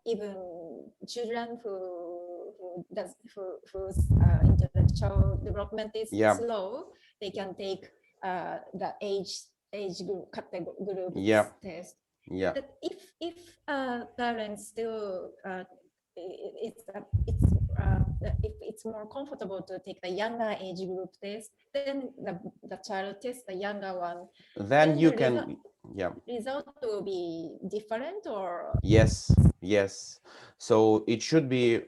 even children whose intellectual development is slow, they can take the age group test. But if parents still if it's more comfortable to take the younger age group test, then the child test the younger one. Then you can, result will be different, or yes. So it should be,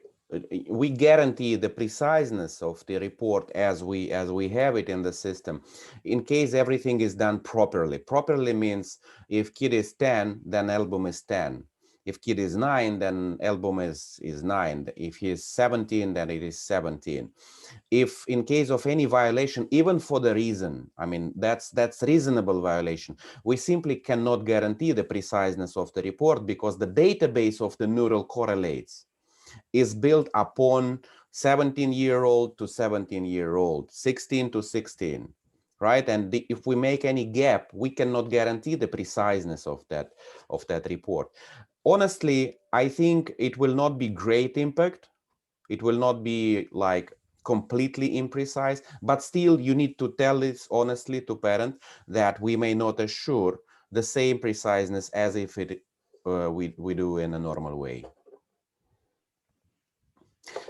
we guarantee the preciseness of the report as we have it in the system, in case everything is done properly. Properly means if kid is 10, then album is 10. If kid is 9, then album is 9. If he is 17, then it is 17. If in case of any violation, even for the reason, I mean, that's reasonable violation, we simply cannot guarantee the preciseness of the report, because the database of the neural correlates is built upon 17-year-old to 17-year-old, 16 to 16, right? And if we make any gap, we cannot guarantee the preciseness of that report. Honestly, I think it will not be great impact. It will not be like completely imprecise, but still you need to tell this honestly to parents that we may not assure the same preciseness as if we do in a normal way.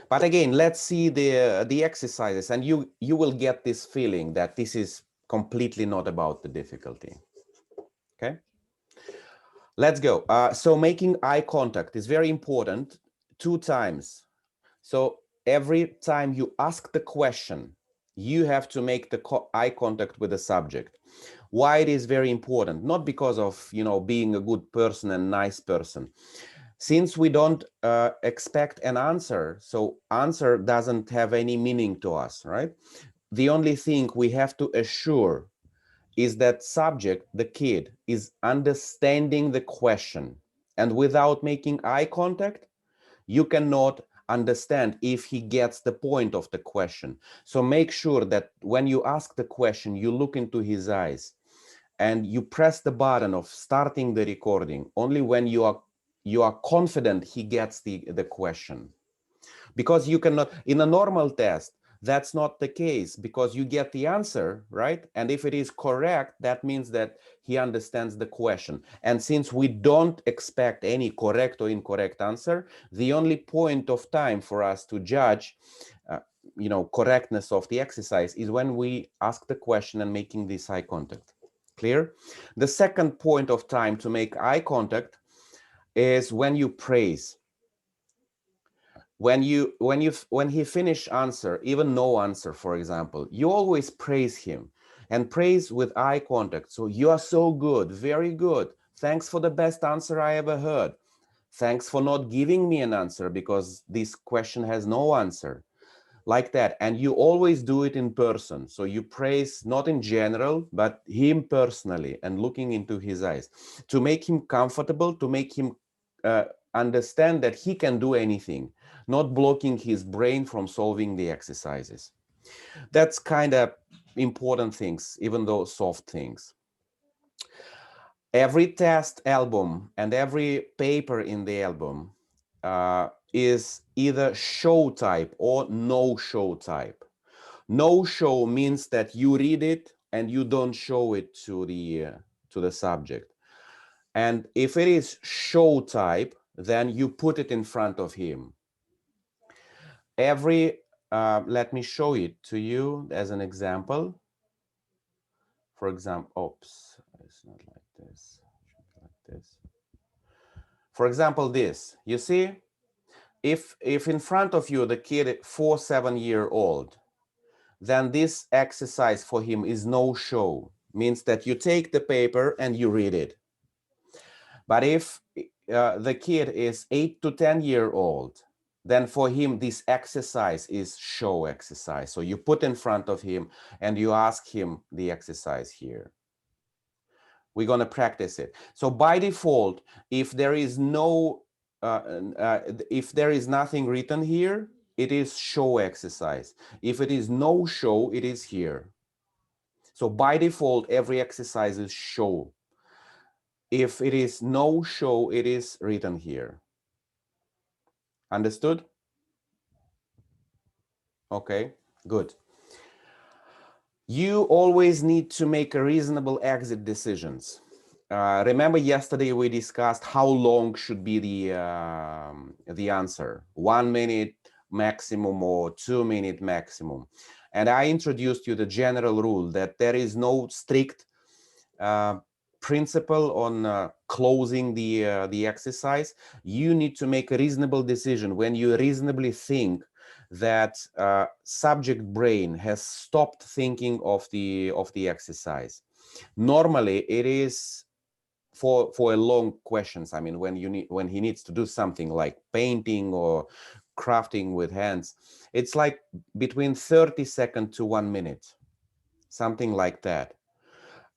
But again, let's see the exercises, and you will get this feeling that this is completely not about the difficulty. Okay, let's go. So making eye contact is very important 2 times. So every time you ask the question, you have to make the eye contact with the subject. Why it is very important? Not because of, you know, being a good person and nice person. Since we don't expect an answer, so answer doesn't have any meaning to us, right? The only thing we have to assure is that subject, the kid, is understanding the question. And without making eye contact, you cannot understand if he gets the point of the question. So make sure that when you ask the question, you look into his eyes and you press the button of starting the recording only when you are confident he gets the question. Because you cannot, in a normal test, that's not the case, because you get the answer, right? And if it is correct, that means that he understands the question. And since we don't expect any correct or incorrect answer, the only point of time for us to judge you know, correctness of the exercise is when we ask the question and making this eye contact. Clear? The second point of time to make eye contact is when you praise. When he finish answer, even no answer, for example, you always praise him, and praise with eye contact. So you are so good, very good. Thanks for the best answer I ever heard. Thanks for not giving me an answer because this question has no answer. Like that. And you always do it in person. So you praise not in general, but him personally and looking into his eyes to make him comfortable, to make him understand that he can do anything, not blocking his brain from solving the exercises. That's kind of important things, even though soft things. Every test album and every paper in the album is either show type or no show type. No show means that you read it and you don't show it to the subject. And if it is show type, then you put it in front of him. Let me show it to you as an example. For example, oops, it's not like this. Like this. For example, this, you see, if in front of you the kid 4-7-year-old, then this exercise for him is no show, means that you take the paper and you read it. But if the kid is 8 to 10-year-old, then for him this exercise is show exercise. So you put in front of him and you ask him the exercise here. We're going to practice it. So by default, if there is no if there is nothing written here, it is show exercise. If it is no show, it is here. So by default, every exercise is show. If it is no show, it is written here. Understood? Okay, good. You always need to make a reasonable exit decisions. Remember yesterday we discussed how long should be the answer, 1 minute maximum or 2 minute maximum. And I introduced you the general rule that there is no strict principle on closing the exercise. You need to make a reasonable decision when you reasonably think that subject brain has stopped thinking of the exercise. Normally it is for a long questions. I mean, when he needs to do something like painting or crafting with hands, it's like between 30 seconds to 1 minute, something like that.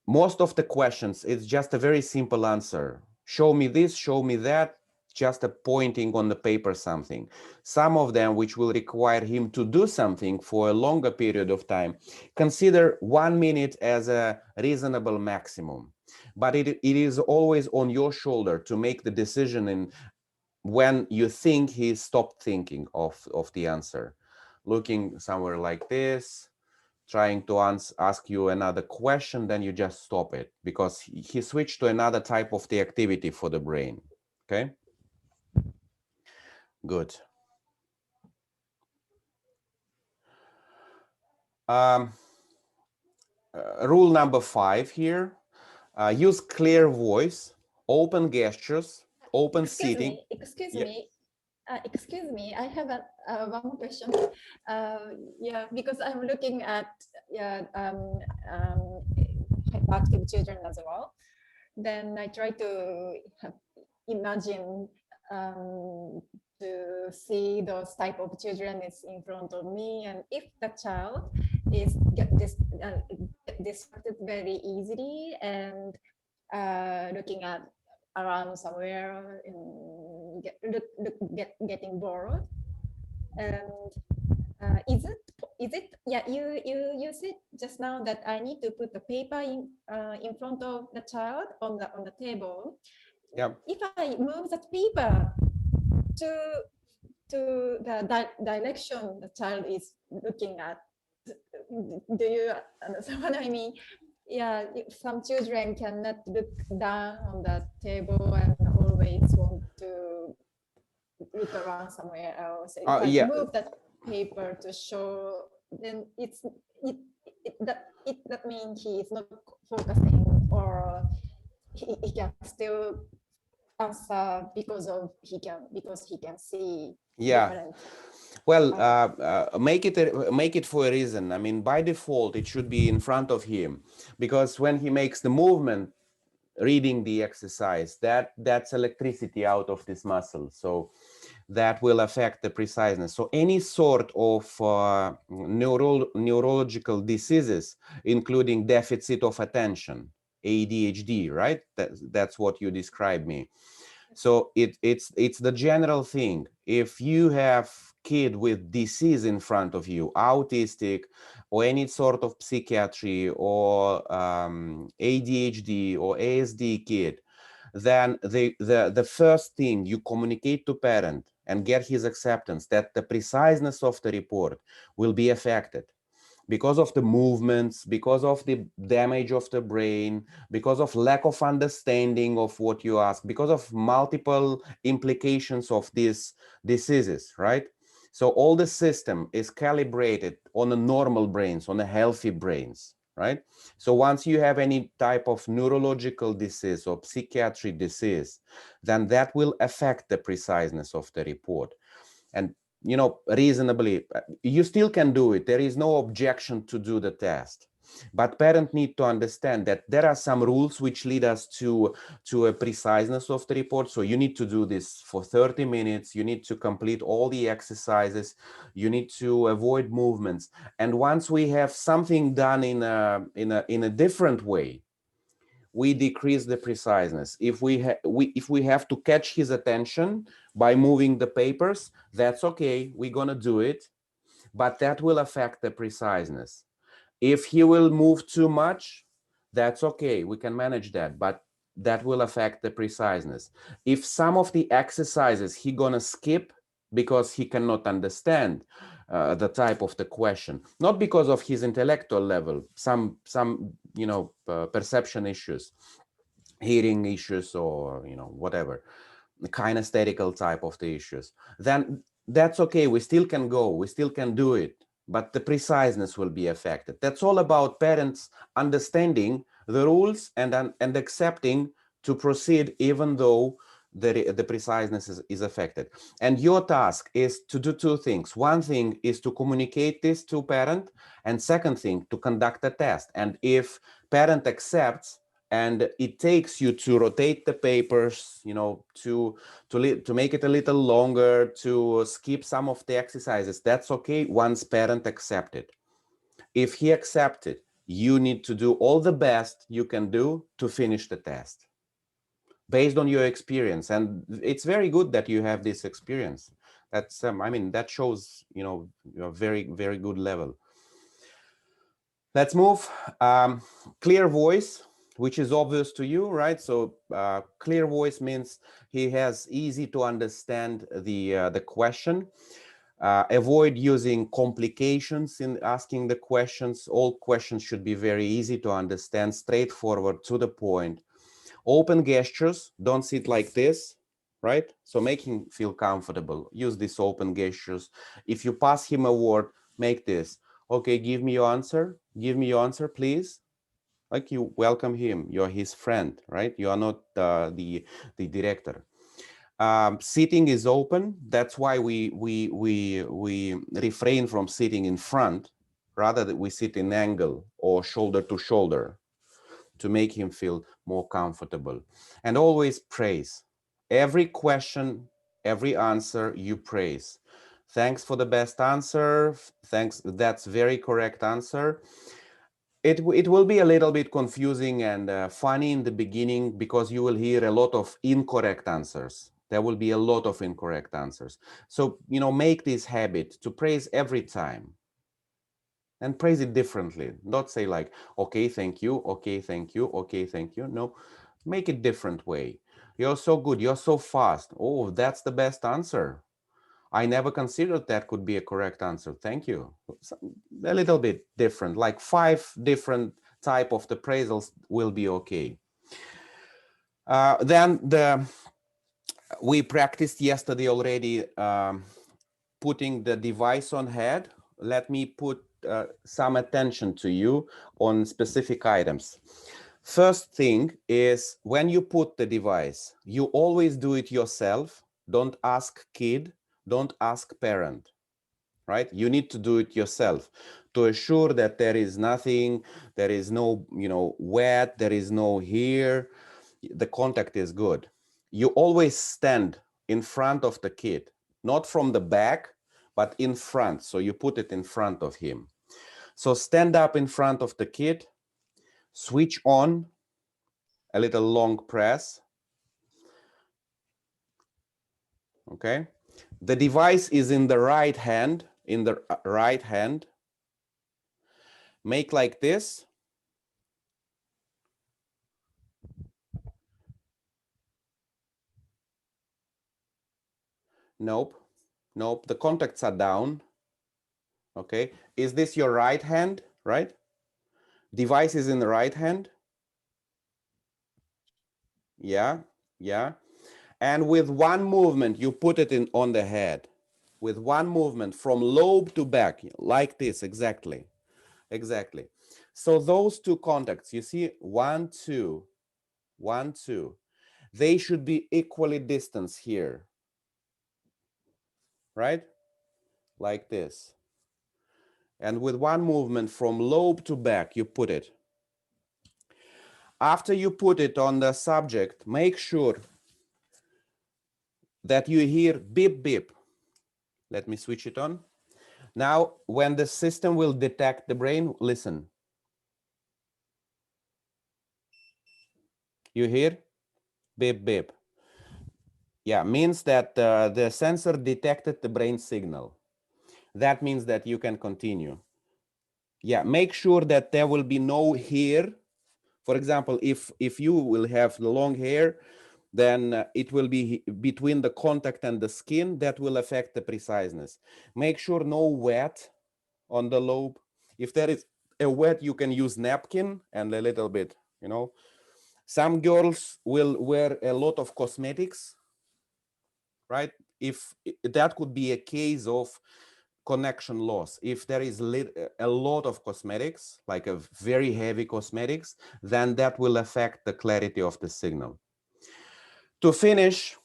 Most of the questions, it's just a very simple answer. Show me this, show me that, just a pointing on the paper something. Some of them, which will require him to do something for a longer period of time, consider 1 minute as a reasonable maximum. But it is always on your shoulder to make the decision in when you think he stopped thinking of the answer. Looking somewhere like this, trying to ask you another question, then you just stop it because he switched to another type of the activity for the brain. Okay, good. Rule number 5 here, use clear voice, open gestures, open seating. Excuse me, I have one more question. Yeah, because I'm looking at hyperactive children as well. Then I try to imagine to see those type of children is in front of me, and if the child is get distracted very easily and looking at around somewhere and getting bored, and is it yeah, you said just now that I need to put the paper in front of the child on the table. Yeah. If I move that paper to the direction the child is looking at, do you understand what I mean? Yeah, some children cannot look down on the table and always want to look around somewhere else. If I Yeah. move that paper to show, then that means he is not focusing, or he can still answer because he can see. Yeah. Different. Well, make it for a reason. I mean, by default, it should be in front of him, because when he makes the movement, reading the exercise, that's electricity out of this muscle, so that will affect the preciseness. So any sort of neurological diseases, including deficit of attention, ADHD, right? That's what you described me. So it's the general thing. If you have kid with disease in front of you, autistic or any sort of psychiatry or ADHD or ASD kid, then the first thing you communicate to parent and get his acceptance that the preciseness of the report will be affected because of the movements, because of the damage of the brain, because of lack of understanding of what you ask, because of multiple implications of these diseases, right? So all the system is calibrated on a normal brains, on a healthy brains, right? So once you have any type of neurological disease or psychiatric disease, then that will affect the preciseness of the report. And reasonably, you still can do it. There is no objection to do the test, but parents need to understand that there are some rules which lead us to a preciseness of the report. So you need to do this for 30 minutes. You need to complete all the exercises. You need to avoid movements. And once we have something done in a different way, we decrease the preciseness. If we have to catch his attention by moving the papers, that's okay, we're gonna do it, but that will affect the preciseness. If he will move too much, that's okay, we can manage that, but that will affect the preciseness. If some of the exercises he gonna skip, because he cannot understand the type of the question, not because of his intellectual level, some you know, perception issues, hearing issues, or you know, whatever, the kinesthetical type of the issues, then that's okay. We still can go, we still can do it, but the preciseness will be affected. That's all about parents understanding the rules and accepting to proceed even though the preciseness is affected. And your task is to do two things. One thing is to communicate this to parent, and second thing, to conduct a test. And if parent accepts, and it takes you to rotate the papers, you know, to make it a little longer, to skip some of the exercises, that's okay once parent accepted. If he accepted, you need to do all the best you can do to finish the test based on your experience. And it's very good that you have this experience. That's I mean, that shows, you know, a very, very good level. Let's move. Clear voice, which is obvious to you, right? So clear voice means he has easy to understand the question. Avoid using complications in asking the questions. All questions should be very easy to understand, straightforward, to the point. Open gestures, don't sit like this, right? So make him feel comfortable. Use these open gestures. If you pass him a word, make this. Okay, give me your answer. Give me your answer, please. Like you welcome him. You're his friend, right? You are not the director. Sitting is open. That's why we refrain from sitting in front, rather that we sit in angle or shoulder to shoulder, to make him feel more comfortable. And always praise. Every question, every answer, you praise. Thanks for the best answer. Thanks, that's very correct answer. It will be a little bit confusing and funny in the beginning, because you will hear a lot of incorrect answers. There will be a lot of incorrect answers. So, you know, make this habit to praise every time. And praise it differently. Not say like, okay, thank you, okay, thank you, okay, thank you. No, make it different way. You're so good, you're so fast. Oh, that's the best answer. I never considered that could be a correct answer. Thank you. A little bit different, like 5 different type of appraisals will be okay. Then we practiced yesterday already putting the device on head. Let me put some attention to you on specific items. First thing is, when you put the device, you always do it yourself. Don't ask kid, don't ask parent, right? You need to do it yourself to assure that there is nothing, there is no, you know, wet, there is no hair, the contact is good. You always stand in front of the kid, not from the back, but in front. So you put it in front of him. So stand up in front of the kid, switch on, a little long press. Okay. The device is in the right hand, Make like this. Nope. Nope. The contacts are down. Okay. Is this your right hand, right? Device is in the right hand. Yeah. Yeah. And with one movement, you put it in on the head. With one movement from lobe to back, like this, exactly. Exactly. So those two contacts, you see, 1, 2, 1, 2. They should be equally distanced here, right? Like this. And with one movement from lobe to back, you put it. After you put it on the subject, make sure that you hear beep, beep. Let me switch it on. Now, when the system will detect the brain, listen. You hear? Beep, beep. Yeah, means that the sensor detected the brain signal. That means that you can continue. Yeah, make sure that there will be no hair. For example, if you will have the long hair, then it will be between the contact and the skin. That will affect the preciseness. Make sure no wet on the lobe. If there is a wet, you can use napkin and a little bit, you know. Some girls will wear a lot of cosmetics, right? If that could be a case of connection loss. If there is a lot of cosmetics, like a very heavy cosmetics, then that will affect the clarity of the signal. To finish,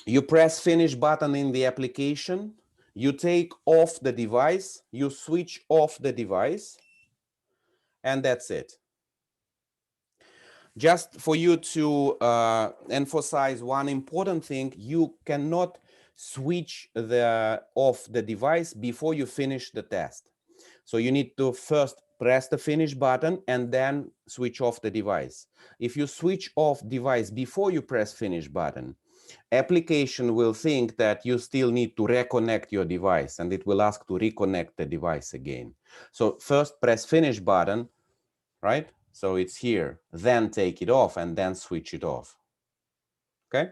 you press finish button in the application, you take off the device, you switch off the device, and that's it. Just for you to emphasize one important thing, you cannot switch off the device before you finish the test. So you need to first press the finish button and then switch off the device. If you switch off device before you press finish button, application will think that you still need to reconnect your device, and it will ask to reconnect the device again. So first press finish button, right? So it's here, then take it off and then switch it off. Okay?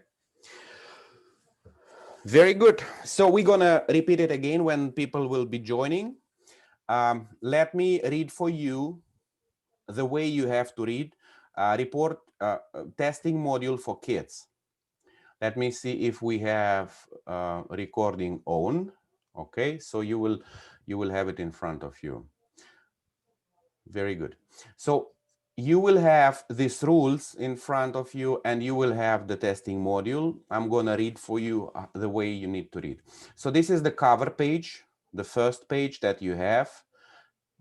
Very good. So we're gonna repeat it again when people will be joining. Let me read for you the way you have to read report testing module for kids. Let me see if we have recording on. Okay, so you will have it in front of you. Very good. So you will have these rules in front of you and you will have the testing module. I'm going to read for you the way you need to read. So this is the cover page, the first page that you have.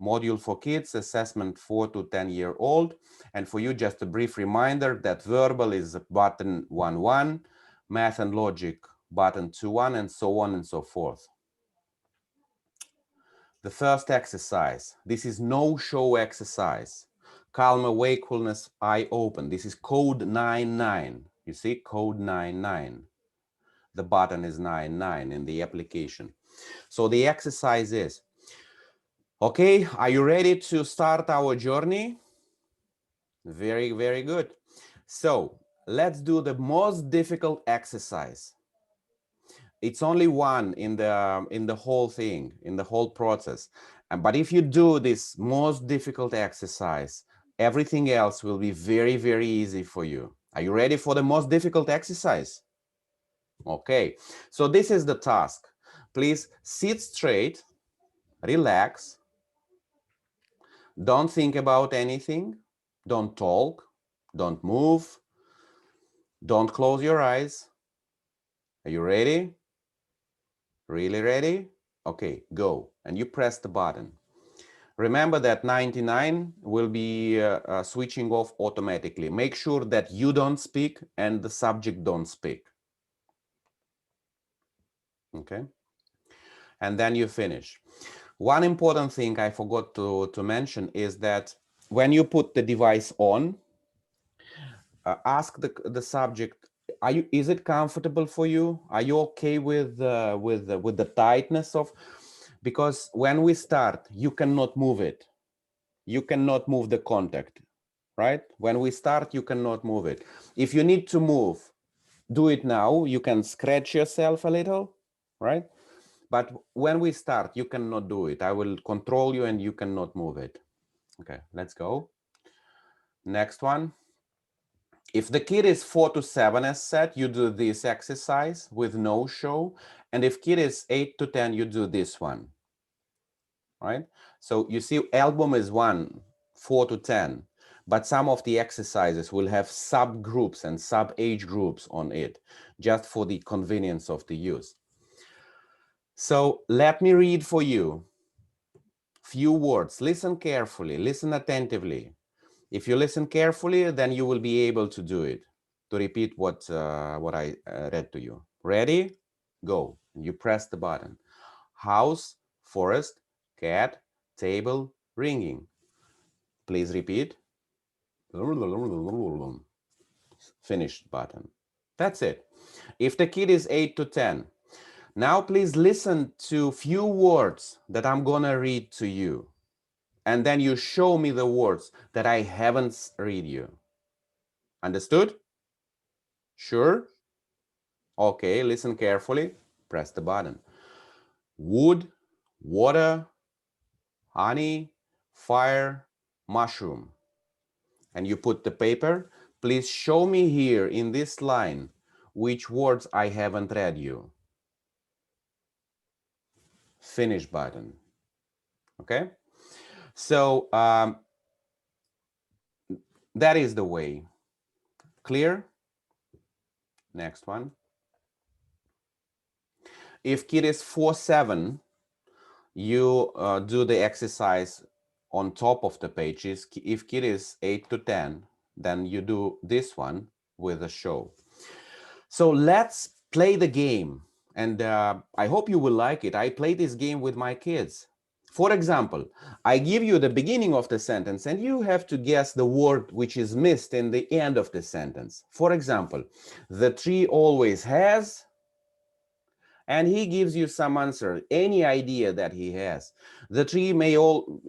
Module for kids, assessment 4 to 10-year-old. And for you, just a brief reminder that verbal is button 1-1, math and logic button 2-1, and so on and so forth. The first exercise, this is no-show exercise. Calm, wakefulness, eye open. This is code 99. You see, code 99. The button is 99 in the application. So the exercise is, okay, are you ready to start our journey? Very, very good. So let's do the most difficult exercise. It's only one in the whole thing, in the whole process. But if you do this most difficult exercise, everything else will be very, very easy for you. Are you ready for the most difficult exercise? Okay, so this is the task. Please sit straight, relax, don't think about anything, don't talk, don't move, don't close your eyes. Are you ready? Really ready? Okay, go. And you press the button. Remember that 99 will be switching off automatically. Make sure that you don't speak and the subject don't speak. Okay? And then you finish. One important thing I forgot to mention is that when you put the device on, ask the subject, is it comfortable for you? Are you okay with the tightness of, because when we start, you cannot move it. You cannot move the contact, right? When we start, you cannot move it. If you need to move, do it now. You can scratch yourself a little, right? But when we start, you cannot do it. I will control you and you cannot move it. Okay, let's go. Next one. If the kid is 4 to 7 as said, you do this exercise with no show. And if kid is 8 to 10, you do this one, right? So you see album is 1, 4 to 10, but some of the exercises will have subgroups and sub-age groups on it, just for the convenience of the use. So let me read for you few words. Listen carefully, listen attentively. If you listen carefully, then you will be able to do it, to repeat what I read to you. Ready? Go. You press the button. House, forest, cat, table, ringing. Please repeat. Finished button. That's it. If the kid is 8 to 10, now please listen to few words that I'm gonna read to you. And then you show me the words that I haven't read you. Understood? Sure? Okay, listen carefully. Press the button. Wood, water, honey, fire, mushroom. And you put the paper. Please show me here in this line which words I haven't read you. Finish button. Okay? So that is the way. Clear? Next one. If kid is 4-7, you do the exercise on top of the pages. If kid is 8-10, then you do this one with a show. So let's play the game. And I hope you will like it. I play this game with my kids. For example, I give you the beginning of the sentence and you have to guess the word which is missed in the end of the sentence. For example, the tree always has, and he gives you some answer, any idea that he has. The tree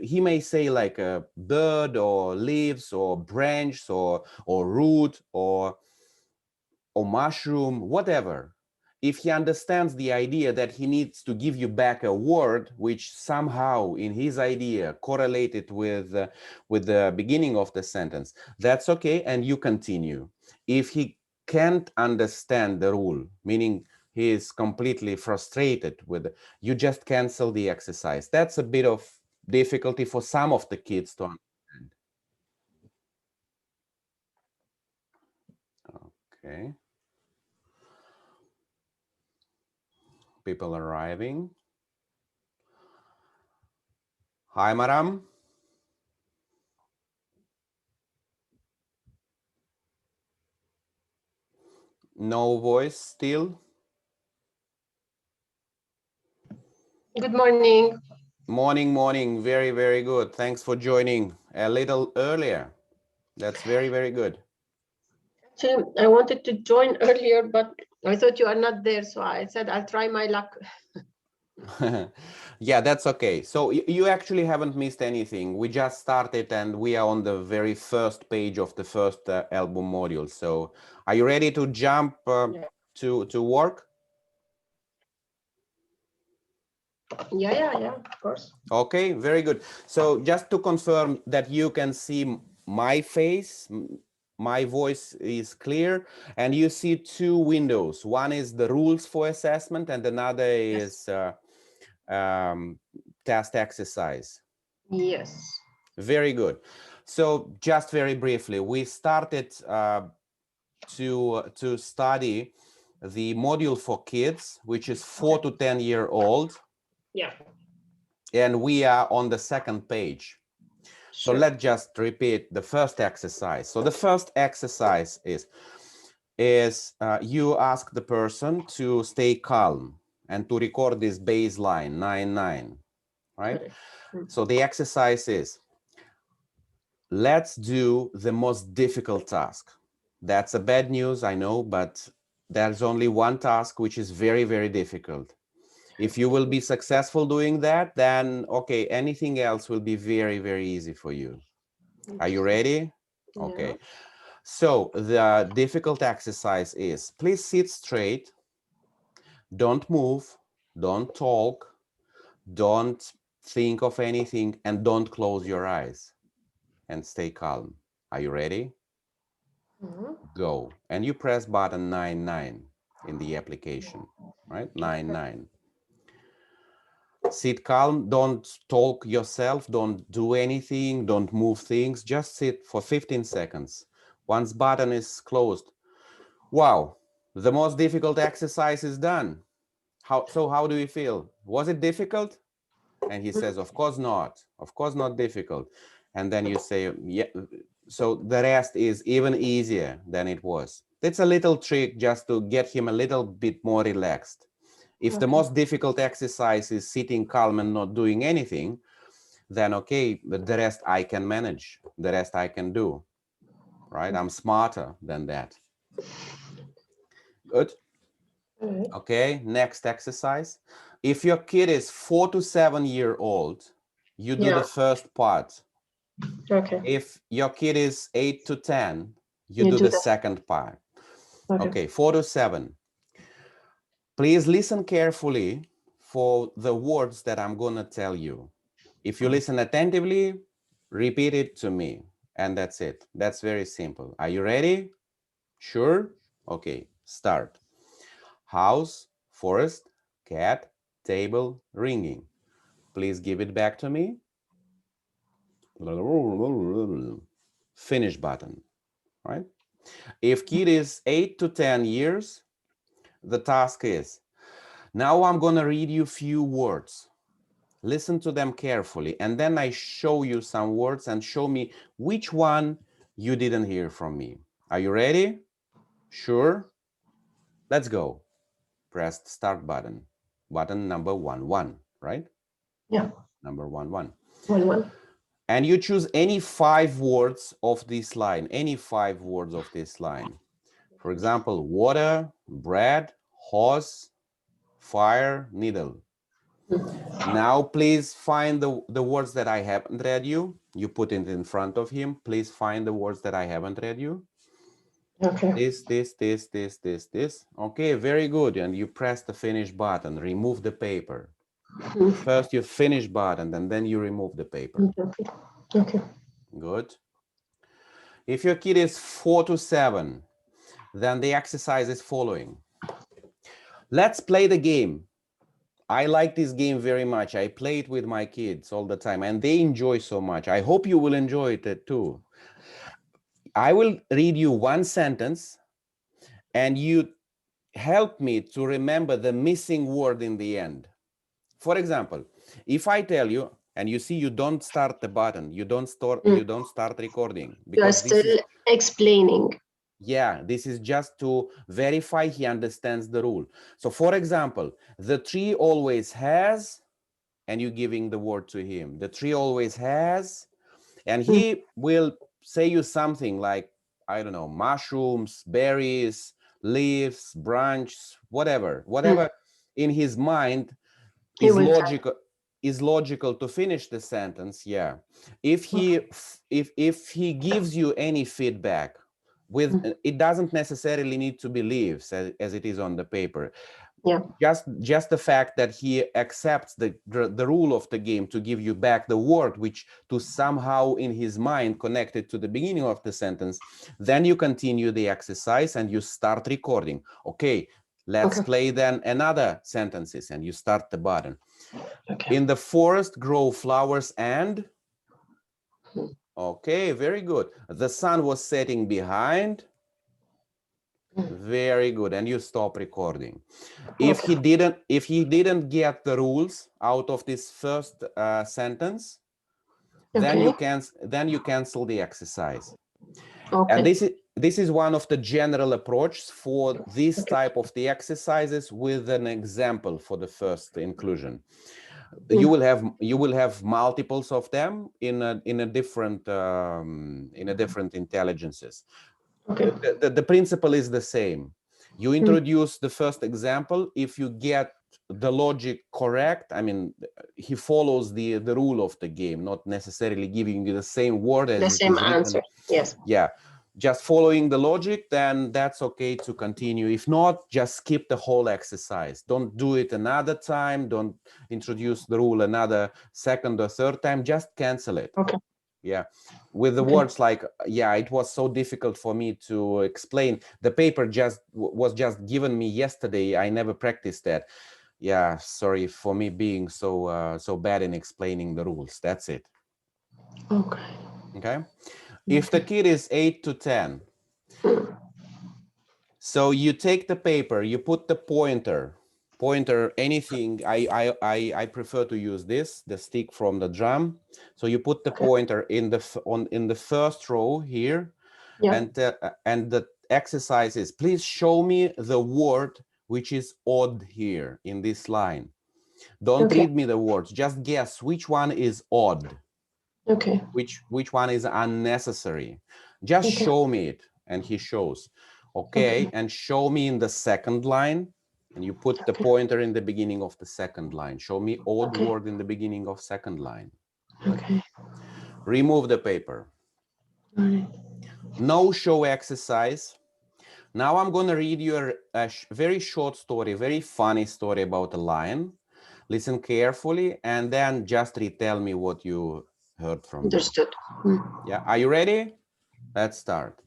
he may say like a bird or leaves or branch or root or mushroom, whatever. If he understands the idea that he needs to give you back a word which somehow in his idea correlated with the beginning of the sentence, that's okay, and you continue. If he can't understand the rule, meaning he is completely frustrated with, you just cancel the exercise. That's a bit of difficulty for some of the kids to understand. Okay. People arriving. Hi, madam. No voice still. Good morning. Morning, morning. Very, very good. Thanks for joining a little earlier. That's very, very good. Actually, I wanted to join earlier, but I thought you are not there, so I said I'll try my luck. Yeah, that's okay. So you actually haven't missed anything. We just started and we are on the very first page of the first album module. So are you ready to jump to work? Yeah, of course. Okay, very good. So just to confirm that you can see my face, my voice is clear, and you see two windows. One is the rules for assessment and another is test exercise. Yes. Very good. So just very briefly, we started to study the module for kids, which is 4 to 10 year old. Yeah. And we are on the second page. So Sure. let's just repeat the first exercise. So the first exercise is you ask the person to stay calm and to record this baseline 9-9, right? So the exercise is, let's do the most difficult task. That's a bad news, I know, but there's only one task which is very, very difficult. If you will be successful doing that, then okay, anything else will be very, very easy for you. Are you ready? Okay. Yeah. So the difficult exercise is, please sit straight, don't move, don't talk, don't think of anything, and don't close your eyes, and stay calm. Are you ready? Go. And you press button 9-9 in the application, right? 9-9. Sit calm, don't talk yourself, don't do anything, don't move things, just sit for 15 seconds. Once button is closed, wow, the most difficult exercise is done. How do you feel? Was it difficult? And he says, of course not difficult. And then you say, yeah, so the rest is even easier than it was. That's a little trick just to get him a little bit more relaxed. If the most difficult exercise is sitting calm and not doing anything, then okay, but the rest I can manage, the rest I can do, right? I'm smarter than that. Good. Okay, next exercise. If your kid is 4 to 7 year old, you do the first part. Okay. If your kid is 8 to 10, you do the second part. Okay, 4 to 7. Please listen carefully for the words that I'm going to tell you. If you listen attentively, repeat it to me. And that's it. That's very simple. Are you ready? Sure? Okay, start. House, forest, cat, table, ringing. Please give it back to me. Finish button, right? If kid is 8 to 10 years, the task is, now I'm going to read you few words. Listen to them carefully, and then I show you some words and show me which one you didn't hear from me. Are you ready? Sure? Let's go. Press the start button. Button number 1, right? Yeah. Number 1. 1. And you choose any 5 words of this line, any 5 words of this line. For example, water, bread, horse, fire, needle. Now, please find the words that I haven't read you. You put it in front of him. Please find the words that I haven't read you. Okay. This. Okay, very good. And you press the finish button. Remove the paper. First, you finish button, and then you remove the paper. Okay. Good. If your kid is 4 to 7, then the exercise is following. Let's play the game. I like this game very much. I play it with my kids all the time, and they enjoy so much. I hope you will enjoy it too. I will read you one sentence, and you help me to remember the missing word in the end. For example, if I tell you, and you see you don't start the button, you don't start recording, because you are still explaining. Yeah, this is just to verify he understands the rule. So for example, the tree always has, and you're giving the word to him. The tree always has, and he will say you something like, I don't know, mushrooms, berries, leaves, branches, whatever in his mind is logical to finish the sentence. Yeah. If he gives you any feedback with, it doesn't necessarily need to be leaves as it is on the paper. Yeah. Just the fact that he accepts the rule of the game to give you back the word which to somehow in his mind connected to the beginning of the sentence, then you continue the exercise and you start recording. Okay, let's play then another sentences, and you start the button. Okay. In the forest grow flowers and... Okay, very good. The sun was setting behind... Very good, and you stop recording. If he didn't get the rules out of this first sentence, then you cancel the exercise. And this is one of the general approaches for this type of the exercises with an example for the first inclusion. You will have multiples of them in a different intelligences. Okay. The principle is the same. You introduce the first example. If you get the logic correct, I mean, he follows the rule of the game, not necessarily giving you the same word as the same answer. Yes. Yeah, just following the logic, then that's okay to continue. If not, just skip the whole exercise. Don't do it another time. Don't introduce the rule another second or third time. Just cancel it. Okay. Yeah, with the words like, yeah, it was so difficult for me to explain. The paper was just given me yesterday. I never practiced that. Yeah, sorry for me being so bad in explaining the rules. That's it. Okay. If the kid is 8 to 10, so you take the paper, you put the pointer, anything. I prefer to use the stick from the drum. So you put the pointer in the first row here, and the exercise is, please show me the word which is odd here in this line. Don't read me the words, just guess which one is odd. Okay. Which one is unnecessary. Just show me it. And he shows. Okay, and show me in the second line, and you put the pointer in the beginning of the second line. Show me odd word in the beginning of second line. Okay. Remove the paper. No show exercise. Now I'm going to read you a very short story, very funny story about a lion. Listen carefully and then just retell me what you heard from me. Understood. Yeah, are you ready? Let's start.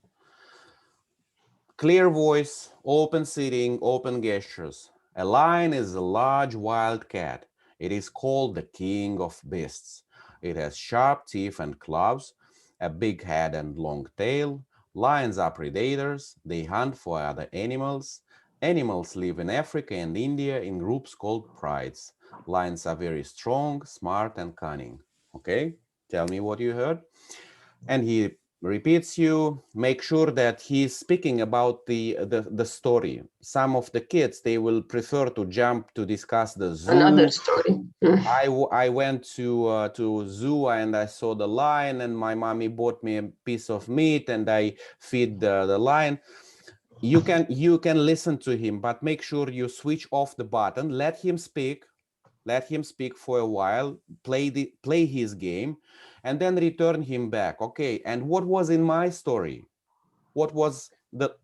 Clear voice, open sitting, open gestures. A lion is a large wild cat. It is called the king of beasts. It has sharp teeth and claws, a big head and long tail. Lions are predators. They hunt for other animals. Animals live in Africa and India in groups called prides. Lions are very strong, smart, and cunning. Okay, tell me what you heard. And he repeats you, make sure that he's speaking about the story. Some of the kids, they will prefer to jump to discuss the zoo. Another story. I went to zoo and I saw the lion and my mommy bought me a piece of meat and I feed the lion. You can listen to him, but make sure you switch off the button, let him speak for a while, play his game, and then return him back. Okay, and what was in my story? What was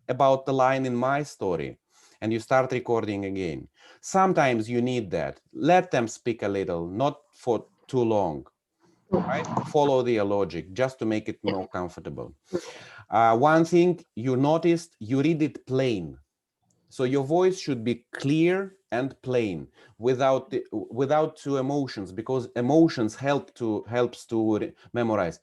about the line in my story? And you start recording again. Sometimes you need that. Let them speak a little, not for too long, right? Follow their logic just to make it more comfortable. One thing you noticed, you read it plain. So your voice should be clear and plain, without two emotions, because emotions helps to memorize.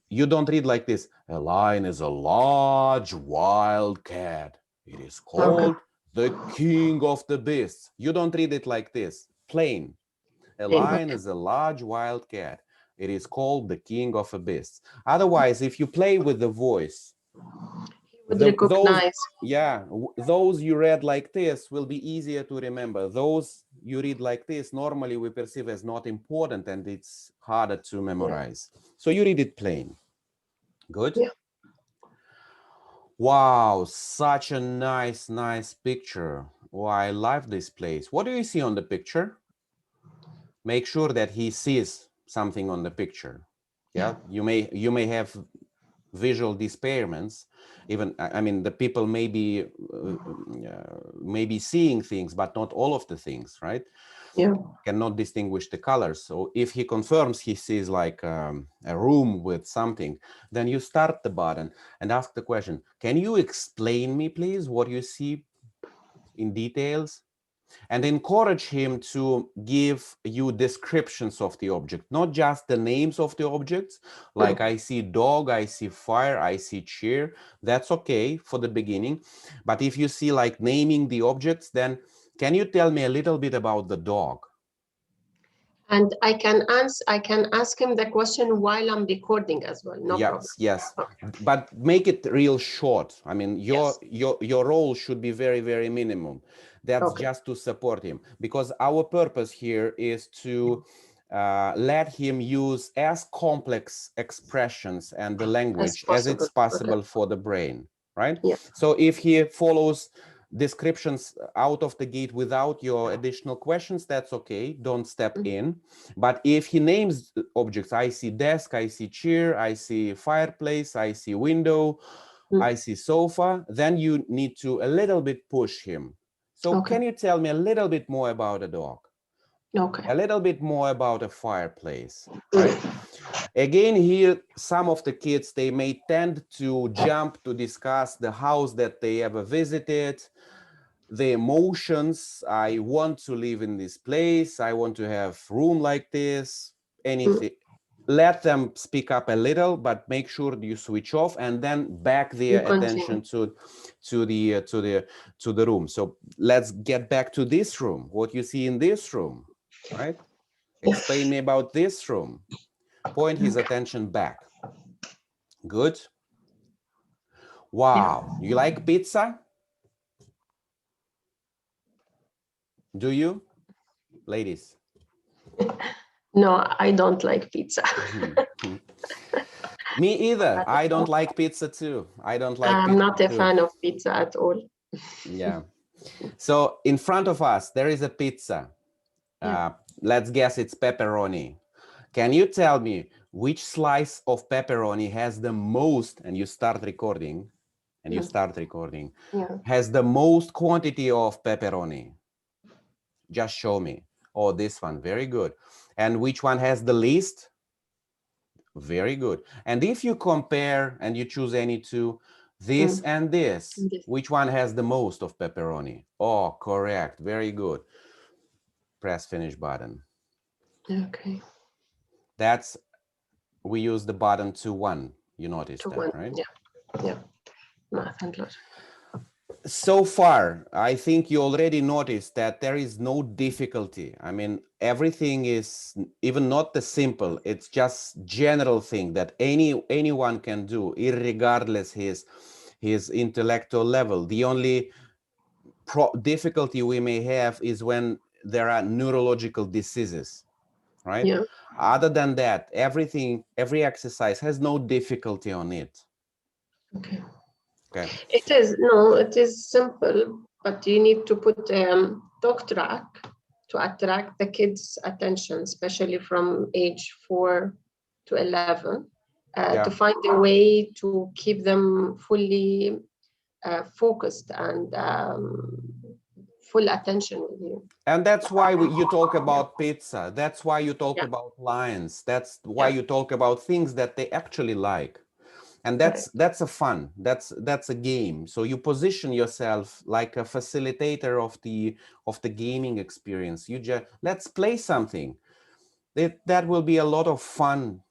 You don't read like this. A lion is a large wild cat. It is called the king of the beasts. You don't read it like this. Plain. A lion is a large wild cat. It is called the king of the beasts. Otherwise, if you play with the voice, those you read like this will be easier to remember. Those you read like this, normally we perceive as not important and it's harder to memorize. So you read it plain. Good? Yeah. Wow, such a nice picture. Oh, I love this place. What do you see on the picture? Make sure that he sees something on the picture. Yeah, you may have visual dispairments. Even, I mean, the people may be seeing things, but not all of the things, right? Yeah. Cannot distinguish the colors. So if he confirms he sees like a room with something, then you start the button and ask the question, can you explain me, please, what you see in details? And encourage him to give you descriptions of the object, not just the names of the objects, like I see dog, I see fire, I see chair. That's okay for the beginning. But if you see like naming the objects, then can you tell me a little bit about the dog? And I can ask him the question while I'm recording as well. No problem. Yes. But make it real short. I mean, your role should be very, very minimum. That's just to support him, because our purpose here is to let him use as complex expressions and the language as it's possible for the brain, right? Yeah. So if he follows descriptions out of the gate without your additional questions, that's okay, don't step in. But if he names objects, I see desk, I see chair, I see fireplace, I see window, I see sofa, then you need to a little bit push him. So can you tell me a little bit more about a dog? A little bit more about a fireplace, right? Again, here, some of the kids, they may tend to jump to discuss the house that they ever visited, the emotions. I want to live in this place. I want to have room like this, anything. Let them speak up a little, but make sure you switch off and then back their attention to the room. So let's get back to this room. What you see in this room, right? Explain me about this room. Point his attention back. Good. Wow. You like pizza? Do you, ladies? No, I don't like pizza. Me either. I don't like pizza too. I don't like pizza. I'm not a fan of pizza at all. Yeah. So in front of us, there is a pizza. Let's guess it's pepperoni. Can you tell me which slice of pepperoni has the most, and you start recording, and you start recording, Yeah. has the most quantity of pepperoni? Just show me. Oh, this one, very good. And which one has the least? Very good. And if you compare and you choose any two, this and this, which one has the most of pepperoni? Oh, correct. Very good. Press finish button. Okay. That's, we use the button to 1. You noticed that, right? Yeah. Yeah. Math and logic. So far, I think you already noticed that there is no difficulty. I mean, everything is even not the simple. It's just general thing that anyone can do, irregardless his intellectual level. The only difficulty we may have is when there are neurological diseases, right? Yeah. Other than that, every exercise has no difficulty on it. Okay. Okay. It is simple, but you need to put talk track to attract the kids' attention, especially from age 4 to 11, to find a way to keep them fully focused and full attention with you. And that's why you talk about pizza. That's why you talk about lions. That's why you talk about things that they actually like. And that's a fun. That's a game. So you position yourself like a facilitator of the gaming experience. You just, let's play something. That will be a lot of fun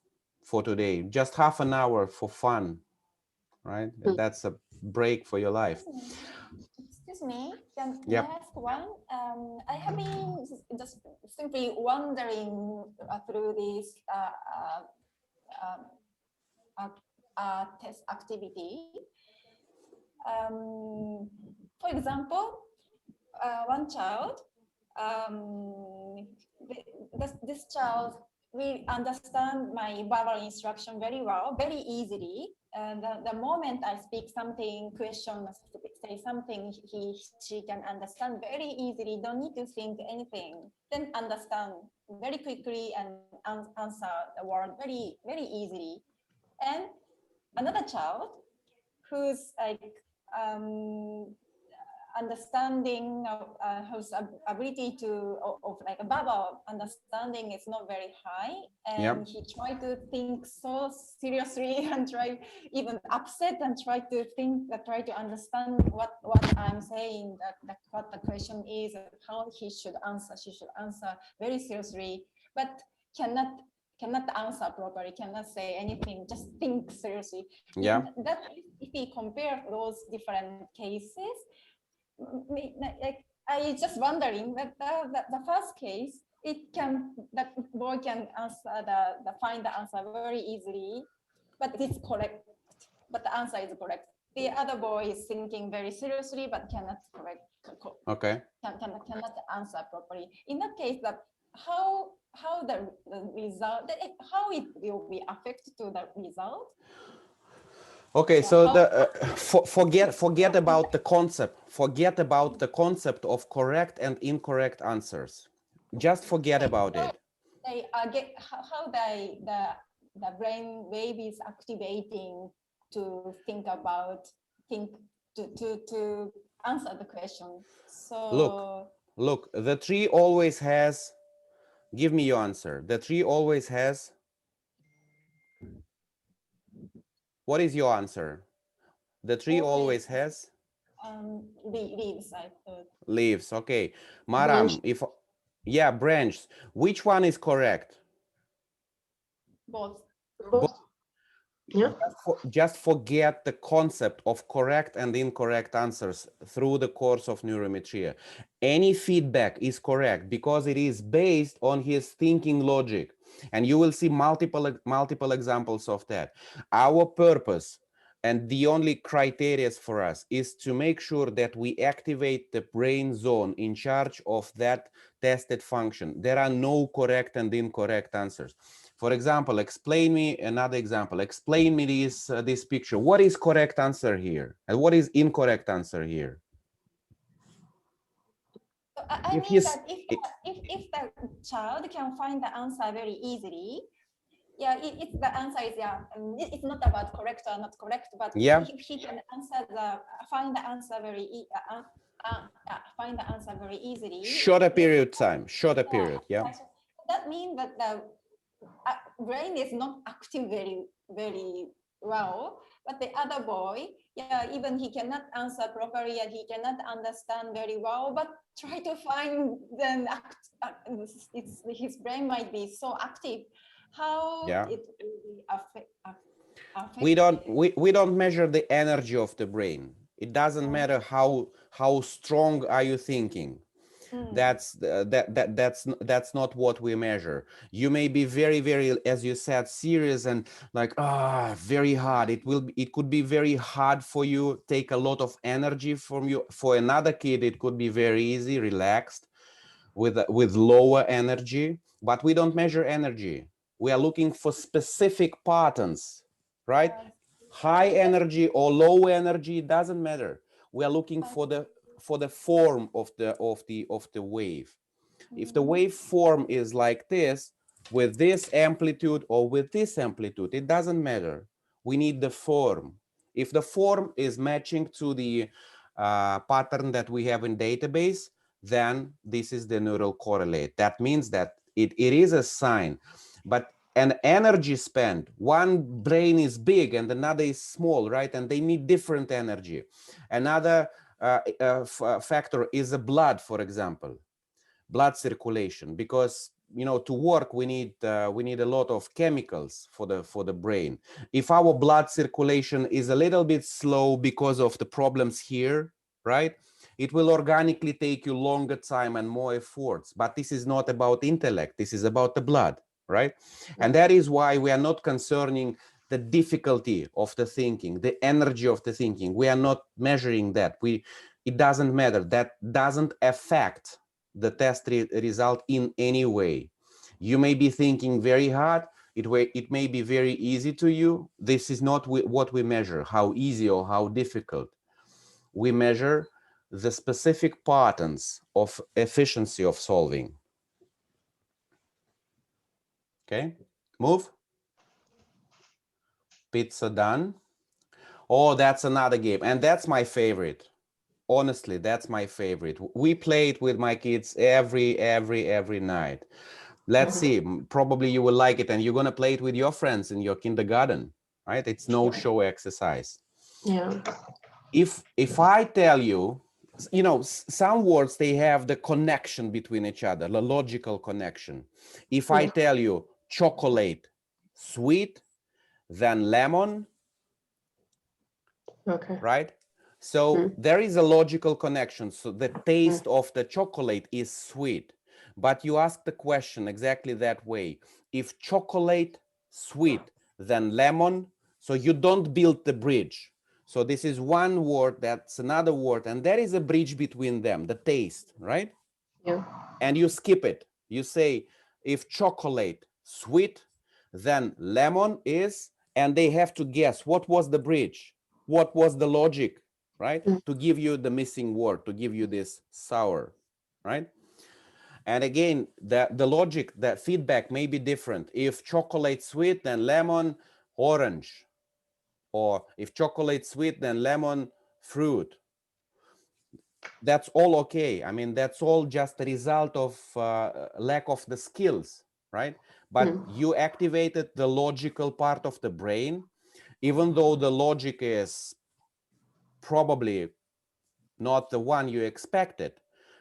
for today. Just half an hour for fun, right? And that's a break for your life. Excuse me, can I ask one? I have been just simply wandering through this test activity. For example, one child, this child will understand my verbal instruction very well, very easily. And the moment I speak something, question, say something, she can understand very easily, don't need to think anything, then understand very quickly and answer the word very, very easily. And another child who's like understanding of whose ability of like verbal understanding is not very high, and he tried to think so seriously and try even upset and try to understand what I'm saying, that what the question is, how she should answer very seriously, but cannot answer properly, cannot say anything, just think seriously. That if we compare those different cases, like I just wondering that the first case, that boy can answer find the answer very easily, but it's correct, but the answer is correct. The other boy is thinking very seriously but cannot cannot answer properly. In that case, that how the result, how it will be affected to the result. Okay, so forget about the concept. Forget about the concept of correct and incorrect answers. Just forget about it. They how the brain wave is activating to to answer the question. So look, the tree always has. Give me your answer. The tree always has. What is your answer? The tree always has leaves, I thought. Leaves. Okay, Maram, branch. Which one is correct? Both. Yeah. Just forget the concept of correct and incorrect answers through the course of neurometria. Any feedback is correct because it is based on his thinking logic, and you will see multiple examples of that. Our purpose and the only criteria for us is to make sure that we activate the brain zone in charge of that tested function. There are no correct and incorrect answers. For example, explain me another example. Explain me this picture. What is correct answer here? And what is incorrect answer here? I mean that if the child can find the answer very easily, yeah, the answer is yeah. It's not about correct or not correct, but Yeah. he can answer find the answer find the answer very easily. Shorter period time, shorter period. Yeah. That means that the brain is not active very well, but the other boy, yeah, even he cannot answer properly and he cannot understand very well, but try to find then his brain might be so active. How it will be affect we don't measure the energy of the brain. It doesn't matter how strong are you thinking. That's not what we measure. You may be very, as you said, serious and like very hard. It could be very hard for you, take a lot of energy from you. For another kid it could be very easy, relaxed, with lower energy. But we don't measure energy. We are looking for specific patterns, right? High energy or low energy, doesn't matter. We are looking for the form of the wave. If the wave form is like this, with this amplitude or with this amplitude, it doesn't matter. We need the form. If the form is matching to the pattern that we have in database, then this is the neural correlate. That means that it is a sign. But an energy spent, one brain is big and another is small, right? And they need different energy. Another factor is the blood, for example, blood circulation, because to work we need a lot of chemicals for the brain. If our blood circulation is a little bit slow because of the problems here, right, it will organically take you longer time and more efforts. But this is not about intellect, this is about the blood, right? And that is why we are not concerning the difficulty of the thinking, the energy of the thinking. We are not measuring that. It doesn't matter. That doesn't affect the test result in any way. You may be thinking very hard. It may be very easy to you. This is not what we measure, how easy or how difficult. We measure the specific patterns of efficiency of solving. Okay, move. Pizza done. Oh, that's another game, and that's my favorite. Honestly, that's my favorite. We play it with my kids every night. Let's see, probably you will like it and you're going to play it with your friends in your kindergarten, right? It's no show exercise. Yeah. If I tell you, some words, they have the connection between each other, the logical connection. If I tell you chocolate sweet, then lemon, Okay. right? So there is a logical connection. So the taste of the chocolate is sweet. But you ask the question exactly that way. If chocolate sweet, then lemon. So you don't build the bridge. So this is one word, that's another word, and there is a bridge between them, the taste, right? Yeah. And you skip it. You say, if chocolate sweet, then lemon is, and they have to guess what was the bridge, what was the logic, right? To give you the missing word, to give you this sour, right? And again, the logic, the feedback may be different. If chocolate sweet, then lemon orange. Or if chocolate sweet, then lemon fruit. That's all okay. I mean, that's all just a result of lack of the skills, right? But you activated the logical part of the brain, even though the logic is probably not the one you expected.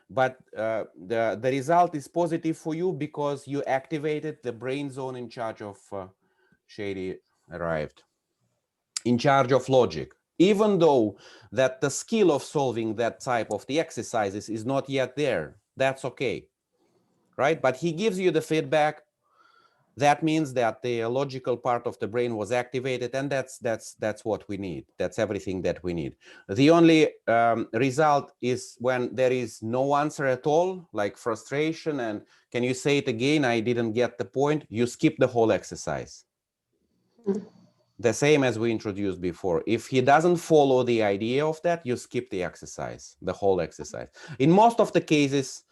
But the result is positive for you because you activated the brain zone in charge of Shady arrived. In charge of logic, even though that the skill of solving that type of the exercises is not yet there. That's okay, right? But he gives you the feedback. That means that the logical part of the brain was activated, and that's what we need. That's everything that we need. The only result is when there is no answer at all, like frustration and can you say it again, I didn't get the point. You skip the whole exercise. The same as we introduced before. If he doesn't follow the idea of that, you skip the exercise, the whole exercise. In most of the cases,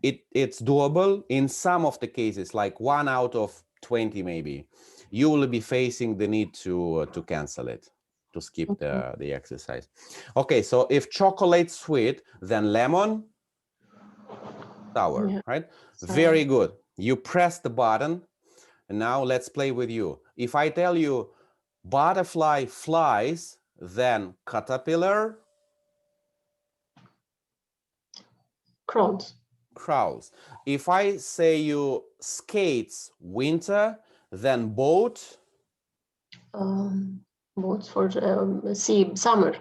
it's doable. In some of the cases, like 1 out of 20 maybe, you will be facing the need to cancel it, to skip Okay. the exercise. Okay, so if chocolate sweet, then lemon sour, Yeah. right? So, Very good. You press the button, and now let's play with you. If I tell you butterfly flies, then caterpillar crowds. crawls. If I say you skates winter, then boat. Boats for sea summer.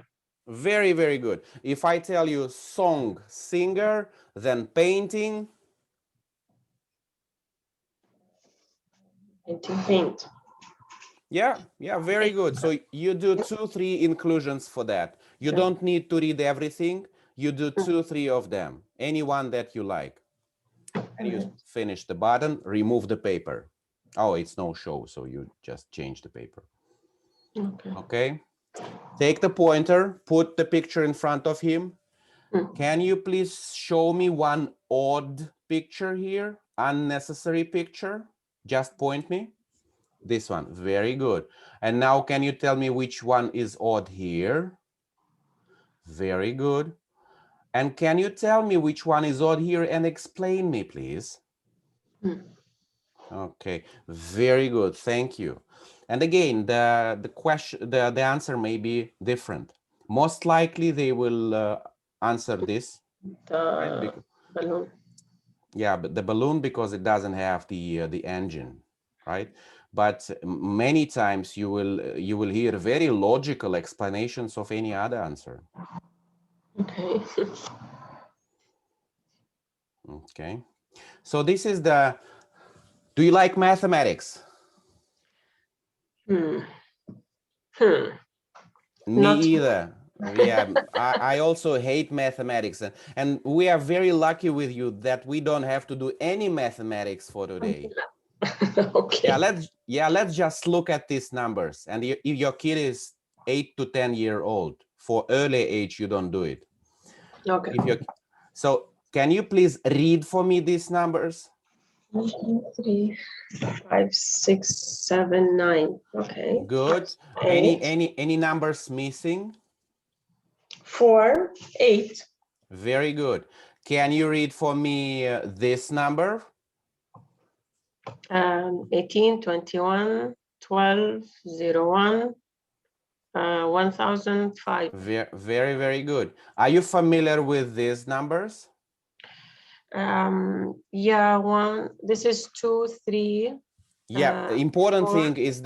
Very, very good. If I tell you song singer, then painting. Paint. Yeah, very good. So you do 2-3 inclusions for that. You don't need to read everything. You do 2-3 of them, any one that you like. And you finish the button, remove the paper. Oh, it's no show, so you just change the paper. Okay. Okay. Take the pointer, put the picture in front of him. Can you please show me one odd picture here? Unnecessary picture? Just point me. This one, very good. And now can you tell me which one is odd here? Very good. And can you tell me which one is odd here and explain me, please? Okay, very good, thank you. And again, the question, the answer may be different. Most likely they will answer this. Right? Balloon. Yeah, but the balloon, because it doesn't have the engine, right? But many times you will hear very logical explanations of any other answer. Okay. Okay, so this is the. Do you like mathematics? Hmm. Me Not either. Yeah, I also hate mathematics, and we are very lucky with you that we don't have to do any mathematics for today. okay. Let's just look at these numbers. And if your kid is 8 to 10 year old, for early age, you don't do it. Okay. So can you please read for me these numbers? 1, 2, 3, 5, 6, 7, 9. Okay. Good. 8. Any numbers missing? 4, 8. Very good. Can you read for me this number? 18, 21, 12, 01, 1005. Very, very good. Are you familiar with these numbers? Yeah, this is 2, 3. Yeah, important 4. thing is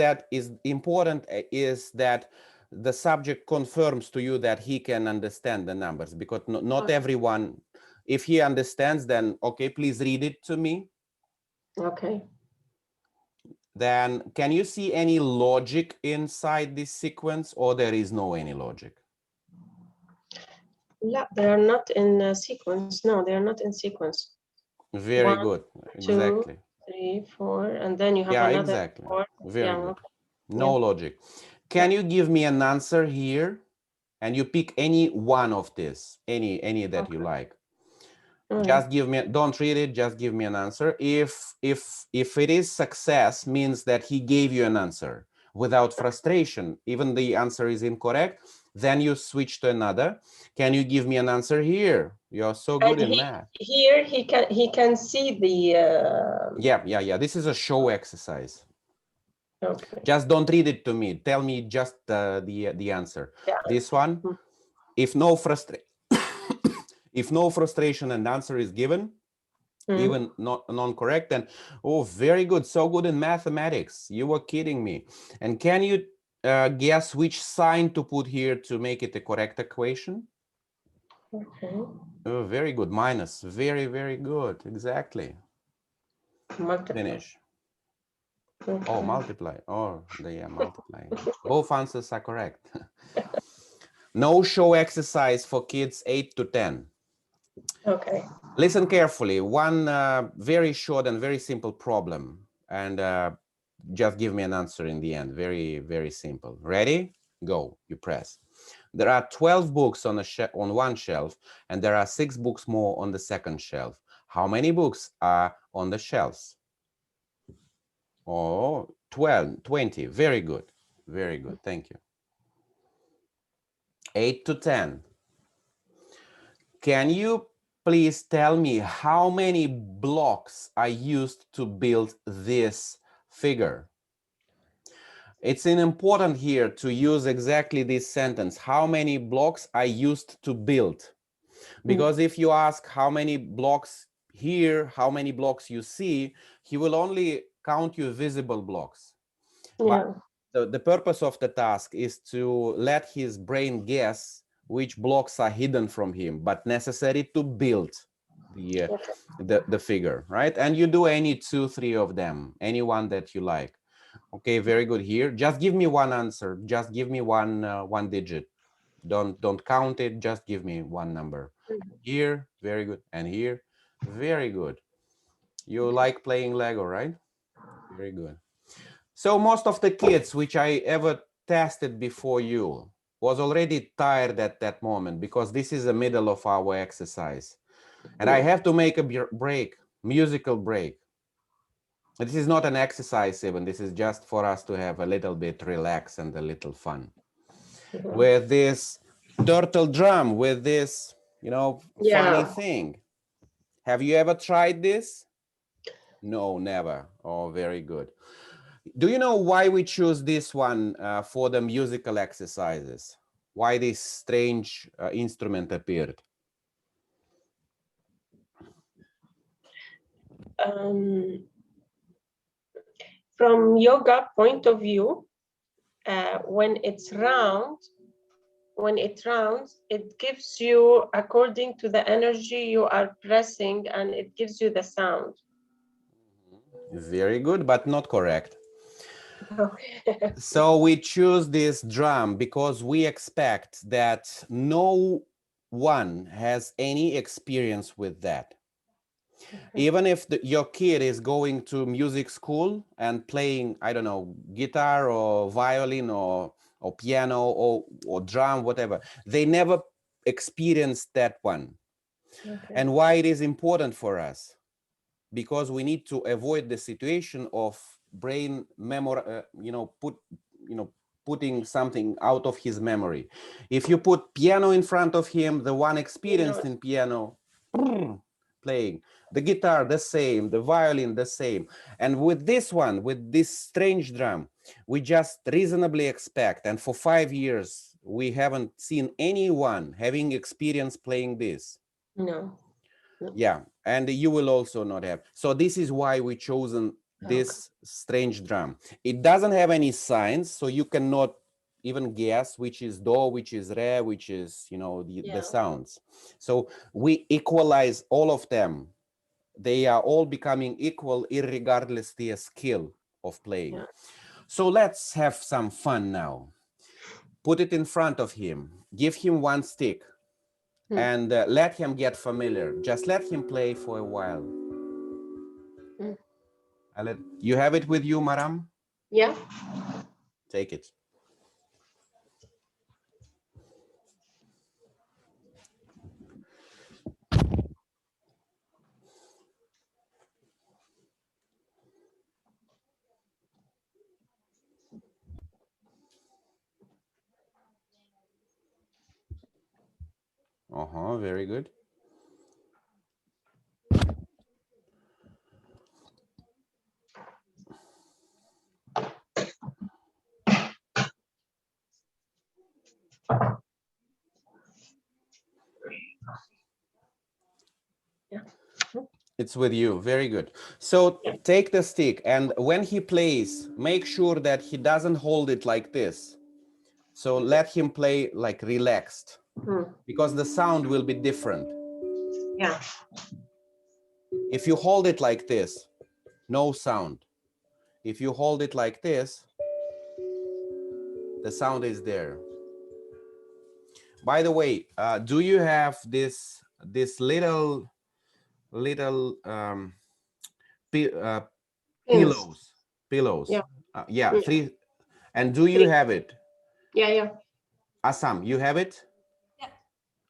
that the subject confirms to you that he can understand the numbers, because not everyone, if he understands, then okay, please read it to me. Okay. Then can you see any logic inside this sequence, or there is no any logic? Yeah, they are not in sequence. No, they are not in sequence. Very 1, good. 2, Exactly. 3, 4, and then you have Yeah, another exactly. 4. Very Yeah, good. okay. No logic. Can you give me an answer here? And you pick any one of this, any that you like. Just give me, don't read it, just give me an answer. If it is success, means that he gave you an answer without frustration, even the answer is incorrect, then you switch to another. Can you give me an answer here? You're so good in math. Here he can see the Yeah, this is a show exercise. okay. Just don't read it to me, tell me just the answer. Yeah. This one, if no frustration and answer is given, even not non-correct, then oh, very good, so good in mathematics, you were kidding me. And can you guess which sign to put here to make it a correct equation? Okay. Oh, very good, minus. Very, very good, exactly. Multiply. Finish. Okay. Oh, multiply. Oh, they are multiplying. Both answers are correct. No show exercise for kids 8 to 10. Okay. Listen carefully. One very short and very simple problem, and just give me an answer in the end. Very, very simple. Ready? Go. You press. There are 12 books on one shelf, and there are 6 books more on the second shelf. How many books are on the shelves? Oh, 12, 20. Very good. Very good. Thank you. 8 to 10. Can you please tell me how many blocks I used to build this figure? It's important here to use exactly this sentence. How many blocks I used to build? Because if you ask how many blocks here, how many blocks you see, he will only count you visible blocks. Yeah. But the purpose of the task is to let his brain guess which blocks are hidden from him, but necessary to build the figure, right? And you do any 2, 3 of them, any one that you like. Okay, very good. Here, just give me one answer. Just give me one digit. Don't count it. Just give me one number. Here, very good. And here, very good. You like playing Lego, right? Very good. So most of the kids which I ever tested before you was already tired at that moment, because this is the middle of our exercise. And I have to make a break, musical break. This is not an exercise even, this is just for us to have a little bit relax and a little fun. With this turtle drum, with this, funny thing. Have you ever tried this? No, never. Oh, very good. Do you know why we choose this one for the musical exercises? Why this strange instrument appeared? From yoga point of view, when it's round, it gives you according to the energy you are pressing, and it gives you the sound. Very good, but not correct. Okay. So we choose this drum because we expect that no one has any experience with that. Even if your kid is going to music school and playing, I don't know, guitar or violin or piano or drum, whatever, they never experienced that one. Okay. And why it is important for us? Because we need to avoid the situation of brain memory, putting something out of his memory. If you put piano in front of him, the one experienced in piano, playing, the guitar the same, the violin the same. And with this one, with this strange drum, we just reasonably expect, and for 5 years we haven't seen anyone having experience playing this. No. Yeah, and you will also not have. So this is why we chosen this strange drum. It doesn't have any signs, so you cannot even guess which is do, which is re, which is, the sounds. So we equalize all of them. They are all becoming equal irregardless the skill of playing. Yeah. So let's have some fun now. Put it in front of him. Give him one stick. And let him get familiar. Just let him play for a while. You have it with you, Maram? Yeah. Take it. Very good. It's with you. Very good. So take the stick, and when he plays, make sure that he doesn't hold it like this. So let him play like relaxed, because the sound will be different. Yeah. If you hold it like this, no sound. If you hold it like this, the sound is there. By the way, do you have this little pillows? Yeah. 3. And do you have it? Yeah. Assam, you have it? Yeah.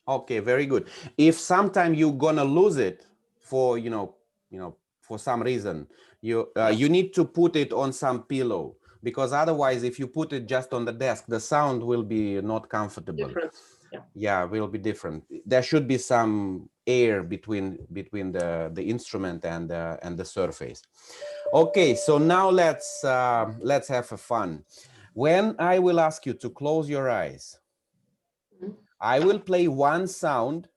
Okay, very good. If sometime you're gonna lose it for for some reason, You need to put it on some pillow, because otherwise, if you put it just on the desk, the sound will be not comfortable. Different. Yeah, will be different. There should be some air between the instrument and the surface. Okay, so now let's have a fun. When I will ask you to close your eyes, I will play one sound,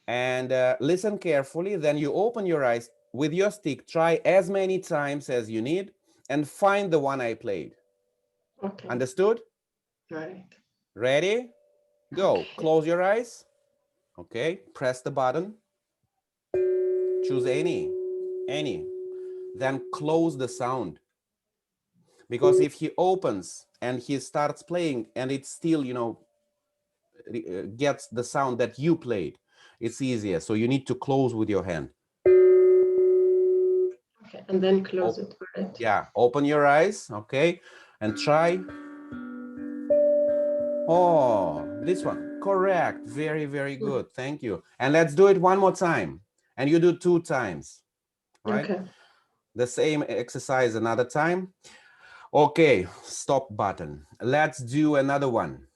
and listen carefully. Then you open your eyes with your stick. Try as many times as you need and find the one I played. Okay. Understood? Right. Ready? Go. Okay. Close your eyes. Okay. Press the button. Choose any. Then close the sound. Because if he opens and he starts playing and it still, gets the sound that you played, it's easier. So you need to close with your hand. Okay, and then close it. Right. Yeah, open your eyes, okay, and try. Oh, this one, correct. Very, very good. Thank you. And let's do it one more time. And you do 2 times, right? Okay. The same exercise another time. Okay, stop button. Let's do another one.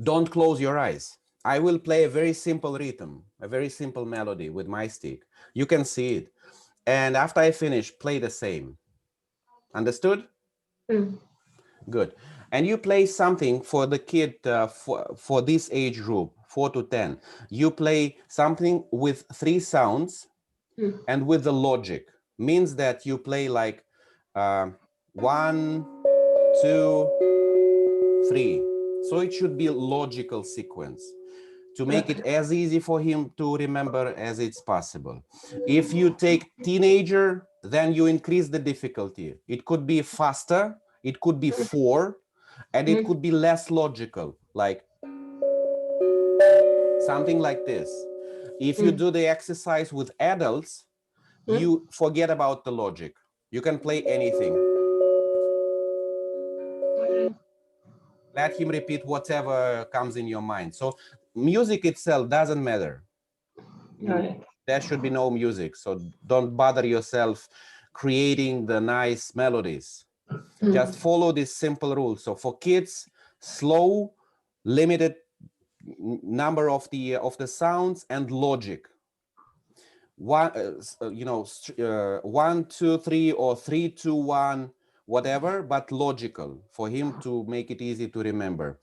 Don't close your eyes. I will play a very simple rhythm, a very simple melody with my stick. You can see it. And after I finish, play the same. Understood? Good. And you play something for the kid, for this age group, 4 to 10. You play something with 3 sounds and with the logic. Means that you play like 1, 2, 3. So it should be a logical sequence to make it as easy for him to remember as it's possible. If you take teenager, then you increase the difficulty. It could be faster, it could be 4, and it could be less logical, like something like this. If you do the exercise with adults, you forget about the logic. You can play anything. Let him repeat whatever comes in your mind. So music itself doesn't matter. There should be no music. So don't bother yourself creating the nice melodies. Just follow this simple rule. So for kids, slow, limited number of the sounds and logic. 1, 1, 2, 3, or 3, 2, 1, whatever, but logical for him to make it easy to remember.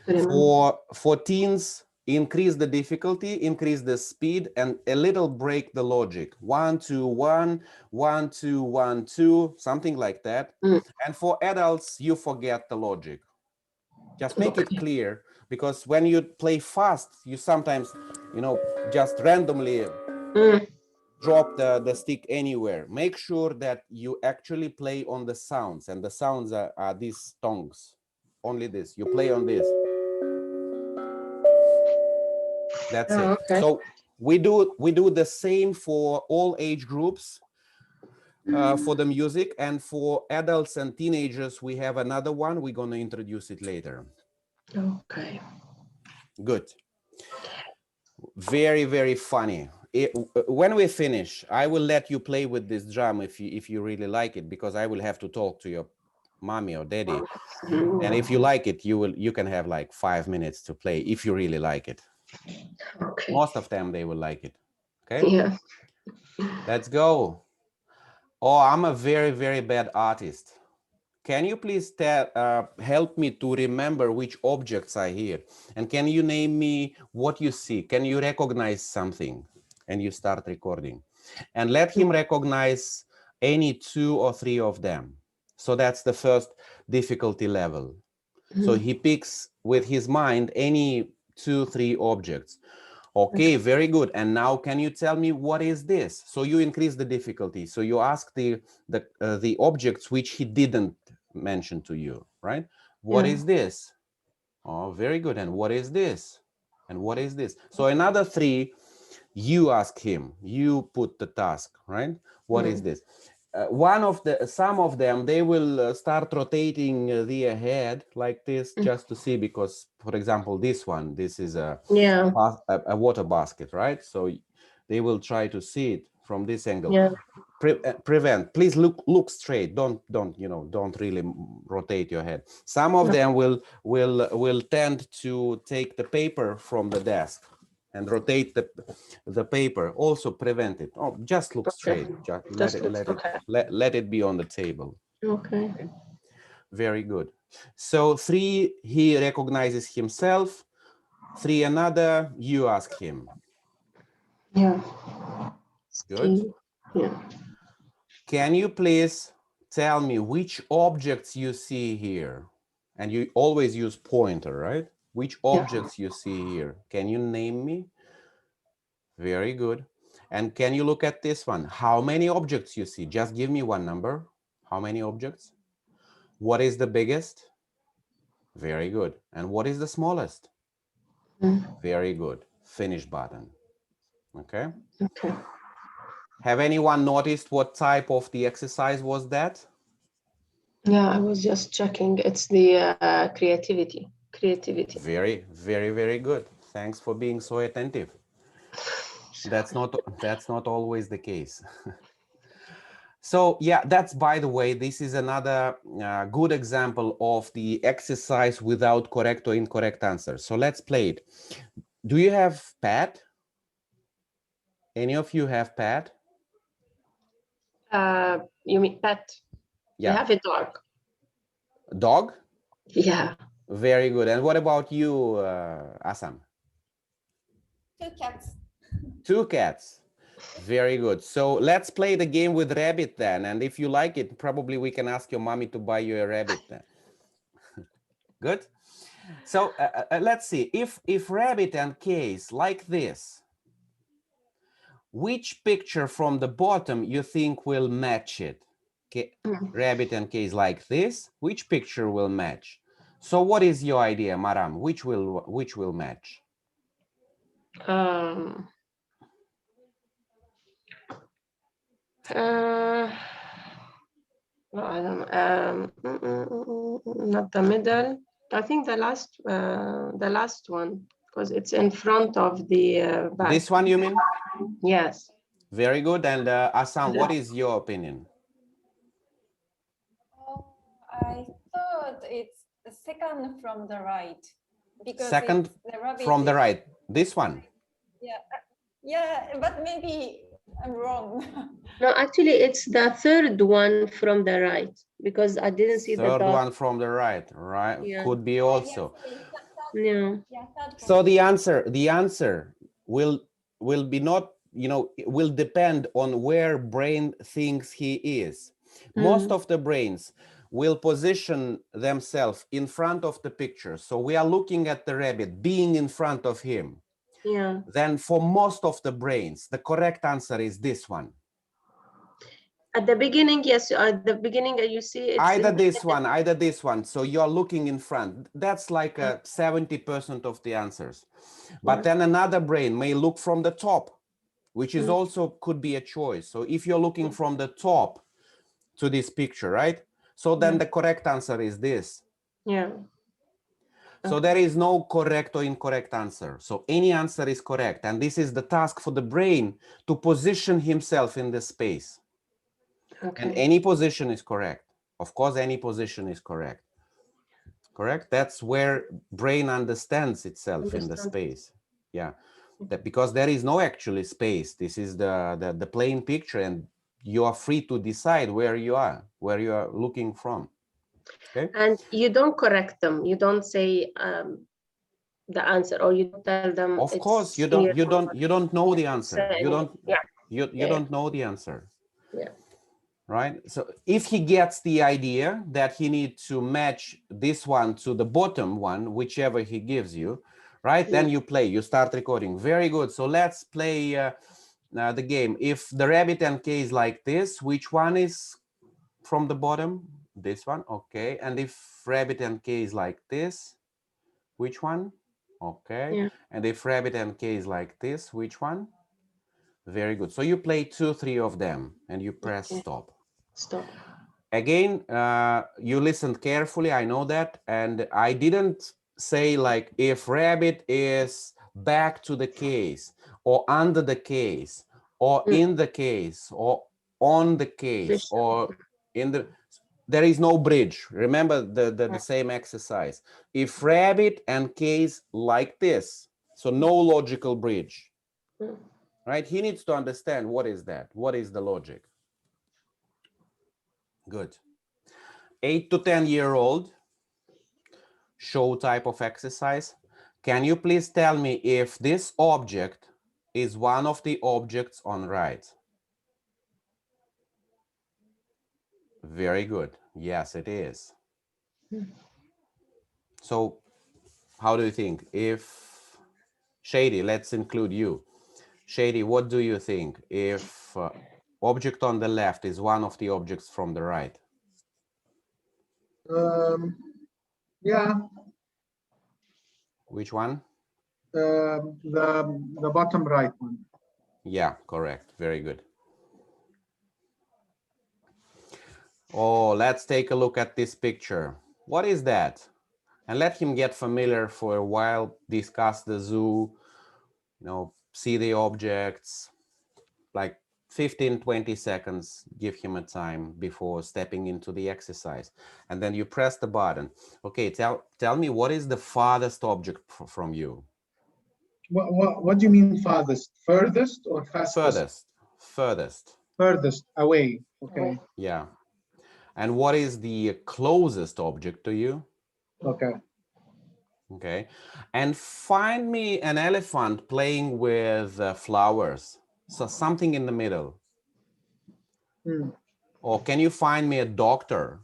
For teens, increase the difficulty, increase the speed, and a little break the logic. 1, 2, 1, 1, 2, 1, 2, something like that. And for adults, you forget the logic. Just make it clear, because when you play fast, you sometimes, just randomly drop the stick anywhere. Make sure that you actually play on the sounds, and the sounds are these tongues. Only this. You play on this. That's it. Okay. So we do the same for all age groups for the music, and for adults and teenagers we have another one. We're going to introduce it later. Okay. Good. Very, very funny. When we finish, I will let you play with this drum if you really like it, because I will have to talk to your mommy or daddy. And if you like it, you can have like 5 minutes to play if you really like it. Okay. Most of them, they will like it. Okay. Yeah. Let's go. Oh, I'm a very, very bad artist. Can you please help me to remember which objects are here? And can you name me what you see? Can you recognize something? And you start recording. And let him recognize any 2 or 3 of them. So that's the first difficulty level. So he picks with his mind any 2, 3 objects. Okay, very good. And now can you tell me what is this? So you increase the difficulty. So you ask the objects which he didn't mention to you, right? What is this? Oh, very good. And what is this? And what is this? So another 3, you ask him, you put the task, right? What is this? Some of them, they will start rotating their head like this just to see, because, for example, this is a water basket, right? So they will try to see it from this angle. Prevent. Please look straight. Don't don't really rotate your head. Some of them will tend to take the paper from the desk and rotate the paper. Also prevent it. Oh, just look straight. Just let it be on the table. Okay. Very good. So 3, he recognizes himself. 3, another, you ask him. Yeah. Good. Yeah. Can you please tell me which objects you see here? And you always use pointer, right? Which objects you see here? Can you name me? Very good. And can you look at this one? How many objects you see? Just give me one number. How many objects? What is the biggest? Very good. And what is the smallest? Very good. Finish button. Okay. Okay. Have anyone noticed what type of the exercise was that? Yeah, I was just checking. It's the creativity. Very, very, very good. Thanks for being so attentive. That's not always the case. So yeah, that's, by the way, this is another good example of the exercise without correct or incorrect answers. So let's play it. Do you have pad? Any of you have pad? You mean pet? Yeah. I have a dog. Dog? Yeah. Very good. And what about you, Assam? 2 cats. 2 cats. Very good. So let's play the game with rabbit then. And if you like it, probably we can ask your mommy to buy you a rabbit then. Good. So let's see. If rabbit and case like this, which picture from the bottom you think will match it? Okay. Rabbit and case like this, which picture will match? So what is your idea, Maram? Which will match? No, I don't know. Not the middle. I think the last one, because it's in front of the back. This one, you mean? Yes. Very good. And Assam, what is your opinion? Oh, I thought it's the second from the right. Because second from the right. This one? Yeah. Yeah, but maybe I'm wrong. No, actually, it's the third one from the right, because I didn't see the third dot. one from the right, right? Yeah. Could be also. Yeah. So the answer will be not, will depend on where brain thinks he is. Most of the brains will position themselves in front of the picture. So we are looking at the rabbit being in front of him. Yeah. Then for most of the brains, the correct answer is this one. At the beginning, yes, at the beginning you see it's either this one. So you're looking in front. That's like 70% of the answers. But then another brain may look from the top, which is also could be a choice. So if you're looking from the top to this picture, right? So then the correct answer is this. Yeah. So there is no correct or incorrect answer. So any answer is correct. And this is the task for the brain to position himself in the space. Okay. And any position is correct. Of course, any position is correct. Correct? That's where brain understands itself in the space. Yeah. That because there is no actually space. This is the plain picture, and you are free to decide where you are looking from. Okay. And you don't correct them. You don't say the answer, or you don't tell them. Of course, you don't know the answer. You don't know the answer. Yeah. Right. So if he gets the idea that he needs to match this one to the bottom one, whichever he gives you, right? Then you play, you start recording. Very good. So let's play the game. If the rabbit and K is like this, which one is from the bottom? This one. Okay. And if rabbit and K is like this, which one? Okay. Yeah. And if rabbit and K is like this, which one? Very good. So you play 2, 3 of them and you press stop. Stop. Again, you listened carefully, I know that. And I didn't say like if rabbit is back to the case or under the case or in the case or on the case or in the, there is no bridge. Remember the same exercise. If rabbit and case like this, so no logical bridge, right? He needs to understand what is that, what is the logic. Good. 8 to 10-year-old, show type of exercise. Can you please tell me if this object is one of the objects on right? Very good. Yes, it is. So how do you think? If Shady, let's include you. Shady, what do you think if object on the left is one of the objects from the right? Yeah. Which one? The bottom right one. Yeah, correct. Very good. Oh, let's take a look at this picture. What is that? And let him get familiar for a while, discuss the zoo, you know, see the objects, like 15-20 seconds, give him a time before stepping into the exercise. And then you press the button. Okay, tell me, what is the farthest object from you? What do you mean farthest? Furthest or fastest? Furthest. Furthest, away. Okay. Yeah. And what is the closest object to you? Okay. Okay. And find me an elephant playing with flowers. So something in the middle. Or can you find me a doctor?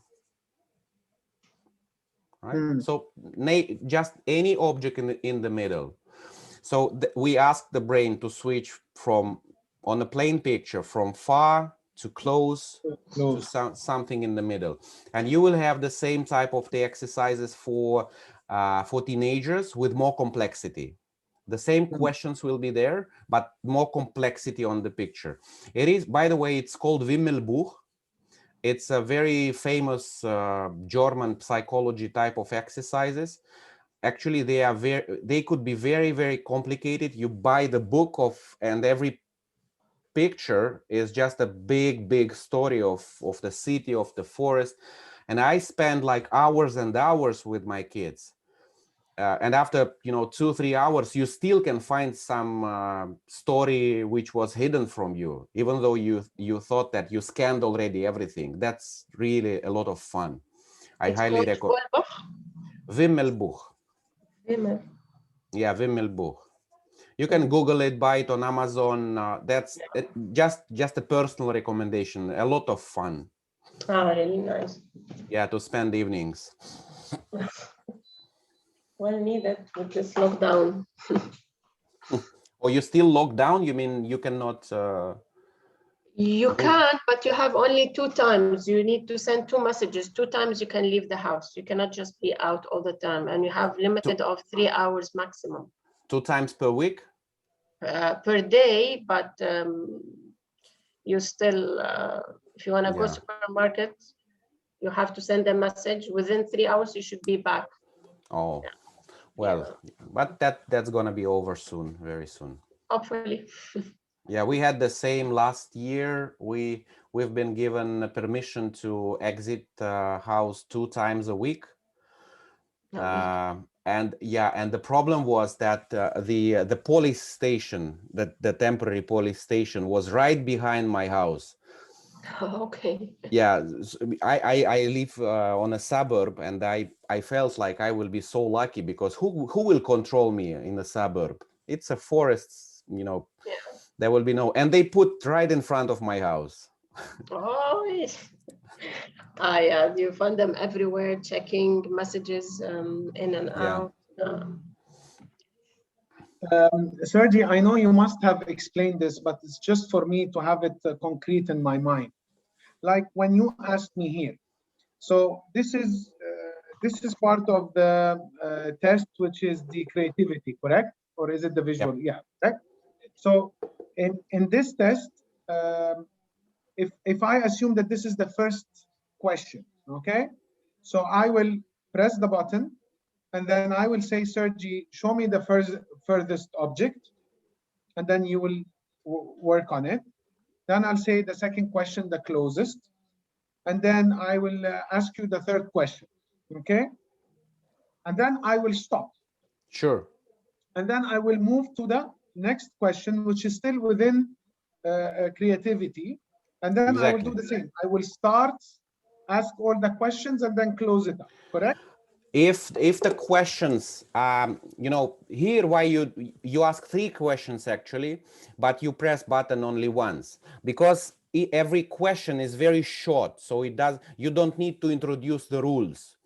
Right. So just any object in the middle. So we ask the brain to switch from, on a plain picture, from far to close to something in the middle. And you will have the same type of the exercises for teenagers with more complexity. The same questions will be there, but more complexity on the picture. It is, by the way, it's called Wimmelbuch. It's a very famous German psychology type of exercises. Actually, they could be very, very complicated. You buy the book and every picture is just a big story of the city, of the forest. And I spend like hours and hours with my kids. And after 2-3 hours, you still can find some story which was hidden from you, even though you thought that you scanned already everything. That's really a lot of fun. I highly recommend. Wimmelbuch. Yeah, Wimmelbuch. You can Google it, buy it on Amazon. That's just a personal recommendation. A lot of fun. Ah, really nice. Yeah, to spend evenings. Well needed with this lockdown. Oh, you still locked down? You mean you cannot? You can, but you have only 2 times. You need to send 2 messages. 2 times you can leave the house. You cannot just be out all the time, and you have limited of 3 hours maximum. 2 times per week? Per day, but you still, if you want to go supermarket, you have to send a message. Within 3 hours, you should be back. Oh, well, but that's gonna be over soon, very soon. Hopefully. Yeah, we had the same last year. We've been given permission to exit house 2 times a week. And the problem was that the police station, the temporary police station, was right behind my house. Okay. Yeah, I live on a suburb, and I felt like I will be so lucky, because who will control me in the suburb? It's a forest, there will be no, and they put right in front of my house. Oh, yeah, you find them everywhere, checking messages in and out. Sergey, I know you must have explained this, but it's just for me to have it concrete in my mind. Like when you asked me here, so this is part of the test, which is the creativity, correct? Or is it the visual? Yep. Yeah, correct. So in this test, if I assume that this is the first question, okay, so I will press the button, and then I will say, Sergey, show me the furthest object, and then you will work on it. Then I'll say the second question, the closest. And then I will ask you the third question. Okay? And then I will stop. Sure. And then I will move to the next question, which is still within creativity. And then I will do the same. I will start, ask all the questions, and then close it up. Correct? If the questions, you know, here why you ask 3 questions actually, but you press button only once, because every question is very short, so you don't need to introduce the rules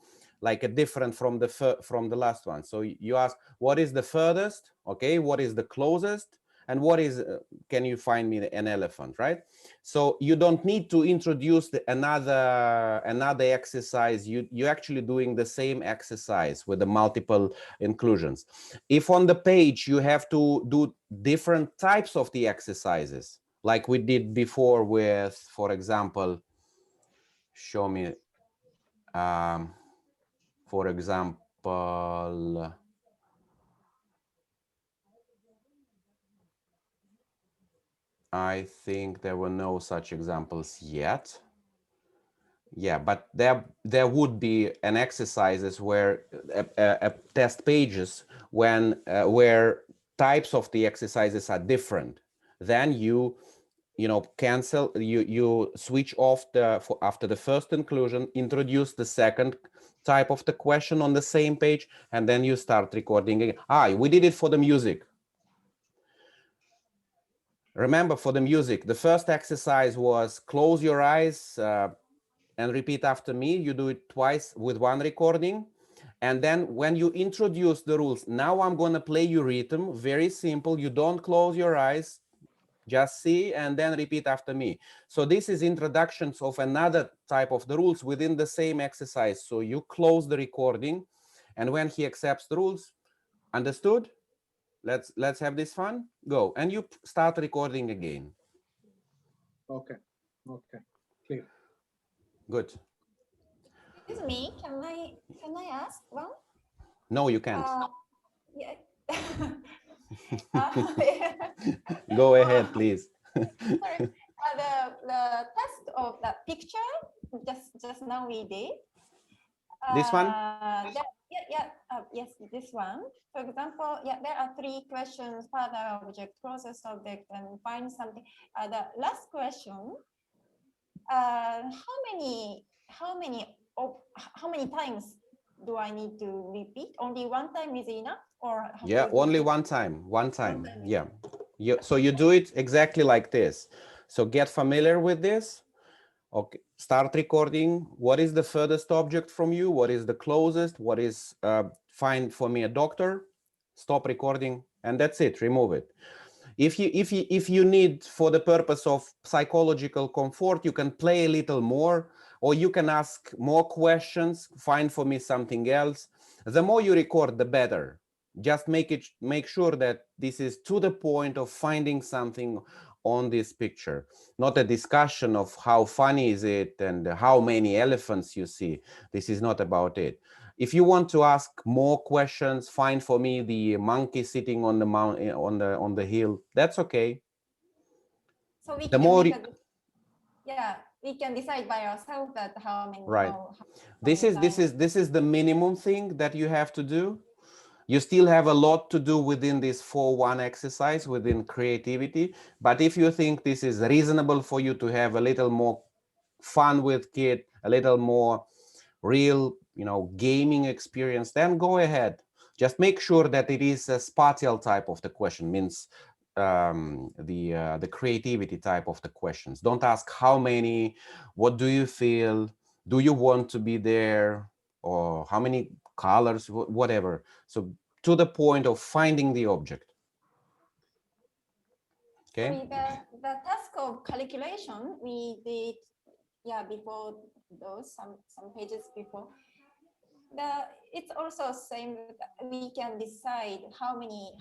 like a different from the last one. So you ask, what is the furthest? Okay, what is the closest? And what is, can you find me an elephant, right? So you don't need to introduce another exercise. You're actually doing the same exercise with the multiple inclusions. If on the page you have to do different types of the exercises, like we did before with, for example, show me, for example, I think there were no such examples yet. Yeah, but there would be an exercises where test pages where types of the exercises are different. Then you know, cancel, you switch off after the first inclusion, introduce the second type of the question on the same page, and then you start recording again. We did it for the music. Remember, for the music, the first exercise was close your eyes and repeat after me. You do it twice with one recording. And then when you introduce the rules, now I'm going to play you rhythm. Very simple. You don't close your eyes, just see and then repeat after me. So this is introductions of another type of the rules within the same exercise. So you close the recording, and when he accepts the rules, understood? Let's have this fun. Go, and you start recording again. Okay. Okay. Clear. Good. Excuse me, can I ask one? No, you can't. Yeah. Go ahead, please. Sorry. The test of the picture just now we did. This one? Yes, this one. For example, there are 3 questions: further object, closest object, and find something. The last question: how many times do I need to repeat? Only one time is enough, or only one time. One time. Yeah. So you do it exactly like this. So get familiar with this. Okay, start recording. What is the furthest object from you? What is the closest? What is find for me a doctor? Stop recording, and that's it. Remove it. If you need, for the purpose of psychological comfort, you can play a little more, or you can ask more questions. Find for me something else. The more you record, the better. Just make sure that this is to the point of finding something on this picture, not a discussion of how funny is it and how many elephants you see. This is not about it. If you want to ask more questions, find for me the monkey sitting on the mountain, on the hill. That's okay. So we the can more we can decide by ourselves that how many. Right. This many is the minimum thing that you have to do. You still have a lot to do within this 4-1 exercise, within creativity. But if you think this is reasonable for you to have a little more fun with kid, a little more real, you know, gaming experience, then go ahead. Just make sure that it is a spatial type of the question, means the creativity type of the questions. Don't ask how many, what do you feel, do you want to be there, or how many colors, whatever. So to the point of finding the object. Okay. Sorry, the task of calculation we did, before those some pages before. It's also same. We can decide how many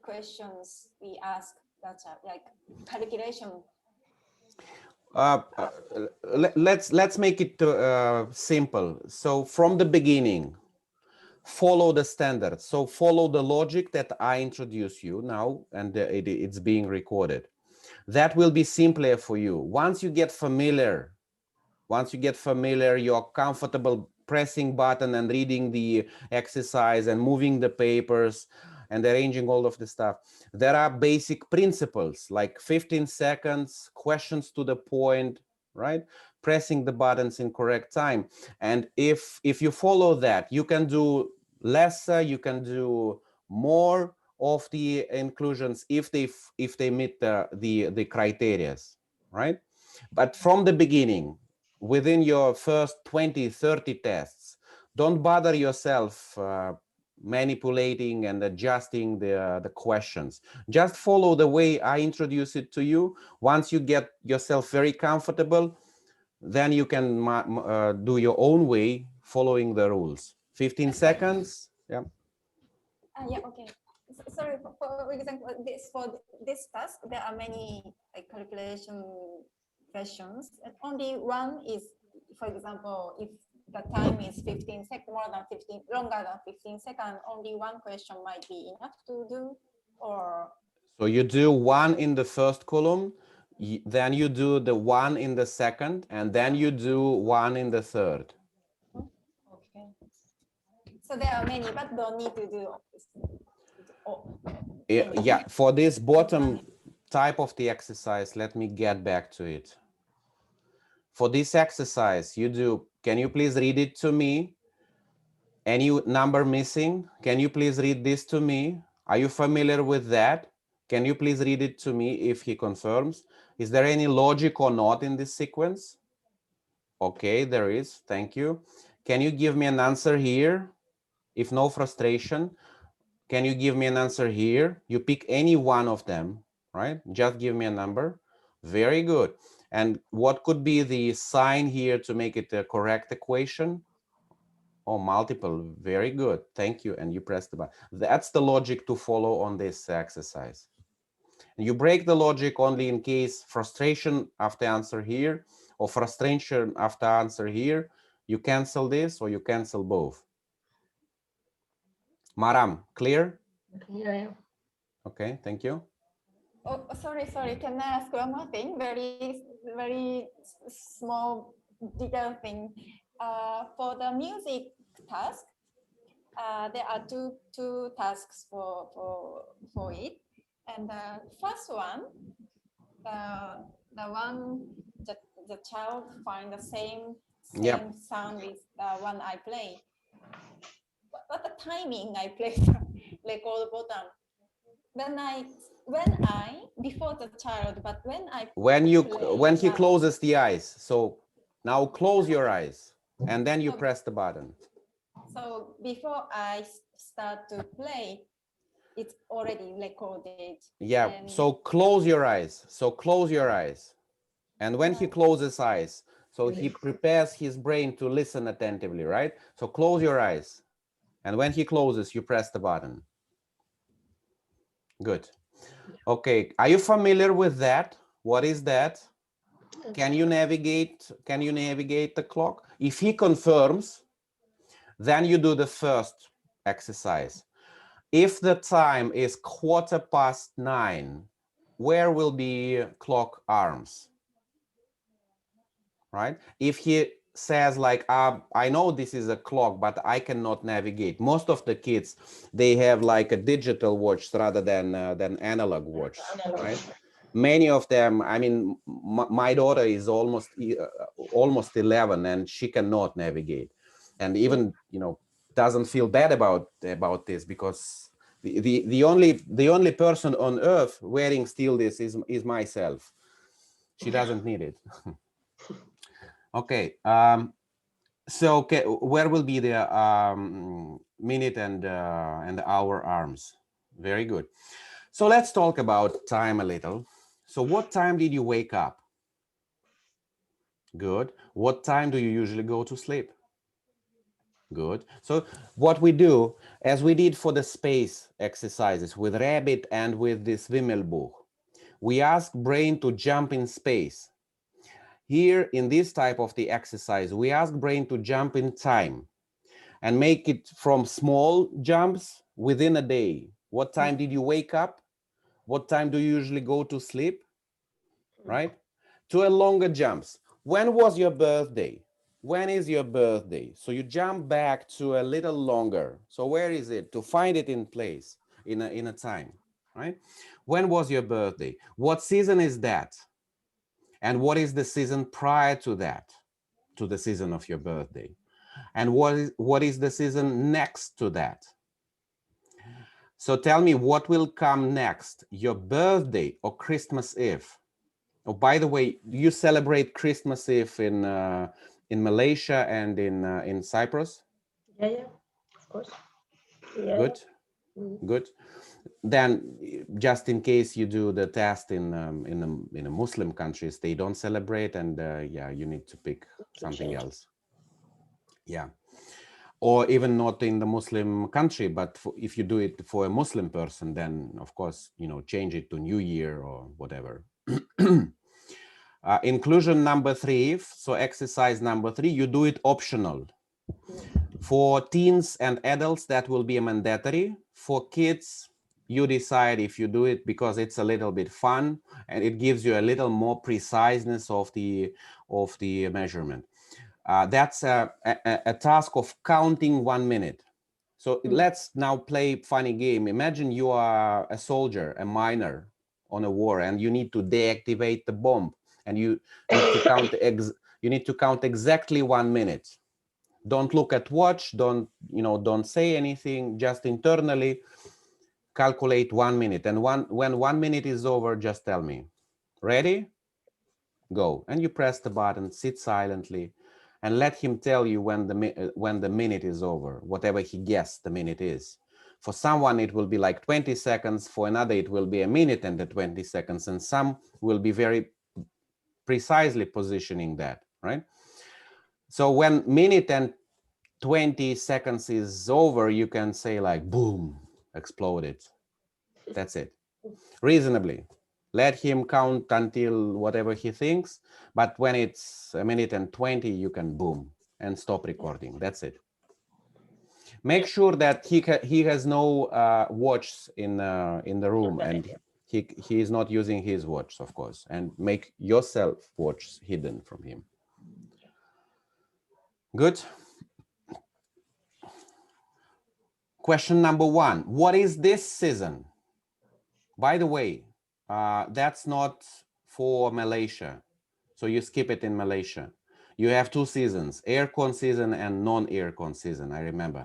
questions we ask. That's like calculation. Let's make it simple. So from the beginning, follow the standards. So follow the logic that I introduce you now, and it's being recorded. That will be simpler for you. Once you get familiar, you're comfortable pressing button and reading the exercise and moving the papers and arranging all of the stuff. There are basic principles like 15 seconds, questions to the point, right? Pressing the buttons in correct time. And if you follow that, you can do lesser, you can do more of the inclusions if they meet the criteria, right? But from the beginning, within your first 20, 30 tests, don't bother yourself manipulating and adjusting the questions. Just follow the way I introduce it to you. Once you get yourself very comfortable, then you can do your own way, following the rules. 15 seconds. Yeah. Yeah, okay. Sorry, for example, for this task, there are many calculation questions. And only one is, for example, if the time is 15 seconds, longer than 15 seconds, only one question might be enough to do, or? So you do one in the first column, then you do the one in the second, and then you do one in the third. Okay. So there are many, but don't need to do. Yeah, for this bottom type of the exercise, let me get back to it. For this exercise, you do, can you please read it to me? Any number missing? Can you please read this to me? Are you familiar with that? Can you please read it to me if he confirms? Is there any logic or not in this sequence? Okay, there is. Thank you. Can you give me an answer here? If no frustration, can you give me an answer here? You pick any one of them, right? Just give me a number. Very good. And what could be the sign here to make it a correct equation? Oh, multiple. Very good. Thank you. And you press the button. That's the logic to follow on this exercise. And you break the logic only in case frustration after answer here or frustration after answer here. You cancel this or you cancel both. Maram, clear? Yeah. Okay, thank you. Oh, sorry. Can I ask one more thing? Very small detail thing. For the music task, there are two tasks for it, and the first one, the one that the child find the same Yep. sound with the one I play. But the timing I play the record button. When I before the child, but when I when he now, closes the eyes. So now close your eyes and then you press the button. So before I start to play, it's already recorded. Yeah, so close your eyes. And when he closes eyes, so he prepares his brain to listen attentively, right? So close your eyes. And when he closes, you press the button. Good. Okay, are you familiar with that? What is that? Can you navigate the clock? If he confirms, then you do the first exercise. If the time is 9:15, where will be clock arms? Right? If he says like, I know this is a clock, but I cannot navigate. Most of the kids, they have like a digital watch rather than analog watch, right? Many of them, I mean, my daughter is almost 11 and she cannot navigate, and even, you know, doesn't feel bad about this, because the only person on earth wearing still this is myself. She doesn't need it. Okay, so where will be the minute and the hour arms? Very good. So let's talk about time a little. So what time did you wake up? Good. What time do you usually go to sleep? Good. So what we do, as we did for the space exercises with rabbit and with this Wimmelbuch, we ask brain to jump in space. Here in this type of the exercise, we ask brain to jump in time and make it from small jumps within a day. What time did you wake up? What time do you usually go to sleep? right? To a longer jumps. When was your birthday? When is your birthday? So you jump back to a little longer. So where is it? To find it in place, in a time, right? When was your birthday? What season is that? And what is the season prior to that, to the season of your birthday? And what is the season next to that? So tell me, what will come next, your birthday or Christmas Eve? Oh, by the way, you celebrate Christmas Eve in Malaysia and in Cyprus? Yeah, of course. Yeah. Good, good. Then, just in case you do the test in a Muslim countries, they don't celebrate, and yeah, you need to pick something else. Yeah, or even not in the Muslim country, but if you do it for a Muslim person, then of course, you know, change it to New Year or whatever. Inclusion number 3, so exercise number 3, you do it optional. For teens and adults, that will be mandatory. For kids, you decide if you do it because it's a little bit fun and it gives you a little more preciseness of the measurement. That's a task of counting 1 minute. So let's now play funny game. Imagine you are a soldier, a miner on a war, and you need to deactivate the bomb, and you need to count you need to count exactly 1 minute. Don't look at watch, don't say anything, just internally calculate 1 minute, and when 1 minute is over, just tell me. Ready? Go. And you press the button, sit silently, and let him tell you when the minute is over, whatever he guessed the minute is. For someone it will be like 20 seconds, for another it will be a minute and the 20 seconds, and some will be very precisely positioning that, right? So when minute and 20 seconds is over, you can say like, boom, exploded. That's it. Reasonably. Let him count until whatever he thinks, but when it's a minute and 20, you can boom and stop recording. That's it. Make sure that he has no watch in the room, and he is not using his watch, of course, and make yourself watch hidden from him. Good. Question number 1. What is this season? By the way, that's not for Malaysia. So you skip it in Malaysia. You have 2 seasons, aircon season and non-aircon season, I remember.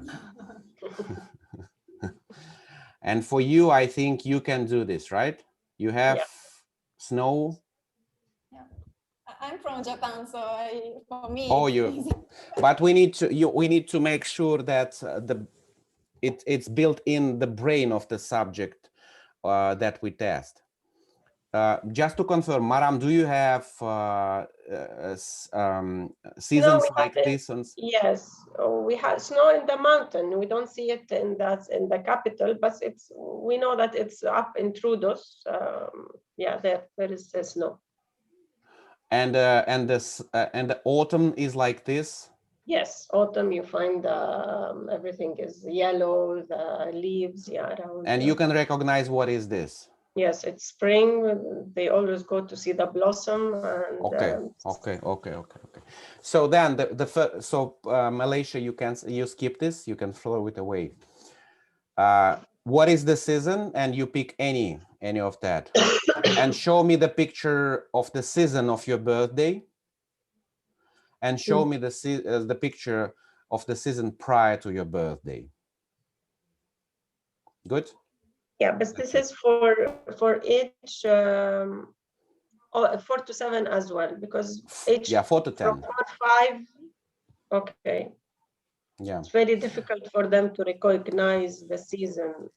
And for you, I think you can do this, right? You have snow. Yeah. I'm from Japan, so for me. Oh, but we need to make sure that it's built in the brain of the subject that we test. Just to confirm, Maram, do you have seasons like this? Yes, we have snow in the mountain. We don't see it in the capital, but we know that it's up in Trudos. Yeah, there is snow. And the autumn is like this? Yes, autumn you find everything is yellow, the leaves, around. And you can recognize what is this? Yes, it's spring. They always go to see the blossom. And, okay. So then Malaysia, you skip this. You can throw it away. What is the season? And you pick any of that, and show me the picture of the season of your birthday, and show me the picture of the season prior to your birthday. Good. Yeah, but this is for age 4 to 7 as well, because age 4 to 10. from 4 to 5. Okay. Yeah. It's very difficult for them to recognize the season.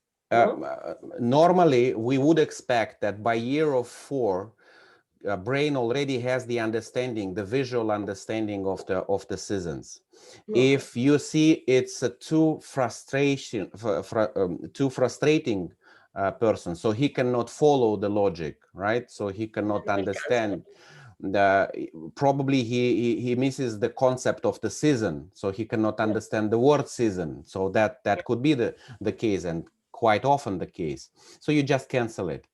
Normally, we would expect that by year of 4, brain already has the understanding, the visual understanding of the seasons. If you see it's a too frustrating person, so he cannot follow the logic, right? So he cannot understand. Probably he misses the concept of the season, so he cannot understand the word season. So that could be the case, and quite often the case. So you just cancel it.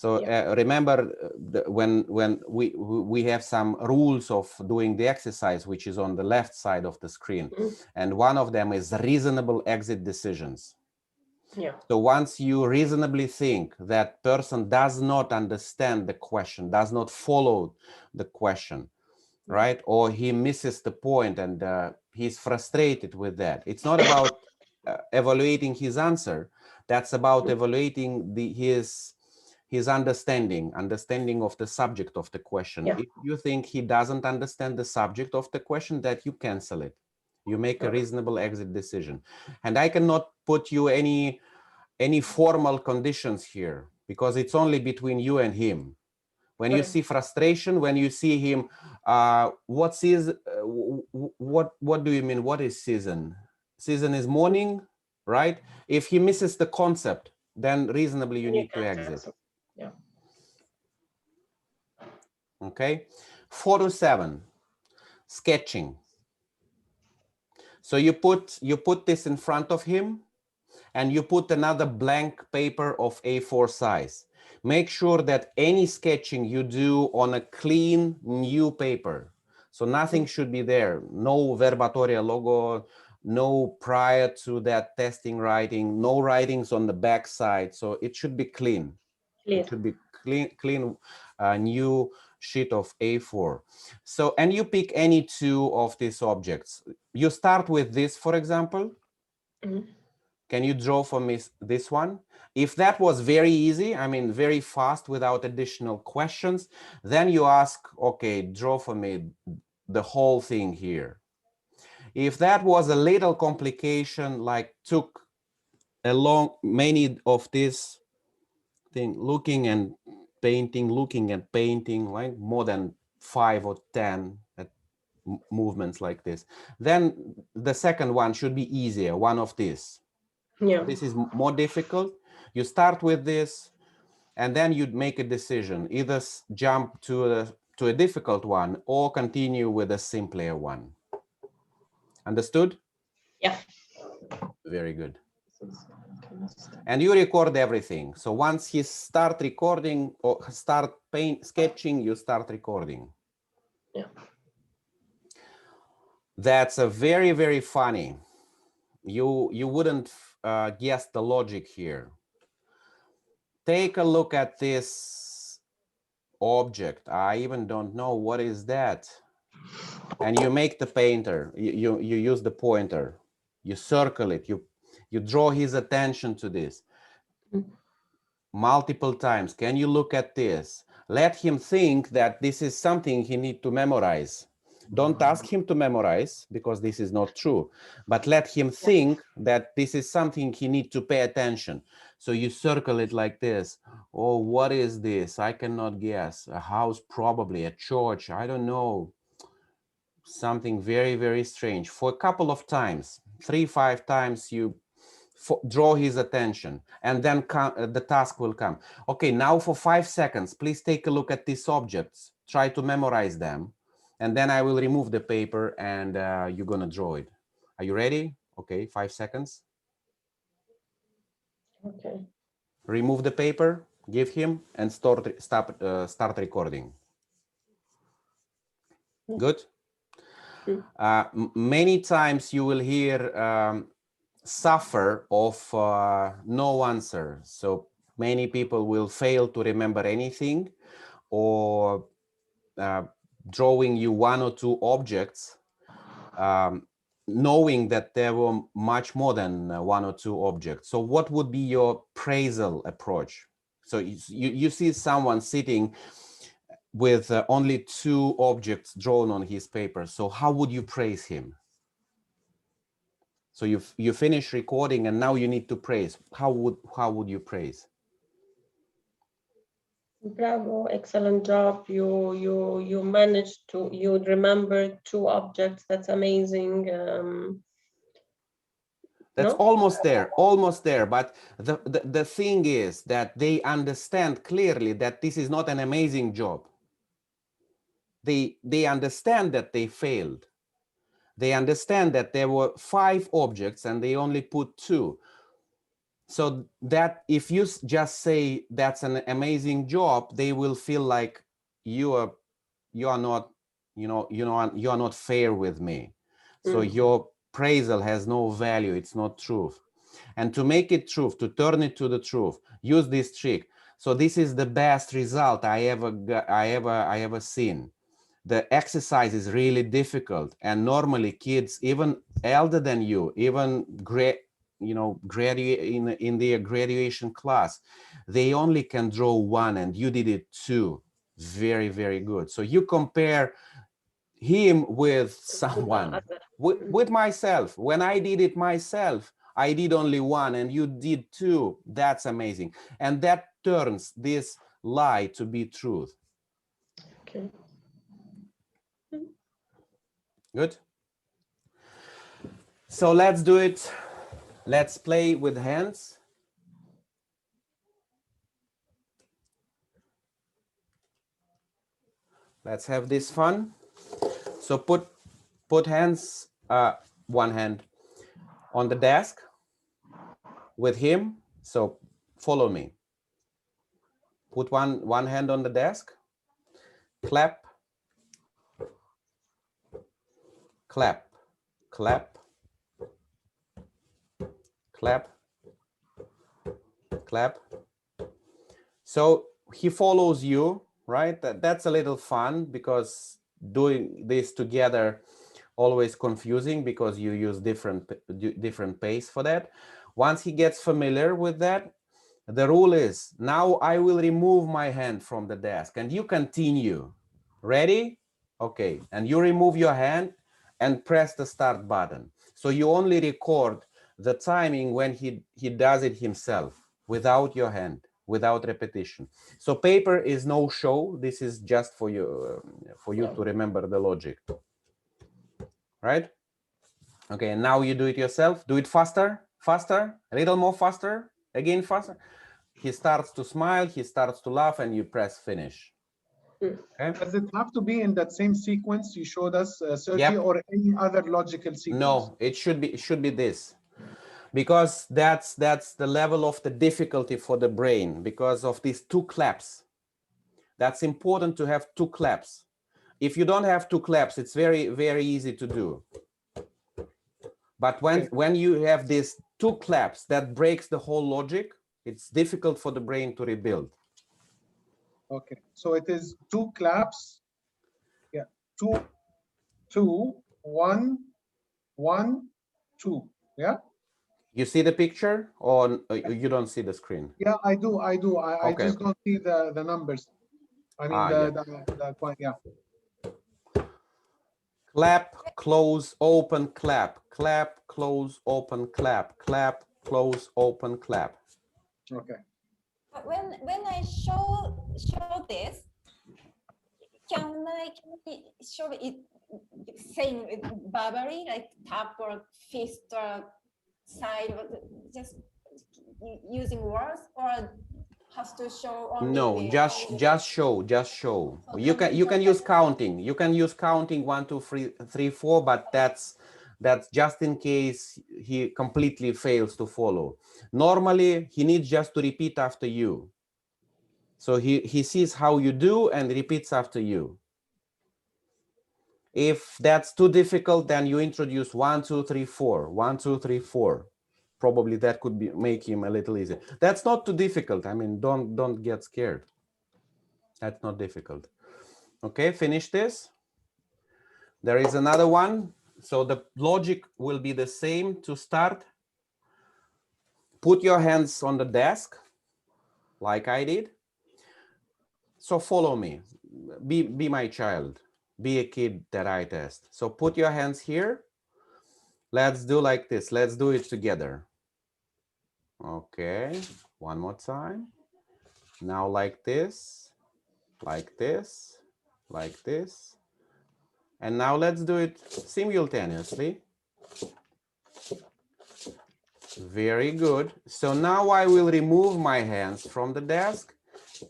So remember when we have some rules of doing the exercise, which is on the left side of the screen, and one of them is reasonable exit decisions. Yeah. So once you reasonably think that person does not understand the question, does not follow the question, right? Or he misses the point and he's frustrated with that. It's not about evaluating his answer. That's about evaluating his understanding of the subject of the question. Yeah. If you think he doesn't understand the subject of the question, that you cancel it. You make a reasonable exit decision. And I cannot put you any formal conditions here, because it's only between you and him. When you see frustration, when you see him, what do you mean? What is season? Season is morning, right? If he misses the concept, then reasonably you need to exit. Yeah. Okay. 4 to 7, sketching. So you put this in front of him, and you put another blank paper of A4 size. Make sure that any sketching you do on a clean new paper. So nothing should be there. No verbatoria logo, no prior to that testing writing, no writings on the back side. So it should be clean. It should be clean new sheet of A4. So, and you pick any two of these objects. You start with this, for example. Can you draw for me this one? If that was very easy, I mean, very fast without additional questions, then you ask, okay, draw for me the whole thing here. If that was a little complication, like took a long, many of this thing, looking and painting, like more than 5 or 10 movements like this, then the second one should be easier, one of these. Yeah. This is more difficult. You start with this, and then you'd make a decision, either jump to a difficult one or continue with a simpler one. Understood? Yeah. Very good. And you record everything. So once you start recording or start sketching, you start recording. Yeah. That's a very, very funny. You wouldn't guess the logic here. Take a look at this object. I even don't know what is that. And you make the painter. You use the pointer. You circle it. You draw his attention to this multiple times. Can you look at this? Let him think that this is something he needs to memorize. Don't ask him to memorize, because this is not true, but let him think that this is something he needs to pay attention. So you circle it like this. Oh, what is this? I cannot guess. A house, probably a church. I don't know. Something very, very strange. For a couple of times, 3-5 times, you draw his attention, and then the task will come. Okay, now for 5 seconds, please take a look at these objects. Try to memorize them. And then I will remove the paper, and you're going to draw it. Are you ready? Okay, 5 seconds. Okay. Remove the paper, give him, and start recording. Good? Many times you will hear suffer of no answer. So many people will fail to remember anything, or drawing you 1 or 2 objects, knowing that there were much more than 1 or 2 objects. So what would be your praisal approach? So you see someone sitting with only 2 objects drawn on his paper. So how would you praise him? So you finish recording, and now you need to praise. How would you praise? Bravo, excellent job. You managed to, you remember 2 objects. That's amazing. That's no? almost there. But the thing is that they understand clearly that this is not an amazing job. They understand that they failed. They understand that there were 5 objects and they only put 2. So that if you just say that's an amazing job, they will feel like you are not, you are not fair with me. So your praisal has no value. It's not truth. And to make it truth, to turn it to the truth, use this trick. So this is the best result I ever seen. The exercise is really difficult, and normally kids, even elder than you, even graduate in their graduation class, they only can draw one, and you did it two. Very, very good. So you compare him with someone, with myself. When I did it myself, I did only one and you did two. That's amazing. And that turns this lie to be truth. Okay. Good. So let's do it. Let's play with hands. Let's have this fun. So put hands, one hand on the desk with him. So follow me. Put one hand on the desk. Clap, clap, clap, clap, clap. So he follows you, right? That's a little fun because doing this together always confusing because you use different pace for that. Once he gets familiar with that, the rule is now I will remove my hand from the desk and you continue. Ready? Okay. And you remove your hand and press the start button. So you only record the timing when he does it himself without your hand, without repetition. So paper is no show. This is just for you to remember the logic. Right? Okay, and now you do it yourself. Do it faster, faster, a little more faster, again faster. He starts to smile, he starts to laugh, and you press finish. Okay. Does it have to be in that same sequence you showed us, Sergi, Yep. or any other logical sequence? No, it should be this, because that's the level of the difficulty for the brain because of these two claps. That's important to have two claps. If you don't have two claps, it's very, very easy to do. But when you have these two claps, that breaks the whole logic. It's difficult for the brain to rebuild. Okay, so it is two claps. Yeah, 2, 2, 1, 1, 2. Yeah. You see the picture, or you don't see the screen? Yeah, I do. I Okay. just don't see the numbers. I mean yeah. Clap, close, open, clap, clap, close, open, clap, clap, close, open, clap. Okay. When I show this, can I show it same verbally, like tap or fist or side, or just using words, or has to show only? No, just show. So You can use counting. You can use counting 1, 2, 3, 4, but that's just in case he completely fails to follow. Normally, he needs just to repeat after you. So he sees how you do and repeats after you. If that's too difficult, then you introduce 1, 2, 3, 4. 1, 2, 3, 4. Probably that could make him a little easier. That's not too difficult. I mean, don't get scared. That's not difficult. Okay, finish this. There is another one. So the logic will be the same to start. Put your hands on the desk, like I did. So follow me. Be my child. Be a kid that I test. So put your hands here. Let's do like this. Let's do it together. Okay, one more time. Now like this, like this, like this. And now let's do it simultaneously. Very good. So now I will remove my hands from the desk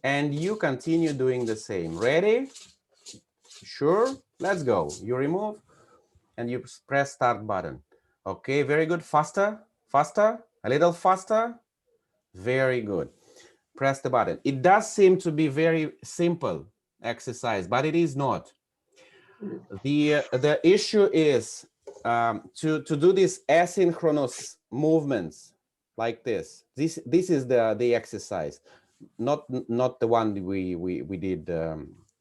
and you continue doing the same. Ready? Sure. Let's go. You remove and you press start button. Okay, very good. Faster, faster, a little faster. Very good. Press the button. It does seem to be very simple exercise, but it is not. The issue is to do these asynchronous movements like this. This is the exercise, not the one we did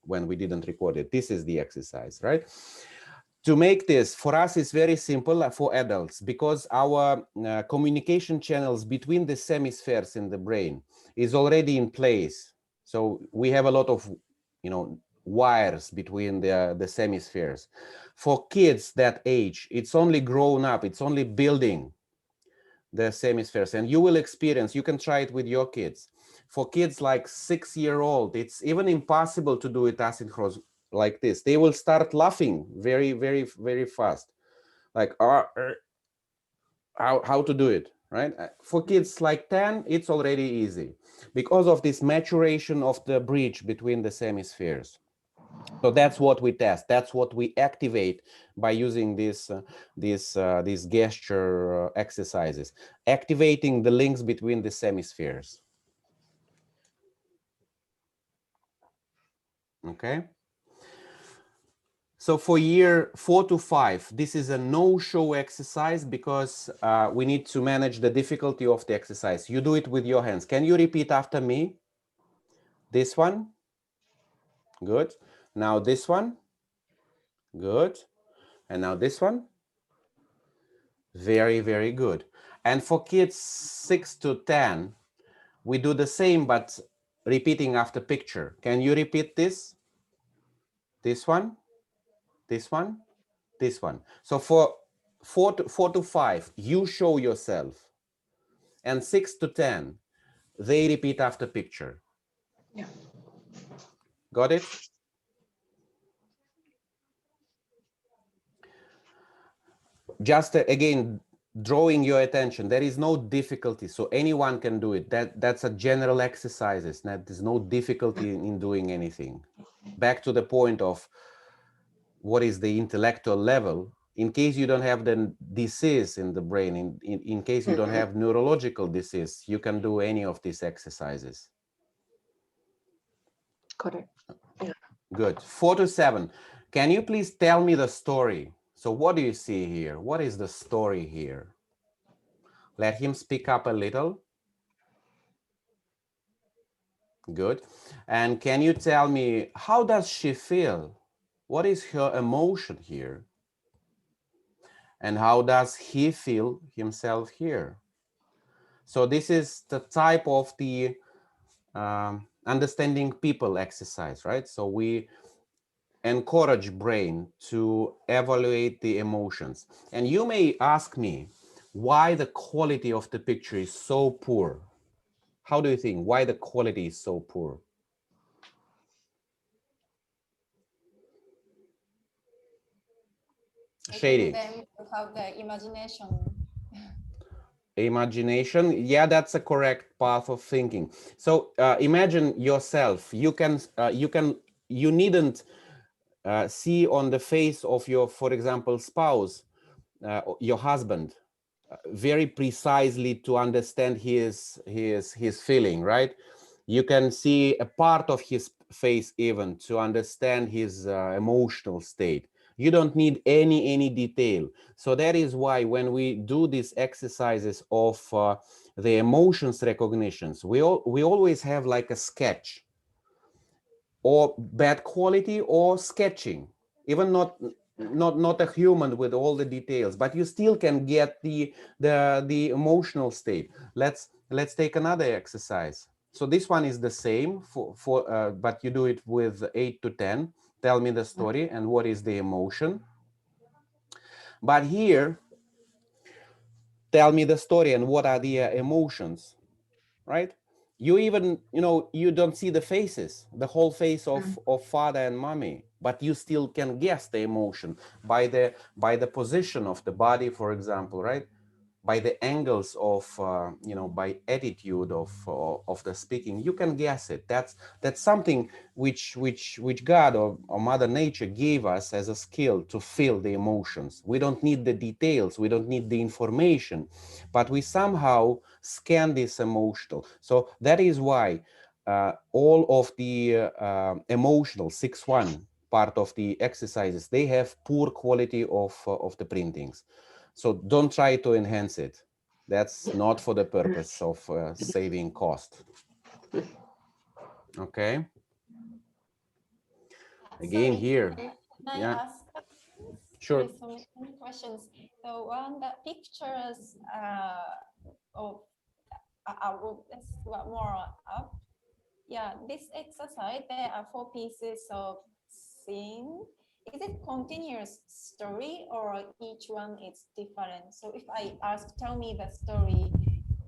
when we didn't record it. This is the exercise, right? To make this, for us, it's very simple for adults, because our communication channels between the hemispheres in the brain is already in place. So we have a lot of, wires between the hemispheres. For kids that age, it's only grown up, it's only building the hemispheres, and you will experience, you can try it with your kids. For kids like 6-year-old, it's even impossible to do it asynchronous like this. They will start laughing very, very, very fast. Like, how to do it, right? For kids like 10, it's already easy because of this maturation of the bridge between the hemispheres. So that's what we test. That's what we activate by using these gesture exercises, activating the links between the hemispheres. Okay. So for year 4 to 5, this is a no-show exercise because we need to manage the difficulty of the exercise. You do it with your hands. Can you repeat after me? This one. Good. Now this one. Good. And now this one. Very, very good. And for kids 6 to 10, we do the same, but repeating after picture. Can you repeat this? This one, this one, this one. So for 4 to 5, you show yourself. And 6 to 10, they repeat after picture. Yeah. Got it? Just again, drawing your attention, there is no difficulty, so anyone can do it. That's a general exercises. There's no difficulty in doing anything. Back to the point of what is the intellectual level. In case you don't have the disease in the brain, in case you don't have neurological disease, you can do any of these exercises. Correct. Yeah. Good. 4 to 7. Can you please tell me the story? So what do you see here? What is the story here? Let him speak up a little. Good. And can you tell me, how does she feel? What is her emotion here? And how does he feel himself here? So this is the type of the understanding people exercise, right? So we encourage brain to evaluate the emotions. And you may ask me why the quality of the picture is so poor. How do you think? Why the quality is so poor? Shady. Them to have the imagination. Imagination, yeah, that's a correct path of thinking. So imagine yourself. You needn't see on the face of your, for example, spouse, your husband, very precisely to understand his feeling, right? You can see a part of his face even to understand his emotional state. You don't need any detail. So that is why when we do these exercises of the emotions recognitions, we always have like a sketch, or bad quality, or sketching, even not a human with all the details, but you still can get the emotional state. Let's take another exercise. So this one is the same but you do it with 8 to 10. Tell me the story and what is the emotion. But here, tell me the story and what are the emotions, right? You even, you don't see the faces, the whole face of father and mommy, but you still can guess the emotion by the position of the body, for example, right? by the angles of you know, by attitude of the speaking, you can guess it. That's something which God or Mother Nature gave us as a skill to feel the emotions. We don't need the details, we don't need the information, but we somehow scan this emotional. So that is why all of the emotional 6-1 part of the exercises, they have poor quality of the printings. So don't try to enhance it. That's not for the purpose of saving cost. Okay. Again, Sorry, here. can I Yeah, ask questions? sure. There is so many questions. So one, the pictures of let's go more up. Yeah, this exercise, there are 4 pieces of scene. Is it continuous story or each one is different? So if I ask, tell me the story,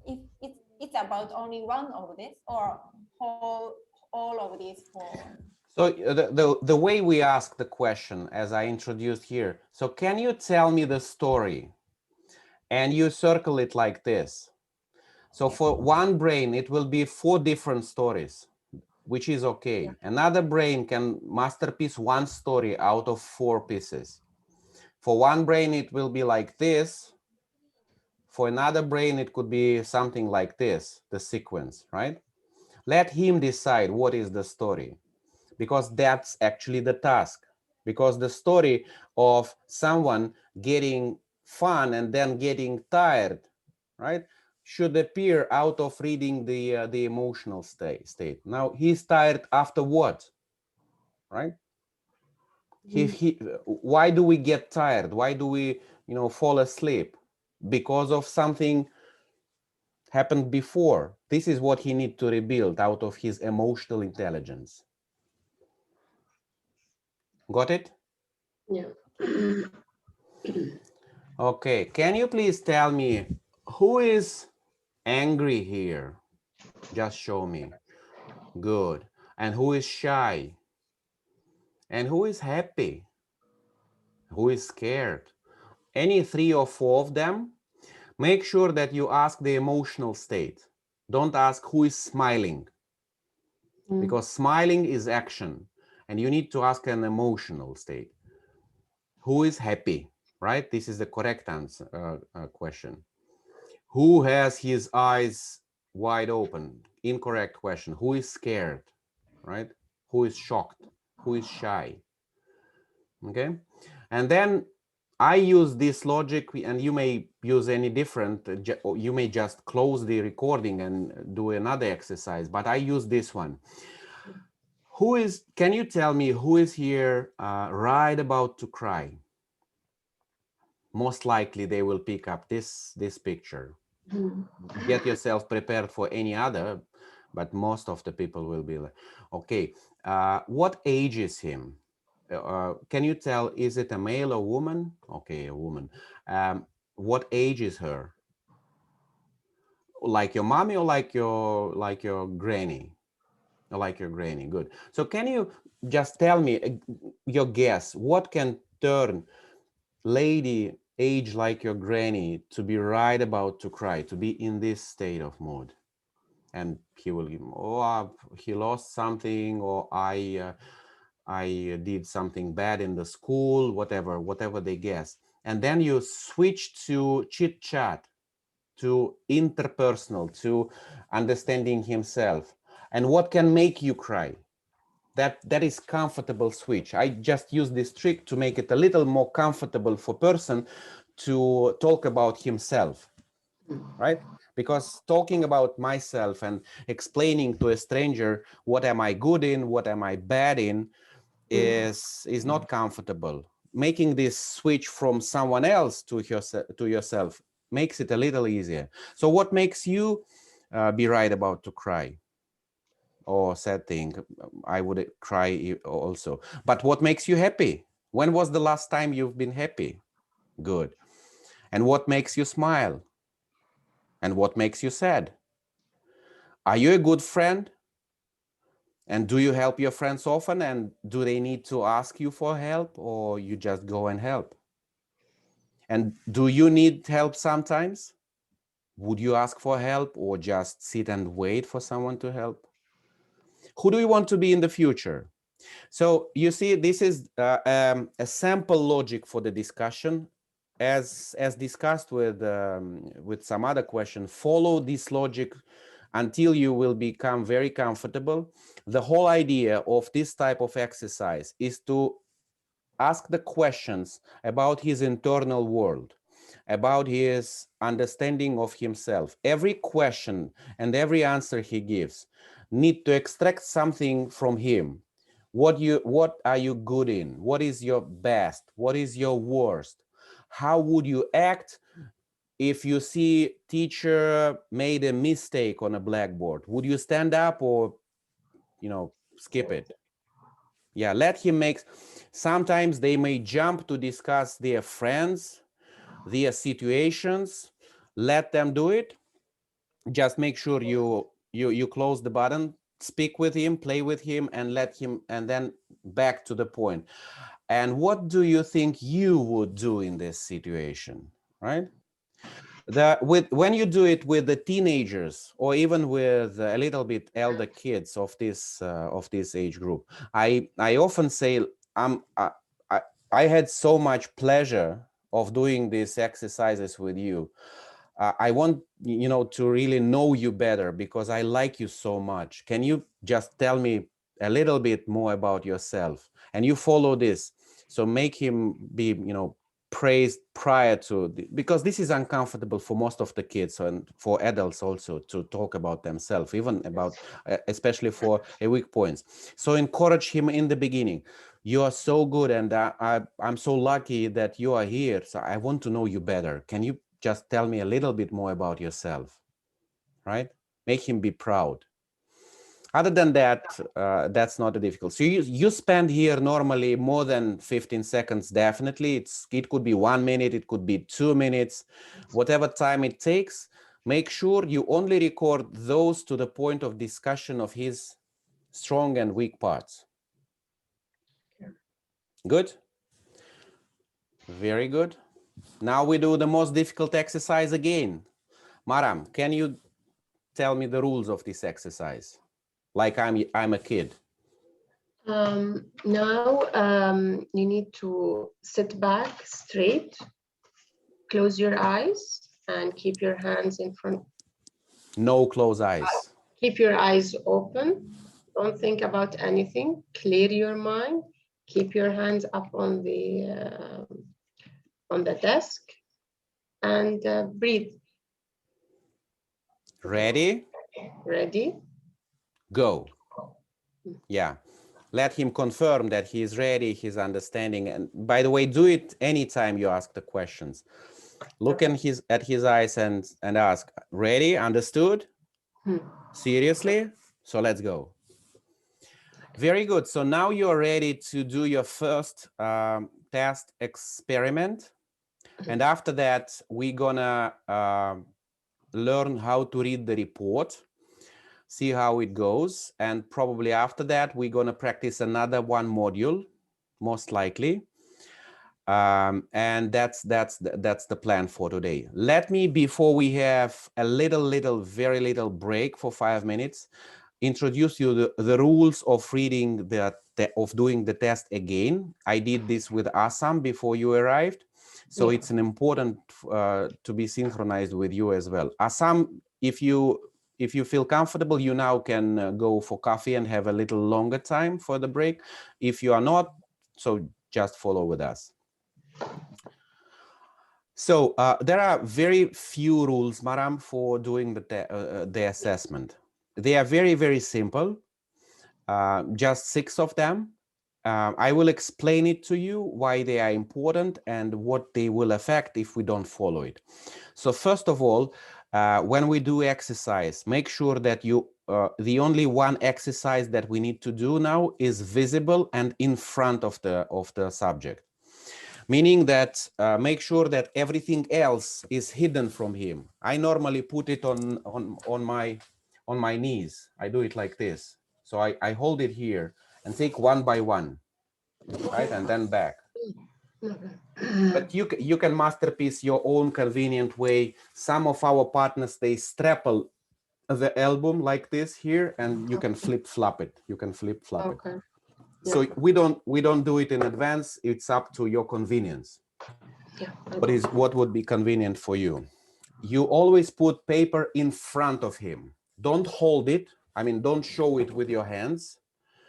if it's about only one of this or all of these 4? So the way we ask the question, as I introduced here, so can you tell me the story? And you circle it like this. So for one brain, it will be 4 different stories, which is okay. Yeah. Another brain can masterpiece one story out of 4 pieces. For one brain, it will be like this. For another brain, it could be something like this, the sequence, right? Let him decide what is the story, because that's actually the task. Because the story of someone getting fun and then getting tired, right, should appear out of reading the emotional state. Now he's tired after what, right? Why do we get tired? Why do we, you know, fall asleep? Because of something happened before. This is what he needs to rebuild out of his emotional intelligence. Got it? Yeah. Okay, can you please tell me who is angry here? Just show me. Good. And who is shy? And who is happy? Who is scared? Any 3 or 4 of them? Make sure that you ask the emotional state. Don't ask who is smiling, because smiling is action, and you need to ask an emotional state. Who is happy, right? This is the correct answer question. Who has his eyes wide open? Incorrect question. Who is scared, right? Who is shocked? Who is shy? Okay, and then I use this logic, and you may use any different, you may just close the recording and do another exercise, but I use this one. Who is, can you tell me who is here right about to cry? Most likely they will pick up this picture. Get yourself prepared for any other, but most of the people will be like, okay, what age is him? Can you tell, is it a male or woman? Okay, a woman. What age is her? Like your mommy or like your granny? Or like your granny, good. So can you just tell me your guess, what can turn lady age like your granny to be right about to cry, to be in this state of mood? And he will, oh, he lost something, or I did something bad in the school, whatever they guess. And then you switch to chit chat, to interpersonal, to understanding himself. And what can make you cry? That is comfortable switch. I just use this trick to make it a little more comfortable for person to talk about himself, right? Because talking about myself and explaining to a stranger what am I good in, what am I bad in, is not comfortable. Making this switch from someone else to yourself makes it a little easier. So what makes you be right about to cry? Or sad thing, I would cry also. But what makes you happy? When was the last time you've been happy? Good. And what makes you smile? And what makes you sad? Are you a good friend? And do you help your friends often? And do they need to ask you for help, or you just go and help? And do you need help sometimes? Would you ask for help or just sit and wait for someone to help? Who do you want to be in the future? So you see, this is a sample logic for the discussion. As discussed with some other question, follow this logic until you will become very comfortable. The whole idea of this type of exercise is to ask the questions about his internal world, about his understanding of himself. Every question and every answer he gives need to extract something from him. What are you good in? What is your best? What is your worst? How would you act if you see teacher made a mistake on a blackboard? Would you stand up or, skip it? Yeah, let him make. Sometimes they may jump to discuss their friends, their situations. Let them do it. Just make sure you close the button, speak with him, play with him, and let him, and then back to the point. And what do you think you would do in this situation, right? When you do it with the teenagers or even with a little bit elder kids of this age group, I often say I had so much pleasure of doing these exercises with you. I want to really know you better because I like you so much. Can you just tell me a little bit more about yourself? And you follow this, so make him be praised prior to because this is uncomfortable for most of the kids and for adults also to talk about themselves, even about especially for weak points. So encourage him in the beginning. You are so good, and I'm so lucky that you are here, so I want to know you better. Can you just tell me a little bit more about yourself, right? Make him be proud. Other than that, that's not a difficult. So you spend here normally more than 15 seconds, definitely. It could be 1 minute, it could be 2 minutes, whatever time it takes. Make sure you only record those to the point of discussion of his strong and weak parts. Good? Very good. Now we do the most difficult exercise again. Maram, can you tell me the rules of this exercise? Like I'm a kid. Now you need to sit back straight, close your eyes, and keep your hands in front. No close eyes. Keep your eyes open. Don't think about anything. Clear your mind. Keep your hands up on the desk, and breathe. Ready? Ready? Go. Yeah. Let him confirm that he is ready, he's understanding. And by the way, do it anytime you ask the questions. Look at his eyes and ask, ready, understood? Seriously? So let's go. Very good. So now you're ready to do your first test experiment. And after that, we're gonna learn how to read the report, see how it goes. And probably after that, we're gonna practice another one module, most likely. And that's the plan for today. Let me, before we have a very little break for 5 minutes, introduce you the rules of reading of doing the test again. I did this with Assam before you arrived, so yeah. It's an important to be synchronized with you as well. Assam, if you feel comfortable, you now can go for coffee and have a little longer time for the break. If you are not, so just follow with us. So there are very few rules, Maram, for doing the assessment. They are very, very simple, just 6 of them. I will explain it to you, why they are important and what they will affect if we don't follow it. So first of all, when we do exercise, make sure that the only one exercise that we need to do now is visible and in front of the subject. Meaning that make sure that everything else is hidden from him. I normally put it on my knees. I do it like this. So I hold it here and take one by one, right? And then back. But you can masterpiece your own convenient way. Some of our partners, they staple the album like this here, and you can flip flop it. You can flip flop it. So we don't do it in advance. It's up to your convenience. What would be convenient for you? You always put paper in front of him. Don't hold it. I mean, don't show it with your hands.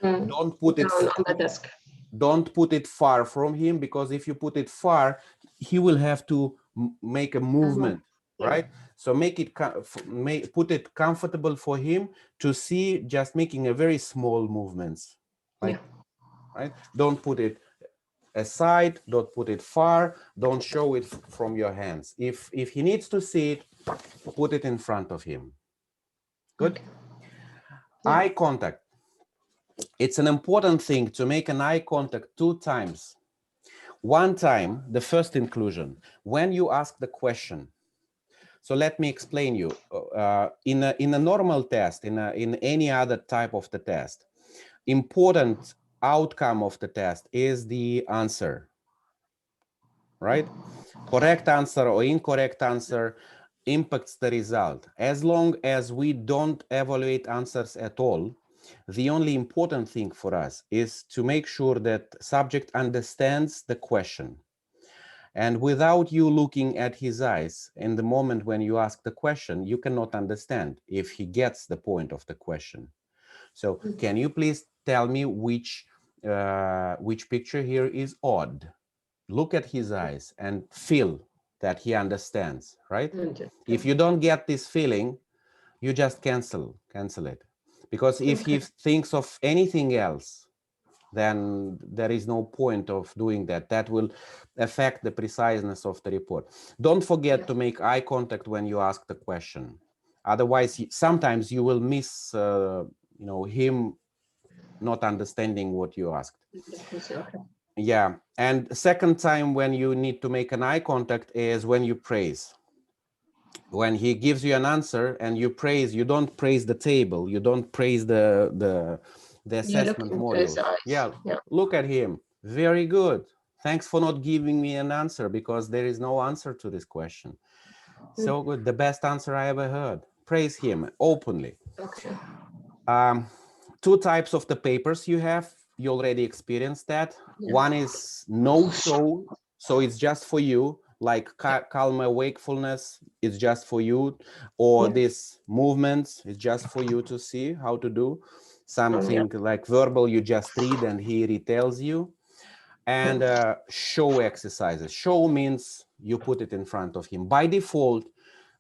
Don't put it on the desk. Don't put it far from him, because if you put it far, he will have to make a movement, right? So put it comfortable for him to see, just making a very small movements, like, right? Don't put it aside, don't put it far, don't show it from your hands. If he needs to see it, put it in front of him. Good. Eye contact. It's an important thing to make an eye contact 2 times. One time, the first inclusion, when you ask the question. So let me explain you. In a normal test, in any other type of the test, important outcome of the test is the answer, right? Correct answer or incorrect answer impacts the result. As long as we don't evaluate answers at all, the only important thing for us is to make sure that subject understands the question. And without you looking at his eyes in the moment when you ask the question, you cannot understand if he gets the point of the question. So can you please tell me which picture here is odd? Look at his eyes and feel that he understands, right? If you don't get this feeling, you just cancel it. Because if he thinks of anything else, then there is no point of doing that. That will affect the preciseness of the report. Don't forget to make eye contact when you ask the question. Otherwise, sometimes you will miss, him not understanding what you asked. Yeah, and second time when you need to make an eye contact is when you praise. When he gives you an answer and you praise, you don't praise the table, you don't praise the assessment module. Look at him. Very good. Thanks for not giving me an answer, because there is no answer to this question. So good. The best answer I ever heard. Praise him openly. 2 types of the papers you have. You already experienced that. One is no show. So it's just for you, like calmer wakefulness is just for you, or this movements is just for you to see how to do. Something like verbal, you just read and he retells you. And show exercises. Show means you put it in front of him. By default,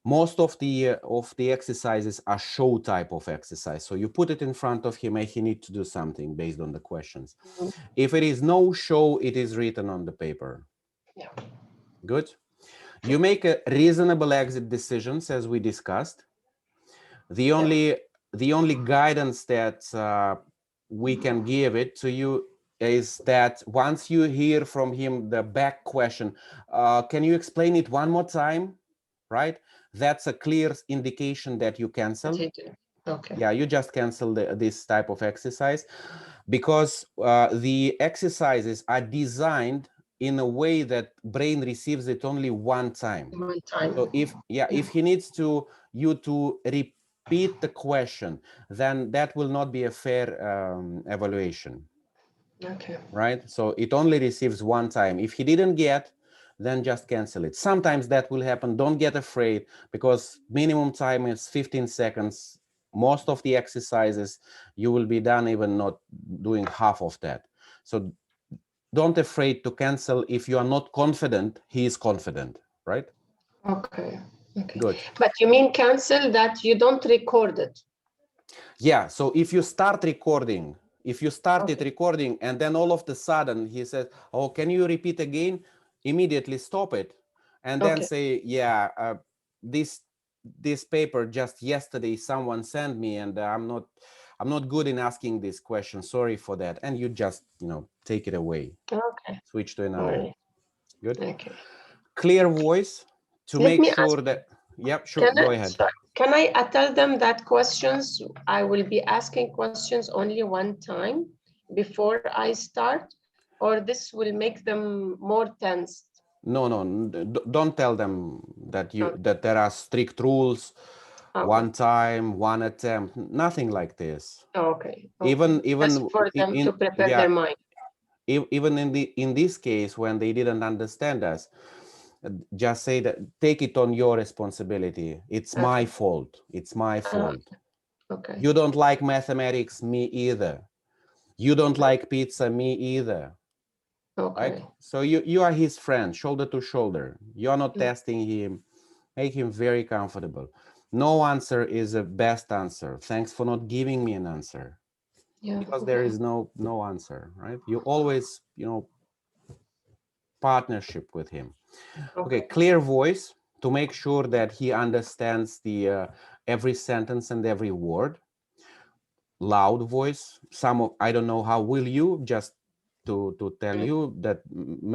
most of the exercises are show type of exercise. So you put it in front of him and he needs to do something based on the questions. If it is no show, it is written on the paper. Good. You make a reasonable exit decisions, as we discussed. The only guidance that we can give it to you is that once you hear from him the back question, can you explain it one more time? Right? That's a clear indication that you cancel. Yeah, you just cancel this type of exercise, because the exercises are designed in a way that brain receives it only one time. So if he needs you to repeat the question, then that will not be a fair evaluation. Right? So it only receives one time. If he didn't get, then just cancel it. Sometimes that will happen. Don't get afraid, because minimum time is 15 seconds. Most of the exercises you will be done even not doing half of that. So don't afraid to cancel if you are not confident he is confident, right? Okay. Good. But you mean cancel that you don't record it? Yeah, so if you start recording, if you started recording and then all of a sudden he says, oh, can you repeat again? Immediately stop it and then say, yeah, this paper just yesterday someone sent me and I'm not good in asking this question. Sorry for that. And you just, take it away. Switch to another. Good. Clear voice to make sure that, go ahead. Can I tell them that questions, I will be asking questions only one time before I start? or this will make them more tensed? No, don't tell them that that there are strict rules, one time, one attempt, nothing like this. Okay. Even just for them to prepare their mind. Even in this case, when they didn't understand us, just say that, take it on your responsibility. It's my fault. It's my fault. Okay. You don't like mathematics, me either. You don't like pizza, me either. Okay. Right? So you are his friend, shoulder to shoulder. You're not testing him. Make him very comfortable. No answer is a best answer. Thanks for not giving me an answer. Yeah. Because there is no answer, right? You always, partnership with him. Okay, clear voice to make sure that he understands the every sentence and every word. Loud voice. I don't know how will you, just to tell you that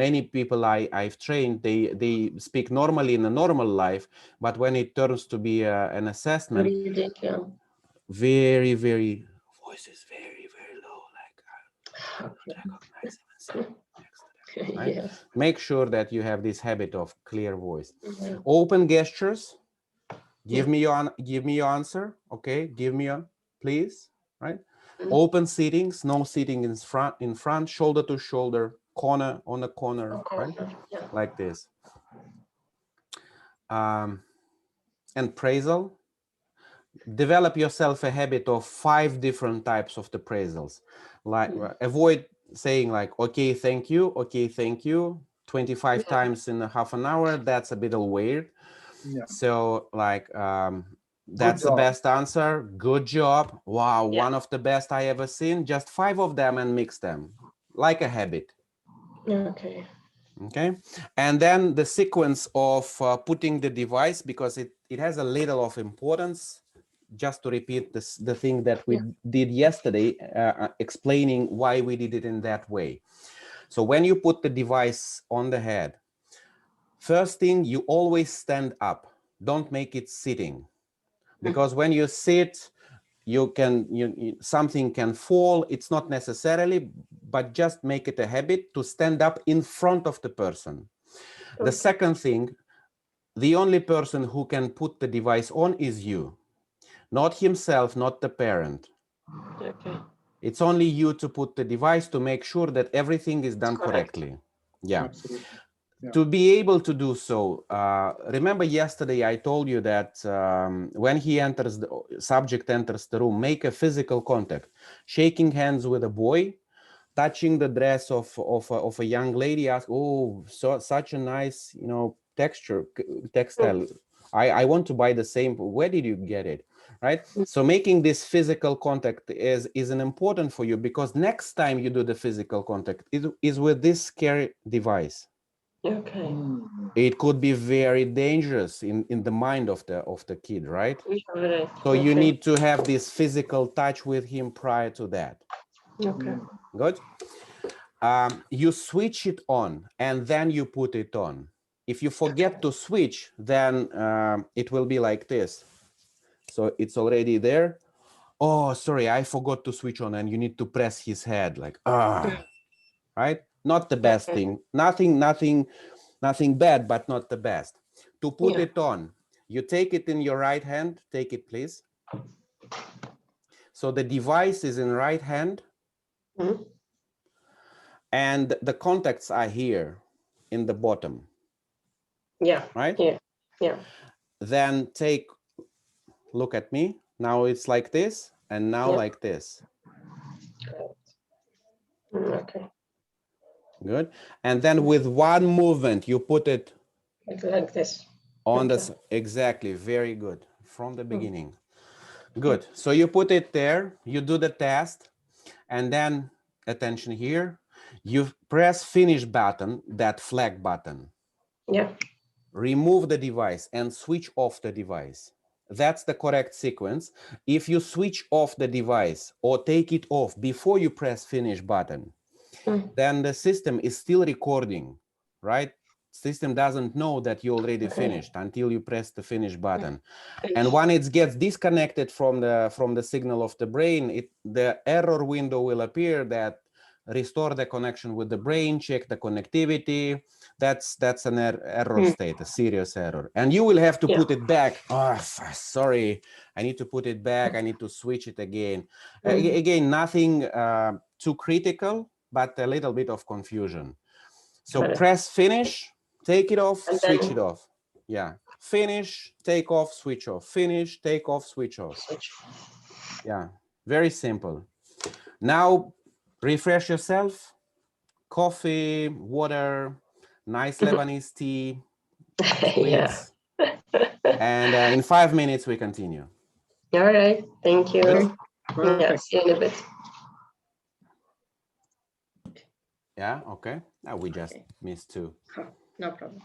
many people I've trained, they speak normally in a normal life, but when it turns to be an assessment, very voice is very low, like I don't recognize him and say next to them, right? Yes. Make sure that you have this habit of clear voice. Open gestures. Give me your answer. Okay, give me please, right? Open seatings, no sitting in front, shoulder to shoulder, corner on the corner, right? Like this. And praisal. Develop yourself a habit of 5 different types of the praisals. Like avoid saying like, okay, thank you, 25 times in a half an hour. That's a bit weird. Yeah. So like, that's the best answer. Good job. Wow, one of the best I ever seen. Just 5 of them and mix them like a habit. Okay. Okay. And then the sequence of putting the device, because it has a little of importance. Just to repeat the thing that we did yesterday, explaining why we did it in that way. So when you put the device on the head, first thing, you always stand up. Don't make it sitting, because when you sit, something can fall. It's not necessarily, but just make it a habit to stand up in front of the person. Okay. The second thing, the only person who can put the device on is you. Not himself, not the parent. Okay. It's only you to put the device to make sure that everything is done correctly. Yeah. Absolutely. Yeah. To be able to do so, remember yesterday I told you that when he enters, the subject enters the room, make a physical contact. Shaking hands with a boy, touching the dress of a young lady, ask, oh, such a nice, textile. I want to buy the same. Where did you get it? Right? So making this physical contact is an important for you, because next time you do the physical contact is with this scary device. Okay. It could be very dangerous in the mind of the kid, right? Right. So you need to have this physical touch with him prior to that. Okay. Good. You switch it on and then you put it on. If you forget to switch, then it will be like this. So it's already there. Oh, sorry, I forgot to switch on, and you need to press his head like, right? Not the best thing. Nothing bad, but not the best. To put it on, you take it in your right hand. Take it, please. So the device is in right hand. And the contacts are here in the bottom. Yeah. Right? Yeah. Then look at me. Now it's like this, and now like this. Okay. Good. And then with one movement, you put it like this. On this. Exactly. Very good. From the beginning. Good. So you put it there, you do the test, and then attention here, you press finish button, that flag button. Yeah. Remove the device and switch off the device. That's the correct sequence. If you switch off the device or take it off before you press finish button, then the system is still recording, right? System doesn't know that you already finished until you press the finish button. And when it gets disconnected from the signal of the brain, the error window will appear that restore the connection with the brain, check the connectivity. That's an error state, a serious error. And you will have to put it back. Oh, sorry, I need to put it back. I need to switch it again. Again, nothing too critical, but a little bit of confusion. So press finish, take it off, And switch then, it off. Yeah, finish, take off, switch off, finish, take off, switch off. Yeah, very simple. Now refresh yourself. Coffee, water, nice Lebanese tea, sweets. And in 5 minutes we continue. All right, thank you. Okay. Yeah, see you in a bit. Yeah, okay. Now we just missed 2. No problem.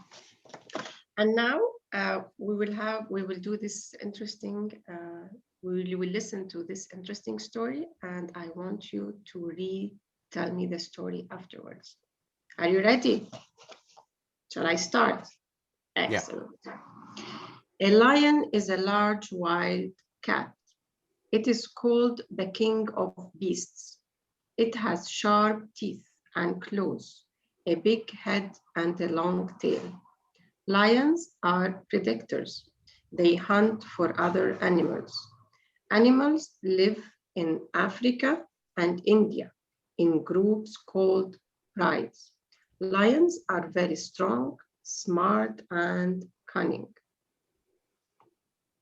And now we will do this interesting, we will listen to this interesting story, and I want you to tell me the story afterwards. Are you ready? Shall I start? Excellent. Yeah. A lion is a large wild cat. It is called the king of beasts. It has sharp teeth and claws, a big head and a long tail. Lions are predators. They hunt for other animals. Animals live in Africa and India in groups called prides. Lions are very strong, smart, and cunning.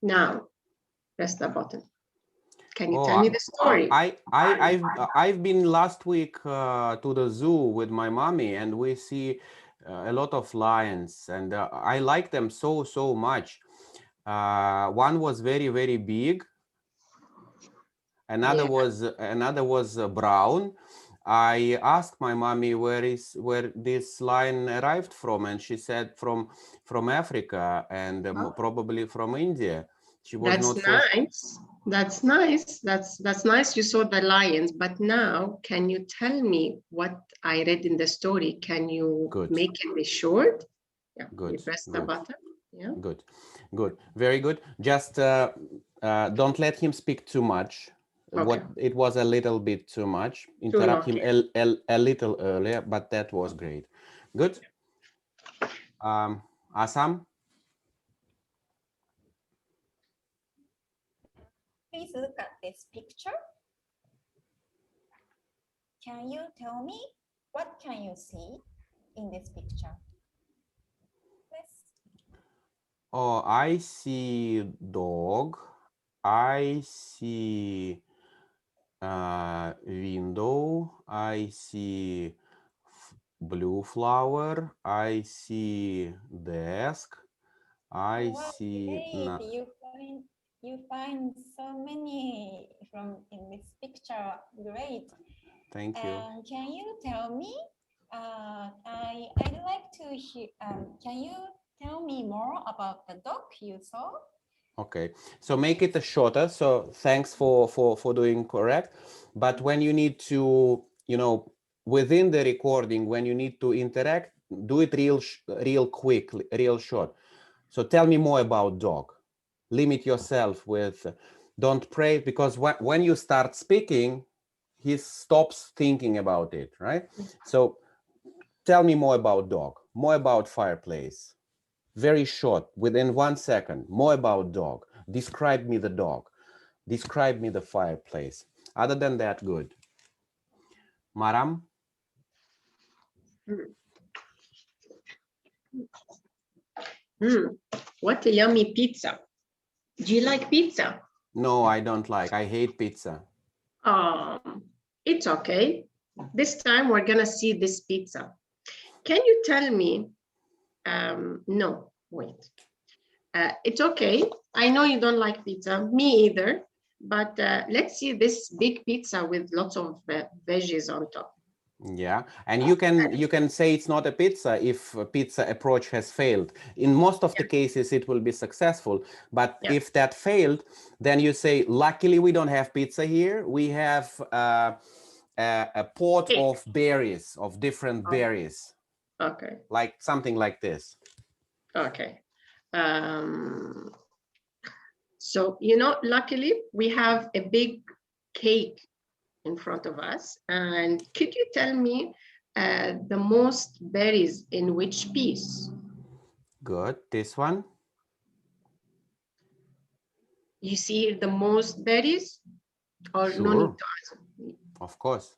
Now, press the button. Can you tell me the story? I've been last week to the zoo with my mommy, and we see a lot of lions, and I like them so much. One was very big. Another was brown. I asked my mommy where this lion arrived from, and she said from Africa, and probably from India. She was nice. That's nice. That's nice. You saw the lions, but now can you tell me what I read in the story? Can you make it short? Yeah. Good. You press the button. Yeah. Good. Very good. Just don't let him speak too much. Okay. It was a little bit too much. Interrupt him a little earlier, but that was great. Good. Assam. Please look at this picture. Can you tell me what can you see in this picture? Please. Oh, I see dog. I see window. I see blue flower. I see desk. I see. You find so many from in this picture. Great. Thank you. And can you tell me? I'd like to hear. Can you tell me more about the dog you saw? Okay, so make it shorter. So thanks for doing correct. But when you need to, within the recording, when you need to interact, do it real quick, real short. So tell me more about dog. Limit yourself with, don't praise, because when you start speaking, he stops thinking about it, right? So tell me more about dog, more about fireplace. Very short, within 1 second, more about dog. Describe me the dog. Describe me the fireplace. Other than that, good. Maram? What a yummy pizza. Do you like pizza? No, I don't like. I hate pizza. It's okay. This time we're gonna see this pizza. Can you tell me? No, wait. It's okay. I know you don't like pizza, me either. But let's see this big pizza with lots of veggies on top. Yeah, and you can say it's not a pizza if pizza approach has failed. In most of the cases, it will be successful. But if that failed, then you say, luckily we don't have pizza here. We have a pot of berries, of different berries. Okay. Like something like this. Okay. So, luckily we have a big cake in front of us. And could you tell me the most berries in which piece? Good. This one? You see the most berries, or no Sure. need to answer? Of course.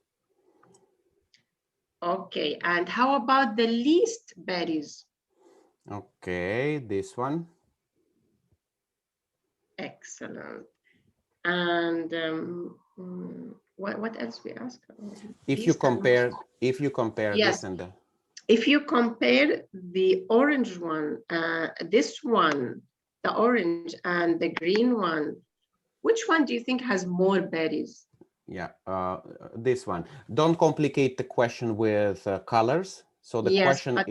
Okay, and how about the least berries? Okay, this one. Excellent. And what else we ask? If you compare Yes. this and that. If you compare the orange one, this one, the orange, and the green one, which one do you think has more berries? Yeah, this one. Don't complicate the question with colors. So the Yes, question but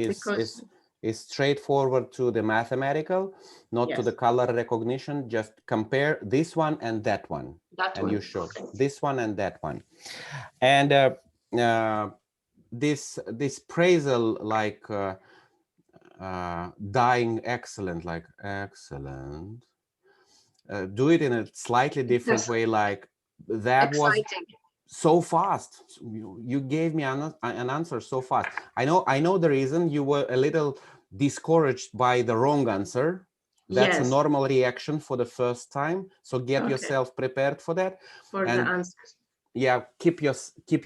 is straightforward to the mathematical, not to yes, the color recognition. Just compare this one and that one. that And one. you show Okay. this one and that one. And this praisal, like dying excellent, like excellent. Do it in a slightly different Yes. way, like that was Exciting. so fast. You gave me an answer so fast. I know the reason. You were a little discouraged by the wrong answer. That's a Yes. normal reaction for the first time. So get yourself prepared for that. For the answers. Yeah, keep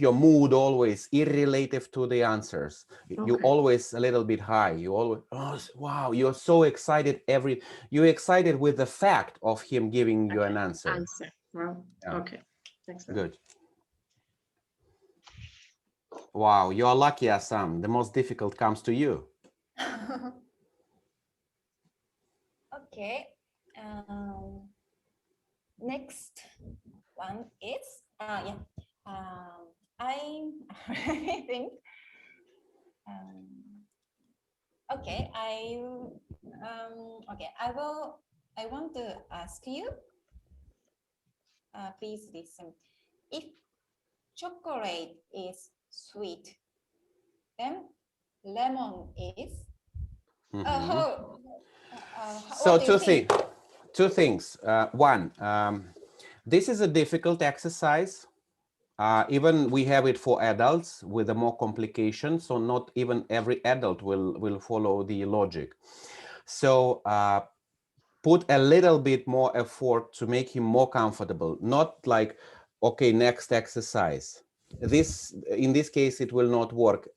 your mood always irrelative to the answers. You Okay. always a little bit high. You always, oh wow, you're so excited. You're excited with the fact of him giving you an answer. Well, Yeah. okay. Excellent. Good. Wow, you're lucky, Assam. The most difficult comes to you. Okay. Next one is yeah. I think. Okay. Okay. I want to ask you. Please listen. If chocolate is sweet, then lemon is. So two things. One, this is a difficult exercise. Even we have it for adults with a more complication. So not even every adult will follow the logic. So put a little bit more effort to make him more comfortable. Not like, okay, next exercise. In this case, it will not work.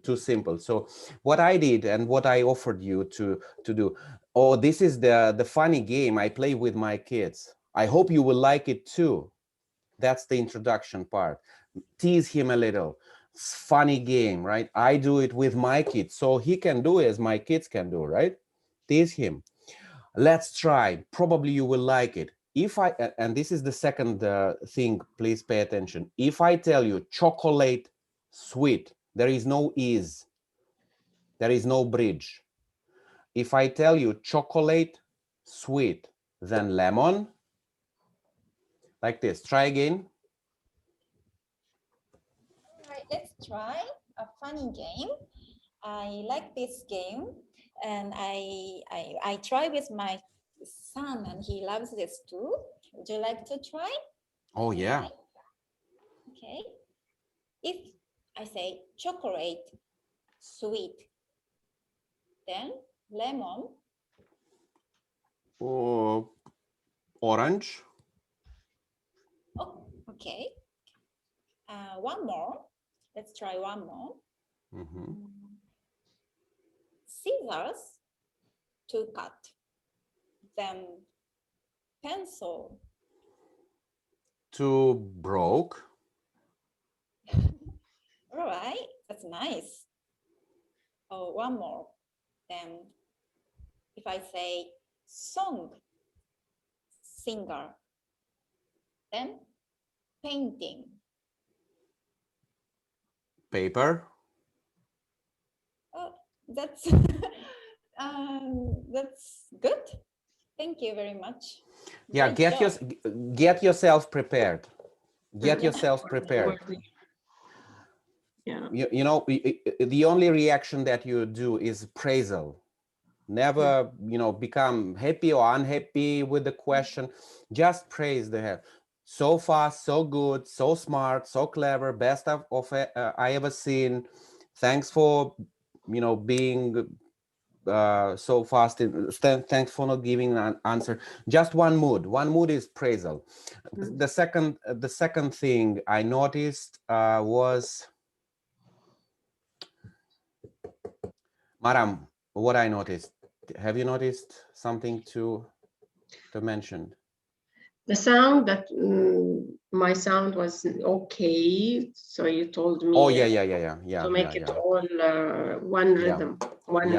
Too simple. So what I did and what I offered you to do, oh, this is the funny game I play with my kids. I hope you will like it too. That's the introduction part. Tease him a little. It's funny game, right? I do it with my kids, so he can do it as my kids can do, right? Tease him. Let's try. Probably you will like it. If I, and this is the second thing, please pay attention. If I tell you chocolate sweet, there is no is. There is no bridge. If I tell you chocolate sweet, then lemon, like this. Try again. All right, let's try a funny game. I like this game, and I try with my son, and he loves this too. Would you like to try? Oh yeah. Okay. If I say chocolate sweet, then lemon. Oh, orange. Oh, okay. One more. Let's try one more. Scissors to cut. Then pencil. To broke. All right, that's nice. Oh, one more. Then if I say song, singer, then painting. Paper. Oh, that's that's good. Thank you very much. Yeah, get yourself prepared. Get yourself prepared. Yeah. You know, the only reaction that you do is praisal. Never, you know, become happy or unhappy with the question. Just praise the head. So fast, so good, so smart, so clever, best of I ever seen. Thanks for, being so fast. Thanks for not giving an answer. Just one mood. One mood is praisal. The second thing I noticed was, Maram, what I noticed. Have you noticed something to mention? The sound that my sound was okay, so you told me. Oh yeah. To make it all one rhythm, one.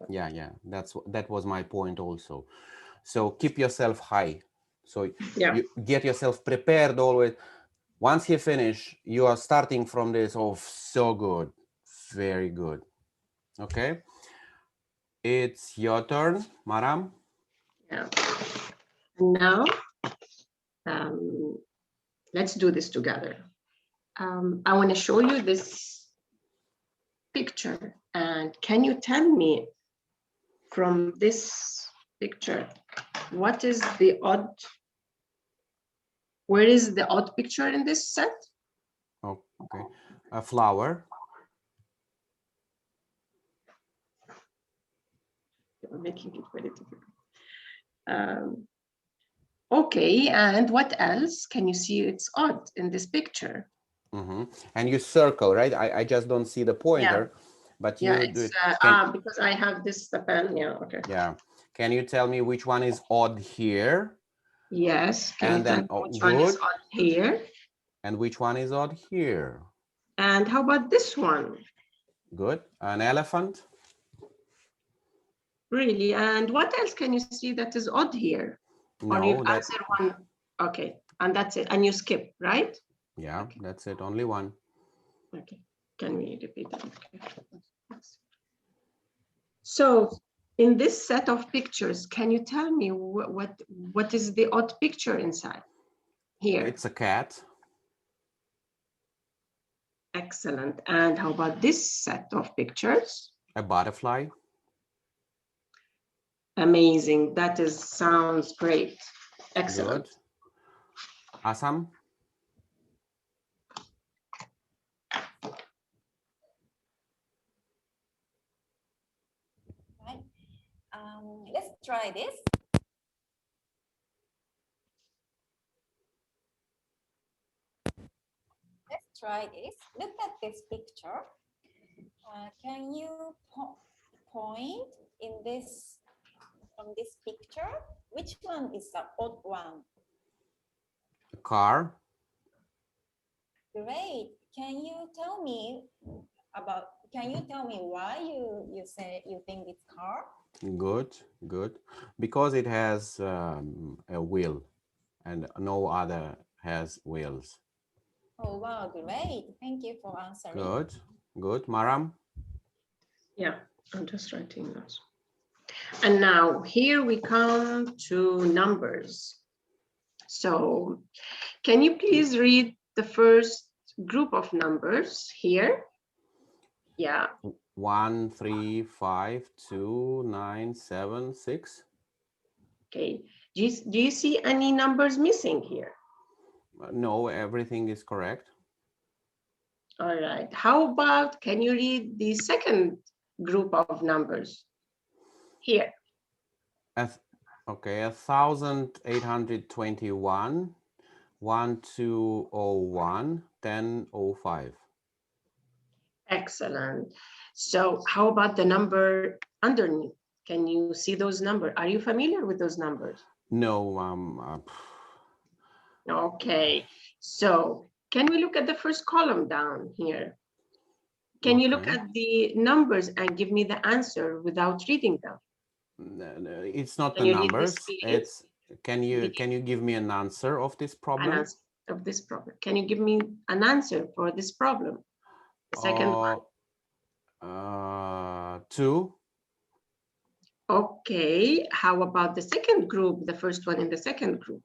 Yeah. That was my point also. So keep yourself high. So you get yourself prepared always. Once you finish, you are starting from this. Oh, so good, very good. Okay, it's your turn, Maram. Yeah. Now, let's do this together. I want to show you this picture, and can you tell me from this picture what is the odd? Where is the odd picture in this set? Okay, a flower. You're making it very difficult. Okay, and what else can you see it's odd in this picture? And you circle, right? I just don't see the pointer, but you do it. Because I have this pen. Yeah, okay. Yeah, can you tell me which one is odd here? Yes, and then which one is odd here? And which one is odd here? And how about this one? Good. An elephant. Really? And what else can you see that is odd here? No, or you answer one. Okay, and that's it. And you skip, right? Yeah, okay. That's it. Only one. Okay. Can we repeat that? Okay. So in this set of pictures, can you tell me what is the odd picture inside here? It's a cat. Excellent. And how about this set of pictures? A butterfly. Amazing. That sounds great. Excellent. Good. Assam. Right. Let's try this. Let's try this. Look at this picture. Can you point in this from this picture? Which one is the odd one? A car. Great. Can you tell me why you say you think it's car? Good. Because it has a wheel and no other has wheels. Oh, wow, great. Thank you for answering. Good. Maram? Yeah, I'm just writing those. And now here we come to numbers. So can you please read the first group of numbers here? Yeah. 1, 3, 5, 2, 9, 7, 6. Okay. Do you see any numbers missing here? No, everything is correct. All right. How about, can you read the second group of numbers here? Okay, 1821, 1201, 1005. Excellent. So how about the number underneath? Can you see those numbers? Are you familiar with those numbers? No. Okay. So can we look at the first column down here? Can you look at the numbers and give me the answer without reading them? No, it's not the numbers. It's can you give me an answer of this problem? Can you give me an answer for this problem? The second one. 2. Okay. How about the second group? The first one in the second group.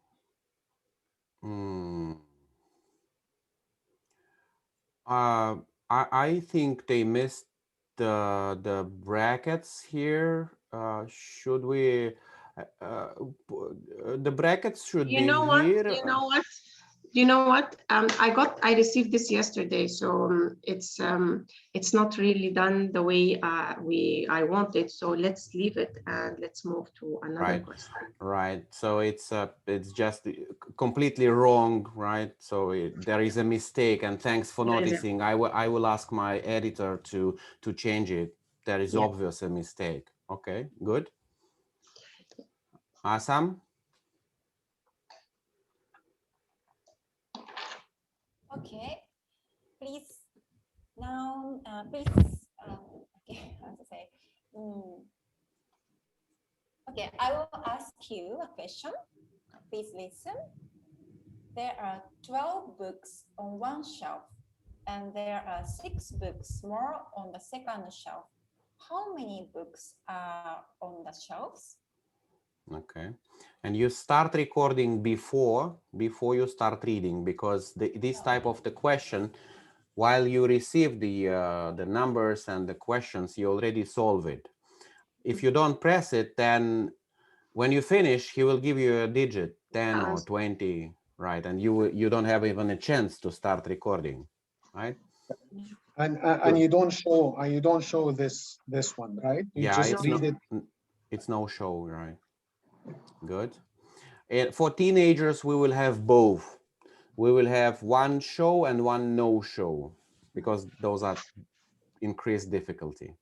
I think they missed the brackets here. Should we The brackets should You be know what? here. You know what? You know what? I received this yesterday, so it's not really done the way I wanted. So let's leave it and let's move to another question. Right. So it's just completely wrong, right? So there is a mistake, and thanks for noticing. I will ask my editor to change it. There is obvious a mistake. Okay, good. Assam? Okay, please now, please, okay, how to say? Okay, I will ask you a question. Please listen. There are 12 books on one shelf, and there are 6 books more on the second shelf. How many books are on the shelves? Okay, and you start recording before you start reading, because this type of the question, while you receive the numbers and the questions, you already solve it. If you don't press it, then when you finish, he will give you a digit, 10 or 20, right? And you don't have even a chance to start recording, right? And you don't show this one, right? You just read it. It's no show, right? Good. And for teenagers, we will have both. We will have one show and one no show, because those are increased difficulty.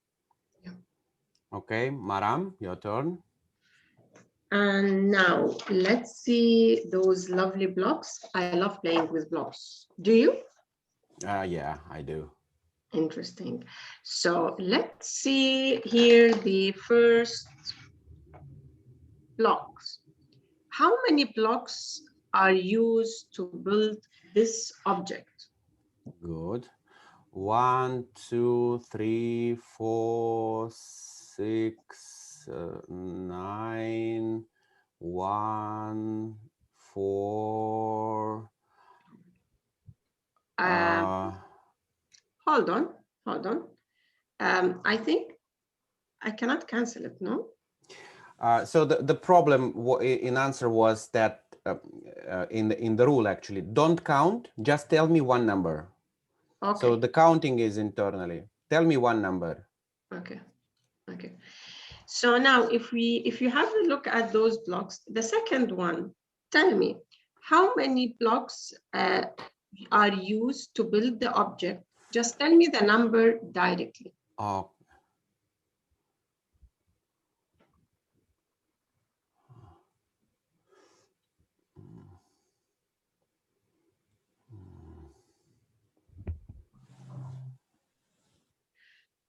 Okay, Maram, your turn. And now let's see those lovely blocks. I love playing with blocks. Do you? Yeah, I do. Interesting. So let's see here the first blocks. How many blocks are used to build this object? Good. 1, 2, 3, 4, 6, 9, 1, 4. Hold on. I think I cannot cancel it, no? So the problem in answer was that in the rule, actually, don't count, just tell me one number. Okay. So the counting is internally. Tell me one number. Okay. So now if you have a look at those blocks, the second one, tell me how many blocks are used to build the object. Just tell me the number directly. Oh.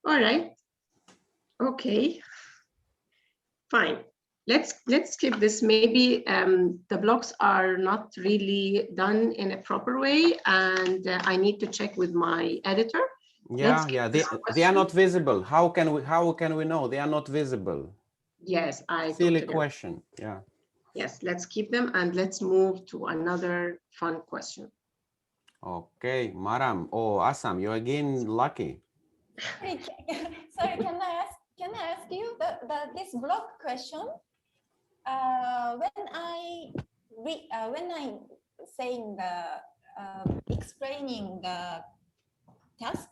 All right. Okay. Fine. Let's skip this. Maybe the blocks are not really done in a proper way, and I need to check with my editor. Yeah. They are not visible. How can we know they are not visible? Yes, I silly totally question. Yeah. Yes, let's keep them and let's move to another fun question. Okay, Maram. Oh, Assam, you're again lucky. Sorry, can I ask you this block question? When I saying explaining the task,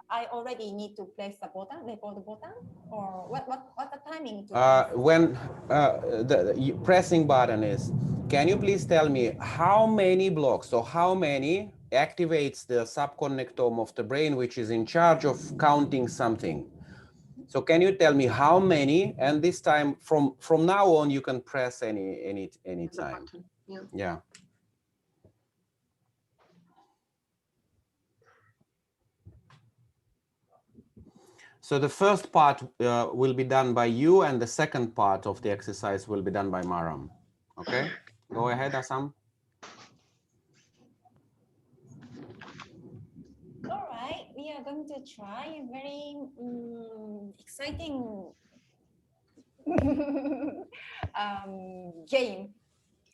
I already need to press the button, record button, or what the timing? When the pressing button is, can you please tell me how many blocks, so how many activates the subconnectome of the brain, which is in charge of counting something? So can you tell me how many? And this time, from now on, you can press any time. Yeah. So the first part will be done by you, and the second part of the exercise will be done by Maram. Okay, go ahead, Assam. All right, we are going to try a very exciting game.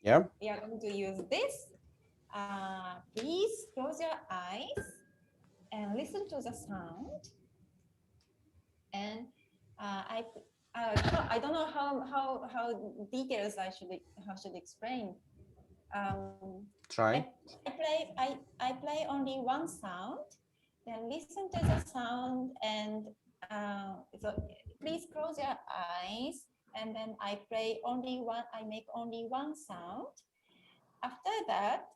Yeah. We are going to use this. Please close your eyes and listen to the sound. And I don't know how details I should explain. Try. I play only one sound, then listen to the sound, and so please close your eyes, and then I play only one. I make only one sound. After that,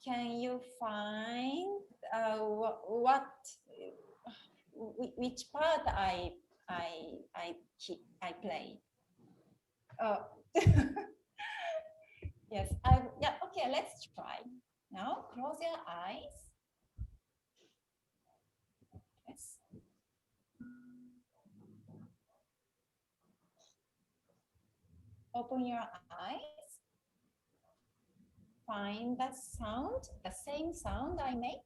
can you find which part I play? Yes, yeah, okay, let's try. Now, close your eyes. Yes. Open your eyes. Find the sound, the same sound I make.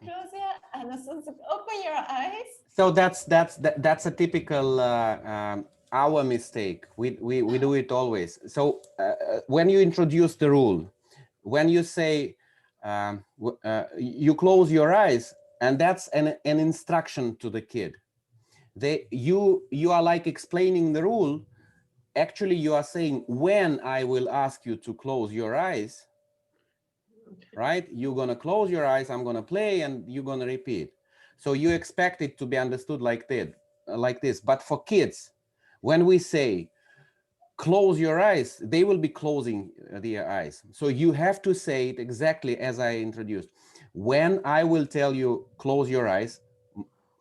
Close your, open your eyes. So that's a typical our mistake. We do it always. So when you introduce the rule, when you say you close your eyes, and that's an instruction to the kid. You are like explaining the rule. Actually, you are saying, when I will ask you to close your eyes, right? You're gonna close your eyes, I'm gonna play, and you're gonna repeat. So you expect it to be understood like this. But for kids, when we say close your eyes, they will be closing their eyes. So you have to say it exactly as I introduced. When I will tell you close your eyes,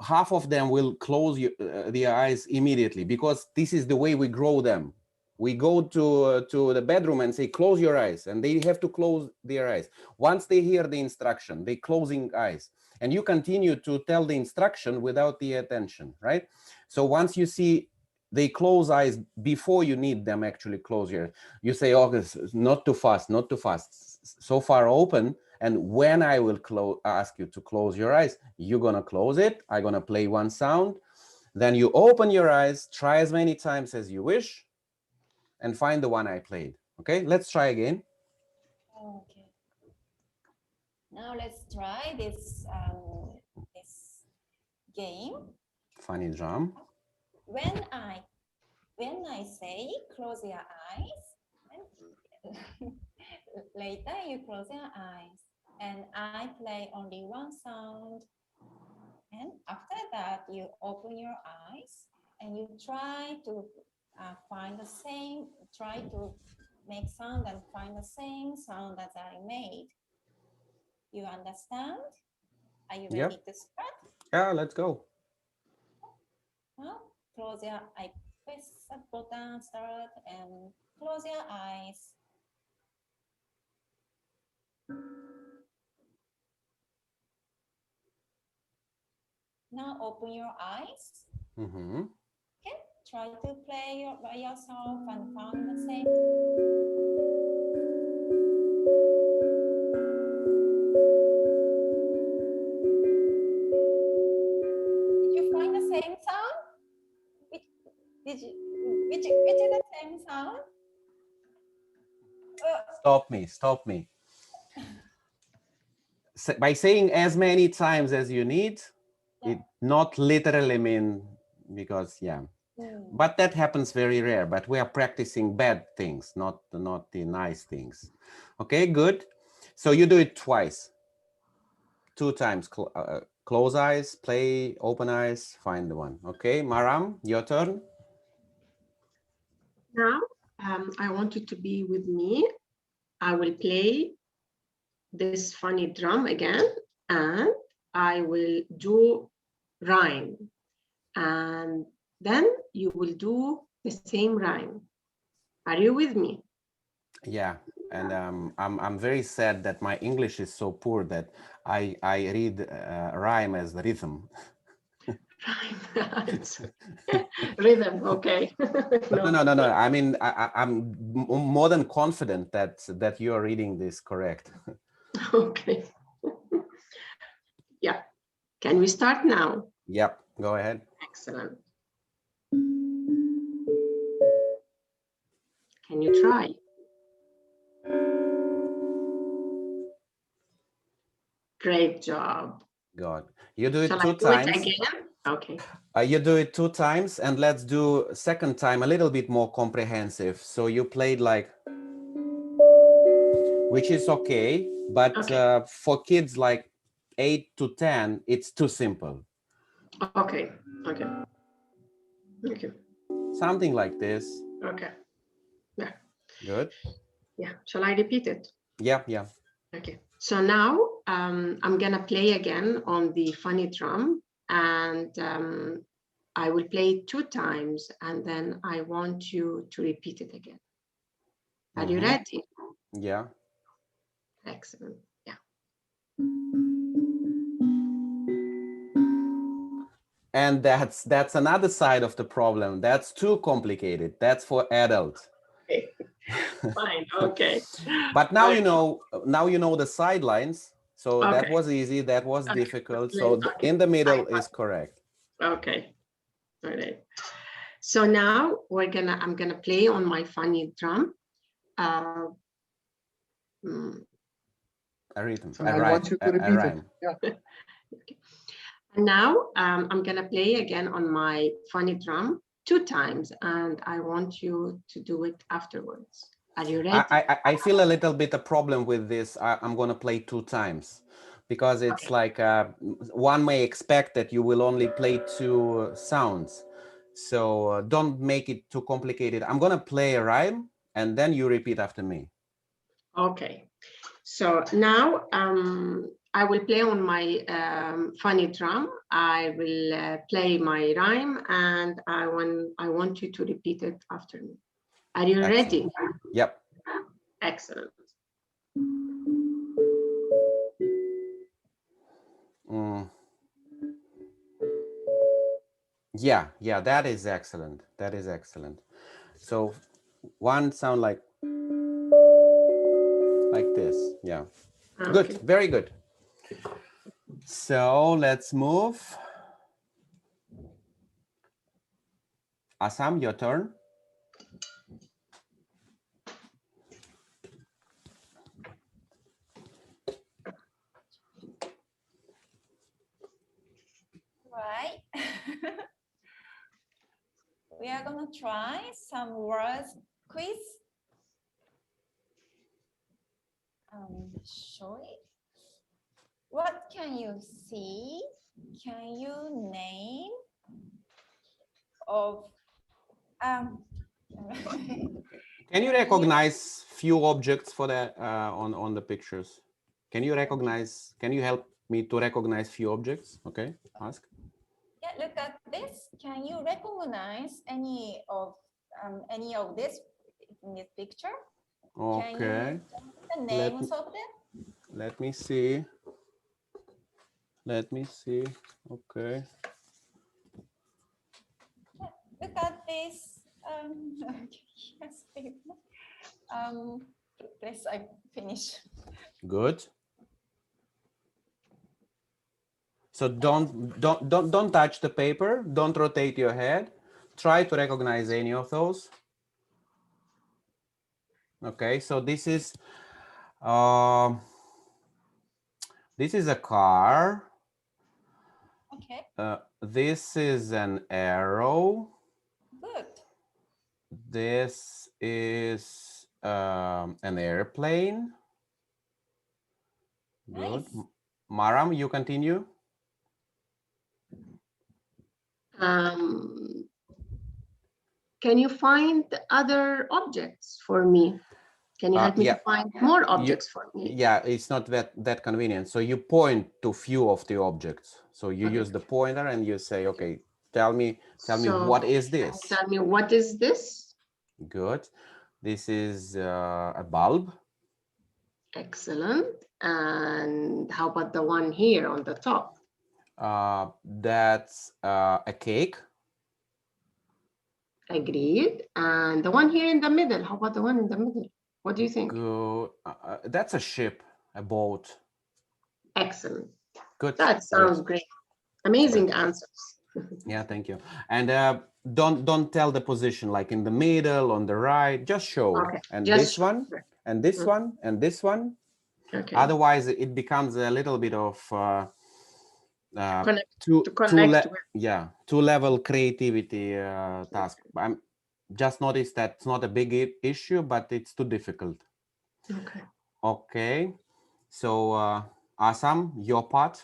half of them will close their eyes immediately, because this is the way we grow them. We go to the bedroom and say, close your eyes, and they have to close their eyes. Once they hear the instruction, they closing eyes, and you continue to tell the instruction without the attention, right? So once you see they close eyes before you need them actually close your, you say, oh, not too fast, not too fast, so far open. And when I will ask you to close your eyes, you're gonna close it. I'm gonna play one sound. Then you open your eyes, try as many times as you wish, and find the one I played. Okay, let's try again. Okay. Now let's try this game. Funny drum. When I say close your eyes, and later you close your eyes, and I play only one sound, and after that you open your eyes and you try to try to make sound and find the same sound that I made. You understand? Are you ready to start? Yeah, let's go. Now, close your eyes. Press the button, start, and close your eyes. Now open your eyes. Mm-hmm. Okay, try to play by yourself and find the same. Did you find the same sound? Which is the same sound? Stop me. By saying as many times as you need, it not literally mean, because but that happens very rare. But we are practicing bad things, not the nice things. Okay, good. So you do it twice, 2 times. Close eyes, play, open eyes, find the one. Okay, Maram, your turn. Now, I want you to be with me. I will play this funny drum again, and I will do rhyme. And then you will do the same rhyme. Are you with me? Yeah, and I'm very sad that my English is so poor that I read rhyme as rhythm. Rhythm, okay. No. I mean, I'm more than confident that you are reading this correct. Okay. Yeah. Can we start now? Yep. Go ahead. Excellent. Can you try? Great job. Good. You do it Shall 2 I do times. it again? Okay. You do it 2 times, and let's do second time a little bit more comprehensive. So you played like, which is okay, but Okay. for kids like 8 to 10, it's too simple. Okay. Okay. Okay. Something like this. Okay. Yeah. Good. Yeah. Shall I repeat it? Yeah, yeah. Okay. So now I'm gonna play again on the funny drum, and I will play it 2 times, and then I want you to repeat it again. Are you ready? Yeah. Excellent. Yeah. And that's another side of the problem. That's too complicated. That's for adults. Okay. Fine. Okay. But now Okay. you know the sidelines. So that Okay. was easy. That was Okay. difficult. So Okay. in the middle is correct. Okay. All right. So now I'm gonna play on my funny drum. A rhythm. So I want you to repeat it. Yeah. Okay. And now I'm gonna play again on my funny drum 2 times, and I want you to do it afterwards. Are you ready? I feel a little bit a problem with this. I'm going to play 2 times because it's like one may expect that you will only play 2 sounds. So don't make it too complicated. I'm going to play a rhyme and then you repeat after me. Okay. So now I will play on my funny drum. I will play my rhyme, and I want you to repeat it after me. Are you ready? Yep. Excellent. Yeah, that is excellent. That is excellent. So one sound like this. Yeah. Okay. Good. Very good. So let's move. Assam, your turn. Right. We are gonna try some words quiz. Show it. What can you see? Can you name of Can you recognize few objects for that on the pictures? Can you recognize? Can you help me to recognize few objects? Okay, ask. Yeah, look at this. Can you recognize any of this in this picture? Okay. Can you the names of them? Let me see. Let me see. Okay. Yeah, look at this. Yes, please, I finish. Good. So don't touch the paper. Don't rotate your head. Try to recognize any of those. Okay, so this is a car. Okay. This is an arrow. Good. This is an airplane. Good. Nice. Maram, you continue. Can you find other objects for me? Can you help me to find more objects for me? Yeah, it's not that convenient. So you point to few of the objects. So you use the pointer and you say, okay, tell me what is this? Tell me what is this? Good. This is a bulb. Excellent. And how about the one here on the top? That's a cake. Agreed. And the one here in the middle, how about the one in the middle? What do you think? Good. That's a ship, a boat. Excellent. Good. That sounds great. Amazing answers. Yeah, thank you. And don't tell the position, like in the middle, on the right. Just show. Okay. And Just this one, and this one, and this one. Okay. Otherwise, it becomes a little bit of To connect with. yeah, two-level creativity task. I'm just noticed that it's not a big issue, but it's too difficult. Okay. Okay, so Asam, your part.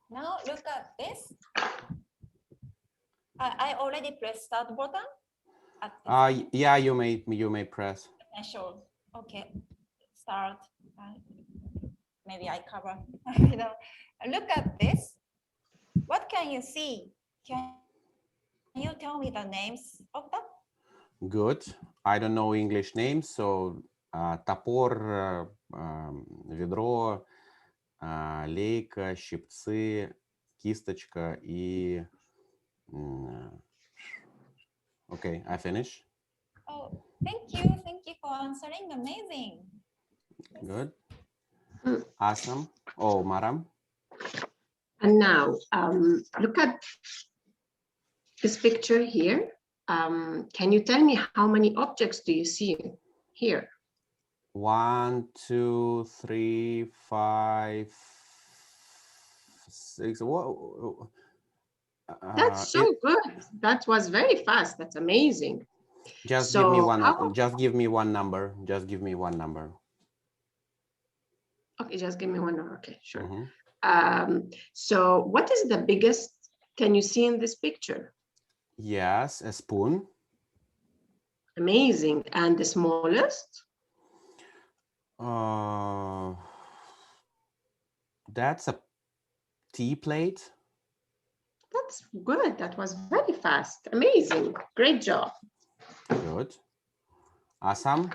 Now look at this. I already pressed start button. At this Yeah, you may press. sure. Okay, start. Maybe I cover. Look at this. What can you see? Can you tell me the names of them? Good. I don't know English names, so топор, ведро, лейка, щипцы, кисточка и... Okay, I finish. Oh, thank you for answering. Amazing. Good. Awesome. Oh, Maram. And now look at this picture here. Can you tell me how many objects do you see here? 1, 2, 3, 5, 6. Whoa. That's so good. That was very fast. That's amazing. Just So give me one. how- Just give me one number. Just give me one number. Okay, just give me one number. Okay, sure. Mhm. So what is the biggest? Can you see in this picture? Yes, a spoon. Amazing. And the smallest? That's a tea plate. That's good. That was very fast. Amazing. Great job. Good. Asam,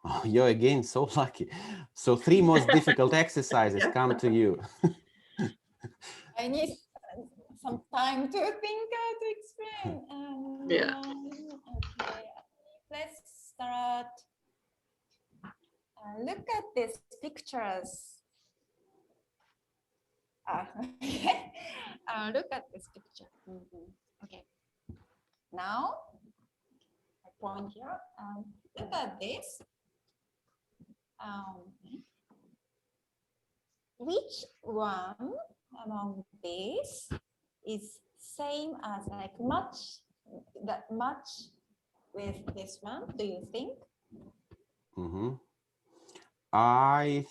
oh, you're again so lucky. So 3 most difficult exercises come to you. I need some time to think how to explain. Yeah. Okay, let's start. Look at these pictures. Look at this picture. Okay. Now, I point here. Look at this. Which one among these is same as like much with this one? Do you think? I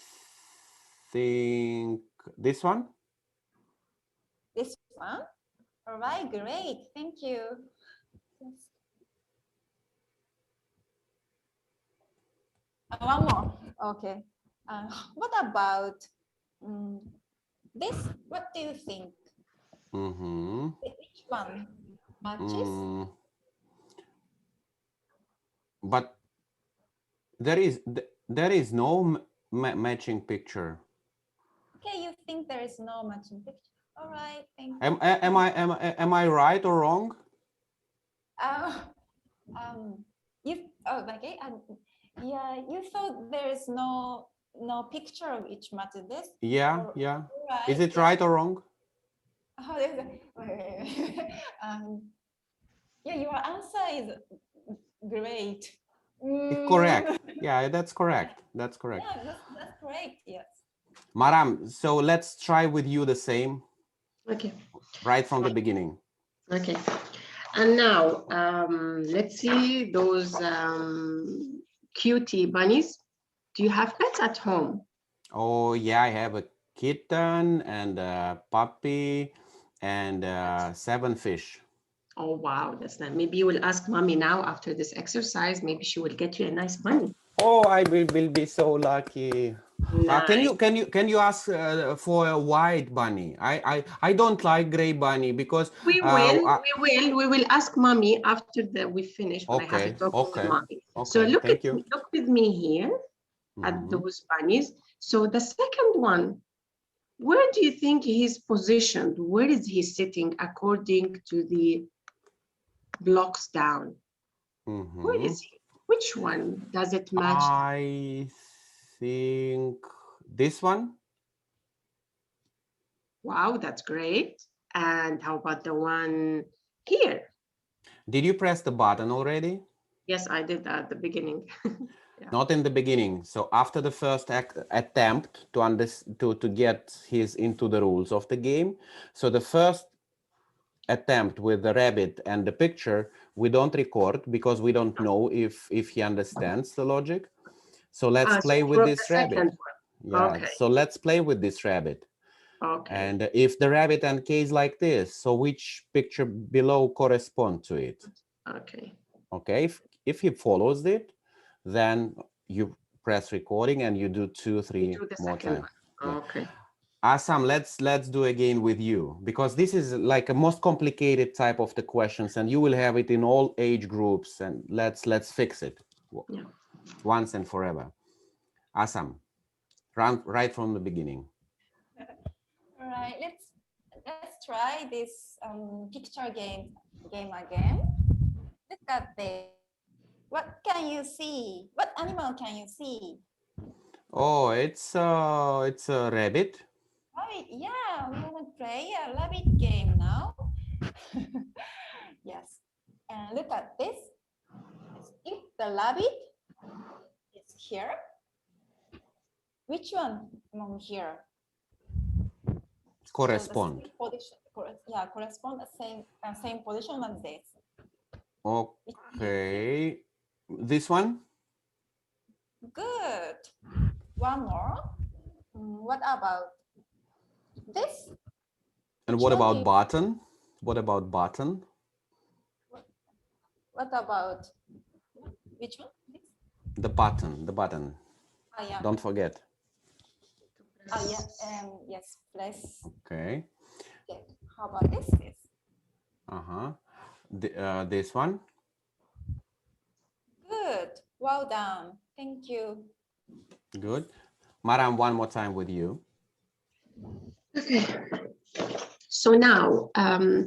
think this one. This one? All right, great. Thank you. One more. Okay. What about this? What do you think? Which one matches? But there is no matching picture. Okay, you think there is no matching picture. All right, thank you. Am I right or wrong? Okay, yeah, you thought there is no picture of each matches this. Yeah, or, yeah. Right, Is it right or wrong? Oh, wait. Yeah, your answer is great. Correct. Yeah, that's correct. That's correct. Yeah, that's correct. Yes. Maram, so let's try with you the same. Okay. Right from the beginning. Okay. And now let's see those cutie bunnies. Do you have pets at home? Oh yeah, I have a kitten and a puppy and 7 fish. Oh wow, that's nice. Maybe you will ask mommy now after this exercise. Maybe she will get you a nice bunny. Oh, I will be so lucky. Nice. Can you ask for a white bunny? I don't like gray bunny because we will ask mommy after we finish when I have to talk with mommy. Okay, so look look with me here at those bunnies. So the second one, where do you think he's positioned? Where is he sitting according to the blocks down? Where is he? Which one does it match? I think this one. Wow, that's great. And how about the one here? Did you press the button already? Yes, I did at the beginning. Not in the beginning. So after the first attempt to get his into the rules of the game. So the first attempt with the rabbit and the picture, we don't record because we don't know if he understands the logic. So let's play with this rabbit. Yeah, Okay. so let's play with this rabbit. Okay. And if the rabbit and case like this, so which picture below correspond to it? Okay. Okay, if he follows it, then you press recording and you do 2, 3 more times. Yeah. Okay. Assam, let's do again with you, because this is like a most complicated type of the questions, and you will have it in all age groups, and let's fix it once and forever. Assam, right from the beginning. All right, let's try this picture game again. Look at this. What can you see? What animal can you see? Oh, it's a rabbit. Right, yeah, we want to play a rabbit game now. Yes, and look at this. If the rabbit is here, which one among here? Correspond. So correspond the same position as this. Okay, this one. Good. One more. What about this? And what about button? What about button? What about which one? The button. The button. Oh, yeah. Don't forget. Oh, yeah. Yes, press. Okay. How about this? This one. Good. Well done. Thank you. Good. Maram, one more time with you. Okay. So now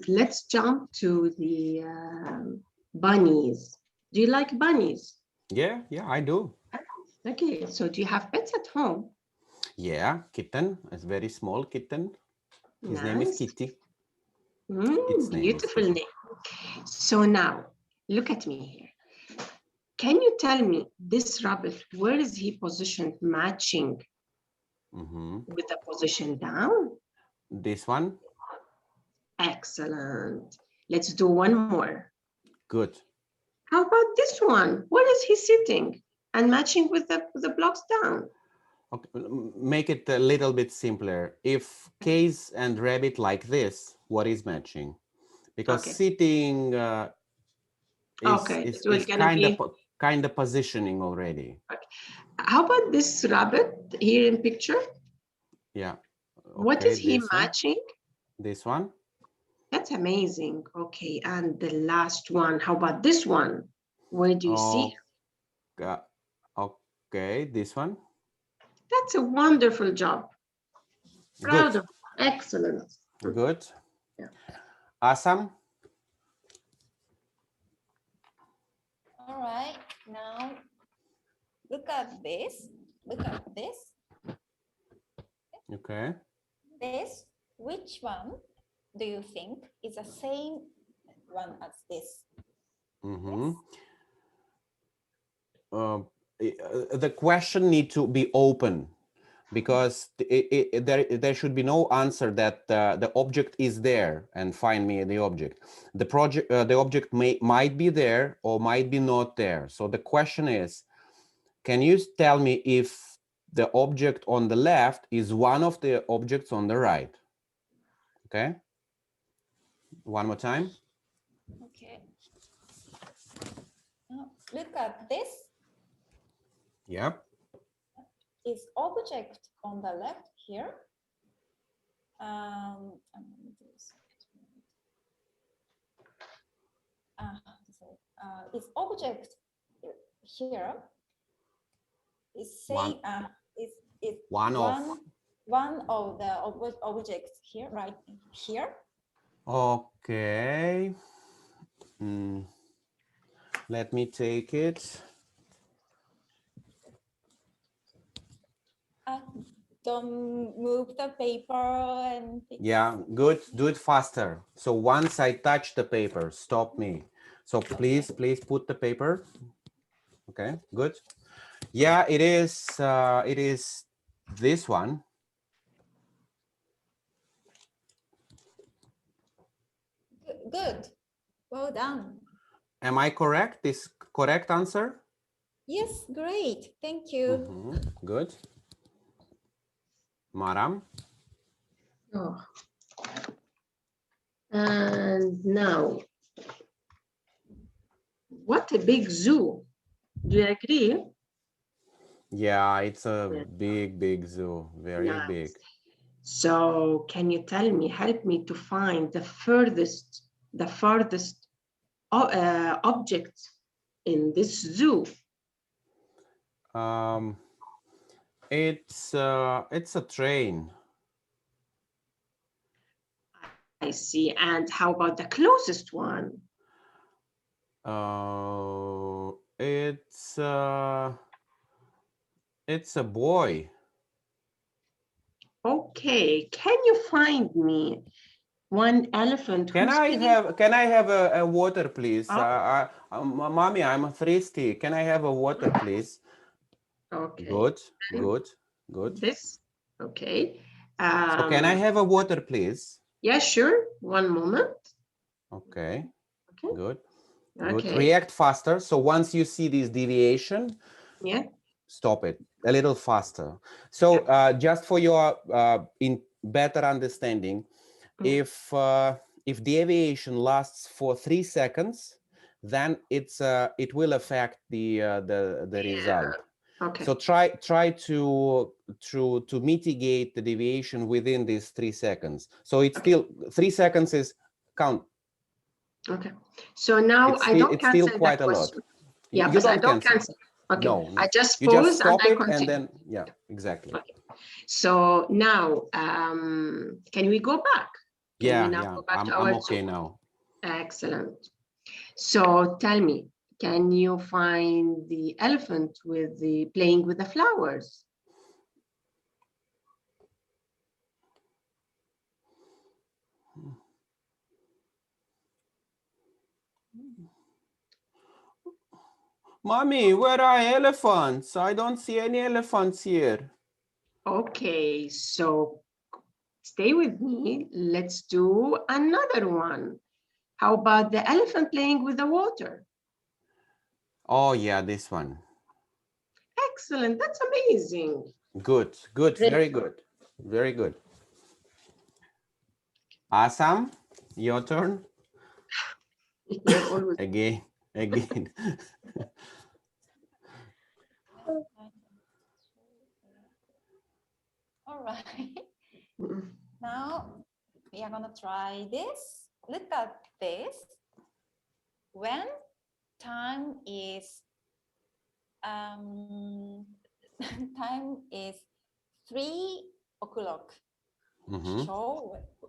let's jump to the bunnies. Do you like bunnies? Yeah, I do. Okay, so do you have pets at home? Yeah, kitten. It's very small kitten. His name is Kitty. Beautiful name. So now, look at me here. Can you tell me this rabbit, where is he positioned matching with the position down? This one. Excellent. Let's do one more. Good. How about this one? Where is he sitting and matching with the blocks down? Okay. Make it a little bit simpler. If case and rabbit like this, what is matching? Because sitting is kind of positioning already. Okay. How about this rabbit here in picture? Yeah. Okay, what is he matching? This one. That's amazing. Okay, and the last one, how about this one? Where do you see? Okay, this one. That's a wonderful job. Proud of. Excellent. Good. Yeah. Assam. All right, now look at this. Look at this. Okay. This, which one do you think is the same one as this? The question needs to be open, because there should be no answer that the object is there and find me the object. The object might be there or might be not there. So the question is, can you tell me if the object on the left is one of the objects on the right? Okay. One more time. Okay. Now, look at this. Yep. Is object on the left here? Is object here? Is saying is one of the objects here, right here? Okay. Let me take it. Don't move the paper and yeah, good. Do it faster. So once I touch the paper, stop me. So please put the paper. Okay, good. Yeah, it is. It is this one. Good. Well done. Am I correct? This correct answer? Yes, great. Thank you. Good. Maram? Oh. And now, what a big zoo. Do you agree? Yeah, it's a big zoo, very Nice. big. So can you tell me, help me to find the farthest object in this zoo? It's a train. I see. And how about the closest one? It's a boy. Okay, can you find me one elephant? Can I have a water, please? Oh. Mommy, I'm thirsty. Can I have a water, please? Okay. Good, good, good. This, okay. So can I have a water, please? Yeah, sure. One moment. Okay. Okay. Good. Okay. Good. React faster. So once you see this deviation, yeah, stop it a little faster. So just for your in better understanding, if deviation lasts for 3 seconds, then it will affect the result. Okay. So try to mitigate the deviation within these 3 seconds. So it's still 3 seconds is count. Okay. So now I don't cancel still quite a lot. Yeah, you but I don't cancel. Okay. No. I just you pause just stop and it I continue. and then yeah, exactly. Okay. So now can we go back? Can we now go back to our I'm okay zoo? now. Excellent. So tell me, can you find the elephant with the playing with the flowers? Mommy, where are elephants? I don't see any elephants here. Okay, so stay with me. Let's do another one. How about the elephant playing with the water? Oh yeah, this one. Excellent, that's amazing. Good, very good, very good. Assam, your turn. You're always again. All right. Now we are gonna try this. Look at this. When time is 3 o'clock.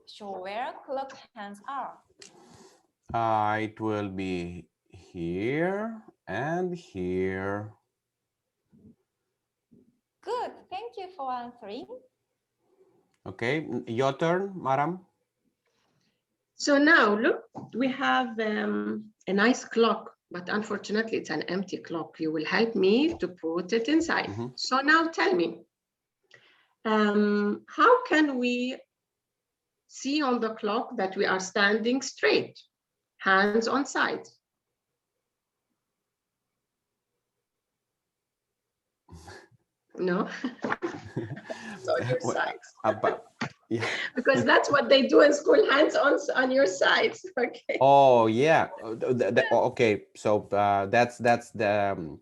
Show where clock hands are. It will be here and here. Good, thank you for answering. Okay, your turn, Maram. So now look, we have a nice clock, but unfortunately it's an empty clock. You will help me to put it inside. So now tell me, how can we see on the clock that we are standing straight, hands on sides? No? On your sides. Yeah. Because that's what they do in school, hands on your sides. Okay. Oh yeah. Okay. So that's the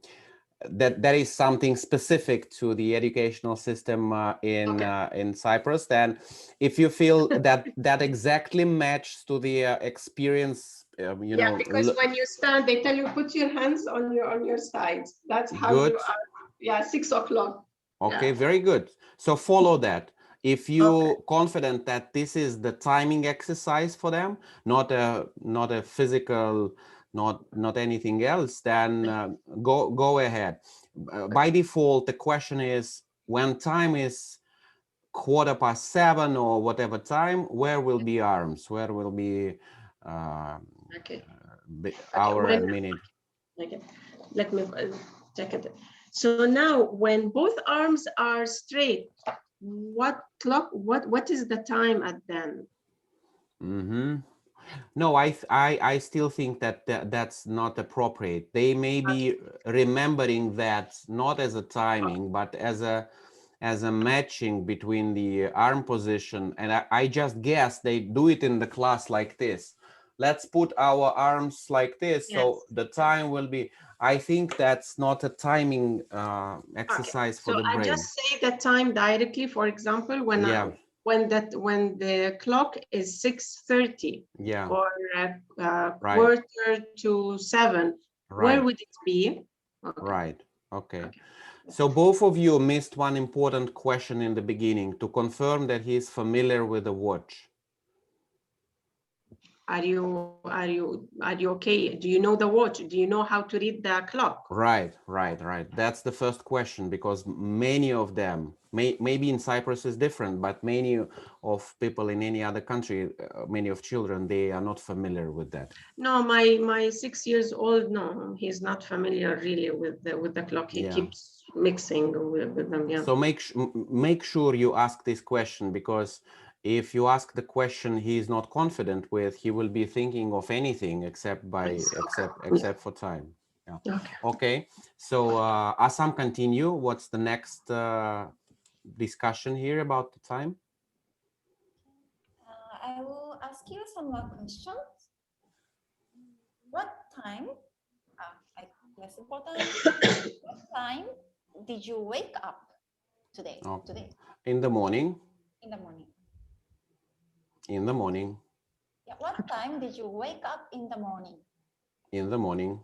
that is something specific to the educational system in Cyprus. Then, if you feel that exactly matches to the experience, you know. Because when you stand, they tell you put your hands on your sides. That's how you are. Yeah, 6 o'clock. Okay, very good. So follow that. If you're confident that this is the timing exercise for them, not a physical, not anything else, then go ahead. By default, the question is when time is 7:15 or whatever time, where will be arms? Where will be hour and minute? Okay, let me check it. So now when both arms are straight, what is the time at then? Mm-hmm. No, I still think that, that's not appropriate. They may be remembering that not as a timing, but as a matching between the arm position. And I just guess they do it in the class like this. Let's put our arms like this, so the time will be. I think that's not a timing exercise for the brain. I just say the time directly. For example, when when the clock is 6:30, or quarter to 7, where would it be? Right. Okay. So both of you missed one important question in the beginning to confirm that he is familiar with the watch. Are you okay? Do you know the watch? Do you know how to read the clock? Right. That's the first question, because many of them, maybe in Cyprus is different, but many of people in any other country, many of children, they are not familiar with that. No, my 6 years old, no, he's not familiar really with the clock. He keeps mixing with them. Yeah. So make sure you ask this question, because if you ask the question he is not confident with, he will be thinking of anything except for time. Yeah. Okay. So Assam, continue. What's the next discussion here about the time? I will ask you some more questions. What time? Less important. What time did you wake up today? In the morning. In the morning. In the morning. Yeah. What time did you wake up in the morning? In the morning.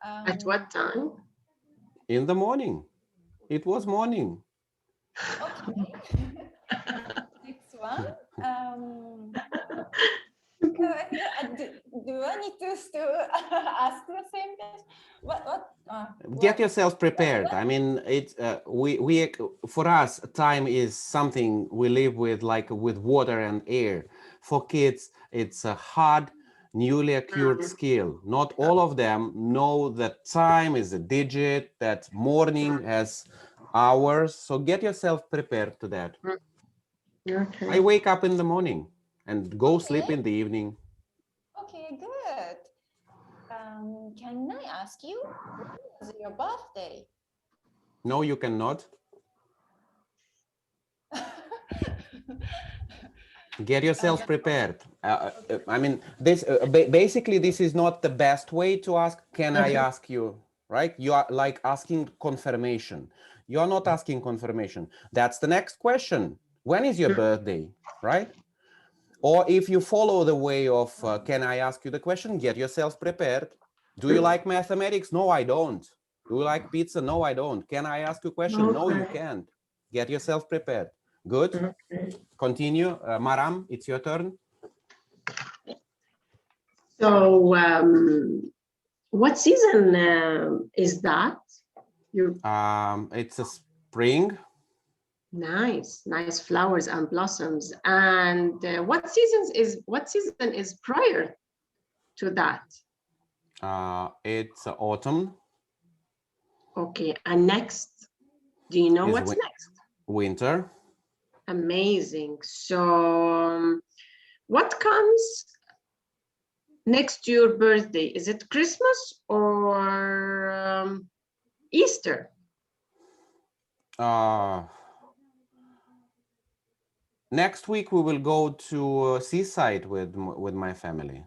At what time? In the morning. It was morning. Okay. Next one. Do I need to still ask the same question? Get yourself prepared. I mean, it's we for us, time is something we live with, like with water and air. For kids, it's a hard, newly acquired skill. Not all of them know that time is a digit, that morning has hours. So get yourself prepared to that. Okay. I wake up in the morning and go sleep in the evening. Okay, good. Can I ask you, when was your birthday? No, you cannot. Get yourself prepared. I mean, this basically, this is not the best way to ask. Can I ask you? Right? You are like asking confirmation. You are not asking confirmation. That's the next question. When is your birthday? Right? Or if you follow the way of can I ask you the question? Get yourself prepared. Do you like mathematics? No, I don't. Do you like pizza? No, I don't. Can I ask you a question? No, you can't. Get yourself prepared. Good. Okay. Continue. Maram, it's your turn. So what season is that? It's a spring. Nice flowers and blossoms. And what season is prior to that? It's autumn. Okay, and next, do you know what's next? Winter. Amazing. So what comes next to your birthday? Is it Christmas or Easter? Next week we will go to seaside with my family.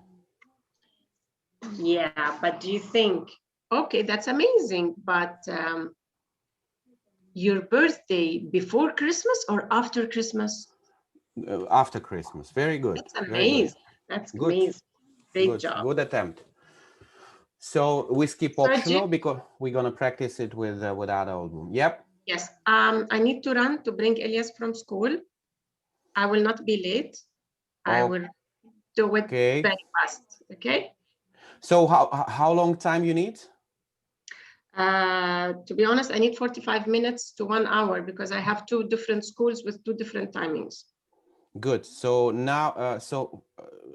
Yeah, but do you think, okay, that's amazing, but your birthday before Christmas or after Christmas? After Christmas. Very good. That's amazing. That's good. Amazing. Great job. Good attempt. So we skip optional because we're gonna practice it with other album. Yep. Yes. I need to run to bring Elias from school. I will not be late. I will do it very fast. Okay. So how long time you need? To be honest, I need 45 minutes to 1 hour because I have 2 different schools with 2 different timings. Good. So now,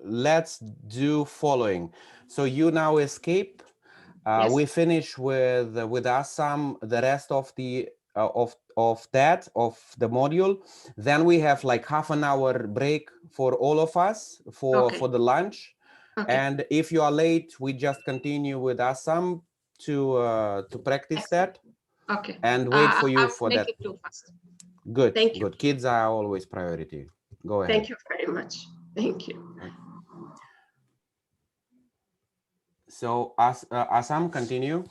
let's do following. So you now escape. Yes. We finish with Assam the rest of the of the module. Then we have like half an hour break for all of us for the lunch. Okay. And if you are late, we just continue with Assam to practice that. Okay. And wait for you for that. Make it too fast. Good. Thank you. Good. Kids are always priority. Go ahead. Thank you very much. Thank you. So Assam, continue.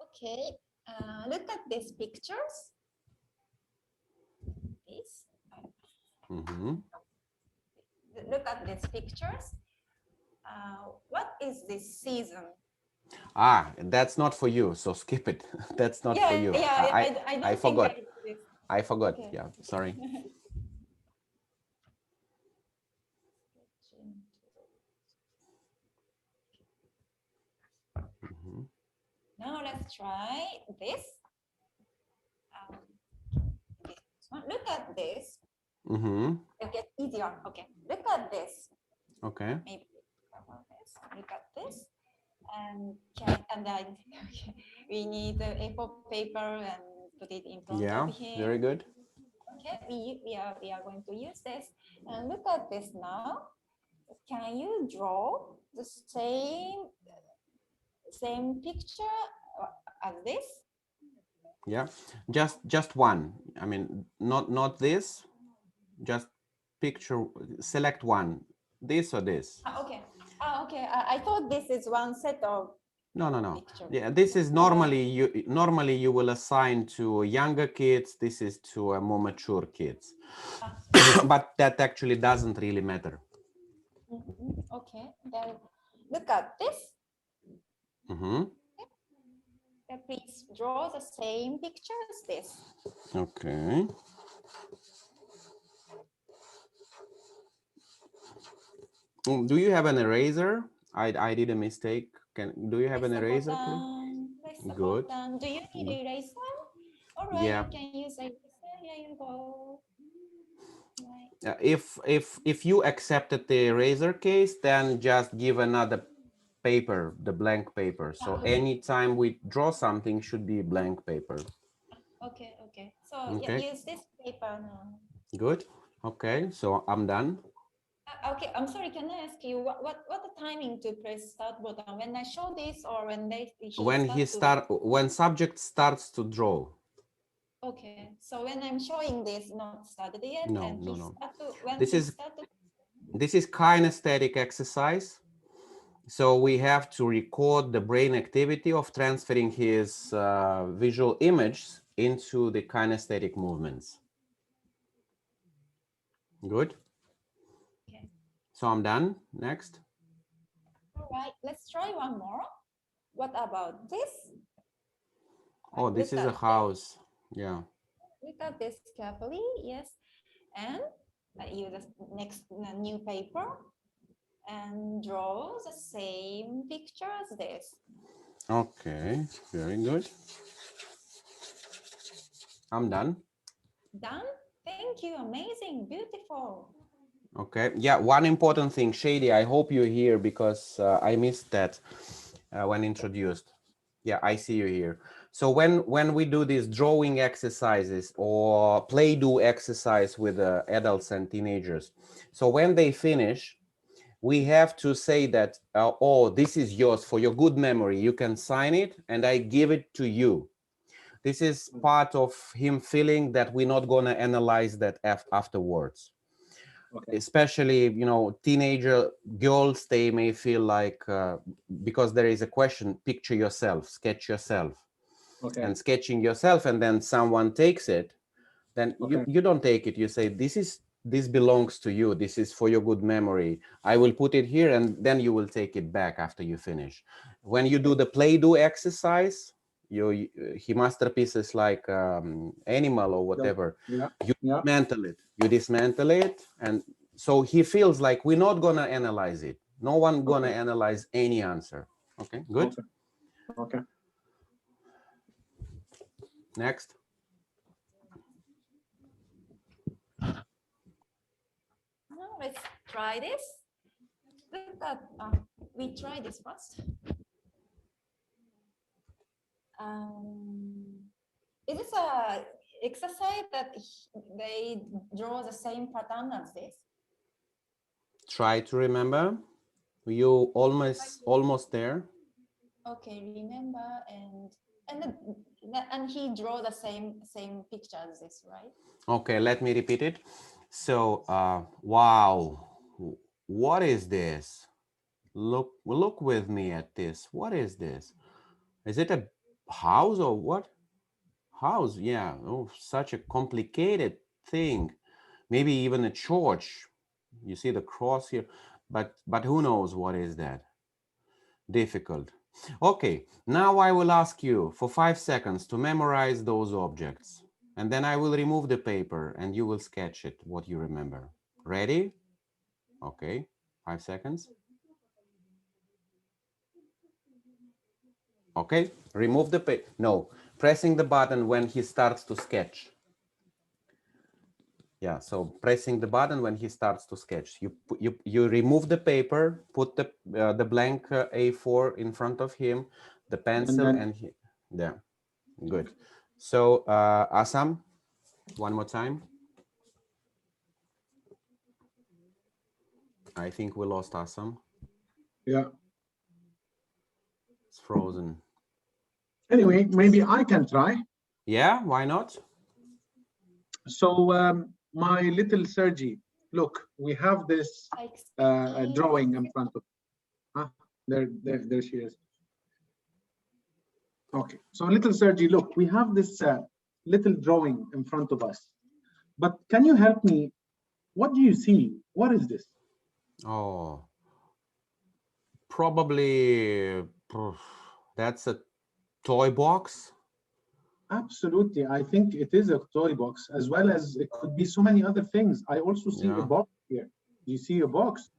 Okay, look at these pictures. This. Look at these pictures. What is this season? Ah, that's not for you, so skip it. That's not for you. I forgot. I forgot. Okay. Yeah, sorry. Now let's try this. This one. Look at this. It'll get easier. Okay, look at this. Okay. Maybe look at this. And then okay, we need the A4 paper and put it in front of him. Very good. Okay, we are going to use this. And look at this now. Can you draw the same picture as this? Yeah, just one. I mean, not this. Just picture. Select one. This or this. Okay. Okay. I thought this is one set of. No. Picture. Yeah, this is normally you will assign to younger kids. This is to more mature kids, but that actually doesn't really matter. Okay. Then look at this. Please draw the same picture as this. Okay. Do you have an eraser? I did a mistake. Do you have an eraser, please? Good. Do you need an eraser? All right, yeah. You can use eraser. Here you go. If you accepted the eraser case, then just give another paper, the blank paper. So anytime we draw something, should be blank paper. Okay. So use this paper now. Good. Okay, so I'm done. Okay, I'm sorry. Can I ask you what the timing to press start button? When I show this, or when subject starts to draw? Okay, so when I'm showing this, not started yet. No. This is kinesthetic exercise. So we have to record the brain activity of transferring his visual image into the kinesthetic movements. Good. Okay. So I'm done. Next. All right, let's try one more. What about this? Oh, this is a house. Yeah. Look at this carefully. Yes. And use the next new paper and draw the same picture as this. Okay, very good. I'm done. Done? Thank you. Amazing. Beautiful. Okay. Yeah, one important thing, Shady, I hope you're here because I missed that when introduced. Yeah, I see you here. So when we do these drawing exercises or play-do exercise with adults and teenagers, so when they finish, we have to say that, oh, this is yours for your good memory. You can sign it and I give it to you. This is part of him feeling that we're not going to analyze that afterwards. Okay. Especially, teenager girls, they may feel like, because there is a question, picture yourself, sketch yourself. Okay. And sketching yourself, and then someone takes it, then you don't take it. You say, this belongs to you. This is for your good memory. I will put it here, and then you will take it back after you finish. When you do the play-do exercise, he masterpieces like animal or whatever. You dismantle it, and so he feels like we're not gonna analyze it. No one gonna analyze any answer. Okay, good. Okay. Next. let's try this. Look at, we try this first. Is this a exercise that they draw the same pattern as this? Try to remember. You almost there. Okay, remember, and he draw the same picture as this, right? Okay, let me repeat it. So, wow, what is this? Look with me at this. What is this? Is it a house or what? House, yeah. Oh, such a complicated thing. Maybe even a church. You see the cross here, but who knows what is that? Difficult. Okay, now I will ask you for 5 seconds to memorize those objects, and then I will remove the paper and you will sketch it, what you remember. Ready? Okay, 5 seconds. Okay, remove the paper. No, pressing the button when he starts to sketch. Yeah, so pressing the button when he starts to sketch. You remove the paper, put the blank A4 in front of him, the pencil, and he, yeah, good. So Assam, one more time. I think we lost Assam. Yeah. It's frozen. Anyway, maybe I can try. Yeah, why not? So my little Sergi, look, we have this drawing in front of. There she is. Okay, so little Sergi, look, we have this little drawing in front of us. But can you help me? What do you see? What is this? Oh, probably that's a toy box. Absolutely, I think it is a toy box, as well as it could be so many other things. I also see a box here. Do you see a box?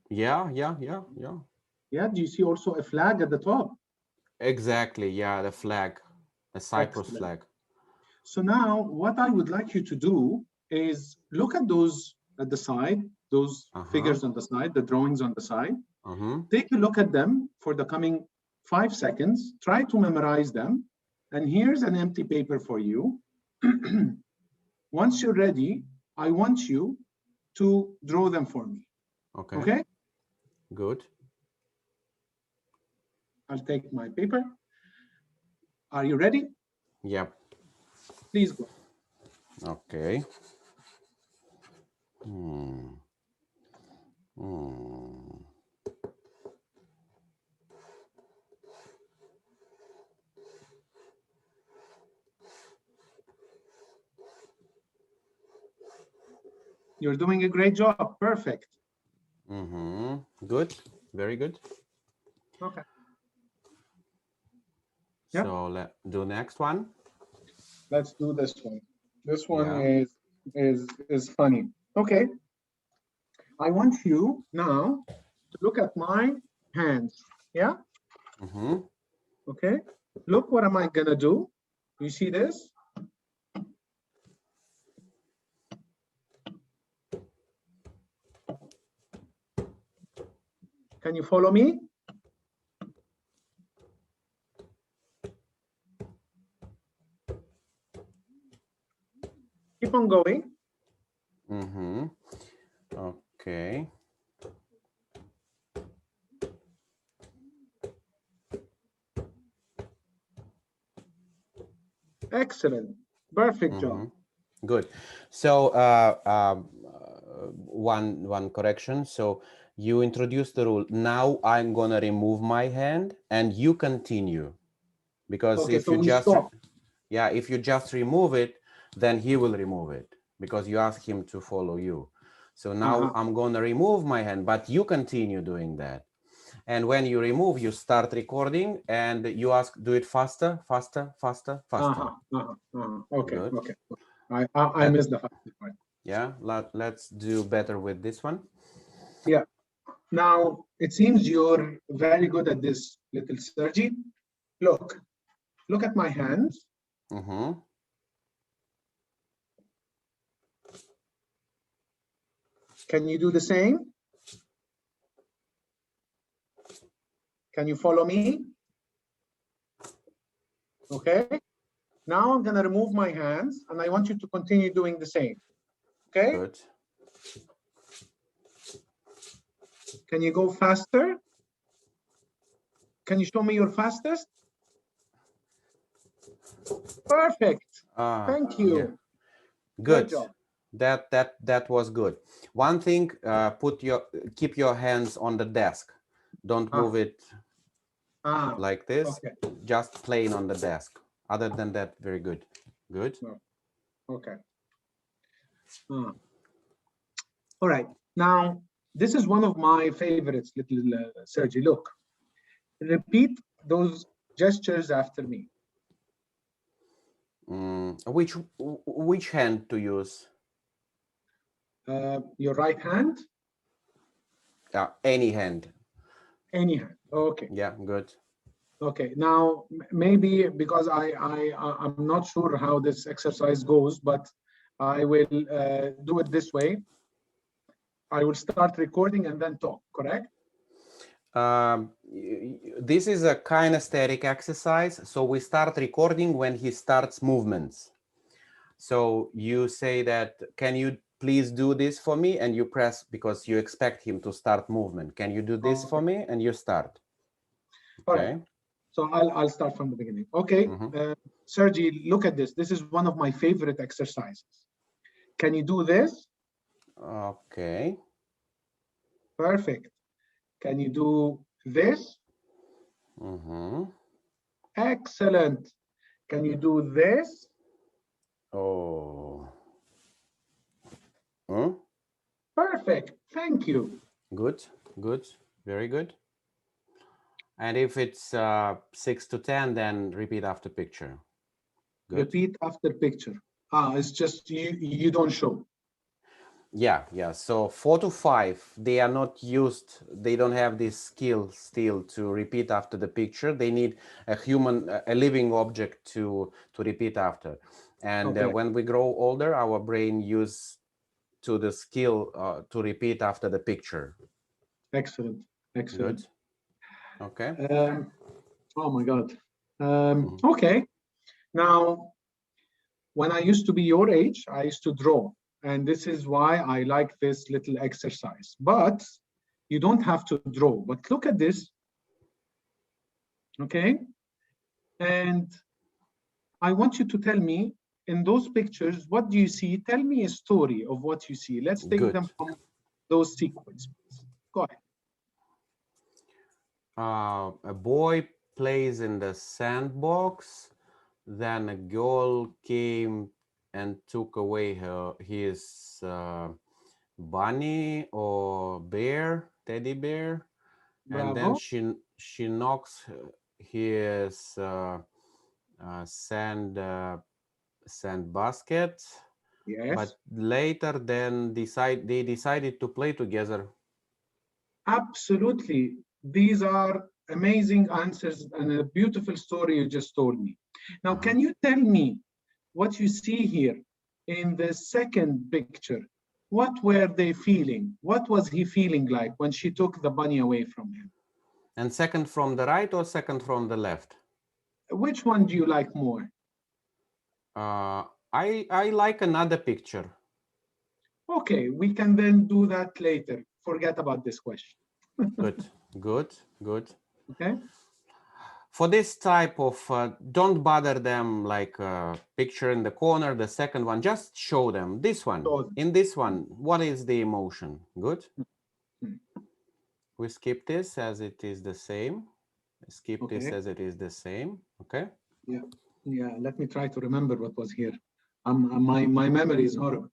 Yeah. Yeah, do you see also a flag at the top? Exactly, yeah, the flag, the Cyprus Excellent. flag. So now what I would like you to do is look at those at the side, those figures on the side, the drawings on the side. Take a look at them for the coming 5 seconds. Try to memorize them. And here's an empty paper for you. Once you're ready, I want you to draw them for me. Okay. Okay? Good. I'll take my paper. Are you ready? Yep. Please go. Okay. You're doing a great job. Perfect. Good. Very good. Okay. So let's do next one. Let's do this one. This one is funny. Okay. I want you now to look at my hands. Yeah? Okay. Look, what am I gonna do? You see this? Can you follow me? Keep on going. Okay. Excellent. Perfect job. Good. So one correction. So you introduced the rule. Now I'm gonna remove my hand and you continue. Because if you just if you just remove it, then he will remove it because you ask him to follow you. So now I'm going to remove my hand, but you continue doing that. And when you remove, you start recording and you ask, do it faster, faster, faster, faster. Okay, Good. okay. I missed the faster part. Yeah, let's do better with this one. Yeah. Now, it seems you're very good at this, little Sergi. Look at my hands. Can you do the same? Can you follow me? Okay. Now I'm going to remove my hands and I want you to continue doing the same. Okay. Good. Can you go faster? Can you show me your fastest? Perfect. Thank you. Yeah. Good. job. That was good. One thing, keep your hands on the desk. Don't move it like this. Okay. Just plain on the desk. Other than that, very good. Good. Okay. All right. Now, this is one of my favorites, little Sergi. Look, repeat those gestures after me. Which hand to use? Your right hand? Any hand. Any hand. Okay. Yeah, good. Okay. Now, maybe because I'm not sure how this exercise goes, but I will do it this way. I will start recording and then talk, correct? This is a kinesthetic exercise. So we start recording when he starts movements. So you say that, can you please do this for me? And you press because you expect him to start movement. Can you do this for me? And you start. Okay. All right. So I'll start from the beginning. Okay. Sergi, look at this. This is one of my favorite exercises. Can you do this? Okay. Perfect. Can you do this? Excellent. Can you do this? Oh. Perfect. Thank you. Good. Good. Very good. And if it's 6 to 10, then repeat after picture. Good. Repeat after picture. It's just you don't show. Yeah. So 4 to 5, they are not used. They don't have this skill still to repeat after the picture. They need a human, a living object to repeat after. And when we grow older, our brain use to the skill to repeat after the picture. Excellent. Excellent. Good. Okay. Oh my God. Okay. Now, when I used to be your age, I used to draw. And this is why I like this little exercise. But you don't have to draw. But look at this. Okay. And I want you to tell me in those pictures, what do you see? Tell me a story of what you see. Let's take them from those sequences. Go ahead. A boy plays in the sandbox. Then a girl came and took away his bunny or bear, teddy bear, and then she knocks his sand basket. Yes. But later, then they decided to play together. Absolutely, these are amazing answers and a beautiful story you just told me. Now, can you tell me what you see here in the second picture? What were they feeling? What was he feeling like when she took the bunny away from him? And second from the right or second from the left? Which one do you like more? I like another picture. Okay, we can then do that later. Forget about this question. Good. Okay. For this type of, don't bother them like a picture in the corner, the second one, just show them this one. In this one, what is the emotion? Good. We skip this as it is the same. Skip this as it is the same. Okay. Yeah. Let me try to remember what was here. My memory is horrible.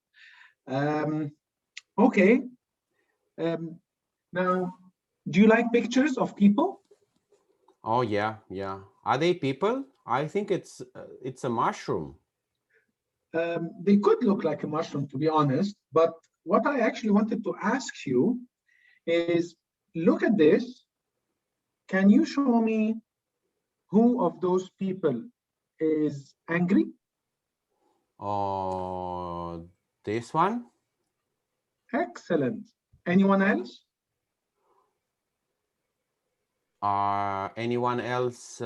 Okay. Now, do you like pictures of people? Oh yeah. Are they people? I think it's a mushroom. They could look like a mushroom, to be honest. But what I actually wanted to ask you is, look at this. Can you show me who of those people is angry? Oh, this one? Excellent. Anyone else? Anyone else?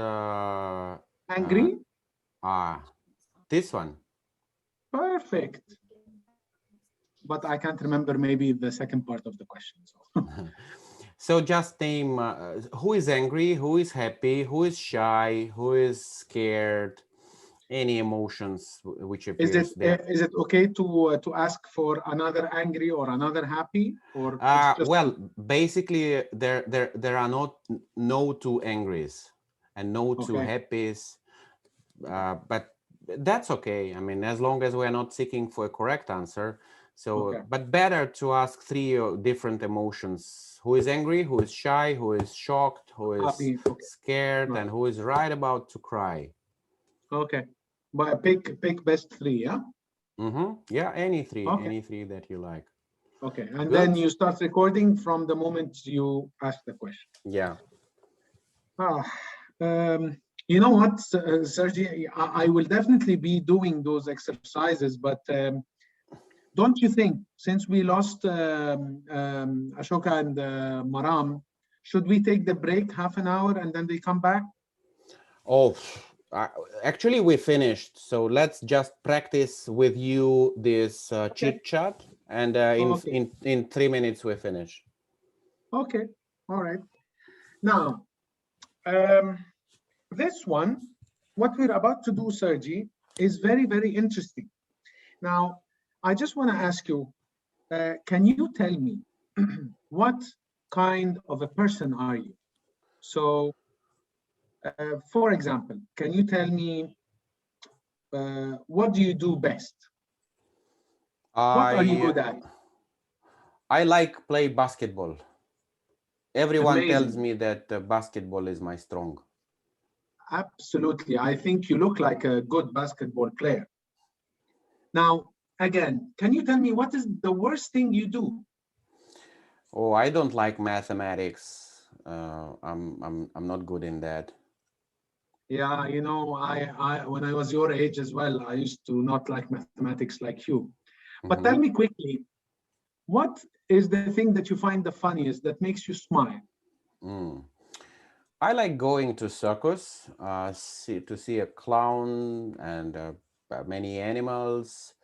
Angry? This one. Perfect. But I can't remember maybe the second part of the question. So, so just name who is angry, who is happy, who is shy, who is scared, any emotions which appears there. Is it okay to ask for another angry or another happy, or it's just well, basically there are no two angries and no two okay. happies, but that's okay. I mean, as long as we're not seeking for a correct answer. So, Okay. but better to ask three different emotions: who is angry, who is shy, who is shocked, who is Happy. Okay. scared, Right. and who is right about to cry. Okay, but pick best three, yeah. Yeah, any three, Okay. any three that you like. Okay, and Good. then you start recording from the moment you ask the question. Yeah. You know what, Sergey, I will definitely be doing those exercises, but don't you think, since we lost Ashoka and Maram, should we take the break half an hour and then they come back? Oh, actually we finished. So let's just practice with you this chit chat, and in 3 minutes we finish. Okay, all right. Now, this one, what we're about to do, Sergey, is very, very interesting. Now, I just want to ask you, can you tell me what kind of a person are you? So, for example, can you tell me what do you do best? What are you good at? I like play basketball. Everyone Amazing. tells me that basketball is my strong. Absolutely. I think you look like a good basketball player. Now, again, can you tell me what is the worst thing you do? Oh, I don't like mathematics. I'm not good in that. Yeah, you know, I when I was your age as well, I used to not like mathematics like you. But tell me quickly, what is the thing that you find the funniest that makes you smile? I like going to circus, to see a clown and many animals.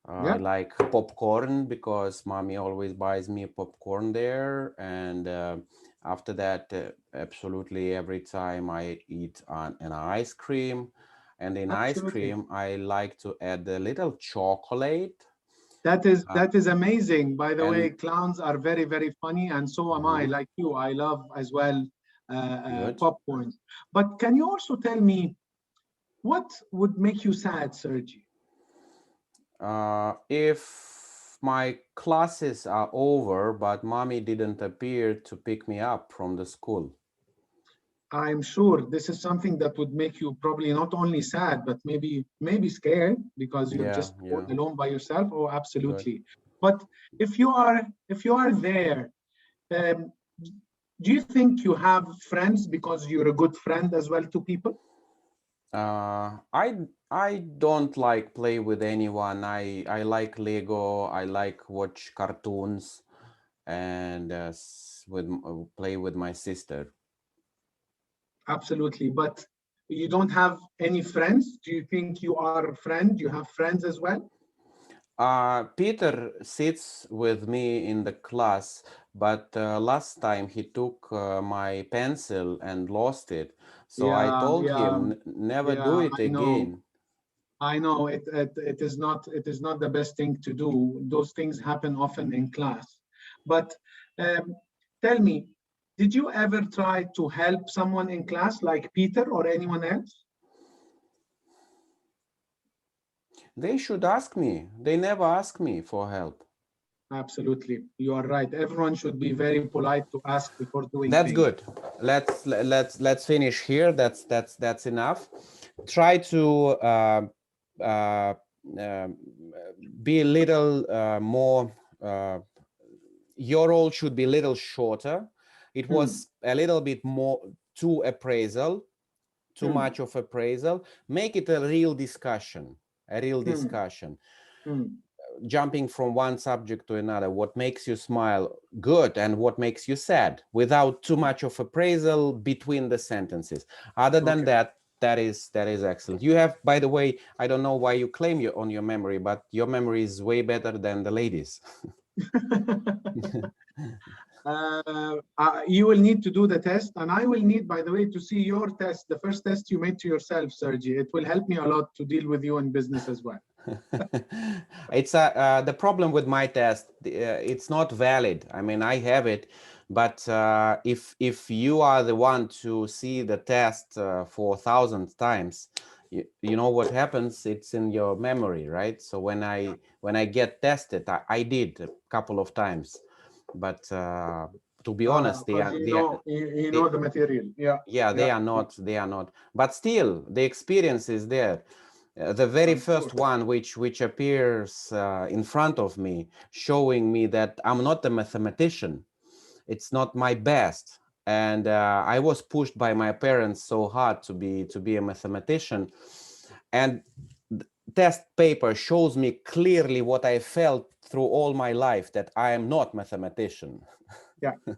I like popcorn because mommy always buys me popcorn there, and after that, absolutely every time I eat an ice cream, and in ice cream I like to add a little chocolate. That is amazing. By the way, clowns are very, very funny, and so am I. Like you, I love as well popcorn. But can you also tell me what would make you sad, Sergi? If my classes are over, but mommy didn't appear to pick me up from the school. I'm sure this is something that would make you probably not only sad, but maybe scared because you're just alone by yourself. Oh, absolutely. Good. But if you are there, do you think you have friends because you're a good friend as well to people? I don't like play with anyone. I like Lego. I like watch cartoons, and play with my sister. Absolutely, but you don't have any friends? Do you think you are a friend? Do you have friends as well? Peter sits with me in the class, but last time he took my pencil and lost it. So I told him never do it again. I know it is not the best thing to do. Those things happen often in class. But tell me, did you ever try to help someone in class like Peter or anyone else? They should ask me. They never ask me for help. Absolutely, you are right. Everyone should be very polite to ask before doing That's things. Good. Let's finish here. That's enough. Try to be a little more. Your role should be a little shorter. It was a little bit more too appraisal, too much of appraisal. Make it a real discussion. jumping from one subject to another, what makes you smile good and what makes you sad, without too much of appraisal between the sentences. Other than that, that is excellent. You have, by the way, I don't know why you claim on your memory, but your memory is way better than the ladies. You will need to do the test, and I will need, by the way, to see your test, the first test you made to yourself, Sergi. It will help me a lot to deal with you in business as well. It's the problem with my test, it's not valid. I mean, I have it, but if you are the one to see the test for 1,000 times, you know what happens, it's in your memory, right? So when I get tested, I did a couple of times, but to be honest, you know the material. Yeah, they are not, but still the experience is there. The very first one which appears in front of me, showing me that I'm not a mathematician, it's not my best, and I was pushed by my parents so hard to be a mathematician, and the test paper shows me clearly what I felt through all my life, that I am not mathematician. Yeah. Good.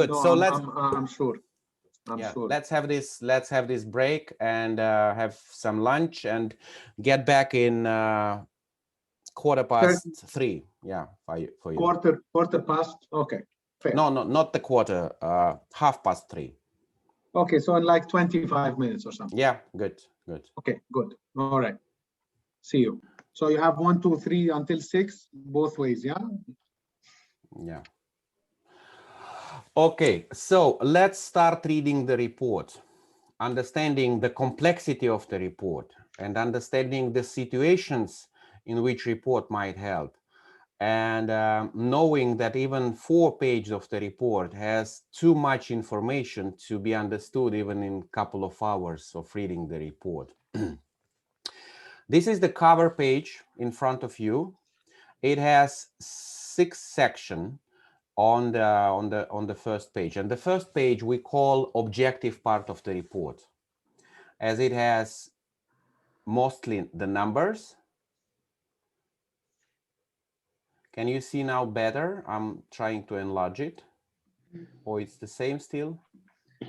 No, So I'm sure. Sure. Let's have this break and have some lunch and get back in 3:15. Yeah, for you. Quarter past. Okay. Fair. No, not the quarter. 3:30. Okay, so in like 25 minutes or something. Yeah, good. Okay, good. All right. See you. So you have 1, 2, 3 until 6, both ways, yeah? Yeah. Okay, so let's start reading the report, understanding the complexity of the report and understanding the situations in which report might help. And knowing that even 4 pages of the report has too much information to be understood even in a couple of hours of reading the report. This is the cover page in front of you. It has 6 sections on the first page, and the first page we call objective part of the report, as it has mostly the numbers. Can you see now better? I'm trying to enlarge it, or it's the same still?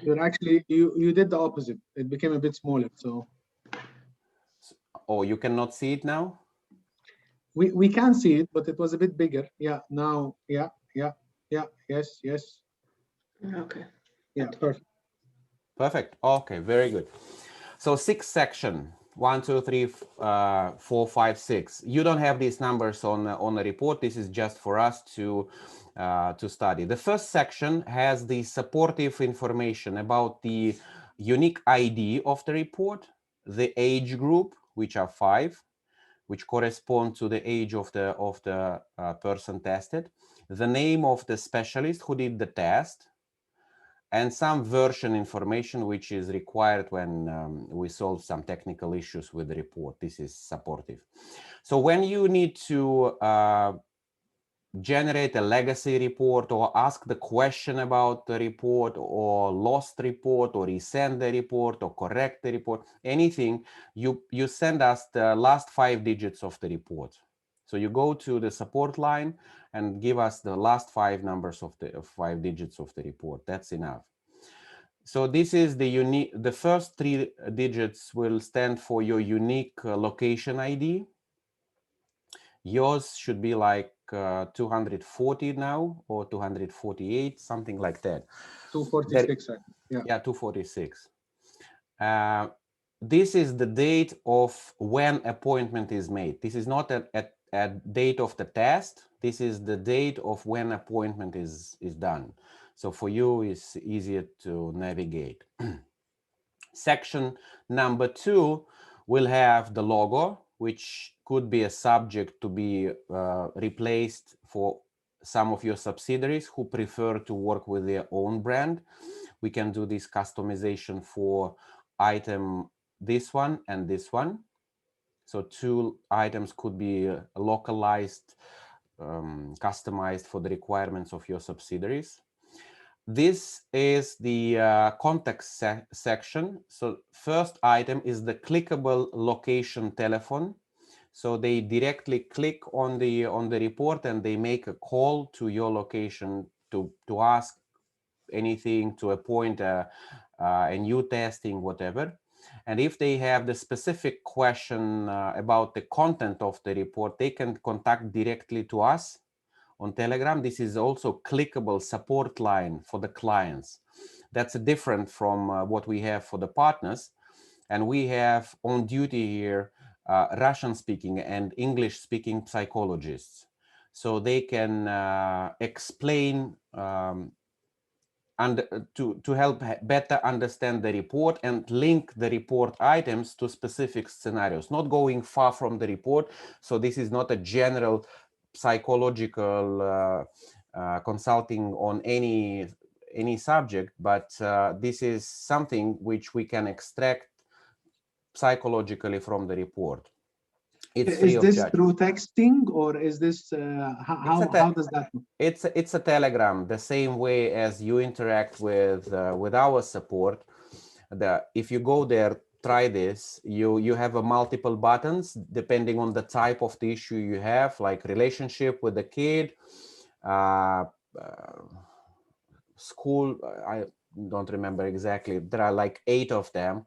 You're actually, you did the opposite. It became a bit smaller, so. Oh, you cannot see it now? We can see it, but it was a bit bigger. Yeah, now, yeah, yes. Okay. Yeah, perfect. Perfect. Okay, very good. So 6 sections, 1, 2, 3, 4, 5, 6. You don't have these numbers on the report. This is just for us to study. The first section has the supportive information about the unique ID of the report, the age group, which are 5, which correspond to the age of the person tested, the name of the specialist who did the test, and some version information which is required when we solve some technical issues with the report. This is supportive. So when you need to generate a legacy report or ask the question about the report or lost report or resend the report or correct the report, anything, you send us the last 5 digits of the report. So you go to the support line and give us the last 5 numbers of the 5 digits of the report. That's enough. So this is the first 3 digits will stand for your unique location ID. Yours should be like 240 now, or 248, something like that. 246, yeah. Yeah, 246. This is the date of when appointment is made. This is not a date of the test. This is the date of when appointment is done. So for you, it's easier to navigate. Section number 2 will have the logo, which could be a subject to be replaced for some of your subsidiaries who prefer to work with their own brand. We can do this customization for item this one and this one. So 2 items could be localized, customized for the requirements of your subsidiaries. This is the context section. So first item is the clickable location telephone. So they directly click on the report and they make a call to your location to ask anything, to appoint a new testing, whatever. And if they have the specific question about the content of the report, they can contact directly to us on Telegram. This is also clickable support line for the clients. That's different from what we have for the partners. And we have on duty here Russian speaking and English speaking psychologists. So they can explain and to help better understand the report and link the report items to specific scenarios, not going far from the report. So this is not a general psychological consulting on any subject, but this is something which we can extract psychologically from the report. It's free of charge. Is this through texting, or is this how does that work? It's a Telegram, the same way as you interact with our support. If you go there, try this. You have a multiple buttons depending on the type of the issue you have, like relationship with the kid, school. I don't remember exactly. There are like 8 of them.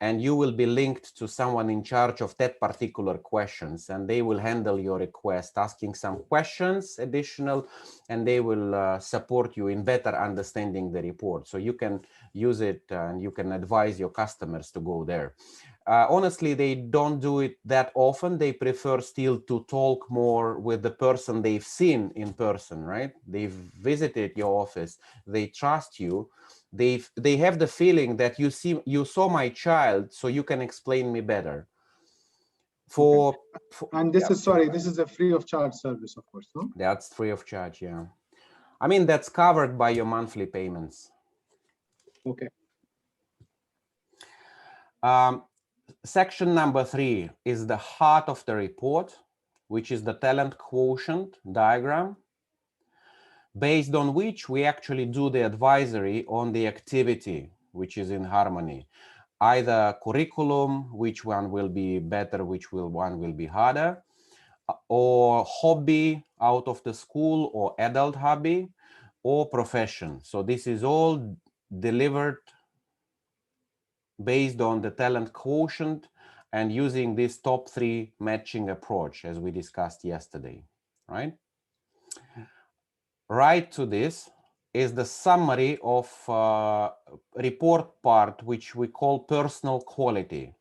And you will be linked to someone in charge of that particular questions, and they will handle your request, asking some questions additional, and they will support you in better understanding the report. So you can use it and you can advise your customers to go there. Honestly, they don't do it that often. They prefer still to talk more with the person they've seen in person, right? They've visited your office, they trust you. They have the feeling that you saw my child, so you can explain me better. And this is, sorry, this is a free of charge service, of course, no? That's free of charge, yeah. I mean, that's covered by your monthly payments. Okay. Section number 3 is the heart of the report, which is the talent quotient diagram, based on which we actually do the advisory on the activity, which is in harmony. Either curriculum, which one will be better, one will be harder, or hobby out of the school, or adult hobby, or profession. So this is all delivered based on the talent quotient and using this top 3 matching approach, as we discussed yesterday, right? Right to this is the summary of report part, which we call personal quality.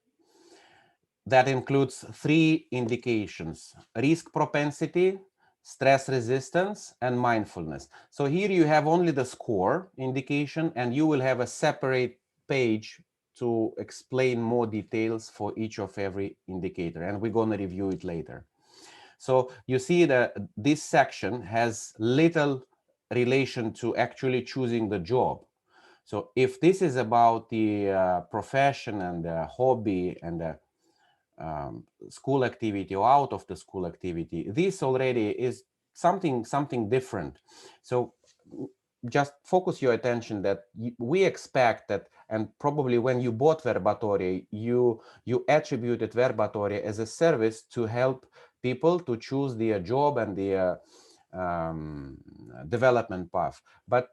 That includes 3 indications: risk propensity, stress resistance, and mindfulness. So here you have only the score indication, and you will have a separate page to explain more details for each of every indicator, and we're going to review it later. So you see that this section has little relation to actually choosing the job. So if this is about the profession and the hobby and the school activity or out of the school activity, this already is something different. So just focus your attention that we expect that, and probably when you bought Verbatory, you attributed Verbatory as a service to help people to choose their job and their development path. But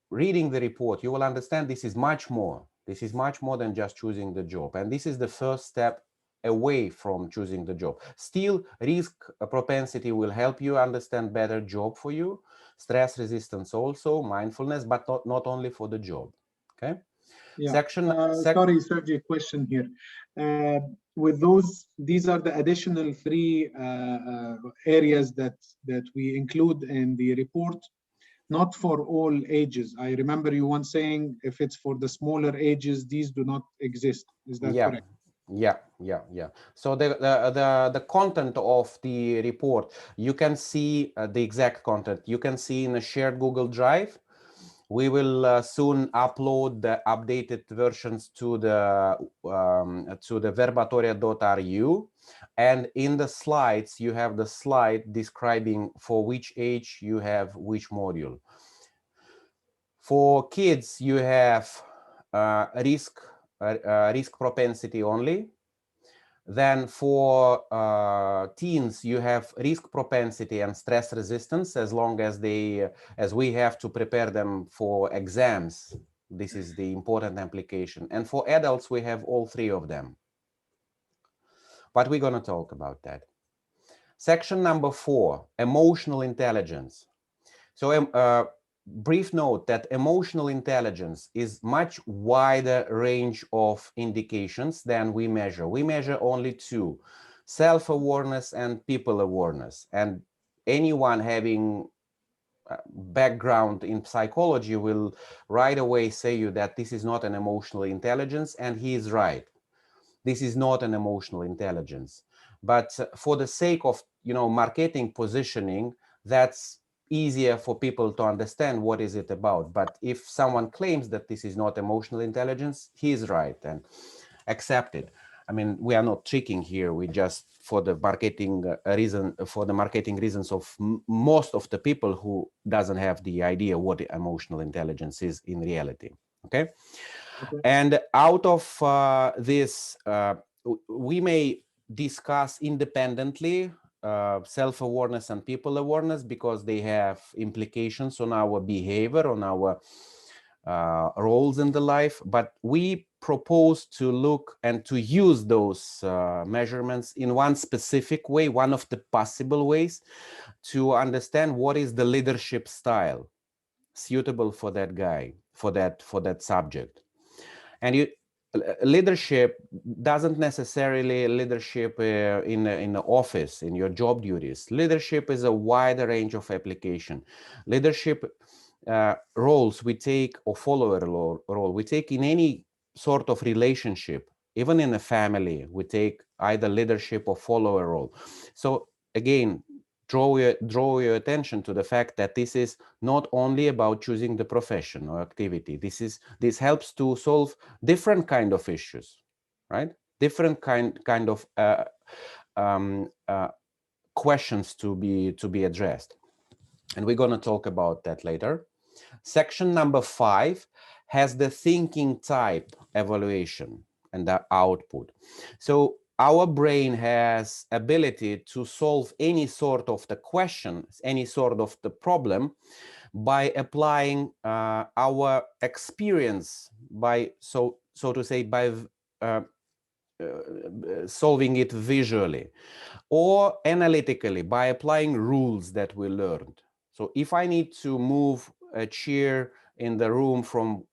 reading the report, you will understand this is much more. This is much more than just choosing the job. And this is the first step away from choosing the job. Still, risk propensity will help you understand better job for you. Stress resistance also, mindfulness, but not only for the job. Okay. Yeah. Sorry, Sergey, question here. With these are the additional 3 areas that we include in the report, not for all ages. I remember you once saying if it's for the smaller ages, these do not exist. Is that correct? Yeah. So the content of the report, you can see the exact content. You can see in a shared Google Drive. We will soon upload the updated versions to the verbatoria.ru, and in the slides you have the slide describing for which age you have which module. For kids, you have risk propensity only. Then for teens, you have risk propensity and stress resistance, as long as as we have to prepare them for exams. This is the important application. And for adults, we have all three of them. But we're going to talk about that. Section number 4, emotional intelligence. So brief note that emotional intelligence is much wider range of indications than we measure. We measure only 2, self-awareness and people awareness. And anyone having background in psychology will right away say you that this is not an emotional intelligence, and he is right. This is not an emotional intelligence. But for the sake of, marketing positioning, that's easier for people to understand what is it about. But if someone claims that this is not emotional intelligence, he is right and accept it. I mean, we are not tricking here. We just, for the marketing reasons of most of the people who doesn't have the idea what emotional intelligence is in reality. Okay. And out of this, we may discuss independently self-awareness and people awareness, because they have implications on our behavior, on our roles in the life. But we propose to look and to use those measurements in one specific way, one of the possible ways, to understand what is the leadership style suitable for that guy, for that subject. And leadership doesn't necessarily leadership in the office, in your job duties. Leadership is a wider range of application. Leadership roles we take, or follower role we take in any sort of relationship, even in a family, we take either leadership or follower role. So again, draw your attention to the fact that this is not only about choosing the profession or activity. This helps to solve different kind of issues, right? Different kind of questions to be addressed, and we're going to talk about that later. Section number 5 has the thinking type evaluation and the output. So our brain has ability to solve any sort of the question, any sort of the problem, by applying our experience, by so to say, by solving it visually, or analytically, by applying rules that we learned. So if I need to move a chair in the room from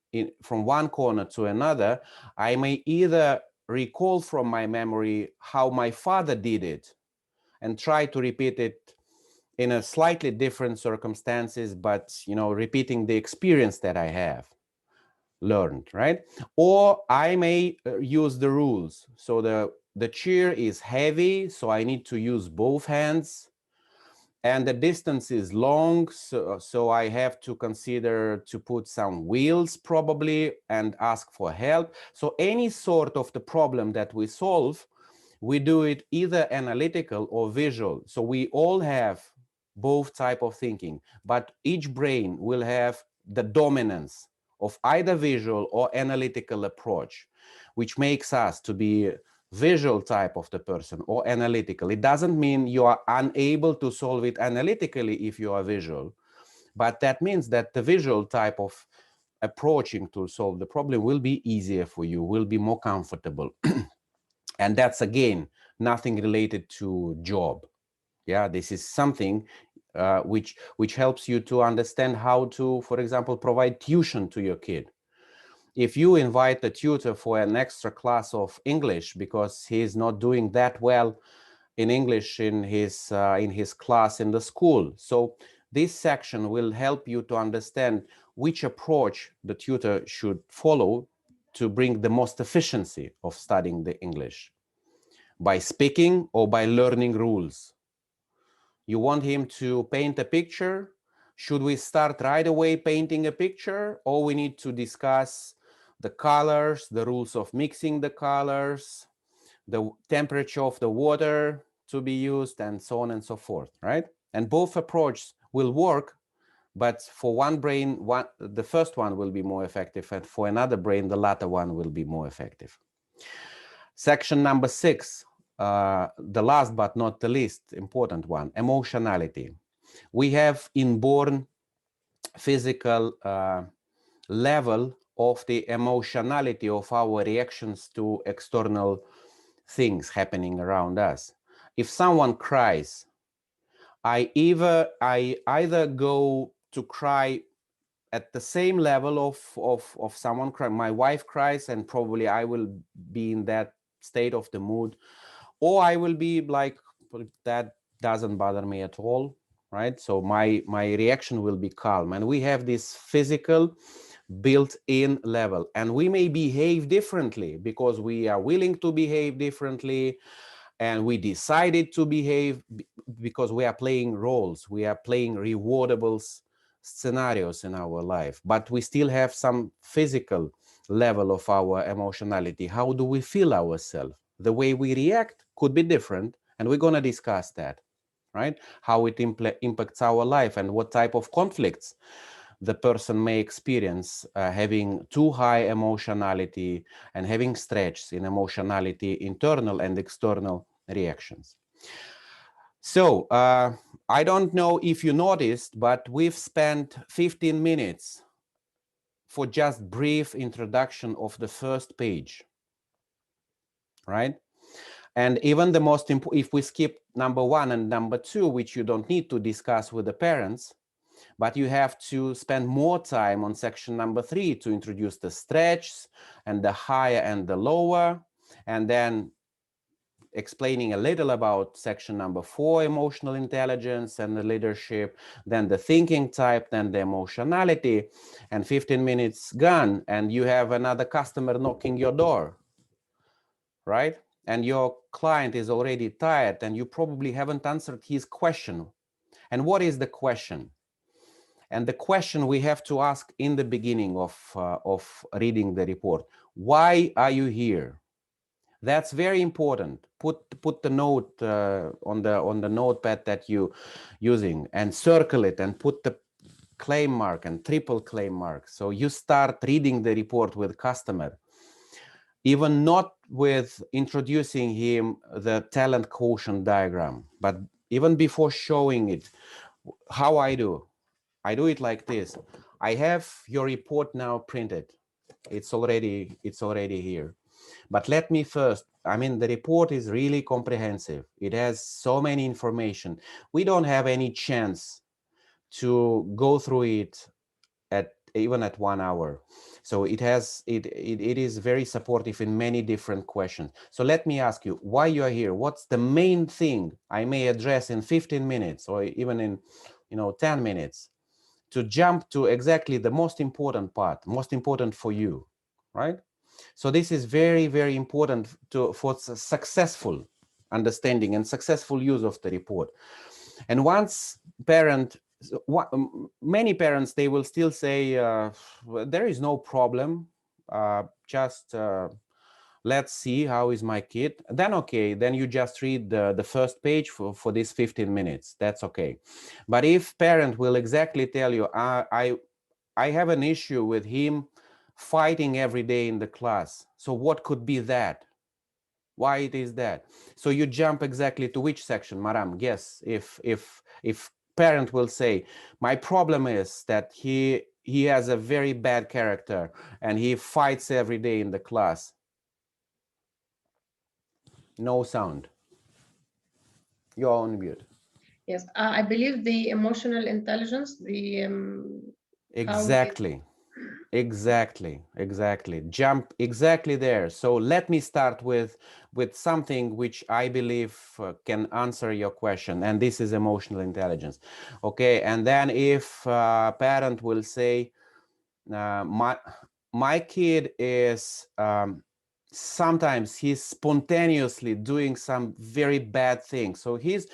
one corner to another, I may either recall from my memory how my father did it and try to repeat it in a slightly different circumstances, but repeating the experience that I have learned, right? Or I may use the rules. So the chair is heavy, so I need to use both hands, and the distance is long, so I have to consider to put some wheels probably and ask for help. So any sort of the problem that we solve, we do it either analytical or visual. So we all have both type of thinking, but each brain will have the dominance of either visual or analytical approach, which makes us to be visual type of the person or analytical. It doesn't mean you are unable to solve it analytically if you are visual, but that means that the visual type of approaching to solve the problem will be easier for you, will be more comfortable. And that's, again, nothing related to job. Yeah, this is something which helps you to understand how to, for example, provide tuition to your kid. If you invite a tutor for an extra class of English because he's not doing that well in English in his class in the school, so this section will help you to understand which approach the tutor should follow to bring the most efficiency of studying the English, by speaking or by learning rules. You want him to paint a picture? Should we start right away painting a picture, or we need to discuss the colors, the rules of mixing the colors, the temperature of the water to be used, and so on and so forth, right? And both approaches will work, but for one brain, the first one will be more effective, and for another brain, the latter one will be more effective. Section number 6 the last but not the least important one, emotionality. We have inborn physical level of the emotionality of our reactions to external things happening around us. If someone cries, I either go to cry at the same level of someone crying. My wife cries, and probably I will be in that state of the mood, or I will be like, that doesn't bother me at all, right? So my reaction will be calm, and we have this physical built-in level, and we may behave differently because we are willing to behave differently, and we decided to behave because we are playing roles, we are playing rewardable scenarios in our life, but we still have some physical level of our emotionality. How do we feel ourselves? The way we react could be different, and we're going to discuss that, right? How it impacts our life, and what type of conflicts the person may experience having too high emotionality and having stretches in emotionality, internal and external reactions. So I don't know if you noticed, but we've spent 15 minutes for just brief introduction of the first page, right? And even the most important, if we skip number 1 and number 2, which you don't need to discuss with the parents, but you have to spend more time on section number 3 to introduce the stretches and the higher and the lower, and then explaining a little about section number 4, emotional intelligence and the leadership, then the thinking type, then the emotionality, and 15 minutes gone, and you have another customer knocking your door, right? And your client is already tired, and you probably haven't answered his question. And what is the question? And the question we have to ask in the beginning of reading the report: why are you here? That's very important. Put the note on the notepad that you using, and circle it, and put the claim mark and triple claim mark. So you start reading the report with customer, even not with introducing him the talent quotient diagram, but even before showing it. How I do it like this. I have your report now printed. It's already here. But let me first, I mean, the report is really comprehensive. It has so many information. We don't have any chance to go through it even at 1 hour. So it is very supportive in many different questions. So let me ask you why you are here. What's the main thing I may address in 15 minutes or even in 10 minutes to jump to exactly the most important part, most important for you, right? So this is very, very important for successful understanding and successful use of the report. And once many parents, they will still say, there is no problem, just let's see how is my kid. Then okay, then you just read the first page for this 15 minutes. That's okay. But if parent will exactly tell you, I have an issue with him fighting every day in the class. So what could be that? Why it is that? So you jump exactly to which section, Maram? Guess. If parent will say, my problem is that he has a very bad character and he fights every day in the class. No sound. You're on mute. Yes, I believe the emotional intelligence, Exactly. Jump exactly there. So let me start with something which I believe can answer your question, and this is emotional intelligence. Okay, and then if parent will say, my kid is sometimes he's spontaneously doing some very bad things. So he's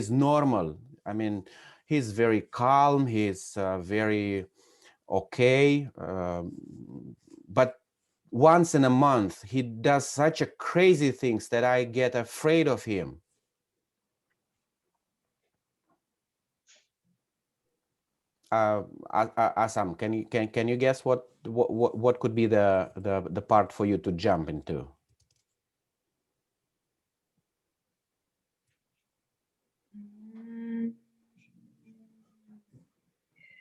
normal. I mean, he's very calm. He's very okay, but once in a month he does such a crazy things that I get afraid of him. Asam, can you guess what could be the part for you to jump into?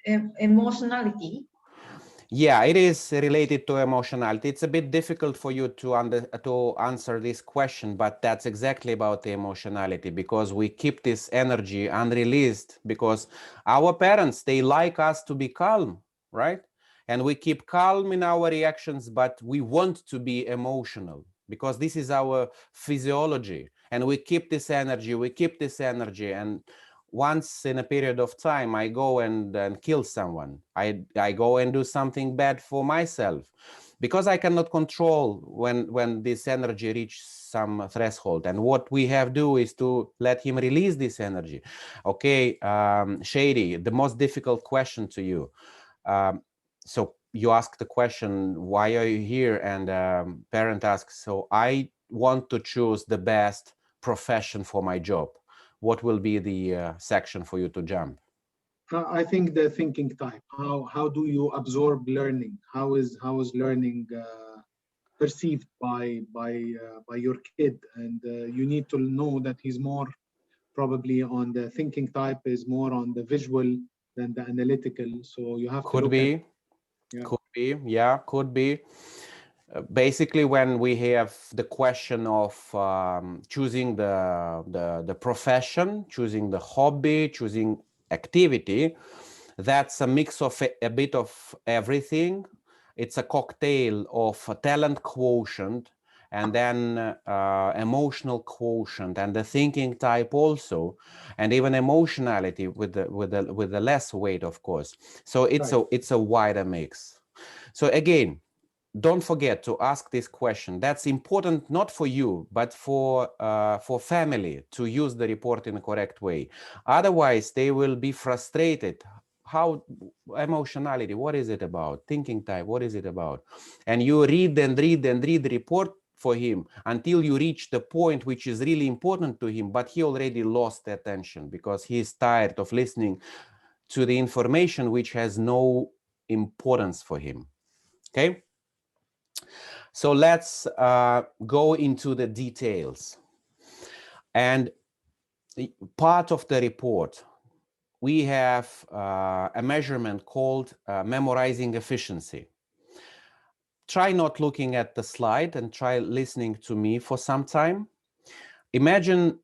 emotionality? Yeah, it is related to emotionality. It's a bit difficult for you to answer this question, but that's exactly about the emotionality, because we keep this energy unreleased because our parents, they like us to be calm, right? And we keep calm in our reactions, but we want to be emotional because this is our physiology, and we keep this energy, and once in a period of time, I go and kill someone. I go and do something bad for myself because I cannot control when this energy reaches some threshold. And what we have to do is to let him release this energy. Okay, Shady, the most difficult question to you. So you ask the question, why are you here? And parent asks, so I want to choose the best profession for my job. What will be the section for you to jump? I think the thinking type. How do you absorb learning? How is learning perceived by your kid? And you need to know that he's more probably on the thinking type, is more on the visual than the analytical. So you have to look at. Yeah. Could be, yeah, could be. Basically, when we have the question of choosing the profession, choosing the hobby, choosing activity, that's a mix of a bit of everything. It's a cocktail of a talent quotient and then emotional quotient and the thinking type also, and even emotionality with the less weight, of course. So it's a wider mix. So again, don't forget to ask this question. That's important not for you, but for family to use the report in the correct way. Otherwise, they will be frustrated. How emotionality? What is it about? Thinking type? What is it about? And you read and read and read the report for him until you reach the point which is really important to him, but he already lost attention because he is tired of listening to the information which has no importance for him. Okay. So let's go into the details. And part of the report, we have a measurement called memorizing efficiency. Try not looking at the slide and try listening to me for some time. Imagine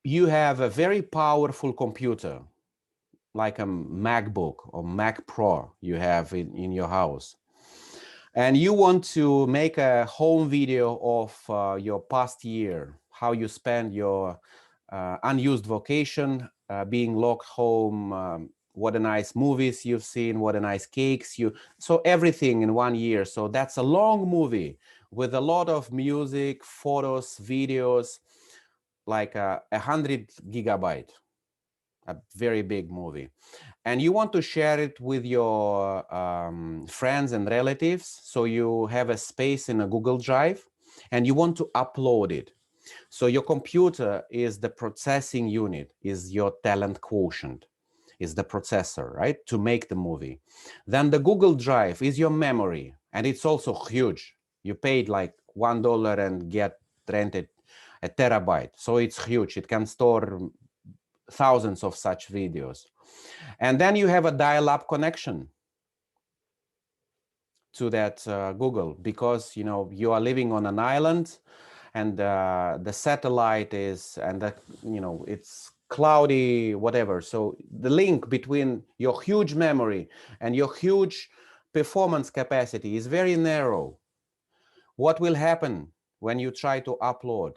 you have a very powerful computer, like a MacBook or Mac Pro you have in your house. And you want to make a home video of your past year, how you spend your unused vacation, being locked home, what a nice movies you've seen, what a nice cakes so everything in 1 year. So that's a long movie with a lot of music, photos, videos, like 100 gigabyte, a very big movie. And you want to share it with your friends and relatives. So you have a space in a Google Drive and you want to upload it. So your computer is the processing unit, is your talent quotient, is the processor, right? To make the movie. Then the Google Drive is your memory, and it's also huge. You paid like $1 and get rented a terabyte. So it's huge. It can store thousands of such videos. And then you have a dial-up connection to that Google, because you are living on an island and the satellite is, and it's cloudy, whatever. So the link between your huge memory and your huge performance capacity is very narrow. What will happen when you try to upload?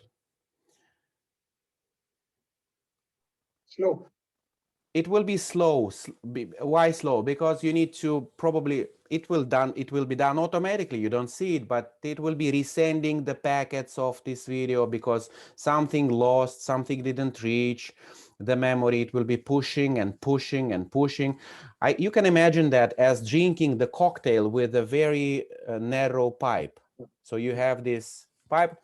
Slow. It will be slow. Why slow? Because you need to probably, it will be done automatically. You don't see it, but it will be resending the packets of this video because something lost, something didn't reach the memory. It will be pushing and pushing and pushing. You can imagine that as drinking the cocktail with a very narrow pipe. So you have this pipe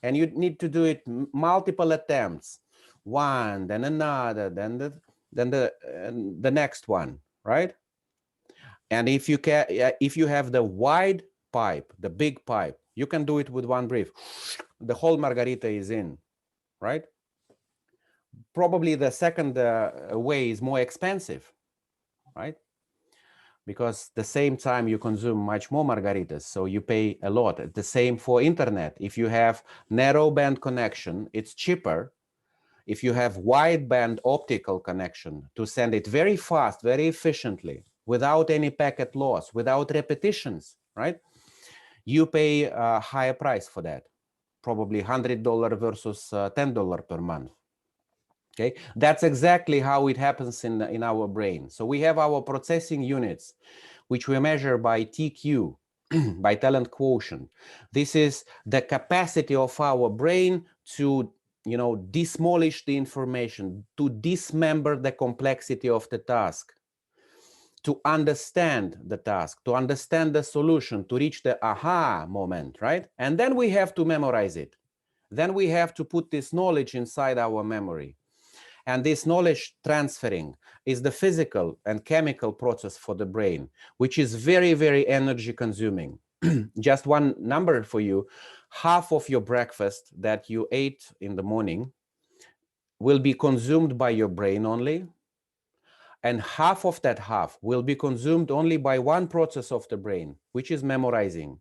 and you need to do it multiple attempts. One, then another, then the next one, right? And if you have the wide pipe, the big pipe, you can do it with one breath. The whole margarita is in, right? Probably the second way is more expensive, right? because the same time you consume much more margaritas, so you pay a lot. The same for internet. If you have narrow band connection, it's cheaper. If you have wide band optical connection to send it very fast, very efficiently, without any packet loss, without repetitions, right? You pay a higher price for that, probably $100 versus $10 per month. Okay, that's exactly how it happens in our brain. So we have our processing units, which we measure by TQ, by talent quotient. This is the capacity of our brain to, demolish the information, to dismember the complexity of the task, to understand the task, to understand the solution, to reach the aha moment, right? And then we have to memorize it. Then we have to put this knowledge inside our memory. And this knowledge transferring is the physical and chemical process for the brain, which is very, very energy consuming. Just one number for you, half of your breakfast that you ate in the morning will be consumed by your brain only, and half of that half will be consumed only by one process of the brain, which is memorizing.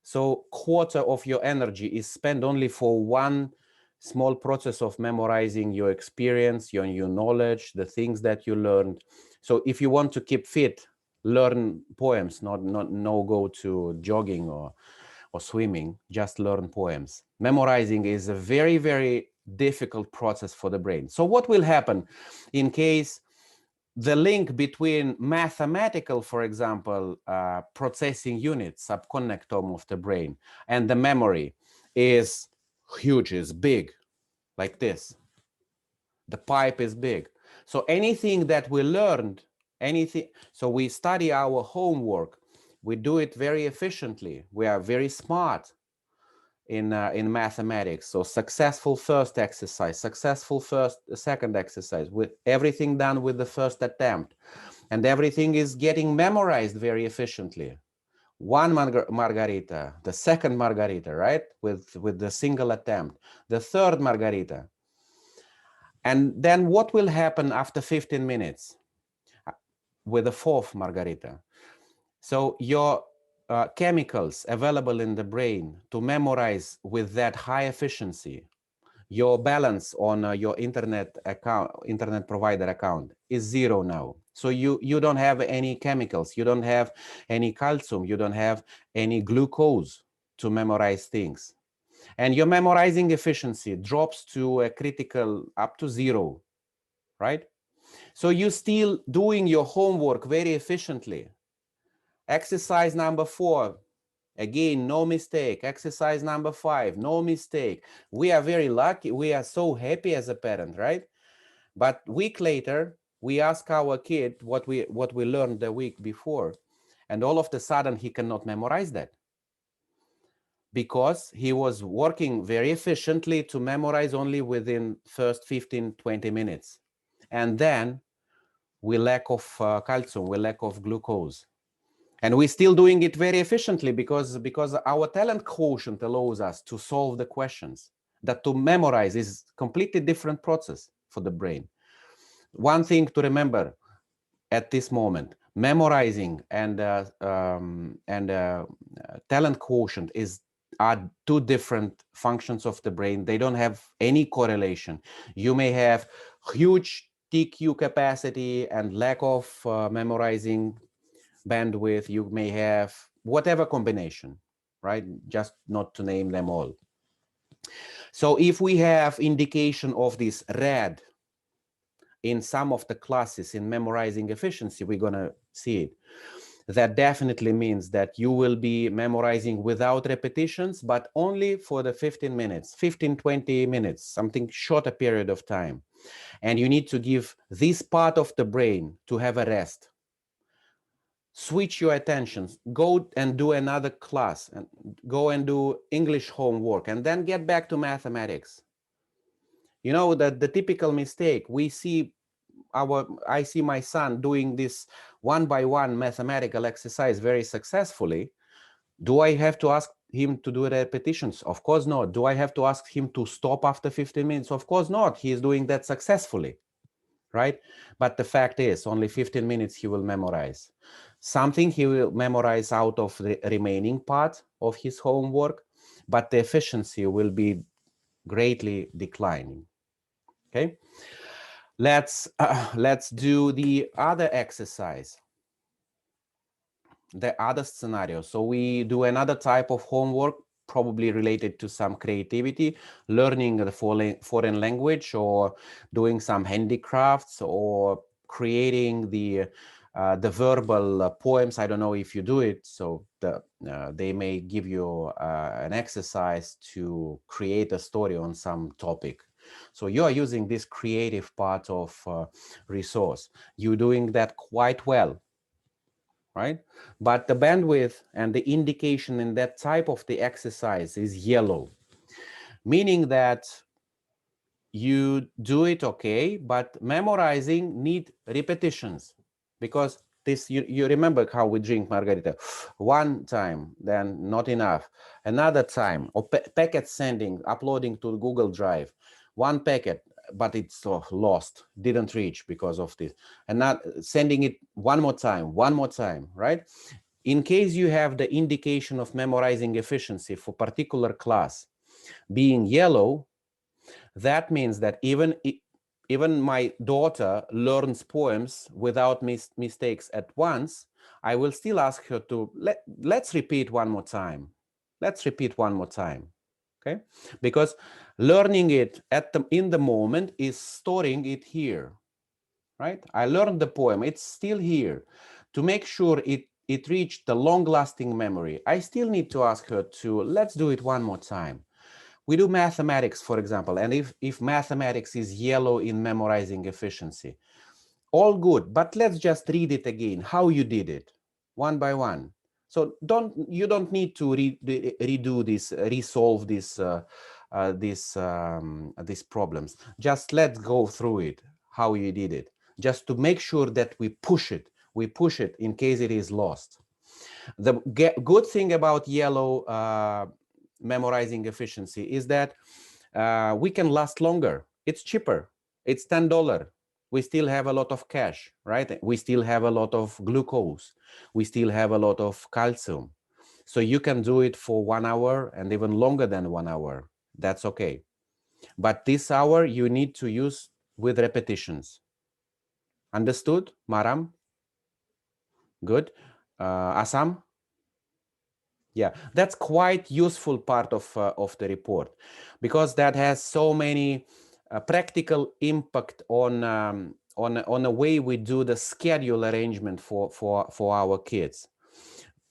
So quarter of your energy is spent only for one small process of memorizing your experience, your knowledge, the things that you learned. So if you want to keep fit, learn poems, no go to jogging or swimming, just learn poems. Memorizing is a very, very difficult process for the brain. So what will happen in case the link between mathematical, for example, processing unit, subconnectome of the brain, and the memory is huge, is big, like this. The pipe is big. So anything that we learned, so we study our homework, we do it very efficiently. We are very smart in mathematics. So successful first exercise, successful second exercise, with everything done with the first attempt, and everything is getting memorized very efficiently. One margarita, the second margarita, right, with the single attempt, the third margarita. And then what will happen after 15 minutes with the fourth margarita? So your chemicals available in the brain to memorize with that high efficiency, your balance on your internet provider account is zero now. So you don't have any chemicals, you don't have any calcium, you don't have any glucose to memorize things. And your memorizing efficiency drops to a critical up to zero, right? So you're still doing your homework very efficiently. Exercise number 4, again, no mistake. Exercise number 5, no mistake. We are very lucky. We are so happy as a parent, right? But a week later, we ask our kid what we learned the week before. And all of a sudden, he cannot memorize that, because he was working very efficiently to memorize only within first 15, 20 minutes. And then we lack of calcium, we lack of glucose. And we're still doing it very efficiently because our talent quotient allows us to solve the questions. That to memorize is a completely different process for the brain. One thing to remember at this moment, memorizing and talent quotient are two different functions of the brain. They don't have any correlation. You may have huge TQ capacity and lack of memorizing bandwidth. You may have whatever combination, right? Just not to name them all. So if we have indication of this red in some of the classes in memorizing efficiency, we're going to see it. That definitely means that you will be memorizing without repetitions, but only for the 15 minutes, 15, 20 minutes, something shorter period of time. And you need to give this part of the brain to have a rest. Switch your attention, go and do another class, and go and do English homework, and then get back to mathematics. You know, that the typical mistake we see, I see my son doing this one by one mathematical exercise very successfully. Do I have to ask him to do repetitions? Of course not. Do I have to ask him to stop after 15 minutes? Of course not. He is doing that successfully, right? But the fact is, only 15 minutes he will memorize. Something he will memorize out of the remaining part of his homework, but the efficiency will be greatly declining. Okay, let's do the other exercise, the other scenario. So we do another type of homework, probably related to some creativity, learning the foreign language, or doing some handicrafts, or creating the verbal poems. I don't know if you do it. So they may give you an exercise to create a story on some topic. So you are using this creative part of resource. You're doing that quite well, right? But the bandwidth and the indication in that type of the exercise is yellow, meaning that you do it okay, but memorizing need repetitions, because this, you remember how we drink margarita. One time, then not enough. Another time, or packet sending, uploading to Google Drive. One packet, but it's lost, didn't reach because of this. And not sending it one more time, right? In case you have the indication of memorizing efficiency for particular class being yellow, that means that even my daughter learns poems without mistakes at once, I will still ask her to let's repeat one more time. Let's repeat one more time. Okay? Because learning it in the moment is storing it here. Right? I learned the poem, it's still here. To make sure it reached the long-lasting memory, I still need to ask her to let's do it one more time. We do mathematics, for example, and if mathematics is yellow in memorizing efficiency, all good, but let's just read it again, how you did it, one by one. So you don't need to redo this, resolve these problems. Just let's go through it, how you did it, just to make sure that we push it in case it is lost. The good thing about yellow memorizing efficiency is that we can last longer. It's cheaper. It's $10. We still have a lot of cash, right? We still have a lot of glucose. We still have a lot of calcium. So you can do it for 1 hour and even longer than 1 hour. That's okay. But this hour you need to use with repetitions. Understood, Maram? Good. Assam? Yeah, that's quite useful part of the report, because that has so many practical impact on the way we do the schedule arrangement for our kids.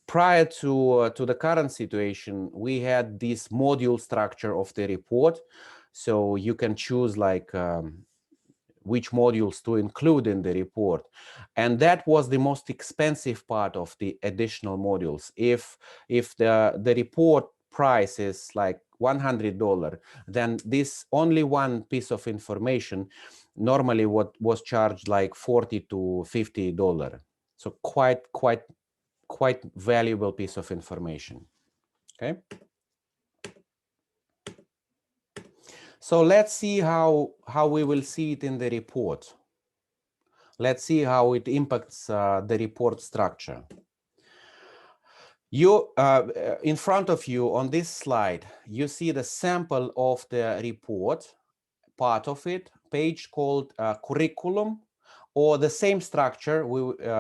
Prior to the current situation, we had this module structure of the report, so you can choose like which modules to include in the report, and that was the most expensive part of the additional modules. If the report price is like $100, then this only one piece of information normally what was charged like $40 to $50. So quite valuable piece of information. Okay. So let's see how we will see it in the report. Let's see how it impacts the report structure. You, in front of you on this slide, you see the sample of the report, part of it, page called curriculum, or the same structure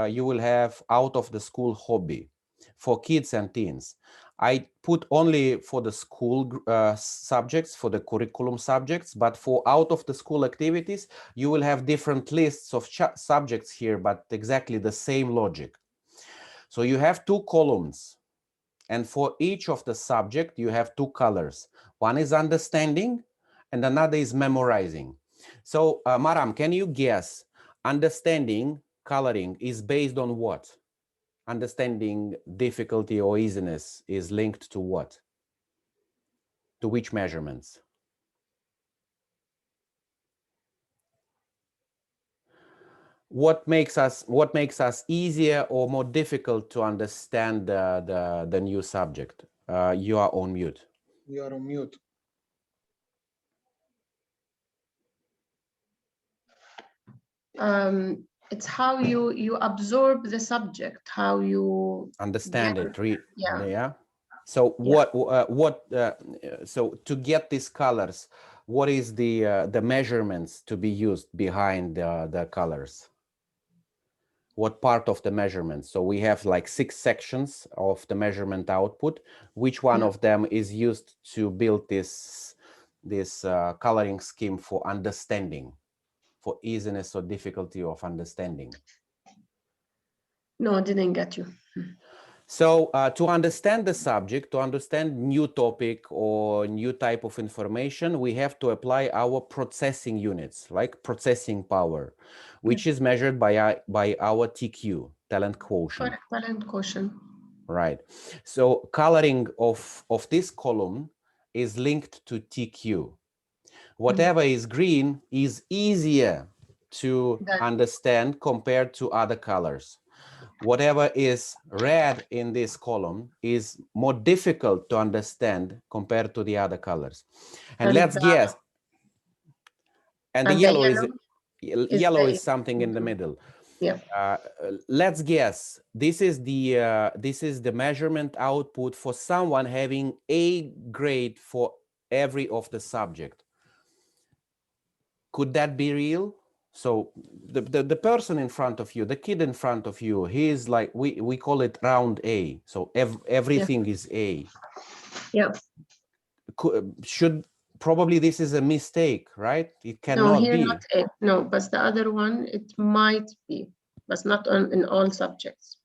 you will have out of the school hobby for kids and teens. I put only for the school subjects, for the curriculum subjects, but for out of the school activities, you will have different lists of subjects here, but exactly the same logic. So you have 2 columns, and for each of the subject, you have 2 colors. One is understanding, and another is memorizing. So Maram, can you guess, understanding coloring is based on what? Understanding difficulty or easiness is linked to what? To which measurements? What makes us easier or more difficult to understand the new subject? You are on mute. You are on mute. it's how you absorb the subject, how you understand get it, read. Yeah. Yeah. So so to get these colors, what is the measurements to be used behind the colors? What part of the measurement? So we have like 6 sections of the measurement output. Which one of them is used to build this coloring scheme for understanding, for easiness or difficulty of understanding? No, I didn't get you. So to understand the subject, to understand new topic or new type of information, we have to apply our processing units, like processing power, which is measured by our TQ, talent quotient. Talent quotient. Right. So coloring of this column is linked to TQ. Whatever is green is easier to understand compared to other colors. Whatever is red in this column is more difficult to understand compared to the other colors. And let's guess. And the yellow is something in the middle. Yeah. Let's guess. This is the measurement output for someone having A grade for every of the subject. Could that be real? So the person in front of you, the kid in front of you, he is like, we call it round A. So everything is A. Yeah. Probably this is a mistake, right? It cannot no, here be. Not A. No, but the other one, it might be, but not in all subjects.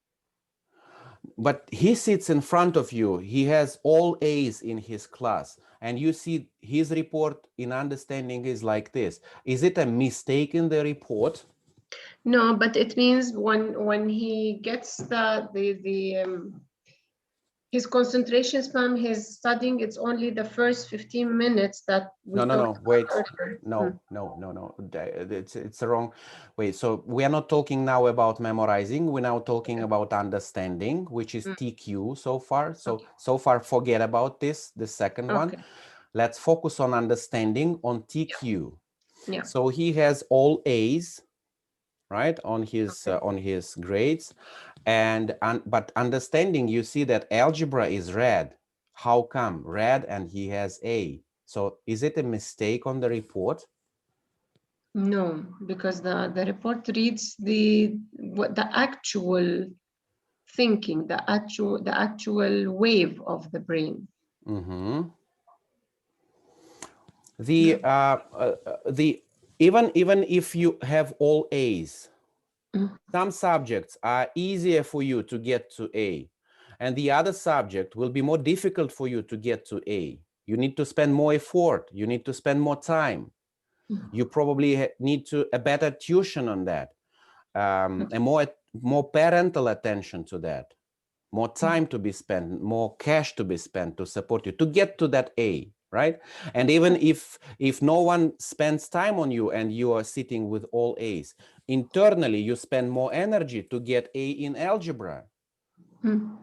But he sits in front of you. He has all A's in his class. And you see his report in understanding is like this. Is it a mistake in the report? No, but it means when he gets his concentration span, his studying, it's only the first 15 minutes that we No, wait. No. It's wrong. Wait, so we are not talking now about memorizing. We're now talking about understanding, which is TQ so far. So far, forget about this, the second one. Let's focus on understanding, on TQ. Yeah. So he has all A's, right, on his grades. But understanding, you see that algebra is red. How come? Red, and he has A. So is it a mistake on the report? No, because the report reads the actual thinking, the actual wave of the brain. Even if you have all A's, some subjects are easier for you to get to A, and the other subject will be more difficult for you to get to A. You need to spend more effort. You need to spend more time. You probably need a better tuition on that, and more parental attention to that, more time to be spent, more cash to be spent to support you to get to that A, right? And even if no one spends time on you and you are sitting with all A's, internally you spend more energy to get A in algebra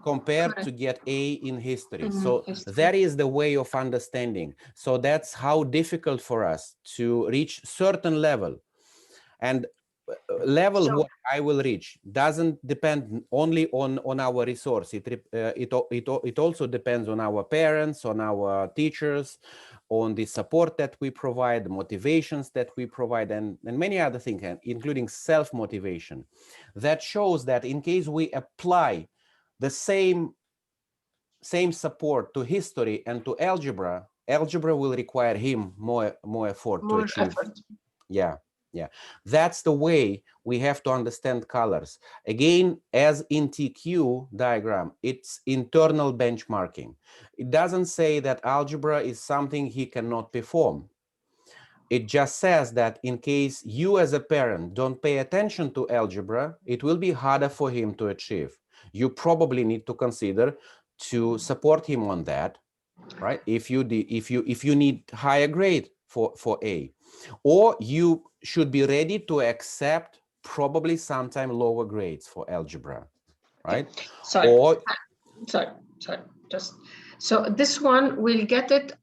compared to get A in history. So that is the way of understanding. So that's how difficult for us to reach certain level. And what I will reach doesn't depend only on our resource. It also depends on our parents, on our teachers, on the support that we provide, the motivations that we provide, and many other things, including self-motivation. That shows that in case we apply the same support to history and to algebra will require him more effort to achieve. Yeah, that's the way we have to understand colors. Again, as in TQ diagram, it's internal benchmarking. It doesn't say that algebra is something he cannot perform. It just says that in case you as a parent don't pay attention to algebra, it will be harder for him to achieve. You probably need to consider to support him on that, right? If you need higher grade for A, or you should be ready to accept probably sometime lower grades for algebra, right? Sorry. Just so this one we'll get it.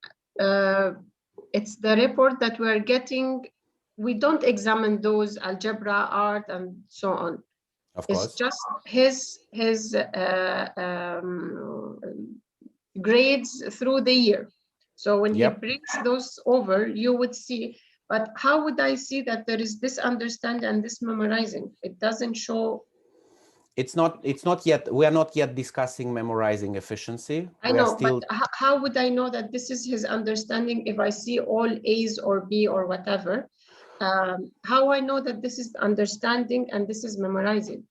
It's the report that we're getting we don't examine those algebra, art, and so on. Of It's course. just his grades through the year. So when Yep. he brings those over, you would see. But how would I see that there is this understanding and this memorizing? It doesn't show. It's not yet, we are not yet discussing memorizing efficiency. I We are know, still, but how would I know that this is his understanding if I see all A's or B or whatever? How I know that this is understanding and this is memorizing?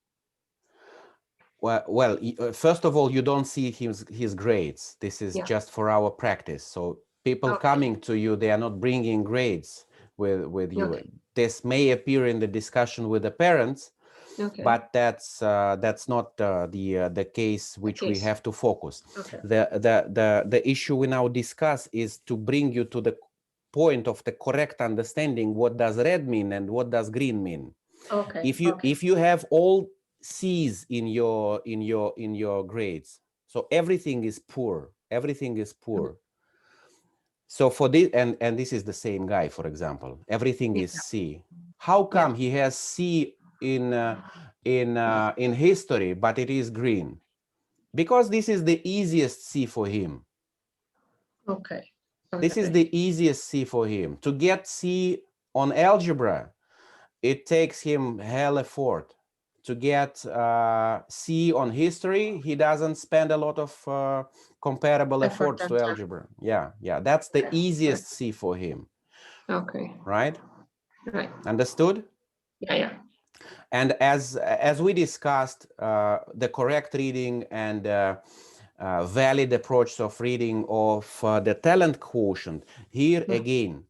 well, first of all, you don't see his grades. This is just for our practice. So people coming to you, they are not bringing grades with you. Okay. This may appear in the discussion with the parents, Okay. but that's not the case which we have to focus. Okay. The issue we now discuss is to bring you to the point of the correct understanding. What does red mean and what does green mean? Okay. If you have all C's in your grades, so everything is poor. Everything is poor. So for this, and this is the same guy, for example, everything is C. How come he has C in history, but it is green? Because this is the easiest C for him. Okay. This is the easiest C for him. To get C on algebra, it takes him hell effort. To get C on history, he doesn't spend a lot of comparable efforts to algebra. Yeah, that's the easiest C for him. Okay. Right? Right. Understood? Yeah. And as we discussed, the correct reading and valid approach of reading of the talent quotient, here again,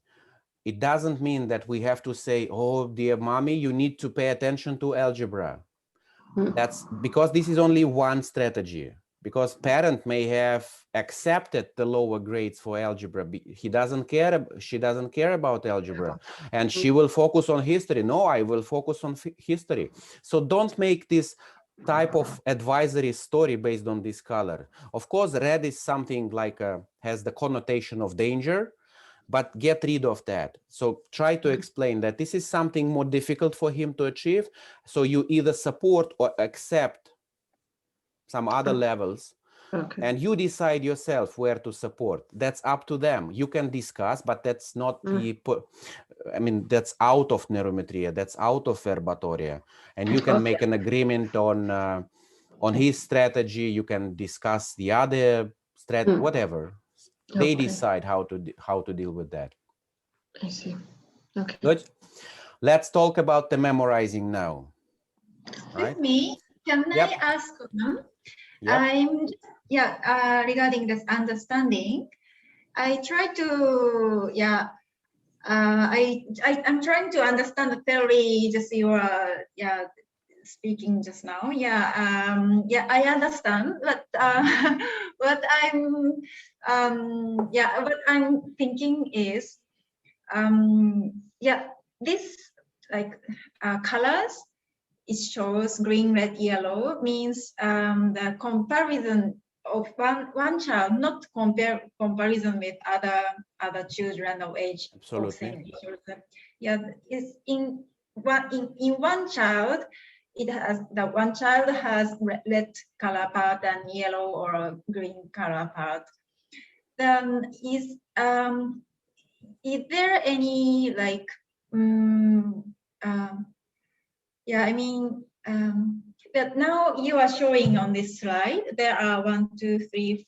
it doesn't mean that we have to say, oh, dear mommy, you need to pay attention to algebra. That's because this is only one strategy. Because parent may have accepted the lower grades for algebra. She doesn't care about algebra, and she will focus on history. No, I will focus on history. So don't make this type of advisory story based on this color. Of course, red is something like has the connotation of danger, but get rid of that. So try to explain that this is something more difficult for him to achieve. So you either support or accept some other levels, and you decide yourself where to support. That's up to them. You can discuss, but that's not I mean, that's out of neurometria, that's out of verbatoria, and you can make an agreement on his strategy. You can discuss the other strategy, whatever. They decide how to deal with that. I see. Okay. Good. Let's talk about the memorizing now. With me, can I ask them? Regarding this understanding, I try to I'm trying to understand the theory just you are speaking just now. I understand, but what I'm thinking is this like colors, it shows green, red, yellow, means the comparison of one child, not comparison with other children of age. Absolutely. It's in one child, it has one child has red color part and yellow or green color part. Then is there any like that now you are showing on this slide, there are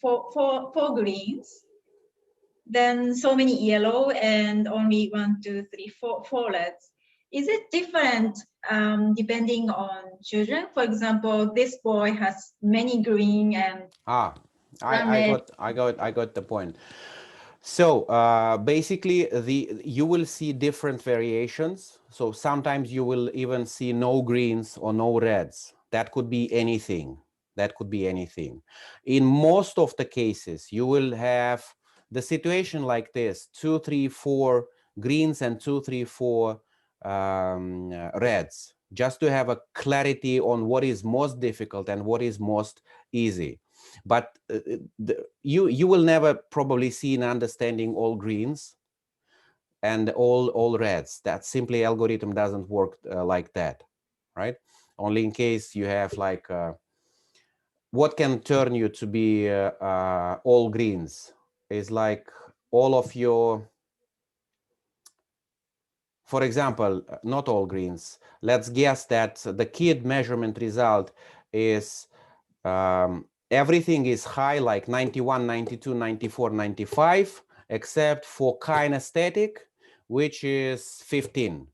4 greens, then so many yellow and only 4 reds. Is it different depending on children? For example, this boy has many green and I got the point. So basically, you will see different variations. So sometimes you will even see no greens or no reds. That could be anything. That could be anything. In most of the cases, you will have the situation like this: 2, 3, 4 greens and 2, 3, 4 reds, just to have a clarity on what is most difficult and what is most easy. But you will never probably see in understanding all greens. and all reds. That simply algorithm doesn't work like that, right? Only in case you have like what can turn you to be all greens is like all of your, for example, not all greens. Let's guess that the kid measurement result is everything is high, like 91, 92, 94, 95, except for kinesthetic, which is 15.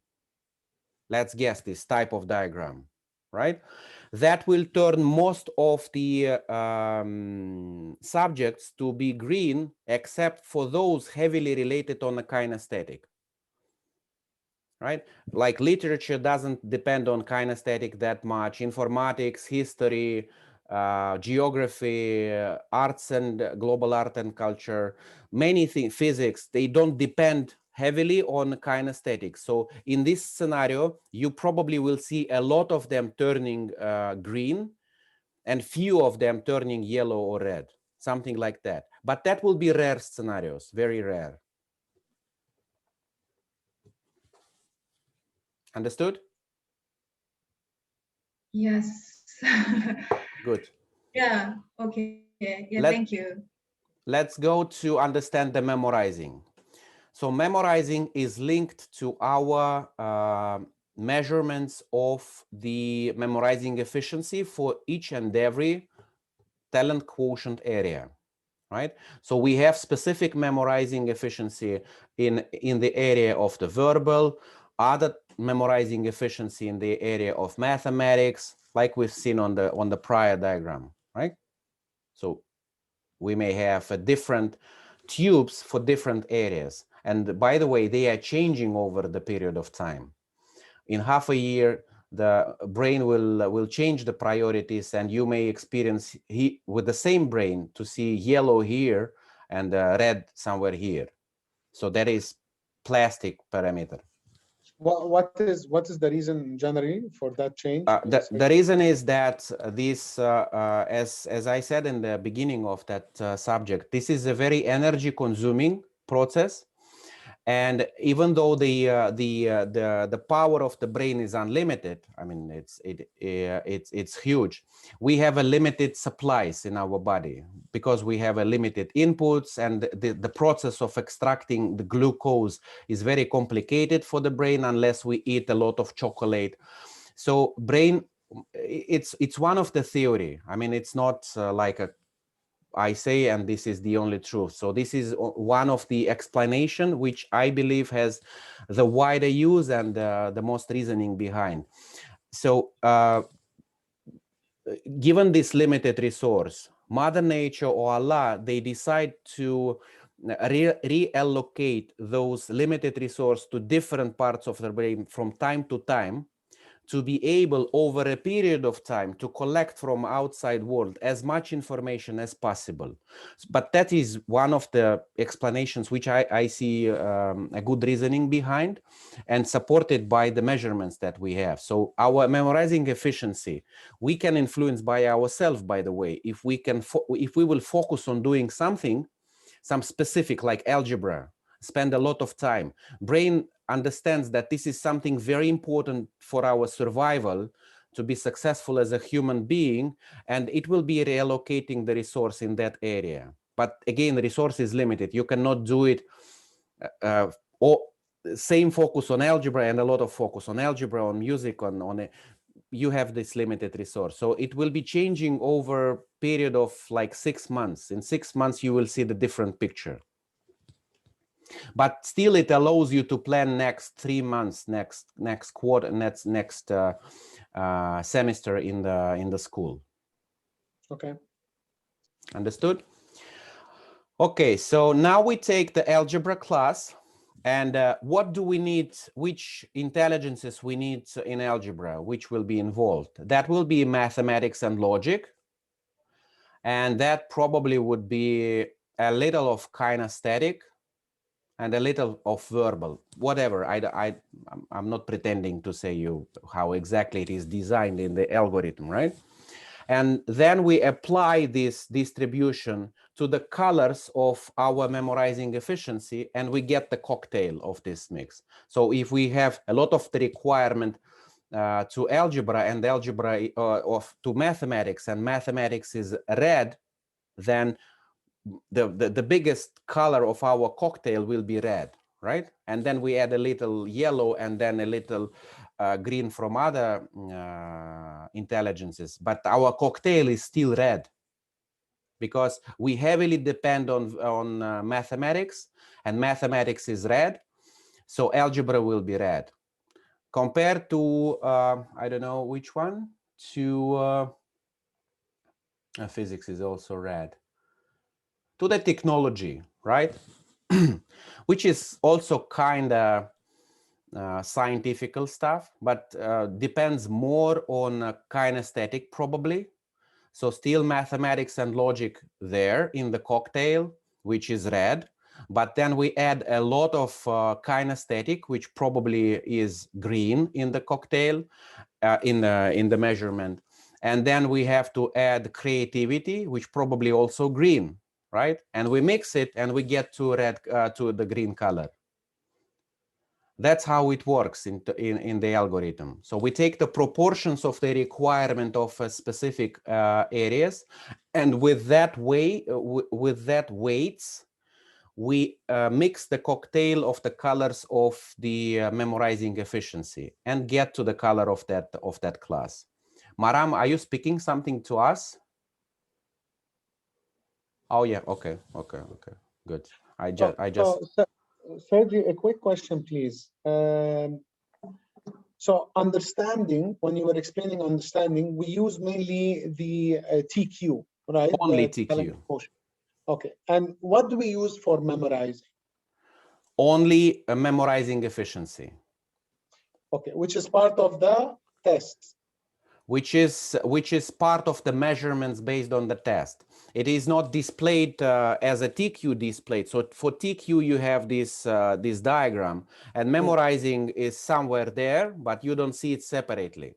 Let's guess this type of diagram, right? That will turn most of the subjects to be green, except for those heavily related on the kinesthetic, right? Like literature doesn't depend on kinesthetic that much. Informatics, history, geography, arts and global art and culture, many things, physics, they don't depend heavily on kinesthetics. So in this scenario, you probably will see a lot of them turning green and few of them turning yellow or red, something like that. But that will be rare scenarios, very rare. Understood? Yes. Good. Yeah. Okay. Yeah. Thank you. Let's go to understand the memorizing. So memorizing is linked to our measurements of the memorizing efficiency for each and every talent quotient area, right? So we have specific memorizing efficiency in the area of the verbal, other memorizing efficiency in the area of mathematics, like we've seen on the prior diagram, right? So we may have different tubes for different areas. And by the way, they are changing over the period of time. In half a year, the brain will change the priorities, and you may experience with the same brain to see yellow here and red somewhere here. So that is plastic parameter. What is the reason generally for that change? The reason is that this, as I said in the beginning of that subject, this is a very energy consuming process. And even though the power of the brain is unlimited, I mean it's huge. We have a limited supplies in our body because we have a limited inputs, and the process of extracting the glucose is very complicated for the brain unless we eat a lot of chocolate. So brain, it's one of the theory. I mean, it's not like I say, and this is the only truth. So this is one of the explanation which I believe has the wider use and the most reasoning behind. So given this limited resource, Mother Nature or Allah, they decide to reallocate those limited resources to different parts of the brain from time to time, to be able over a period of time to collect from outside world as much information as possible. But that is one of the explanations which I see a good reasoning behind, and supported by the measurements that we have. So our memorizing efficiency, we can influence by ourselves, by the way, if we will focus on doing something, some specific like algebra, spend a lot of time. Brain understands that this is something very important for our survival to be successful as a human being, and it will be reallocating the resource in that area. But again, the resource is limited. You cannot do it same focus on algebra and a lot of focus on algebra, on music, on you have this limited resource. So it will be changing over a period of like 6 months. In 6 months, you will see the different picture. But still, it allows you to plan next 3 months, next quarter, next semester in the school. Okay. Understood? Okay, so now we take the algebra class, and what do we need? Which intelligences we need in algebra, which will be involved? That will be mathematics and logic, and that probably would be a little of kinesthetic and a little of verbal, whatever. I'm not pretending to say you how exactly it is designed in the algorithm, right? And then we apply this distribution to the colors of our memorizing efficiency, and we get the cocktail of this mix. So if we have a lot of the requirement to algebra and algebra to mathematics, and mathematics is red, then the biggest color of our cocktail will be red, right? And then we add a little yellow and then a little green from other intelligences, but our cocktail is still red because we heavily depend on mathematics, and mathematics is red, so algebra will be red. Compared to, I don't know which one, to physics is also red. To the technology, right? Which is also kind of scientific stuff, but depends more on kinesthetic probably. So still mathematics and logic there in the cocktail, which is red. But then we add a lot of kinesthetic, which probably is green in the cocktail, in the measurement. And then we have to add creativity, which probably also green, right? And we mix it and we get to red, to the green color. That's how it works in the algorithm. So we take the proportions of the requirement of specific areas, and with that weights, we mix the cocktail of the colors of the memorizing efficiency and get to the color of that class. Maram, are you speaking something to us? Oh yeah, okay, good. I just. Sergi, a quick question, please. So understanding, when you were explaining understanding, we use mainly the TQ, right? Only TQ. Okay, and what do we use for memorizing? Only memorizing efficiency. Okay, which is part of the test. Which is part of the measurements based on the test. It is not displayed as a TQ displayed. So for TQ you have this diagram, and memorizing is somewhere there, but you don't see it separately.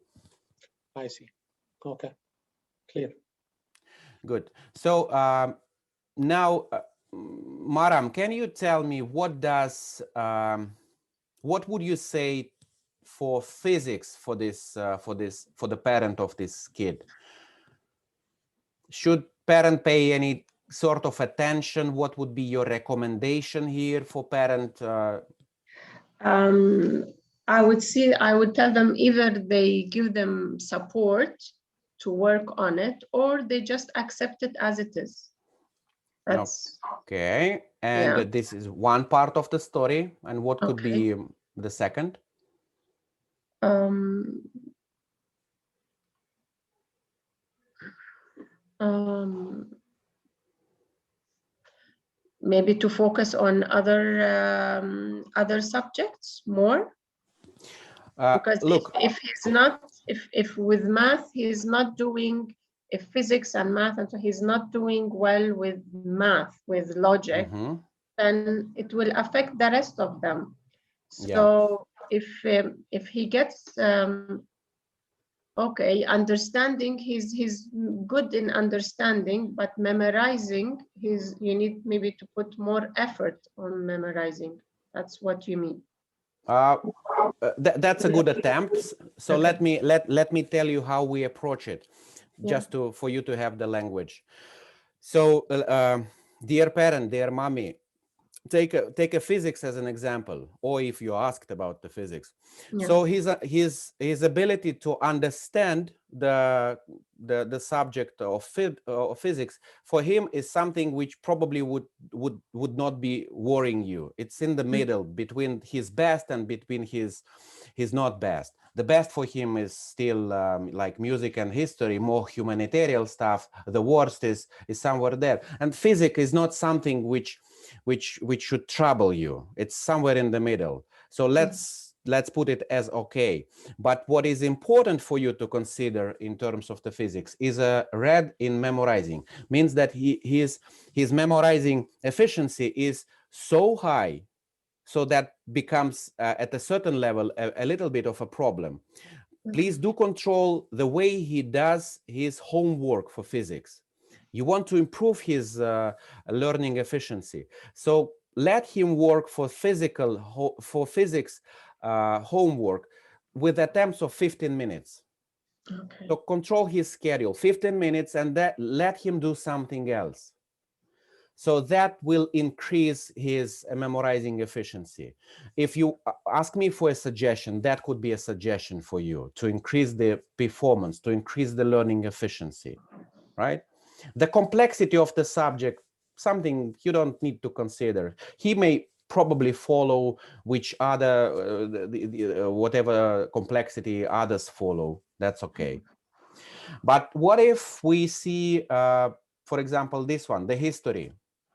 I see. Okay, clear. Good. So now, Maram, can you tell me what would you say for physics for the parent of this kid? Should parent pay any sort of attention? What would be your recommendation here for parent? I would tell them either they give them support to work on it, or they just accept it as it is. That's okay. And this is one part of the story. And what could be the second? Maybe to focus on other subjects more. Because look, if with math he's not doing, if physics and math, and so he's not doing well with math, with logic, then it will affect the rest of them. So if he gets understanding, he's good in understanding, but memorizing, you need maybe to put more effort on memorizing. That's what you mean. That's a good attempt. So let me tell you how we approach it, just for you to have the language. So dear parent, dear mommy, take a physics as an example, or if you asked about the physics. So his ability to understand the subject of physics for him is something which probably would not be worrying you. It's in the middle between his best and between his not best. The best for him is still like music and history, more humanitarian stuff. The worst is somewhere there. And physics is not something which should trouble you. It's somewhere in the middle. So let's put it as okay. But what is important for you to consider in terms of the physics is a red in memorizing. Means that his memorizing efficiency is so high, so that becomes at a certain level a little bit of a problem. Please do control the way he does his homework for physics. You want to improve his learning efficiency. So let him work for physics homework with attempts of 15 minutes. Okay. So control his schedule, 15 minutes, and let him do something else. So that will increase his memorizing efficiency. If you ask me for a suggestion, that could be a suggestion for you to increase the performance, to increase the learning efficiency, right? The complexity of the subject, something you don't need to consider. He may probably follow which other, whatever complexity others follow. That's okay. But what if we see, for example, this one, the history.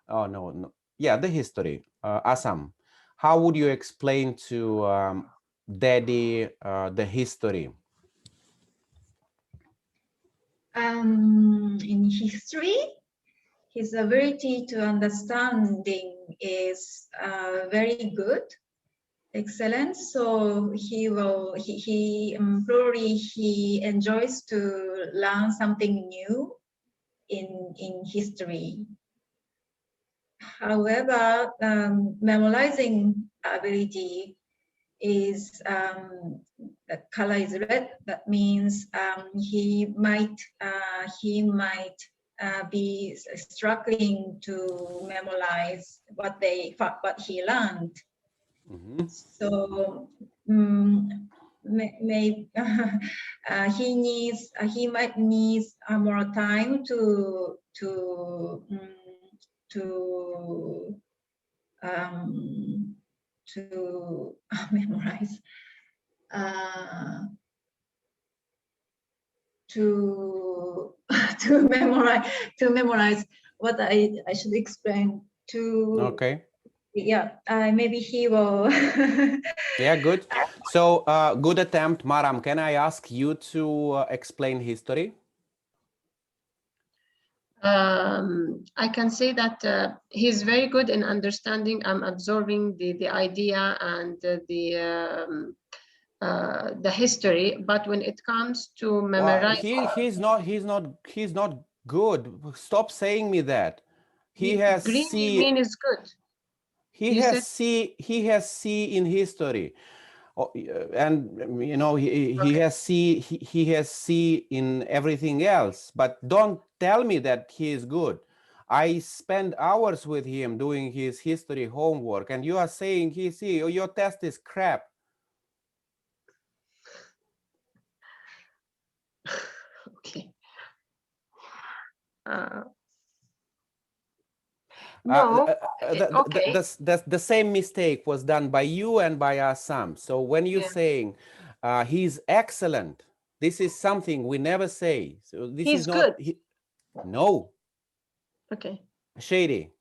Oh, no. Yeah, the history. Assam, how would you explain to Daddy the history? In history, his ability to understanding is very good, excellent. So he probably he enjoys to learn something new in history. However, memorizing ability is the color is red. That means he might be struggling to memorize what he learned. Mm-hmm. So he might need more time to memorize. To memorize what I should explain to. Okay. Yeah, maybe he will. Yeah, good. So good attempt, Maram. Can I ask you to explain history? I can say that he's very good in understanding and absorbing the idea and the history, but when it comes to memorize, he's not good. Stop saying me that. He has green you C. mean is good. He has C in history. And you know he has C in everything else, but don't tell me that he is good. I spend hours with him doing his history homework, and you are saying your test is crap. Okay. No, okay. The same mistake was done by you and by Assam. So when you're saying he's excellent, this is something we never say. So this He's is not good. no. Okay. Shady.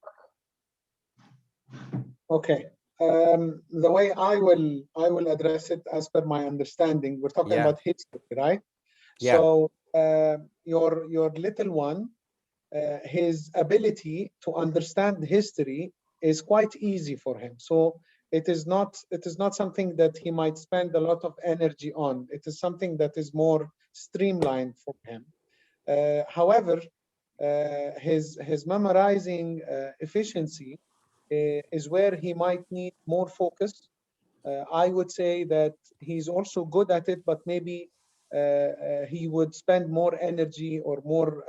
Okay. The way I will address it as per my understanding, we're talking about history, right? Yeah. So your little one, his ability to understand history is quite easy for him. So it is not something that he might spend a lot of energy on. It is something that is more streamlined for him. However, his memorizing efficiency is where he might need more focus. I would say that he's also good at it, but maybe he would spend more energy or more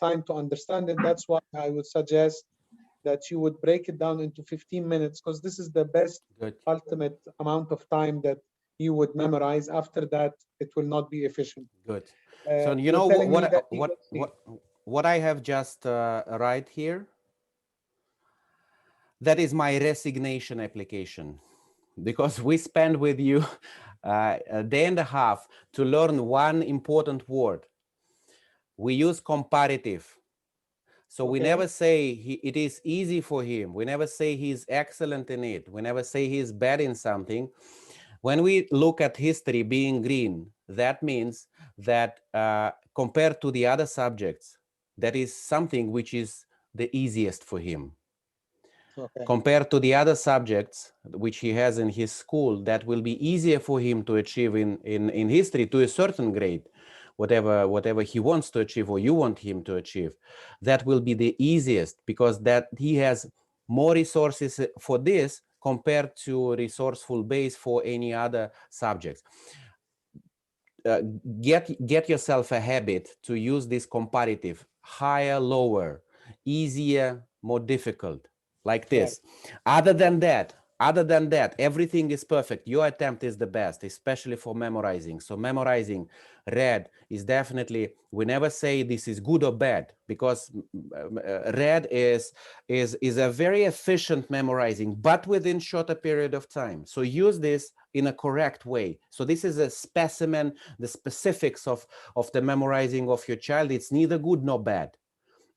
time to understand it. That's why I would suggest that you would break it down into 15 minutes, because this is the best ultimate amount of time that you would memorize. After that, it will not be efficient. Good. So you know what I have just right here? That is my resignation application, because we spend with you a day and a half to learn one important word. We use comparative. So we never say it is easy for him. We never say he's excellent in it. We never say he's bad in something. When we look at history being green, that means that compared to the other subjects, that is something which is the easiest for him. Okay. compared to the other subjects which he has in his school, that will be easier for him to achieve in history to a certain grade, whatever he wants to achieve or you want him to achieve. That will be the easiest, because that he has more resources for this compared to resourceful base for any other subjects. Get yourself a habit to use this comparative: higher, lower, easier, more difficult, like this. Other than that, everything is perfect. Your attempt is the best, especially for memorizing. So memorizing read is definitely, we never say this is good or bad, because read is a very efficient memorizing, but within shorter period of time. So use this in a correct way. So this is a specimen, the specifics of the memorizing of your child. It's neither good nor bad.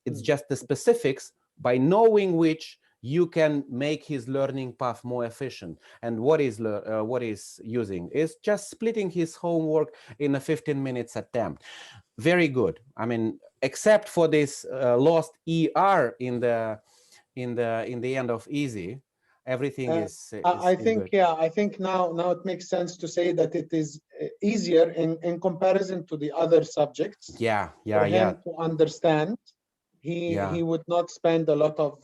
It's just the specifics, by knowing which you can make his learning path more efficient. And what is using is just splitting his homework in a 15 minutes attempt. Very good. I mean, except for this lost ER in the end of easy, everything is I think good. yeah, I think now it makes sense to say that it is easier in comparison to the other subjects. Yeah, for him to understand. He would not spend a lot of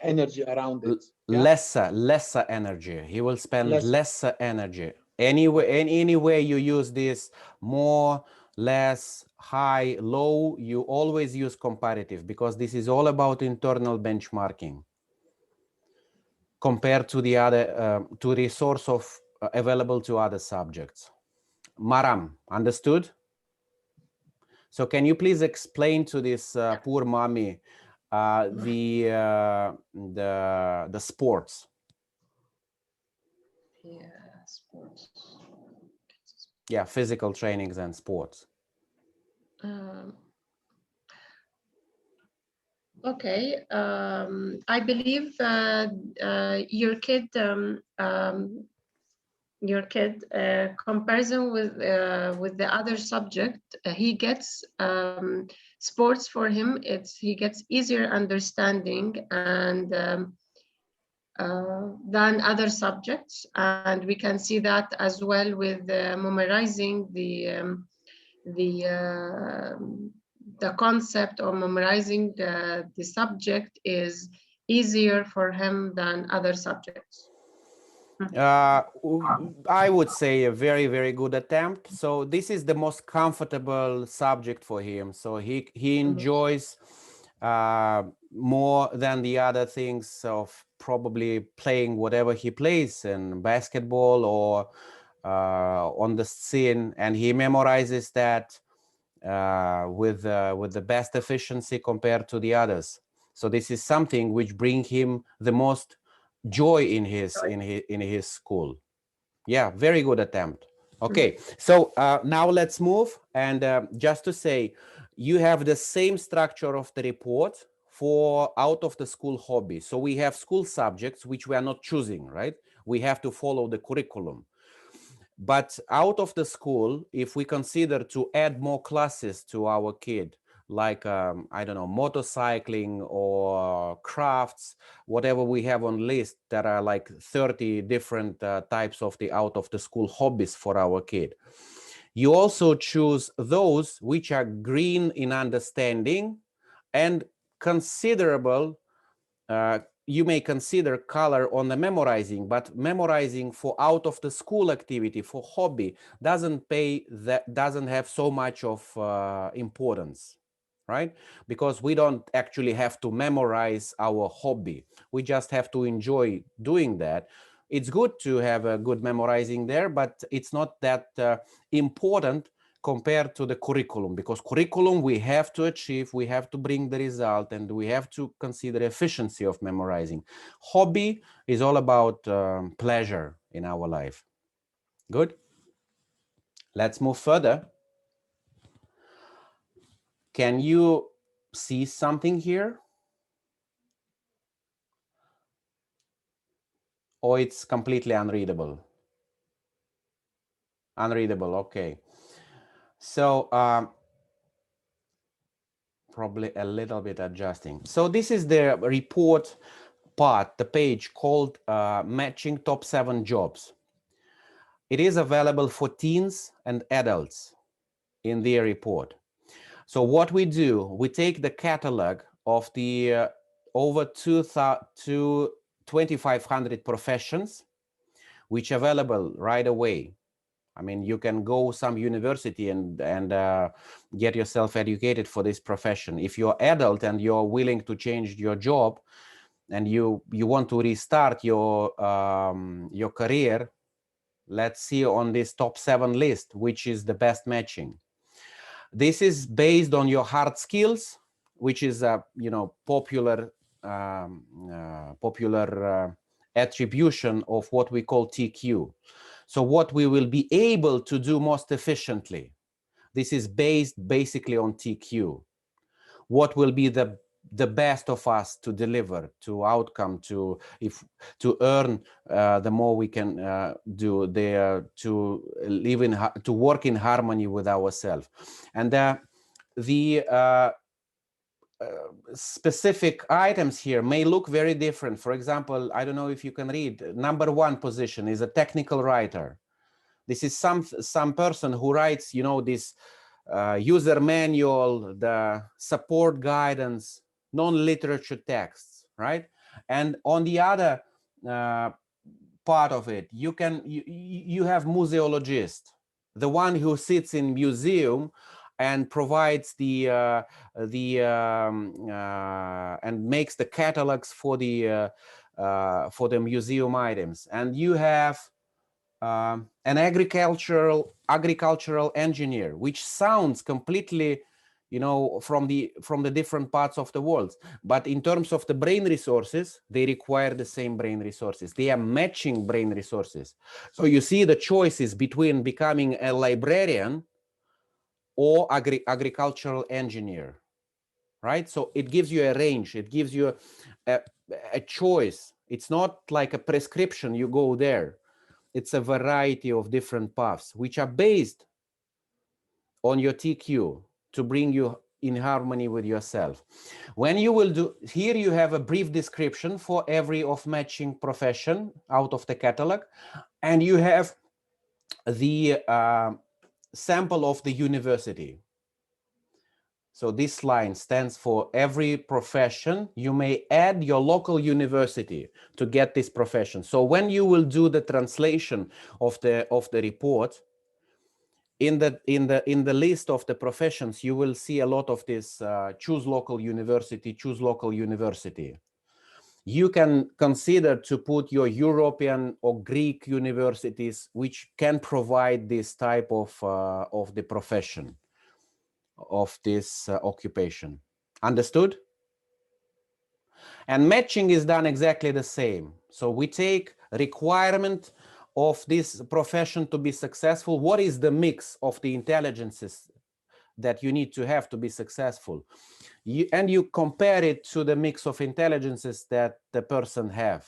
energy around it. Lesser energy. He will spend lesser energy. Any way you use this, more, less, high, low, you always use comparative, because this is all about internal benchmarking compared to the other to resource of available to other subjects. Maram, understood? So can you please explain to this poor mommy the sports? Yeah, sports. Yeah, physical trainings and sports. Okay, I believe your kid comparison with the other subject, he gets sports for him. He gets easier understanding and than other subjects, and we can see that as well with memorizing the concept of memorizing the subject is easier for him than other subjects. I would say a very, very good attempt. So this is the most comfortable subject for him. So he enjoys more than the other things of probably playing whatever he plays in basketball or on the scene, and he memorizes that with the best efficiency compared to the others. So this is something which brings him the most joy in his school. Yeah, very good attempt. Okay, so now let's move, and just to say, you have the same structure of the report for out of the school hobby. So we have school subjects which we are not choosing, right? We have to follow the curriculum. But out of the school, if we consider to add more classes to our kid, like, I don't know, motorcycling or crafts, whatever we have on list, that are like 30 different types of the out of the school hobbies for our kid. You also choose those which are green in understanding and considerable. You may consider color on the memorizing, but memorizing for out of the school activity, for hobby, doesn't have so much of importance, right? Because we don't actually have to memorize our hobby. We just have to enjoy doing that. It's good to have a good memorizing there, but it's not that important compared to the curriculum, because curriculum we have to achieve, we have to bring the result, and we have to consider efficiency of memorizing. Hobby is all about pleasure in our life. Good. Let's move further. Can you see something here? Or it's completely unreadable? Unreadable, okay. So probably a little bit adjusting. So this is the report part, the page called Matching Top 7 Jobs. It is available for teens and adults in their report. So what we do, we take the catalog of the over 2,500 professions, which are available right away. I mean, you can go some university and get yourself educated for this profession. If you're adult and you're willing to change your job and you want to restart your career, let's see on this top 7 list, which is the best matching. This is based on your hard skills, which is a popular attribution of what we call TQ. So what we will be able to do most efficiently, this is based basically on TQ. What will be the best of us to deliver to outcome, to earn the more we can do there, to live in, to work in harmony with ourselves. And the specific items here may look very different. For example, I don't know if you can read, number 1 position is a technical writer. This is some person who writes, this user manual, the support guidance, non-literature texts, right? And on the other part of it, you have museologist, the one who sits in museum and provides and makes the catalogs for the museum items. And you have an agricultural engineer, which sounds completely, from the different parts of the world. But in terms of the brain resources, they require the same brain resources. They are matching brain resources. So you see the choices between becoming a librarian or agricultural engineer, right? So it gives you a range. It gives you a choice. It's not like a prescription, you go there. It's a variety of different paths, which are based on your TQ to bring you in harmony with yourself. When you will do, here you have a brief description for every of matching profession out of the catalog, and you have the sample of the university. So this line stands for every profession. You may add your local university to get this profession. So when you will do the translation of the report, in the list of the professions, you will see a lot of this choose local university, choose local university. You can consider to put your European or Greek universities, which can provide this type of the profession, of this occupation. Understood? And matching is done exactly the same. So we take requirement of this profession to be successful. What is the mix of the intelligences that you need to have to be successful? And you compare it to the mix of intelligences that the person has.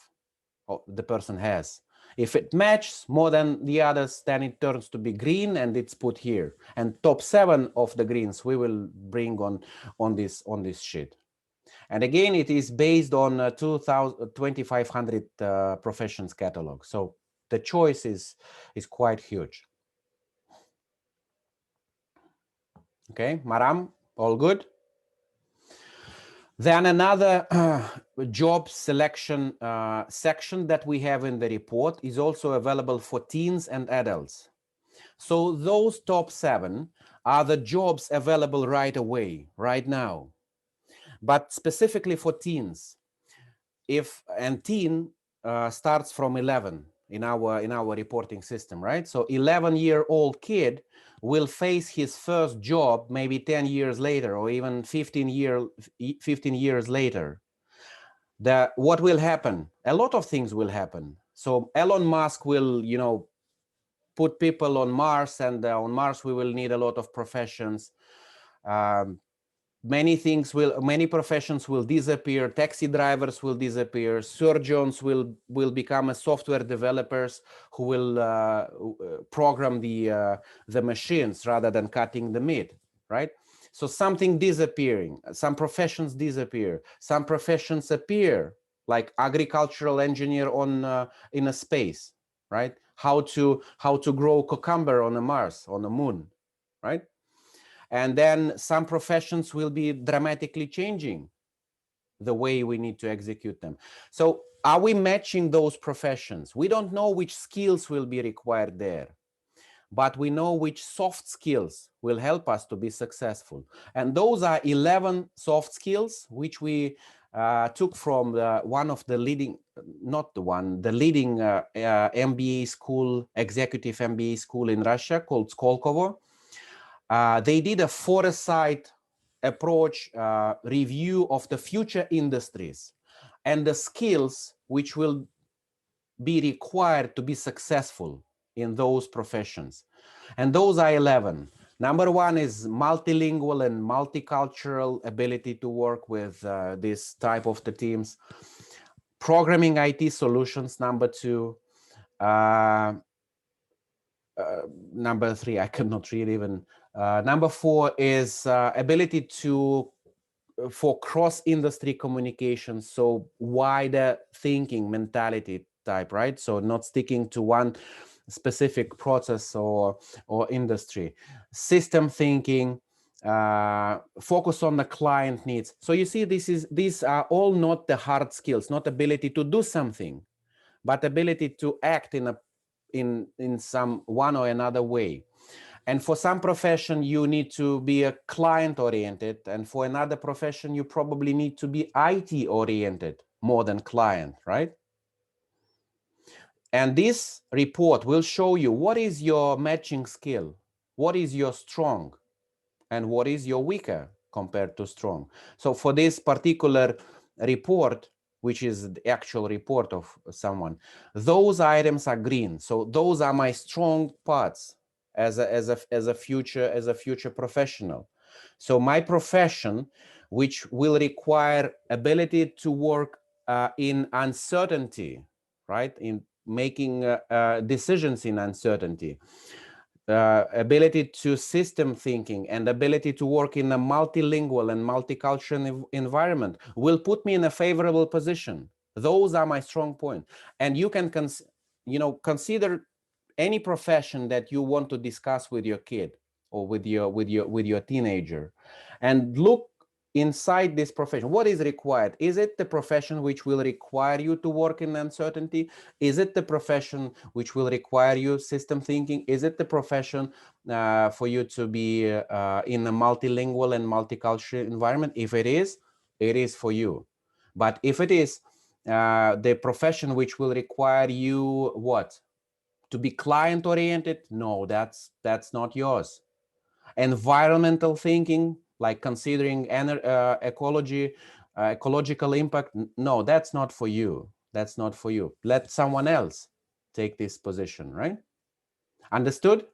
If it matches more than the others, then it turns to be green and it's put here. And top 7 of the greens we will bring on this sheet. And again, it is based on 2,500 professions catalog. So the choice is quite huge. Okay, Maram, all good? Then another job selection section that we have in the report is also available for teens and adults. So those top 7 are the jobs available right away, right now. But specifically for teens, teen starts from 11 in our reporting system, right? So 11-year-old kid will face his first job maybe 10 years later, or even 15 years later. What will happen? A lot of things will happen. So Elon Musk will, put people on Mars, and on Mars we will need a lot of professions. Many professions will disappear. Taxi drivers will disappear. Surgeons will become software developers who will program the machines rather than cutting the meat, right? So something disappearing, some professions disappear, some professions appear like agricultural engineer on in a space, right? How to grow cucumber on a Mars, on the moon, right? And then some professions will be dramatically changing the way we need to execute them. So are we matching those professions? We don't know which skills will be required there, but we know which soft skills will help us to be successful. And those are 11 soft skills, which we took from one of the leading, not the one, the leading MBA school, executive MBA school in Russia called Skolkovo. They did a foresight approach review of the future industries and the skills which will be required to be successful in those professions. And those are 11. Number one is multilingual and multicultural ability to work with this type of the teams. Programming IT solutions, number two. Number three, I cannot read even. Number four is ability to for cross-industry communication, so wider thinking mentality type, right? So not sticking to one specific process or industry. System thinking, focus on the client needs. So you see, these are all not the hard skills, not ability to do something, but ability to act in some one or another way. And for some profession, you need to be a client oriented. And for another profession, you probably need to be IT oriented more than client, right? And this report will show you what is your matching skill, what is your strong, and what is your weaker compared to strong. So for this particular report, which is the actual report of someone, those items are green. So those are my strong parts as a future professional. So my profession, which will require ability to work in uncertainty, right? In making decisions in uncertainty, ability to system thinking, and ability to work in a multilingual and multicultural environment will put me in a favorable position. Those are my strong points. And you can consider any profession that you want to discuss with your kid or with your teenager, and look inside this profession. What is required? Is it the profession which will require you to work in uncertainty? Is it the profession which will require you system thinking? Is it the profession for you to be in a multilingual and multicultural environment? If it is for you. But if it is the profession which will require you what? To be client oriented? No, that's not yours. Environmental thinking, like considering ecological impact, no, that's not for you. That's not for you. Let someone else take this position, right? Understood?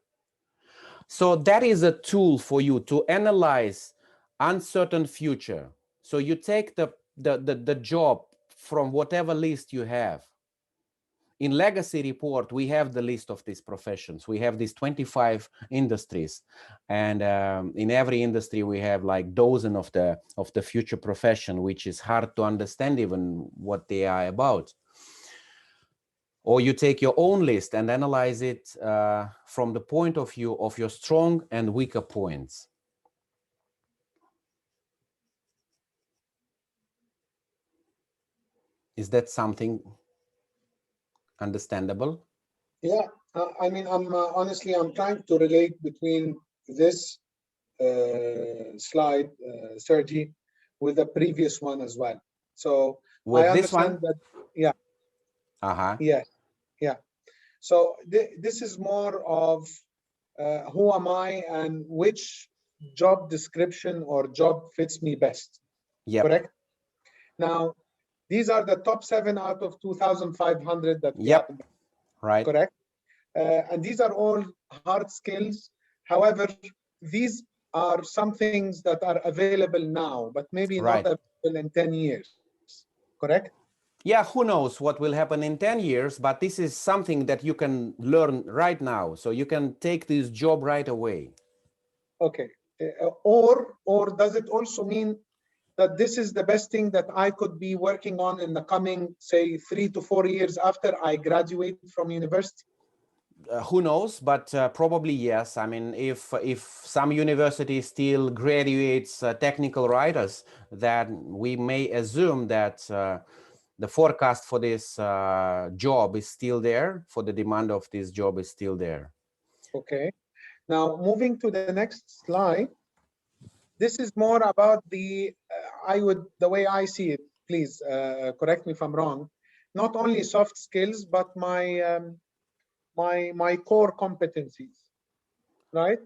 So that is a tool for you to analyze uncertain future. So you take the job from whatever list you have. In legacy report, we have the list of these professions. We have these 25 industries, and in every industry we have like dozen of the future profession, which is hard to understand even what they are about. Or you take your own list and analyze it from the point of view of your strong and weaker points. Is that something understandable? Yeah, I mean, honestly, I'm trying to relate between this slide, Sergi, with the previous one as well. So with I this understand one? that, yeah. Yes, yeah. So this is more of who am I and which job description or job fits me best. Yep. Correct? Now, these are the top 7 out of 2,500 that we yep. have. Right. Correct? And these are all hard skills. However, these are some things that are available now, but maybe right. not available in 10 years. Correct? Yeah, who knows what will happen in 10 years, but this is something that you can learn right now. So you can take this job right away. Okay. Or does it also mean that this is the best thing that I could be working on in the coming, say, 3 to 4 years after I graduate from university? Who knows, but probably yes. I mean, if some university still graduates technical writers, then we may assume that the forecast for this job is still there, for the demand of this job is still there. Okay. Now, moving to the next slide, this is more about the, the way I see it, please correct me if I'm wrong, not only soft skills, but my core competencies, right?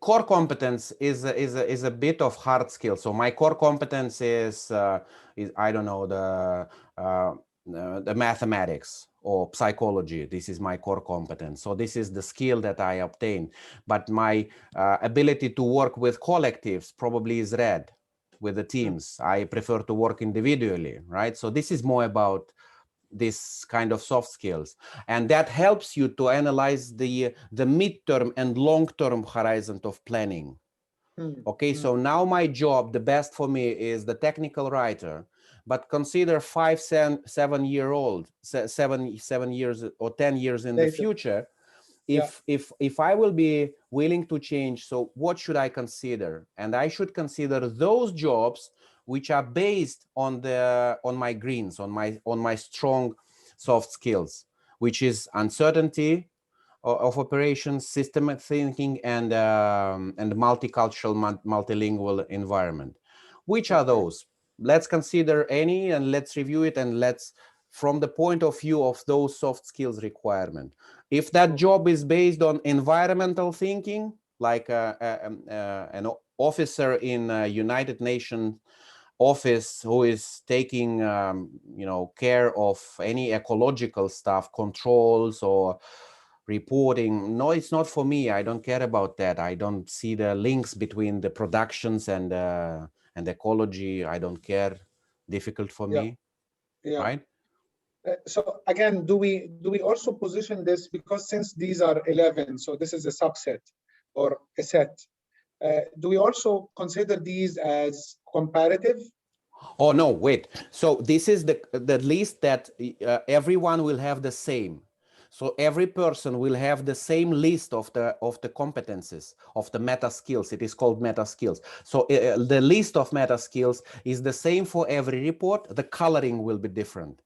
Core competence is a bit of hard skill. So my core competence is I don't know, the mathematics or psychology. This is my core competence. So this is the skill that I obtained. But my ability to work with collectives probably is red with the teams. I prefer to work individually, right? So this is more about this kind of soft skills, and that helps you to analyze the midterm and long-term horizon of planning. Okay, so now my job, the best for me is the technical writer, but consider 7 years or 10 years in the future. If I will be willing to change, so what should I consider? And I should consider those jobs which are based on my greens, on my strong soft skills, which is uncertainty of operations, systemic thinking, and multicultural, multilingual environment. Which are those? Let's consider any and let's review it, and let's, from the point of view of those soft skills requirement. If that job is based on environmental thinking, like an officer in a United Nations office who is taking care of any ecological stuff, controls or reporting, no, it's not for me. I don't care about that. I don't see the links between the productions and ecology. I don't care. Difficult for me, right? So again, do we also position this, because since these are 11, so this is a subset or a set, do we also consider these as comparative? Oh no, wait. So this is the list that everyone will have the same. So every person will have the same list of the competences, of the meta skills. It is called meta skills. So the list of meta skills is the same for every report. The coloring will be different.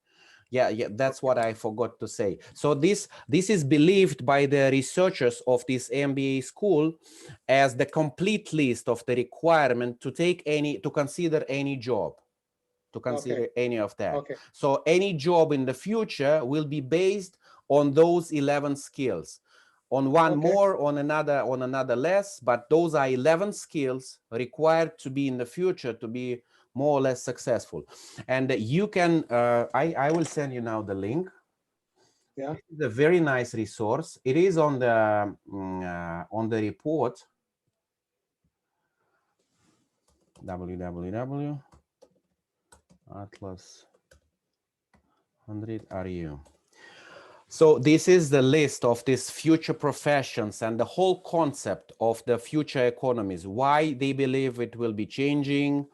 Yeah, that's what I forgot to say. So this is believed by the researchers of this MBA school as the complete list of the requirement to consider any job, to consider any of that. So any job in the future will be based on those 11 skills. On one more, on another less, but those are 11 skills required to be in the future to be more or less successful. And you can, I will send you now the link. Yeah, it's a very nice resource. It is on the report, www.atlas100RU. So this is the list of these future professions and the whole concept of the future economies, why they believe it will be changing,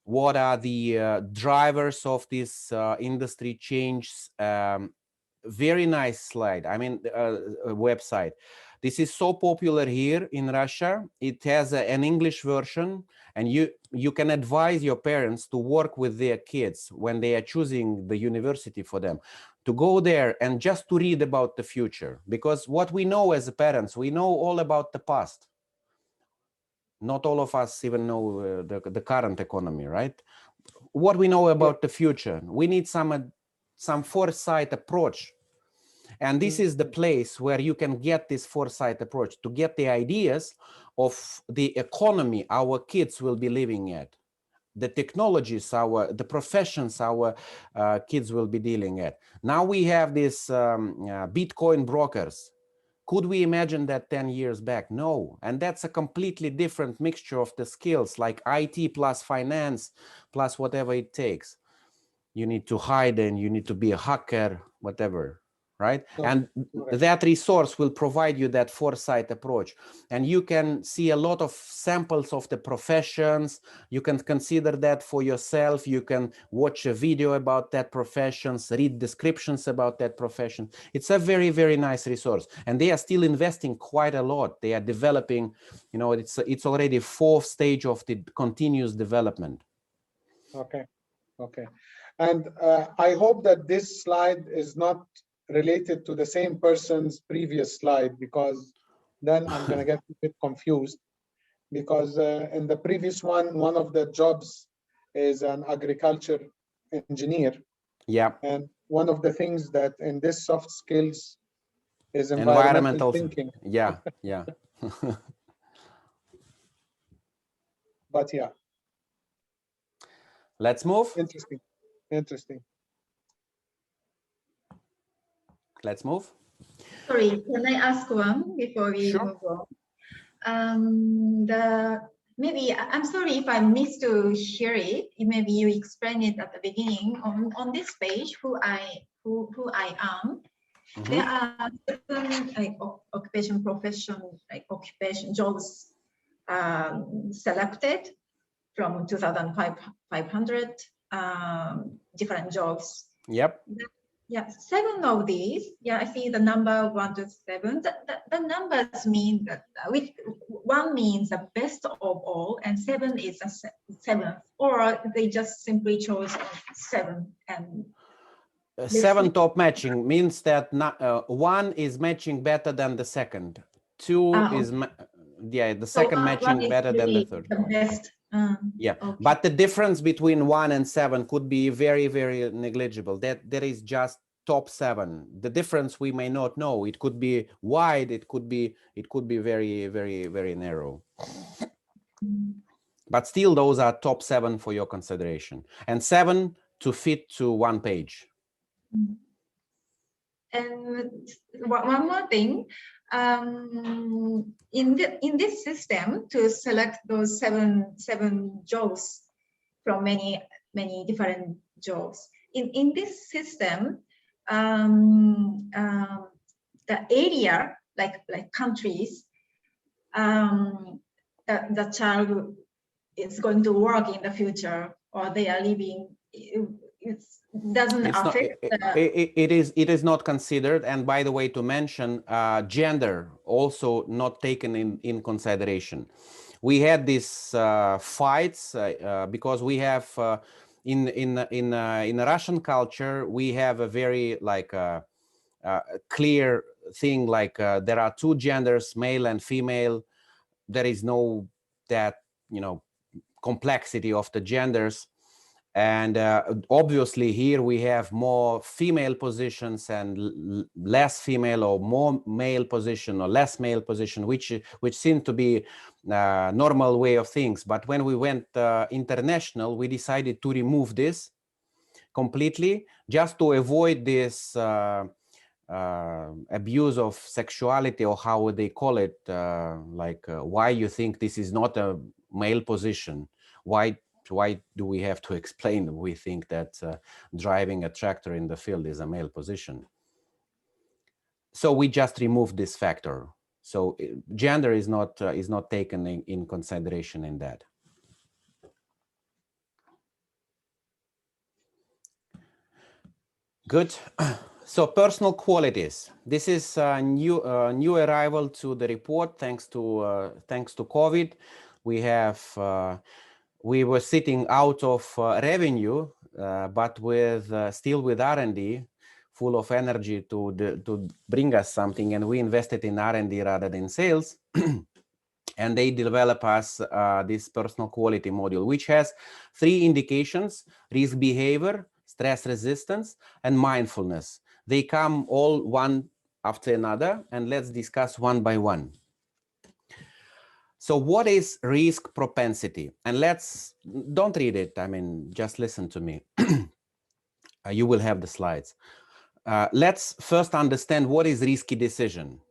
what are the drivers of this industry change. Very nice slide. I mean, website. This is so popular here in Russia. It has an English version, and you can advise your parents to work with their kids when they are choosing the university for them, to go there and just to read about the future. Because what we know as parents, we know all about the past. Not all of us even know the current economy, right? What we know about the future, we need some foresight approach. And this is the place where you can get this foresight approach, to get the ideas of the economy our kids will be living at, the technologies, the professions our kids will be dealing at. Now we have these Bitcoin brokers. Could we imagine that 10 years back? No. And that's a completely different mixture of the skills, like IT plus finance plus whatever it takes. You need to hide and you need to be a hacker, whatever, right? No, And correct. that resource will provide you that foresight approach. And you can see a lot of samples of the professions. You can consider that for yourself. You can watch a video about that professions, read descriptions about that profession. It's a very, very nice resource. And they are still investing quite a lot. They are developing, you know, it's already 4th stage of the continuous development. Okay, okay. And I hope that this slide is not related to the same person's previous slide, because then I'm going to get a bit confused. Because in the previous one of the jobs is an agriculture engineer. Yeah. And one of the things that in this soft skills is environmental thinking. Yeah, yeah. But yeah. Let's move. Interesting, interesting. Let's move. Sorry, can I ask one before we Sure. move on? Maybe I'm sorry if I missed to hear it. Maybe you explained it at the beginning. On this page, who I am. There are certain like occupation, profession, like occupation jobs selected from 2,500 different jobs. Yep. Yeah, 7 of these. Yeah, I see the number 1 to 7. The numbers mean that which 1 means the best of all, and 7 is a 7th, or they just simply chose 7 and. 7 top matching means that 1 is matching better than the second. 2 is the second matching better than the third. The best. Yeah, okay. But the difference between 1 and 7 could be very, very negligible. That there is just top 7. The difference we may not know. It could be wide. It could be very, very, very narrow. But still, those are top 7 for your consideration, and 7 to fit to 1 page. And one more thing, in this system, to select those seven jobs from many different jobs. In this system, the area, like countries, the child is going to work in the future, or they are living. It doesn't affect. It is not considered. And by the way, to mention, gender also not taken in consideration. We had these fights because we have in Russian culture we have a very clear thing, like there are 2 genders, male and female. There is no that complexity of the genders. And obviously here we have more female positions and less female, or more male position or less male position, which seemed to be normal way of things. But when we went international, we decided to remove this completely, just to avoid this abuse of sexuality, or how would they call it, why you think this is not a male position? Why do we have to explain we think that driving a tractor in the field is a male position? So we just removed this factor. So gender is not taken in consideration in that. Good. So personal qualities. This is a new arrival to the report thanks to COVID. We were sitting out of revenue, but still with R&D, full of energy to bring us something, and we invested in R&D rather than sales. And they develop us this personal quality module, which has 3 indications: risk behavior, stress resistance, and mindfulness. They come all one after another, and let's discuss one by one. So what is risk propensity? And don't read it, I mean, just listen to me. You will have the slides. Let's first understand what is risky decision.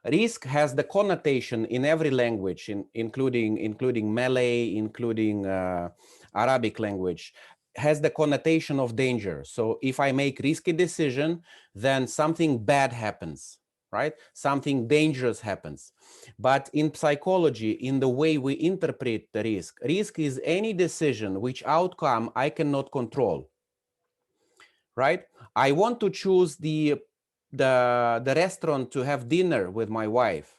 Risk has the connotation in every language, including Malay, including Arabic language. has the connotation of danger. So if I make risky decision, then something bad happens, right? Something dangerous happens. But in psychology, in the way we interpret the risk is any decision which outcome I cannot control, right? I want to choose the restaurant to have dinner with my wife,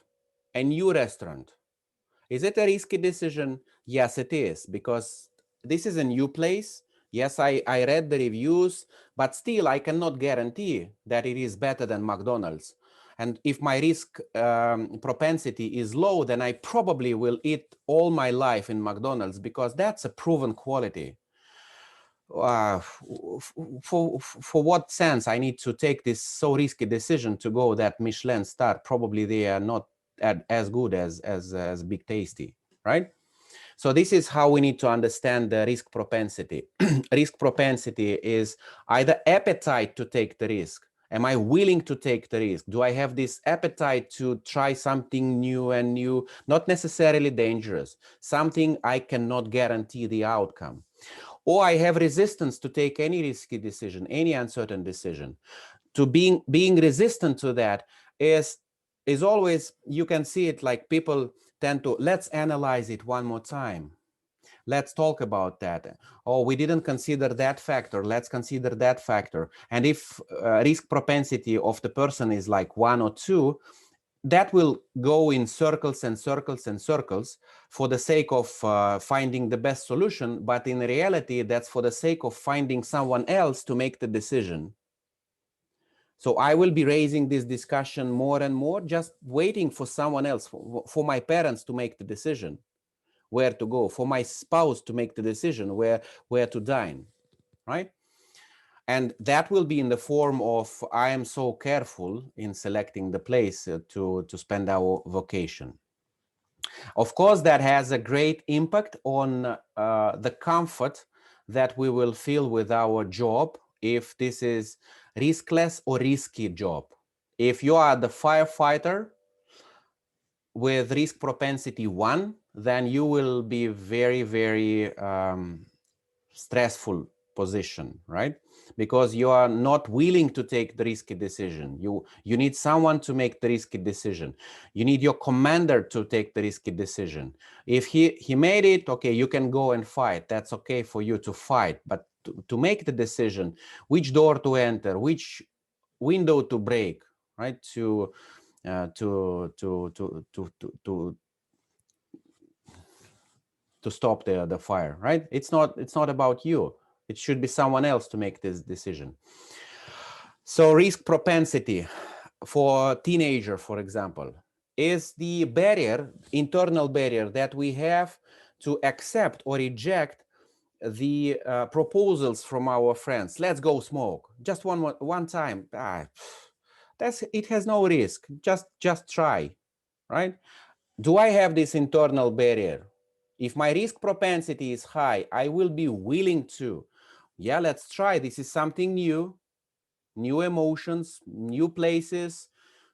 a new restaurant. Is it a risky decision? Yes, it is, because this is a new place. Yes, I read the reviews, but still I cannot guarantee that it is better than McDonald's. And if my risk propensity is low, then I probably will eat all my life in McDonald's, because that's a proven quality. For what sense I need to take this so risky decision to go that Michelin star? Probably they are not as good as Big Tasty, right? So this is how we need to understand the risk propensity. Risk propensity is either appetite to take the risk. Am I willing to take the risk? Do I have this appetite to try something new and new, not necessarily dangerous, something I cannot guarantee the outcome? Or I have resistance to take any risky decision, any uncertain decision. To being resistant to that is always, you can see it like people tend to, let's analyze it one more time. Let's talk about that. Oh, we didn't consider that factor. Let's consider that factor. And if risk propensity of the person is like 1 or 2, that will go in circles and circles and circles for the sake of finding the best solution. But in reality, that's for the sake of finding someone else to make the decision. So I will be raising this discussion more and more, just waiting for someone else, for my parents to make the decision where to go, for my spouse to make the decision where to dine, right? And that will be in the form of, I am so careful in selecting the place to spend our vacation. Of course, that has a great impact on the comfort that we will feel with our job, if this is riskless or risky job. If you are the firefighter with risk propensity 1, then you will be very, very stressful position, right? Because you are not willing to take the risky decision. You need someone to make the risky decision. You need your commander to take the risky decision. If he made it, okay, you can go and fight. That's okay for you to fight, but to make the decision, which door to enter, which window to break, right? To stop the fire, right? It's not about you. It should be someone else to make this decision. So risk propensity for teenager, for example, is the barrier, internal barrier that we have to accept or reject the proposals from our friends. Let's go smoke just one time. It has no risk. Just try, right? Do I have this internal barrier? If my risk propensity is high, I will be willing to, yeah, let's try. This is something new emotions, new places,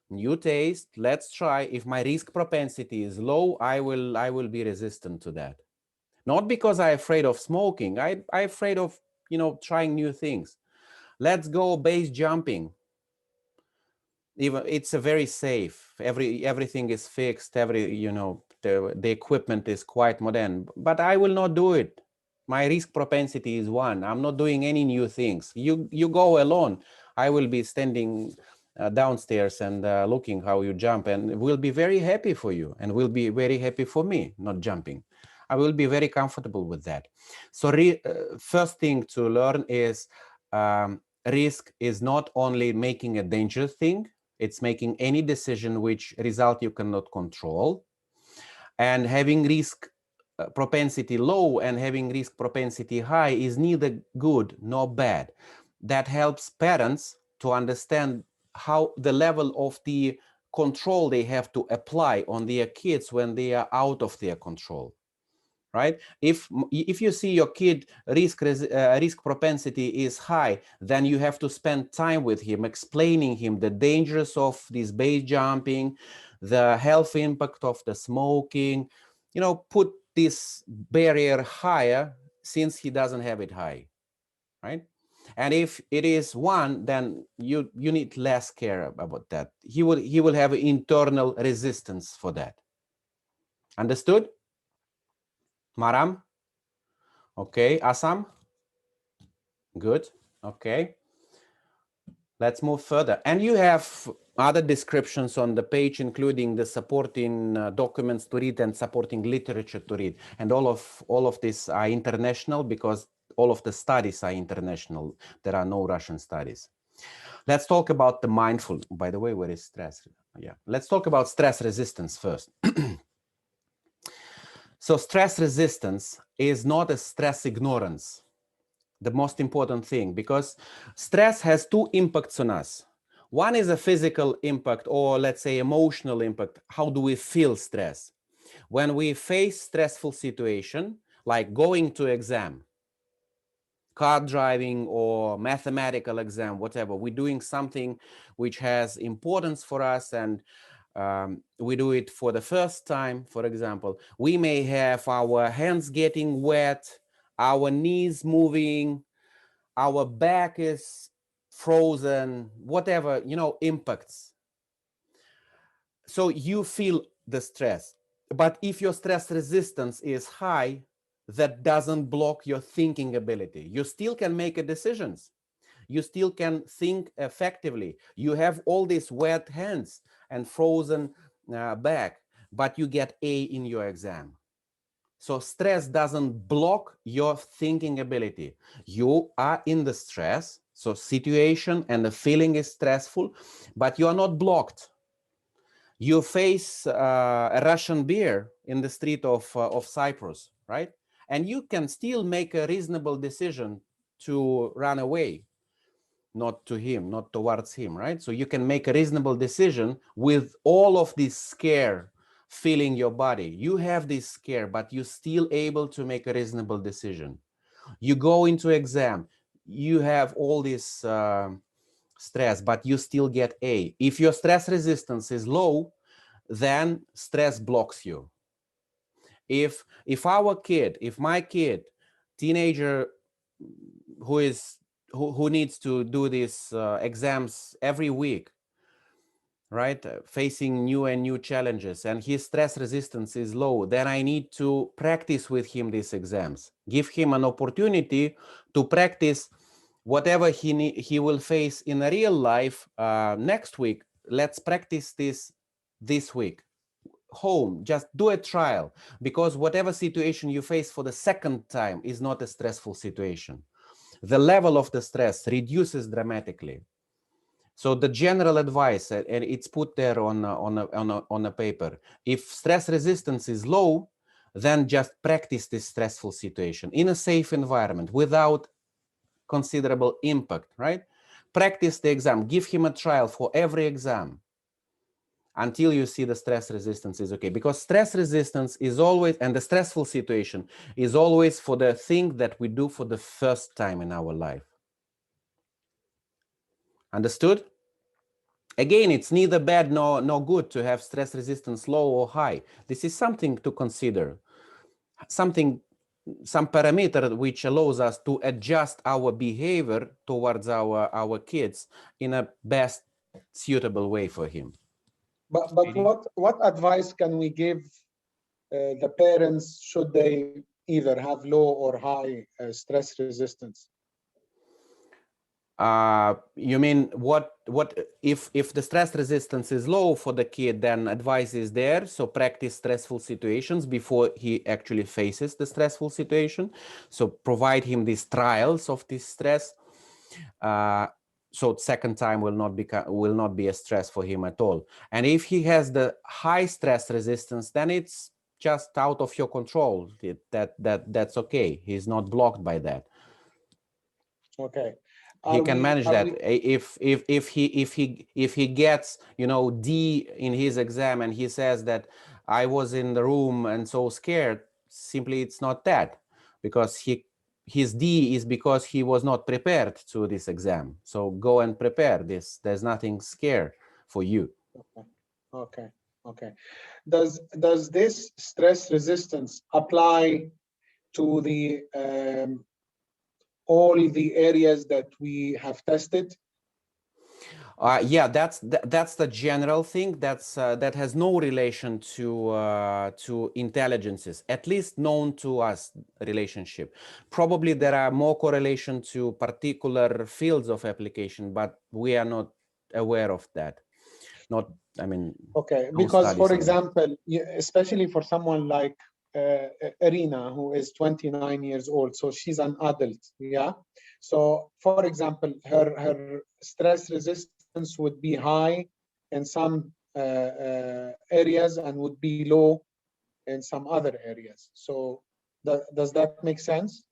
new taste. Let's try. If my risk propensity is low, I will be resistant to that. Not because I'm afraid of smoking. I'm afraid of, trying new things. Let's go base jumping. Even it's a very safe. Everything is fixed. The equipment is quite modern. But I will not do it. My risk propensity is 1. I'm not doing any new things. You go alone. I will be standing downstairs and looking how you jump, and will be very happy for you, and will be very happy for me not jumping. I will be very comfortable with that. So first thing to learn is risk is not only making a dangerous thing, it's making any decision which result you cannot control. And having risk propensity low and having risk propensity high is neither good nor bad. That helps parents to understand how the level of the control they have to apply on their kids when they are out of their control. Right? If you see your kid risk propensity is high, then you have to spend time with him, explaining him the dangers of this base jumping, the health impact of the smoking. Put this barrier higher since he doesn't have it high. right? And if it is 1, then you need less care about that. He will have internal resistance for that. Understood? Maram? Okay. Asam? Good. Okay. Let's move further. And you have other descriptions on the page, including the supporting documents to read and supporting literature to read. And all of these are international because all of the studies are international. There are no Russian studies. Let's talk about the mindful. By the way, where is stress? Yeah. Let's talk about stress resistance first. So stress resistance is not a stress ignorance. The most important thing, because stress has 2 impacts on us. One is a physical impact, or let's say emotional impact. How do we feel stress? When we face stressful situation, like going to exam, car driving or mathematical exam, whatever, we're doing something which has importance for us, and we do it for the first time, for example, we may have our hands getting wet, our knees moving, our back is frozen, whatever, impacts. So you feel the stress. But if your stress resistance is high, that doesn't block your thinking ability. You still can make decisions. You still can think effectively. You have all these wet hands and frozen back, but you get A in your exam. So stress doesn't block your thinking ability. You are in the stress, so situation and the feeling is stressful, but you are not blocked. You face a Russian bear in the street of Cyprus, right? And you can still make a reasonable decision to run away, not to him, not towards him, right? So you can make a reasonable decision with all of this scare filling your body. You have this scare, but you're still able to make a reasonable decision. You go into exam, you have all this stress, but you still get A. If your stress resistance is low, then stress blocks you. If my kid, teenager who needs to do these exams every week, right, facing new challenges, and his stress resistance is low, then I need to practice with him these exams, give him an opportunity to practice whatever he will face in a real life next week. Let's practice this week home, just do a trial, because whatever situation you face for the second time is not a stressful situation. The level of the stress reduces dramatically. So the general advice, and it's put there on a paper, if stress resistance is low, then just practice this stressful situation in a safe environment without considerable impact, right? Practice the exam, give him a trial for every exam until you see the stress resistance is okay. Because stress resistance is always, and the stressful situation is always for the thing that we do for the first time in our life. Understood? Again, it's neither bad nor good to have stress resistance low or high. This is something to consider, some parameter which allows us to adjust our behavior towards our kids in a best suitable way for him. But what advice can we give the parents should they either have low or high stress resistance? You mean what if the stress resistance is low for the kid, then advice is there, so practice stressful situations before he actually faces the stressful situation, so provide him these trials of this stress, so second time will not be a stress for him at all. And if he has the high stress resistance, then it's just out of your control. That's okay. He's not blocked by that. Okay. He can manage that. If he gets D in his exam and he says that I was in the room and so scared, simply it's not that, because his D is because he was not prepared to this exam. So go and prepare this. There's nothing scare for you. Okay. Does this stress resistance apply to the all the areas that we have tested? Yeah, that's the general thing. That has no relation to intelligences, at least known to us relationship. Probably there are more correlation to particular fields of application, but we are not aware of that. Not, I mean, Okay, no because studies for on that. example, especially for someone like Irina, who is 29 years old, so she's an adult, yeah. So, for example, her stress resistance would be high in some areas and would be low in some other areas. So, does that make sense?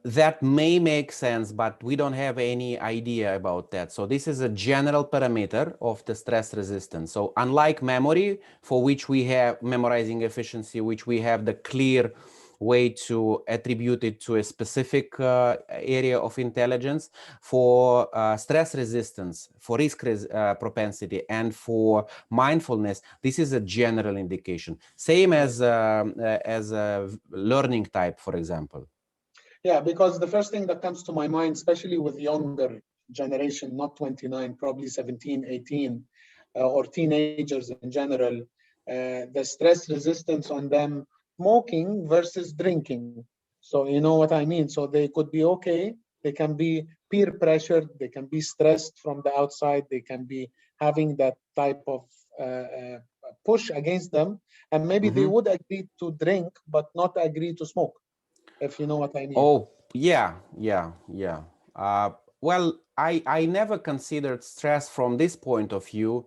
That may make sense, but we don't have any idea about that. So this is a general parameter of the stress resistance. So unlike memory, for which we have memorizing efficiency, which we have the clear way to attribute it to a specific area of intelligence, for stress resistance, for risk propensity, and for mindfulness, this is a general indication. Same as a learning type, for example. Yeah, because the first thing that comes to my mind, especially with younger generation, not 29, probably 17, 18, or teenagers in general, the stress resistance on them, smoking versus drinking. So you know what I mean? So they could be okay, they can be peer pressured, they can be stressed from the outside, they can be having that type of push against them, and maybe they would agree to drink, but not agree to smoke, if you know what I mean. Oh, yeah. Well, I never considered stress from this point of view.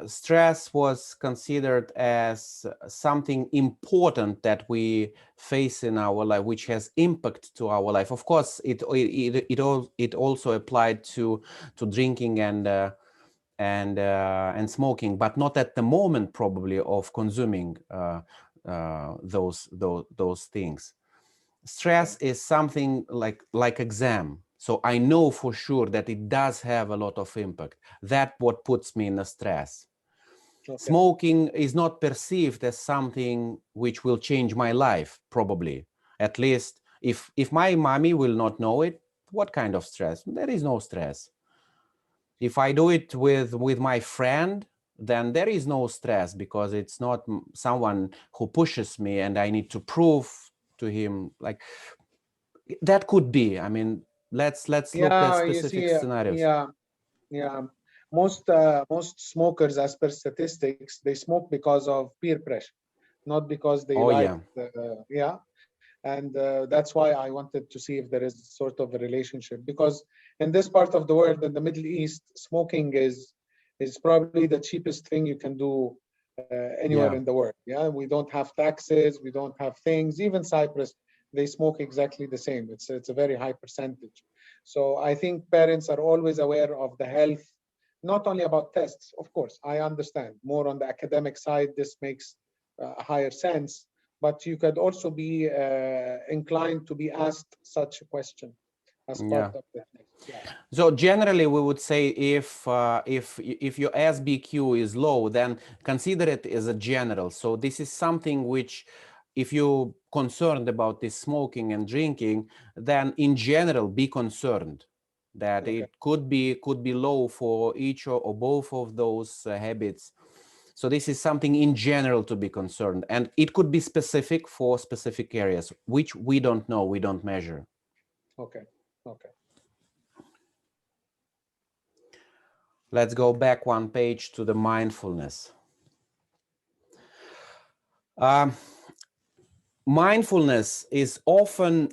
Stress was considered as something important that we face in our life, which has impact to our life. Of course, it also applied to drinking and smoking, but not at the moment probably of consuming those things. Stress is something like exam. So I know for sure that it does have a lot of impact. That's what puts me in a stress. Okay. Smoking is not perceived as something which will change my life, probably. At least if my mommy will not know it, what kind of stress? There is no stress. If I do it with my friend, then there is no stress, because it's not someone who pushes me and I need to prove to him. Like, that could be. I mean, let's look at specific scenarios. Yeah. Most smokers, as per statistics, they smoke because of peer pressure, not because they and that's why I wanted to see if there is sort of a relationship, because in this part of the world, in the Middle East, smoking is probably the cheapest thing you can do anywhere in the world. Yeah, we don't have taxes, we don't have things. Even Cyprus, they smoke exactly the same. It's a very high percentage. So I think parents are always aware of the health, not only about tests, of course. I understand more on the academic side, this makes a higher sense, but you could also be inclined to be asked such a question as part of the test. Yeah. So generally, we would say if your SBQ is low, then consider it as a general. So this is something which, if you're concerned about this smoking and drinking, then in general be concerned that it could be low for each or both of those habits. So this is something in general to be concerned, and it could be specific for specific areas, which we don't know, we don't measure. Okay. Let's go back one page to the mindfulness. Mindfulness is often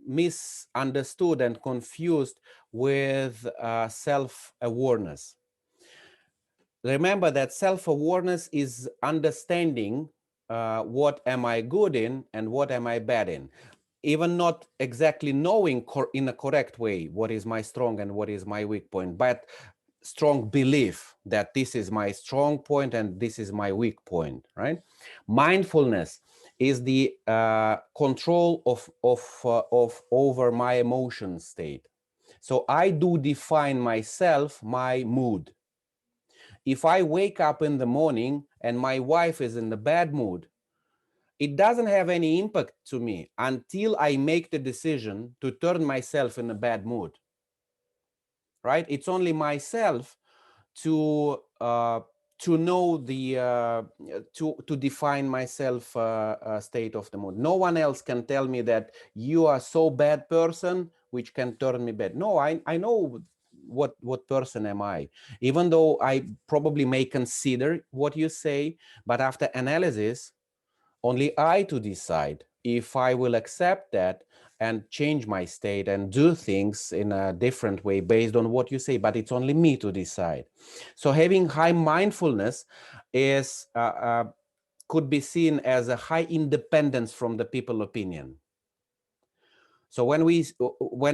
misunderstood and confused with self-awareness. Remember that self-awareness is understanding what am I good in and what am I bad in. Even not exactly knowing in a correct way what is my strong and what is my weak point, but strong belief that this is my strong point and this is my weak point, right? Mindfulness is the control of over my emotion state. So I do define myself, my mood. If I wake up in the morning and my wife is in the bad mood, it doesn't have any impact to me until I make the decision to turn myself in a bad mood, right? It's only myself to know the to define myself state of the mood. No one else can tell me that you are so bad person which can turn me bad. No, I know what person am I, even though I probably may consider what you say, but after analysis only I to decide if I will accept that and change my state and do things in a different way based on what you say, but it's only me to decide. So having high mindfulness is could be seen as a high independence from the people opinion. So when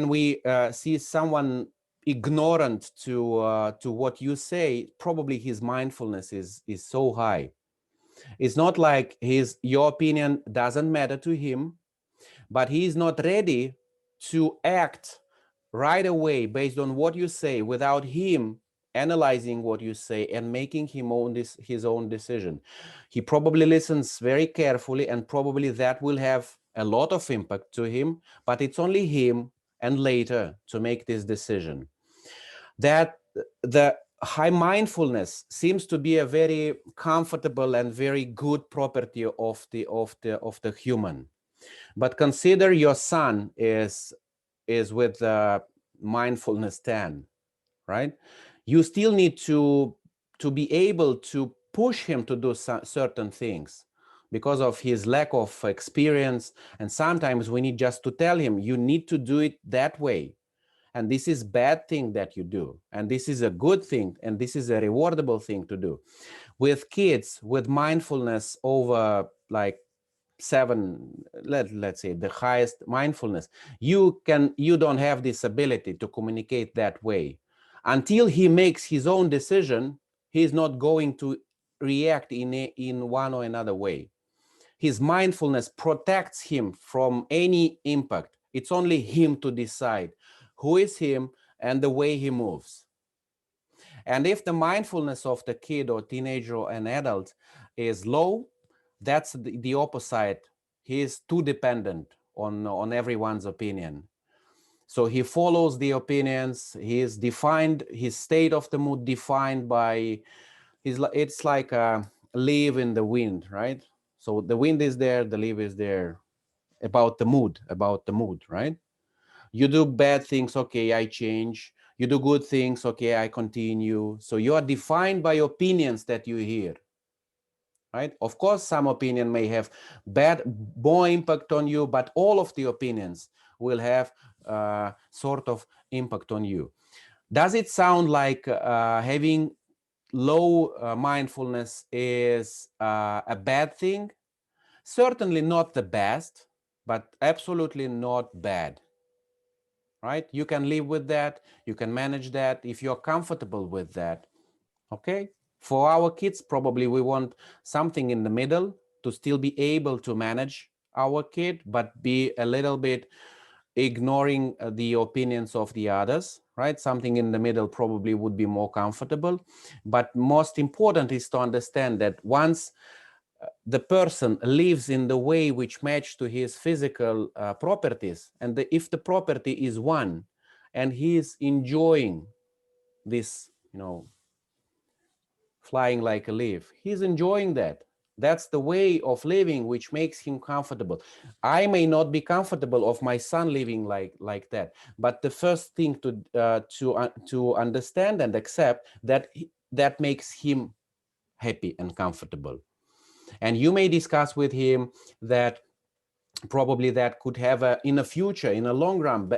we see someone ignorant to what you say, probably his mindfulness is so high. It's not like your opinion doesn't matter to him, but he is not ready to act right away based on what you say without him analyzing what you say and making his own decision. He probably listens very carefully, and probably that will have a lot of impact to him, but it's only him and later to make this decision. That the high mindfulness seems to be a very comfortable and very good property of the human. But consider your son is with mindfulness 10, right? You still need to be able to push him to do certain things because of his lack of experience, and sometimes we need just to tell him you need to do it that way, and this is bad thing that you do, and this is a good thing, and this is a rewardable thing to do. With kids with mindfulness over like 7, let's say the highest mindfulness, you don't have this ability to communicate that way. Until he makes his own decision, he's not going to react in one or another way. His mindfulness protects him from any impact. It's only him to decide who is him and the way he moves. And if the mindfulness of the kid or teenager or an adult is low, that's the opposite. He is too dependent on everyone's opinion. So he follows the opinions. He is defined, his state of the mood defined by it's like a leaf in the wind, right? So the wind is there, the leaf is there. About the mood, right? You do bad things, okay, I change. You do good things, okay, I continue. So you are defined by opinions that you hear, right? Of course, some opinion may have more impact on you, but all of the opinions will have sort of impact on you. Does it sound like having low mindfulness is a bad thing? Certainly not the best, but absolutely not bad, right? You can live with that. You can manage that if you're comfortable with that, okay? For our kids, probably we want something in the middle to still be able to manage our kid, but be a little bit ignoring the opinions of the others, right? Something in the middle probably would be more comfortable. But most important is to understand that once the person lives in the way which match to his physical properties, and if the property is one, and he is enjoying this, flying like a leaf, he's enjoying that. That's the way of living which makes him comfortable. I may not be comfortable of my son living like that, but the first thing to understand and accept that makes him happy and comfortable. And you may discuss with him that probably that could have in the future, in a long run,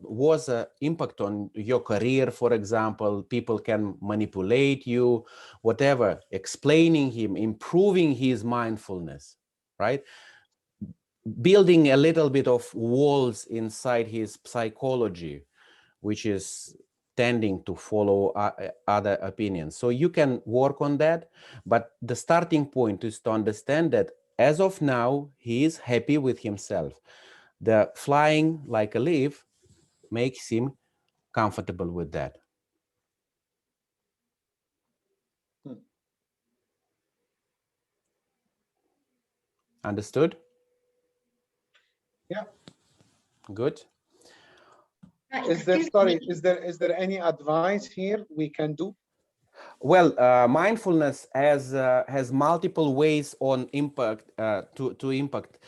was an impact on your career, for example. People can manipulate you, whatever, explaining him, improving his mindfulness, right? Building a little bit of walls inside his psychology, which is tending to follow other opinions. So you can work on that, but the starting point is to understand that as of now, he is happy with himself. The flying like a leaf makes him comfortable with that. Understood? Yeah. Good. Is there, Excuse sorry, me. is there any advice here we can do? Well, mindfulness has multiple ways on impact to impact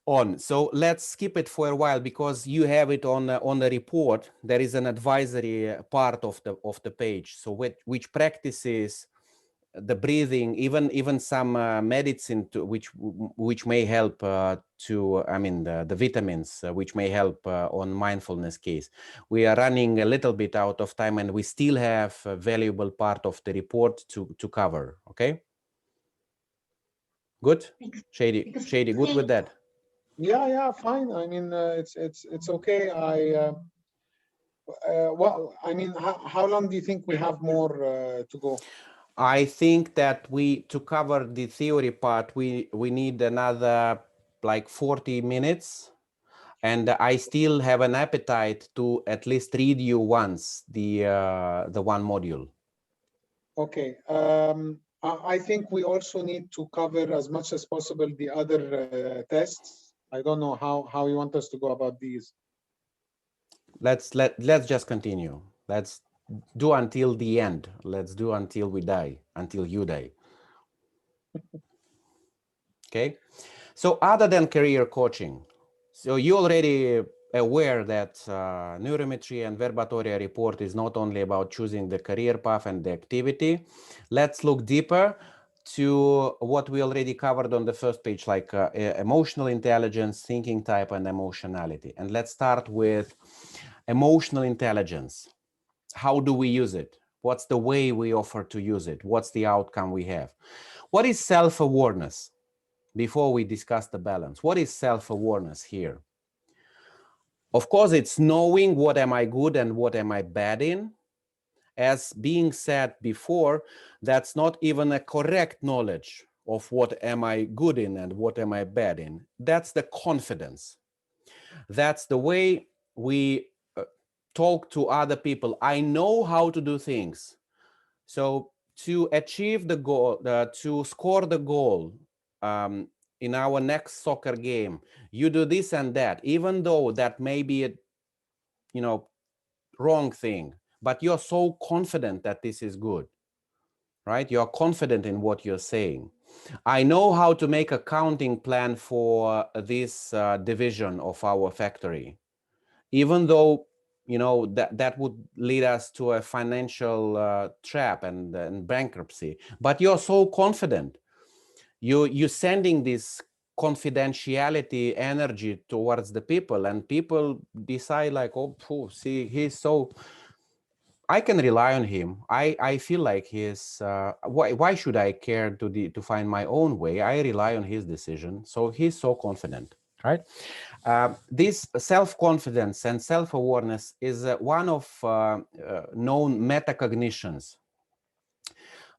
on. So let's skip it for a while because you have it on the report. There is an advisory part of the page. So which practices the breathing, even some medicine which may help to, I mean, the vitamins which may help on mindfulness case. We are running a little bit out of time, and we still have a valuable part of the report to cover. Okay. Good. Shady, good with that? Yeah, fine. I mean, it's okay. Well, I mean, how long do you think we have more to go? I think that to cover the theory part, we need another like 40 minutes. And I still have an appetite to at least read you once the one module. Okay. I think we also need to cover as much as possible the other tests. I don't know how you want us to go about these. Let's just continue. Let's do until the end. Let's do until we die, until you die. Okay. So other than career coaching, so you already aware that neurometry and verbatoria report is not only about choosing the career path and the activity. Let's look deeper to what we already covered on the first page, like emotional intelligence, thinking type, and emotionality. And let's start with emotional intelligence. How do we use it? What's the way we offer to use it? What's the outcome we have? What is self-awareness? Before we discuss the balance, what is self-awareness here? Of course, it's knowing what am I good and what am I bad in. As being said before, that's not even a correct knowledge of what am I good in and what am I bad in. That's the confidence. That's the way we talk to other people. I know how to do things. So to achieve the goal, to score the goal, in our next soccer game, you do this and that, even though that may be a, wrong thing, but you're so confident that this is good, right? You're confident in what you're saying. I know how to make a counting plan for this division of our factory, even though that would lead us to a financial trap and bankruptcy, but you're so confident. You're sending this confidentiality energy towards the people, and people decide like, oh, see, he's so, I can rely on him. I feel like he's why should I care to find my own way? I rely on his decision, so he's so confident, right? This self-confidence and self-awareness is one of known metacognitions.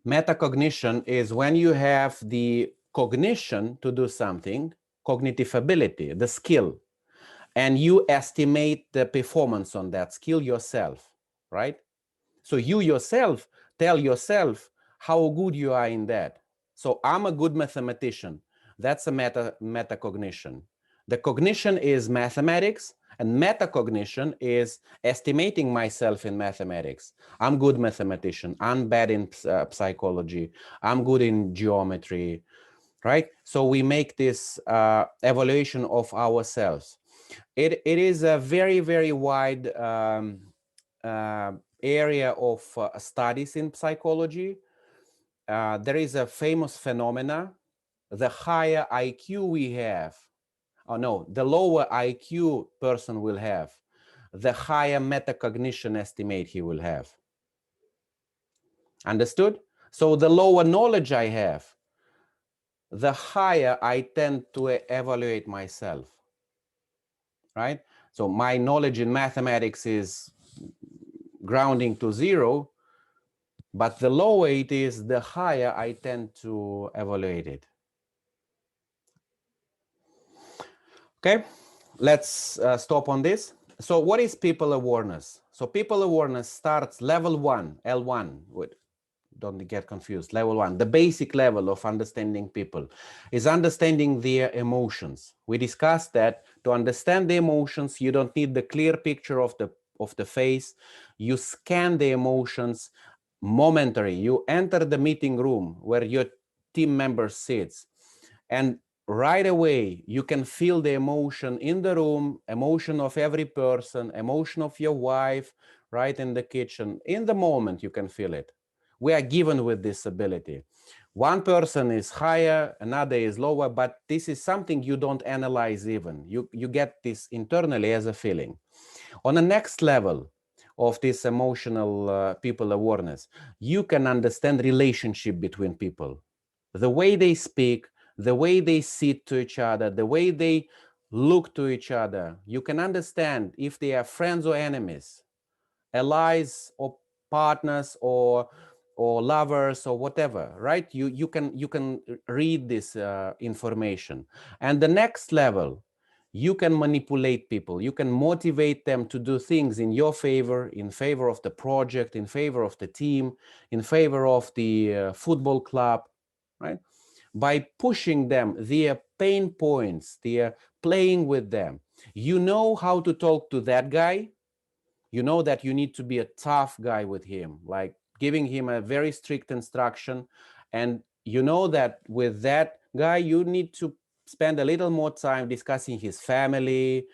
Metacognition is when you have the cognition to do something, cognitive ability, the skill, and you estimate the performance on that skill yourself, right? So you yourself tell yourself how good you are in that. So I'm a good mathematician. That's a metacognition. The cognition is mathematics, and metacognition is estimating myself in mathematics. I'm good mathematician. I'm bad in psychology. I'm good in geometry, right? So we make this evaluation of ourselves. It is a very, very wide area of studies in psychology. There is a famous phenomena. The higher IQ we have, the lower IQ person will have, the higher metacognition estimate he will have. Understood? So the lower knowledge I have, the higher I tend to evaluate myself, right? So my knowledge in mathematics is grounding to 0, but the lower it is, the higher I tend to evaluate it. Okay, let's stop on this. So what is people awareness? So people awareness starts level 1, L1. don't get confused. Level 1, the basic level of understanding people, is understanding their emotions. We discussed that to understand the emotions, you don't need the clear picture of the face. You scan the emotions momentary. You enter the meeting room where your team member sits, and right away you can feel the emotion in the room, emotion of every person, emotion of your wife, right in the kitchen. In the moment you can feel it. We are given with this ability. One person is higher, another is lower, but this is something you don't analyze even. You get this internally as a feeling. On the next level of this emotional people awareness, you can understand relationship between people. The way they speak, the way they sit to each other, the way they look to each other. You can understand if they are friends or enemies, allies or partners or lovers or whatever, right? You can read this information. And the next level, you can manipulate people. You can motivate them to do things in your favor, in favor of the project, in favor of the team, in favor of the football club, right? By pushing them, their pain points, their playing with them. You know how to talk to that guy. You know that you need to be a tough guy with him, like giving him a very strict instruction. And you know that with that guy, you need to spend a little more time discussing his family,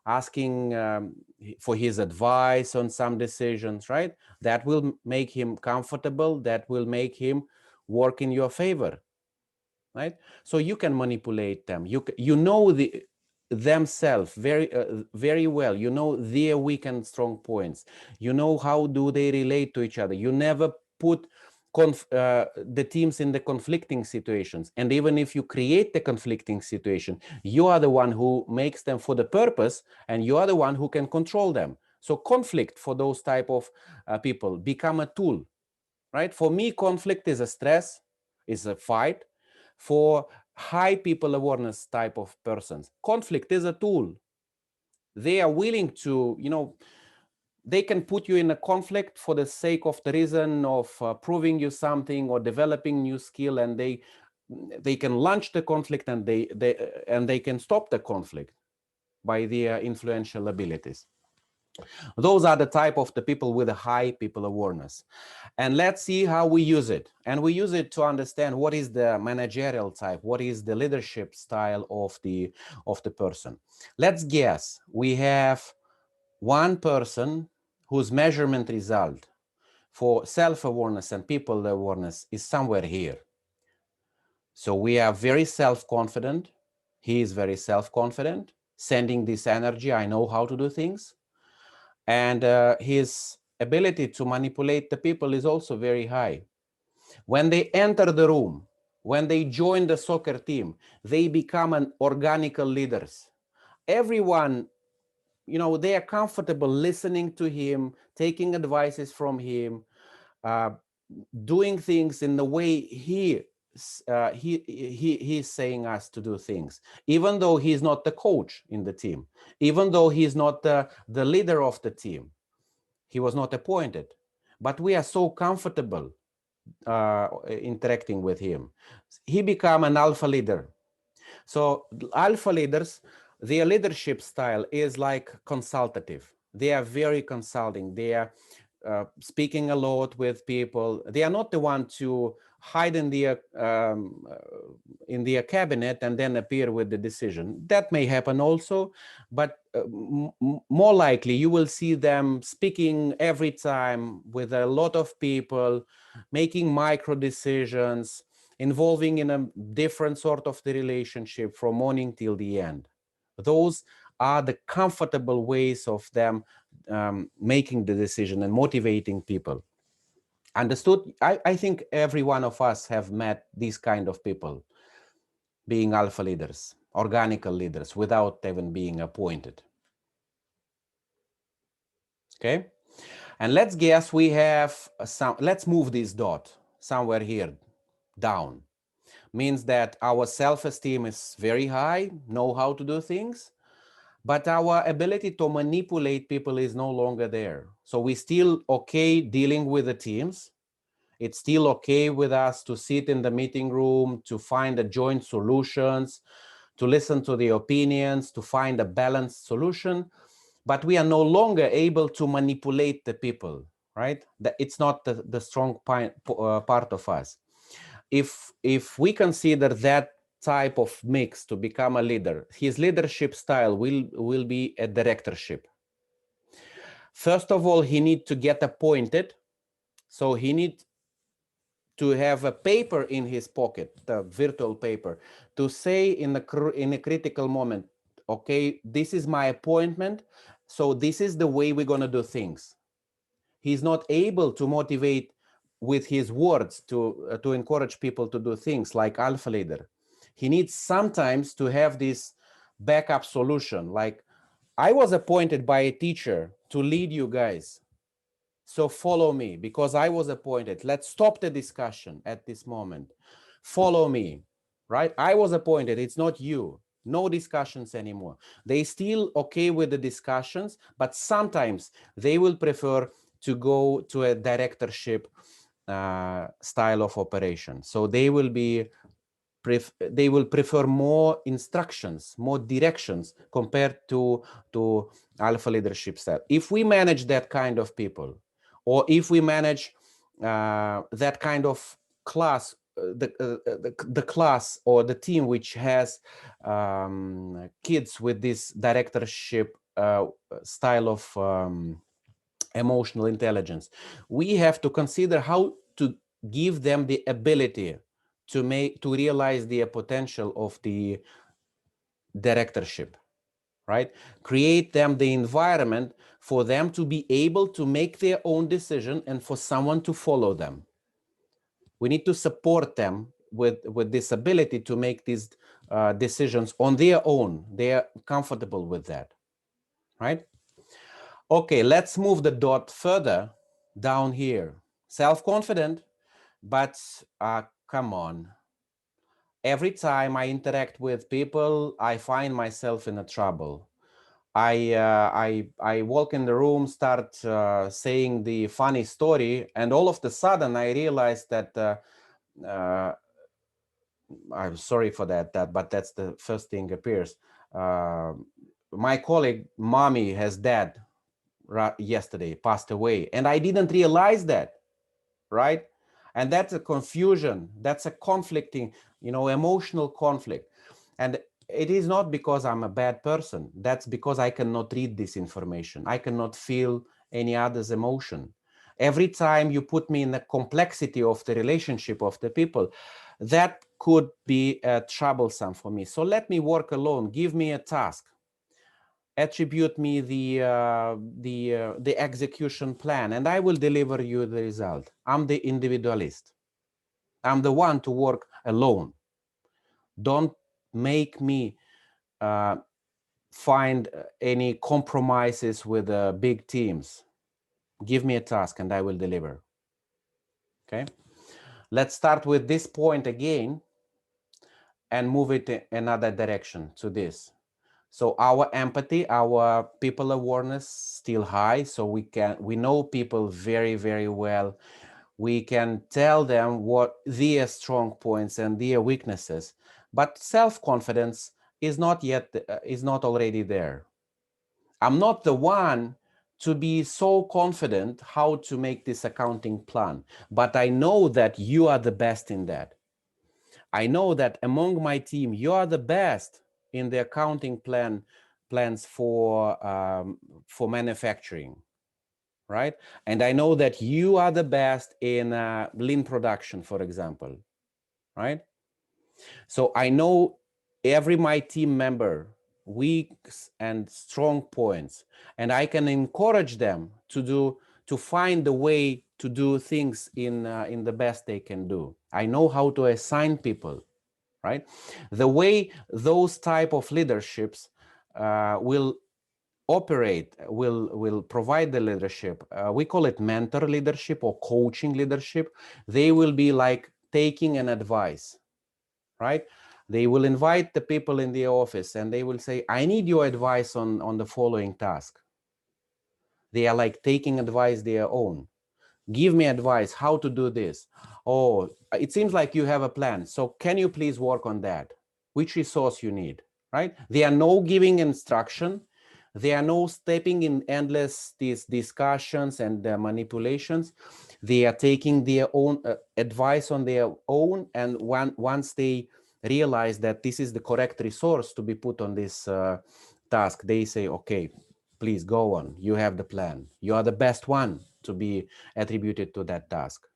asking for his advice on some decisions, right? That will make him comfortable. That will make him work in your favor, right? So you can manipulate them. You know themselves very well. You know their weak and strong points. You know how do they relate to each other. You never put the teams in the conflicting situations. And even if you create the conflicting situation, you are the one who makes them for the purpose, and you are the one who can control them. So conflict for those type of people become a tool, right? For me, conflict is a stress, is a fight. For high people awareness type of persons, conflict is a tool. They are willing to, they can put you in a conflict for the sake of the reason of proving you something or developing new skill, and they can launch the conflict, and they can stop the conflict by their influential abilities. Those are the type of the people with a high people awareness. And let's see how we use it. And we use it to understand what is the managerial type, what is the leadership style of the person. Let's guess we have one person whose measurement result for self-awareness and people awareness is somewhere here. So we are very self-confident. He is very self-confident, sending this energy. I know how to do things. And his ability to manipulate the people is also very high. When they enter the room, when they join the soccer team, they become an organical leaders. Everyone, they are comfortable listening to him, taking advices from him, doing things in the way he's saying us to do things, even though he's not the coach in the team, even though he's not the leader of the team. He was not appointed, but we are so comfortable interacting with him. He became an alpha leader. So alpha leaders, their leadership style is like consultative. They are very consulting. They are speaking a lot with people. They are not the one to hide in their cabinet and then appear with the decision. That may happen also, but more likely you will see them speaking every time with a lot of people, making micro decisions, involving in a different sort of the relationship from morning till the end. Those are the comfortable ways of them making the decision and motivating people. Understood? I think every one of us have met these kind of people, being alpha leaders, organical leaders, without even being appointed. Okay? And let's guess we have let's move this dot somewhere here down. Means that our self-esteem is very high, know how to do things, but our ability to manipulate people is no longer there. So we still okay dealing with the teams, It's still okay with us to sit in the meeting room, to find a joint solutions, to listen to the opinions, to find a balanced solution, but we are no longer able to manipulate the people, right? It's not the strong part of us. If we consider that type of mix to become a leader, his leadership style will be a directorship. First of all, he needs to get appointed, so he needs to have a paper in his pocket, the virtual paper, to say in a critical moment, okay, this is my appointment, so this is the way we're going to do things. He's not able to motivate with his words to encourage people to do things like alpha leader. He needs sometimes to have this backup solution, like, I was appointed by a teacher to lead you guys, so follow me because I was appointed. Let's stop the discussion at this moment. Follow me, right? I was appointed. It's not you. No discussions anymore. They still okay with the discussions, but sometimes they will prefer to go to a directorship style of operation. So they will prefer more instructions, more directions compared to alpha leadership style. If we manage that kind of people, or if we manage that kind of class, the class or the team which has kids with this directorship style of emotional intelligence, we have to consider how to give them the ability to realize the potential of the directorship, right? Create them the environment for them to be able to make their own decision and for someone to follow them. We need to support them with this ability to make these decisions on their own. They are comfortable with that, right? Okay, let's move the dot further down here. Self-confident, but come on. Every time I interact with people, I find myself in a trouble. I walk in the room, start saying the funny story, and all of a sudden I realize that I'm sorry for that, but that's the first thing appears. My colleague, mommy, has dad yesterday passed away, and I didn't realize that, right? And that's a confusion. That's a conflicting, emotional conflict. And it is not because I'm a bad person. That's because I cannot read this information. I cannot feel any other's emotion. Every time you put me in the complexity of the relationship of the people, that could be troublesome for me. So let me work alone. Give me a task. Attribute me the execution plan, and I will deliver you the result. I'm the individualist. I'm the one to work alone. Don't make me find any compromises with big teams. Give me a task and I will deliver. Okay, let's start with this point again and move it in another direction to this. So our empathy, our people awareness still high. So we know people very, very well. We can tell them what their strong points and their weaknesses, but self-confidence is not already there. I'm not the one to be so confident how to make this accounting plan, but I know that you are the best in that. I know that among my team, you are the best in the accounting plans for manufacturing, right? And I know that you are the best in lean production, for example, right? So I know my team member weaks and strong points, and I can encourage them to find a way to do things in the best they can do. I know how to assign people, right? The way those type of leaderships will operate, will provide the leadership. We call it mentor leadership or coaching leadership. They will be like taking an advice, right? They will invite the people in the office and they will say, I need your advice on the following task. They are like taking advice their own. Give me advice how to do this. Oh, it seems like you have a plan. So can you please work on that? Which resource you need, right? There are no giving instruction. There are no stepping in endless these discussions and manipulations. They are taking their own advice on their own. And once they realize that this is the correct resource to be put on this task, they say, okay, please go on. You have the plan. You are the best one to be attributed to that task.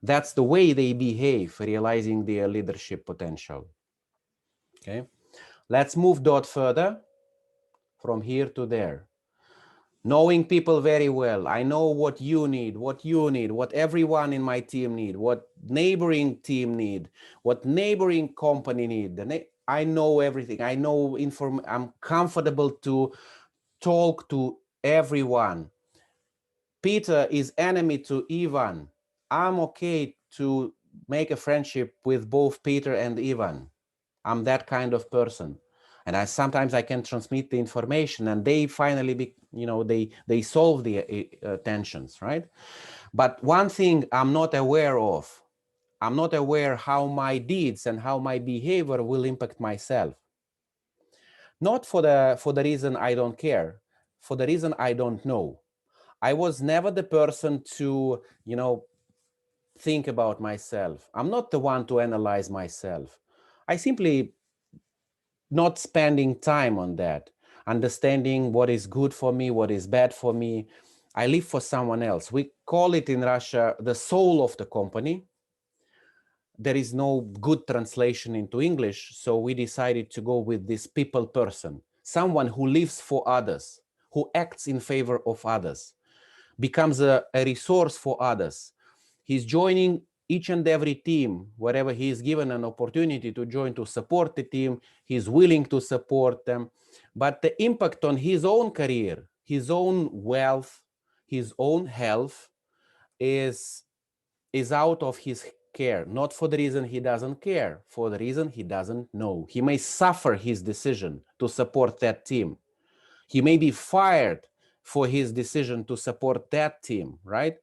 That's the way they behave, realizing their leadership potential. Okay, let's move dot further from here to there. Knowing people very well. I know what you need, what everyone in my team need, what neighboring team need, what neighboring company need. I know everything. I know I'm comfortable to talk to everyone. Peter is enemy to Ivan. I'm okay to make a friendship with both Peter and Ivan. I'm that kind of person. And sometimes I can transmit the information, and they finally, they solve the tensions, right? But one thing I'm not aware of, I'm not aware how my deeds and how my behavior will impact myself. Not for the reason I don't care, for the reason I don't know. I was never the person to, think about myself. I'm not the one to analyze myself. I simply not spending time on that, understanding what is good for me, what is bad for me. I live for someone else. We call it in Russia the soul of the company. There is no good translation into English, so we decided to go with this people person, someone who lives for others, who acts in favor of others, becomes a resource for others. He's joining each and every team wherever he is given an opportunity to join, to support the team. He's willing to support them, but the impact on his own career, his own wealth, his own health is out of his care, not for the reason he doesn't care, for the reason he doesn't know. He may suffer his decision to support that team. He may be fired for his decision to support that team, right?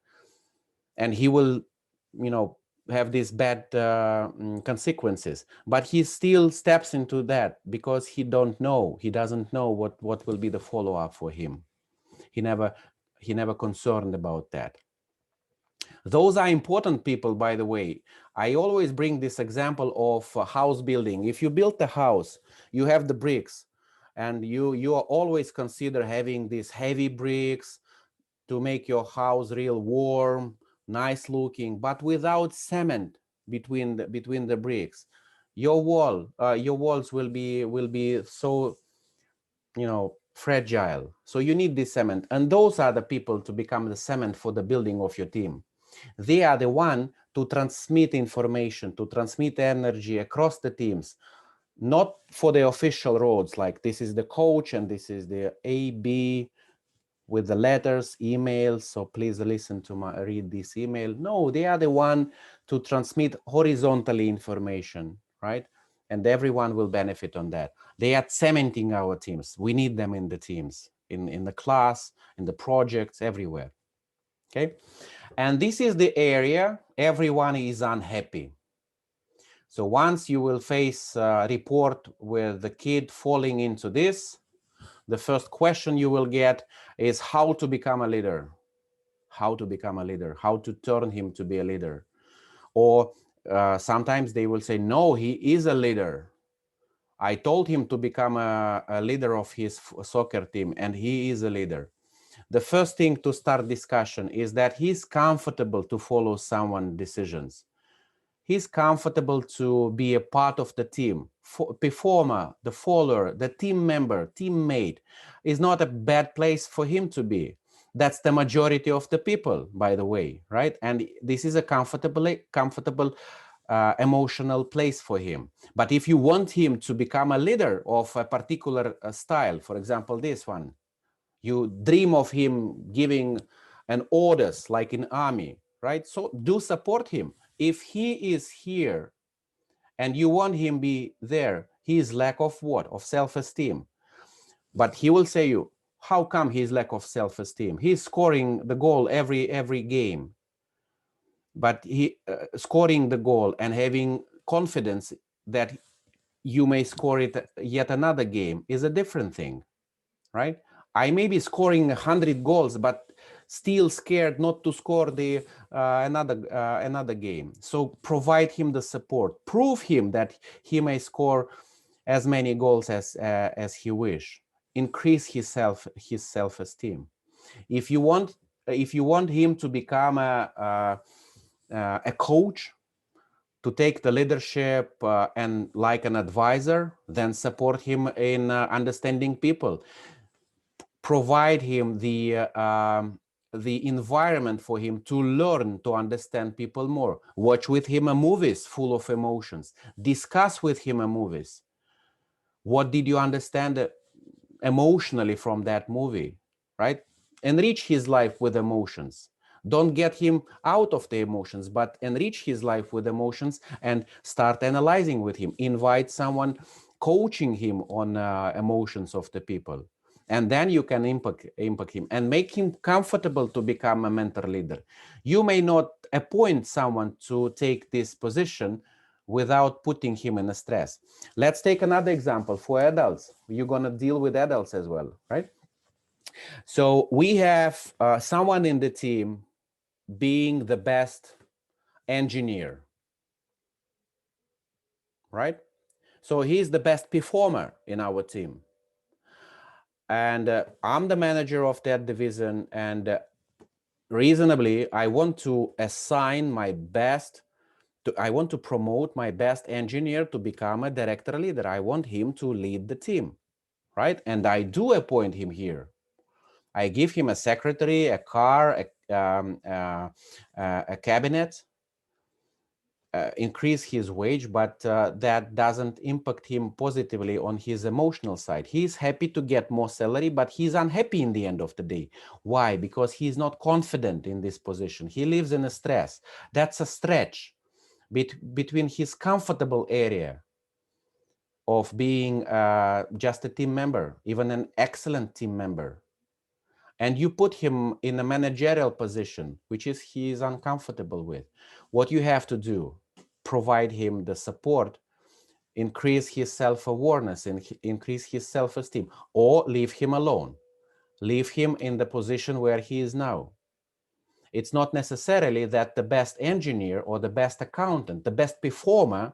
And he will, have these bad consequences. But he still steps into that because he doesn't know what will be the follow-up for him. He never concerned about that. Those are important people, by the way. I always bring this example of house building. If you build a house, you have the bricks, and you are always consider having these heavy bricks to make your house real warm, nice looking, but without cement between the bricks. Your walls will be so, fragile. So you need this cement, and those are the people to become the cement for the building of your team. They are the one to transmit information, to transmit energy across the teams, not for the official roles, like this is the coach and this is the AB with the letters, emails, so please listen to read this email. No, they are the one to transmit horizontally information, right? And everyone will benefit on that. They are cementing our teams. We need them in the teams, in the class, in the projects, everywhere, okay? And this is the area everyone is unhappy. So once you will face a report with the kid falling into this, the first question you will get is how to become a leader. How to become a leader, how to turn him to be a leader. Or sometimes they will say, no, he is a leader. I told him to become a leader of his soccer team, and he is a leader. The first thing to start discussion is that he's comfortable to follow someone's decisions. He's comfortable to be a part of the team. Performer, the follower, the team member, teammate is not a bad place for him to be. That's the majority of the people, by the way, right? And this is a comfortable emotional place for him. But if you want him to become a leader of a particular style, for example, this one, you dream of him giving an orders like in army, right? So do support him. If he is here and you want him be there, he is lack of what? Of self-esteem. But he will say you, How come his lack of self-esteem? He's scoring the goal every game, but he scoring the goal and having confidence that you may score it yet another game is a different thing, right? I may be scoring 100 goals, but still scared not to score the another game. So provide him the support, prove him that he may score as many goals as he wish. Increase his self-esteem. If you want him to become a coach, to take the leadership and like an advisor, then support him in understanding people. Provide him the environment for him to learn to understand people more. Watch with him movies full of emotions. Discuss with him movies. What did you understand emotionally from that movie, right? Enrich his life with emotions. Don't get him out of the emotions, but enrich his life with emotions and start analyzing with him. Invite someone coaching him on emotions of the people. And then you can impact him and make him comfortable to become a mentor leader. You may not appoint someone to take this position without putting him in a stress. Let's take another example for adults. You're going to deal with adults as well, right? So we have someone in the team being the best engineer, right? So he's the best performer in our team. And I'm the manager of that division, and reasonably, I want to assign my best, I want to promote my best engineer to become a director leader. I want him to lead the team, right? And I do appoint him here. I give him a secretary, a car, a cabinet, increase his wage, but that doesn't impact him positively on his emotional side. He's happy to get more salary, but he's unhappy in the end of the day. Why? Because he's not confident in this position. He lives in a stress. That's a stretch between his comfortable area of being just a team member, even an excellent team member, and you put him in a managerial position, which is he is uncomfortable with. What you have to do, provide him the support, increase his self-awareness, and increase his self-esteem, or leave him alone. Leave him in the position where he is now. It's not necessarily that the best engineer or the best accountant, the best performer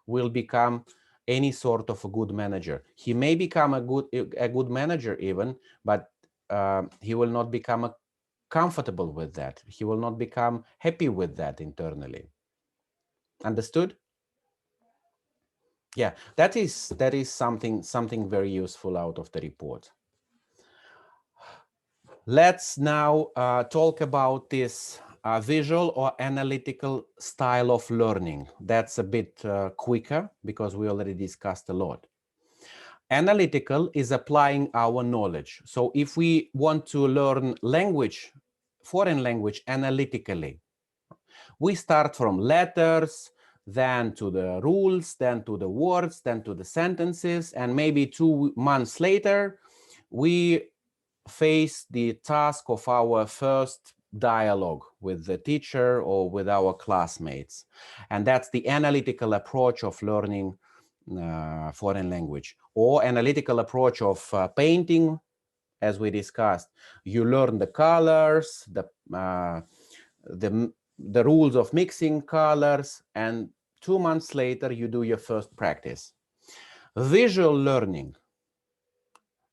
will become any sort of a good manager. He may become a good manager even, but he will not become comfortable with that. He will not become happy with that internally. Understood? Yeah, that is something very useful out of the report. Let's now talk about this visual or analytical style of learning. That's a bit quicker because we already discussed a lot. Analytical is applying our knowledge. So if we want to learn language, foreign language analytically, we start from letters, then to the rules, then to the words, then to the sentences, and maybe 2 months later, we face the task of our first dialogue with the teacher or with our classmates. And that's the analytical approach of learning foreign language, or analytical approach of painting, as we discussed. You learn the colors, the rules of mixing colors, and 2 months later you do your first practice. Visual learning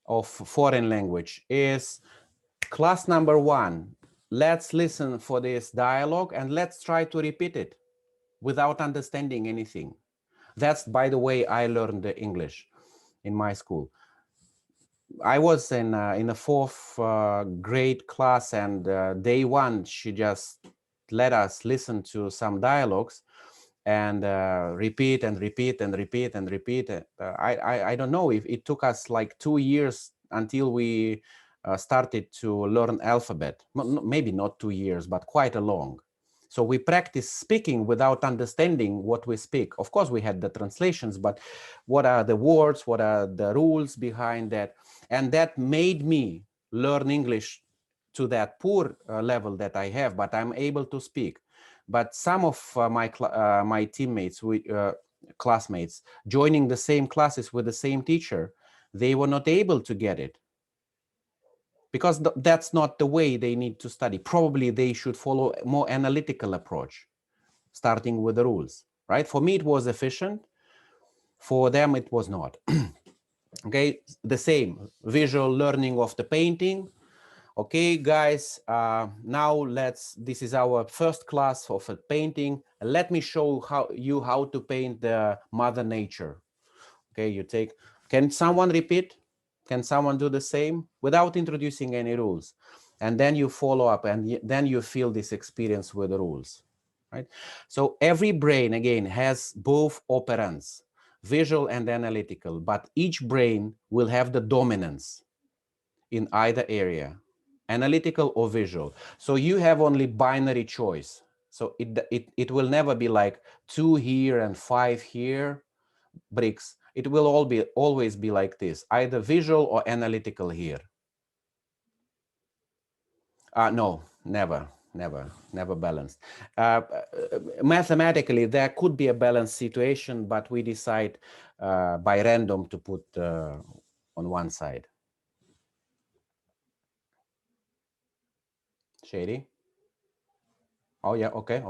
of foreign language is class number 1. Let's listen for this dialogue and let's try to repeat it without understanding anything. That's, by the way, I learned English in my school. I was in a 4th grade class, and day 1, she just let us listen to some dialogues and repeat and repeat and repeat and repeat. I don't know if it took us like 2 years until we started to learn alphabet. Maybe not 2 years, but quite a long. So we practice speaking without understanding what we speak. Of course, we had the translations, but what are the words? What are the rules behind that? And that made me learn English to that poor level that I have, but I'm able to speak. But some of my teammates, classmates, joining the same classes with the same teacher, they were not able to get it. Because that's not the way they need to study. Probably they should follow a more analytical approach, starting with the rules, right? For me, it was efficient. For them, it was not. Okay, the same visual learning of the painting. Okay, guys, now this is our first class of a painting. Let me show you how to paint the Mother Nature. Okay, can someone repeat? Can someone do the same without introducing any rules? And then you follow up, and then you feel this experience with the rules, right? So every brain, again, has both operands, visual and analytical, but each brain will have the dominance in either area, analytical or visual. So you have only binary choice. So it will never be like 2 here and 5 here bricks. It will always be like this, either visual or analytical here. No, never balanced. Mathematically, there could be a balanced situation, but we decide by random to put on one side. Shady? Oh yeah, okay.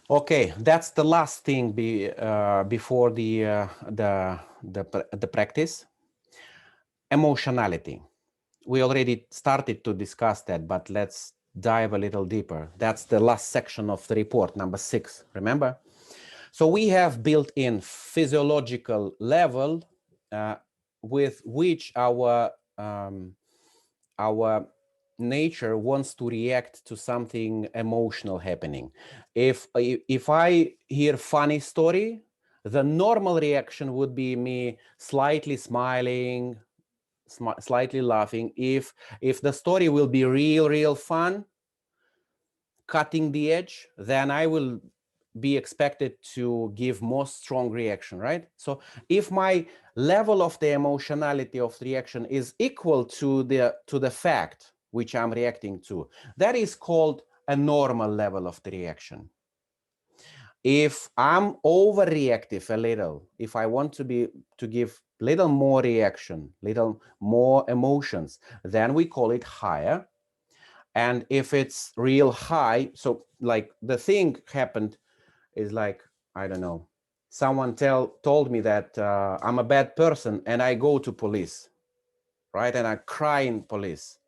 Okay, that's the last thing before the practice. Emotionality. We already started to discuss that, but let's dive a little deeper. That's the last section of the report, number 6, remember? So we have built in physiological level with which our nature wants to react to something emotional happening. If I hear funny story, the normal reaction would be me slightly smiling, slightly laughing. If the story will be real fun, cutting the edge, then I will be expected to give more strong reaction, right? So if my level of the emotionality of the reaction is equal to the fact which I'm reacting to, that is called a normal level of the reaction. If I'm overreactive a little, if I want to give little more reaction, little more emotions, then we call it higher. And if it's real high, so like the thing happened is like, I don't know, someone told me that I'm a bad person, and I go to police, right? And I cry in police,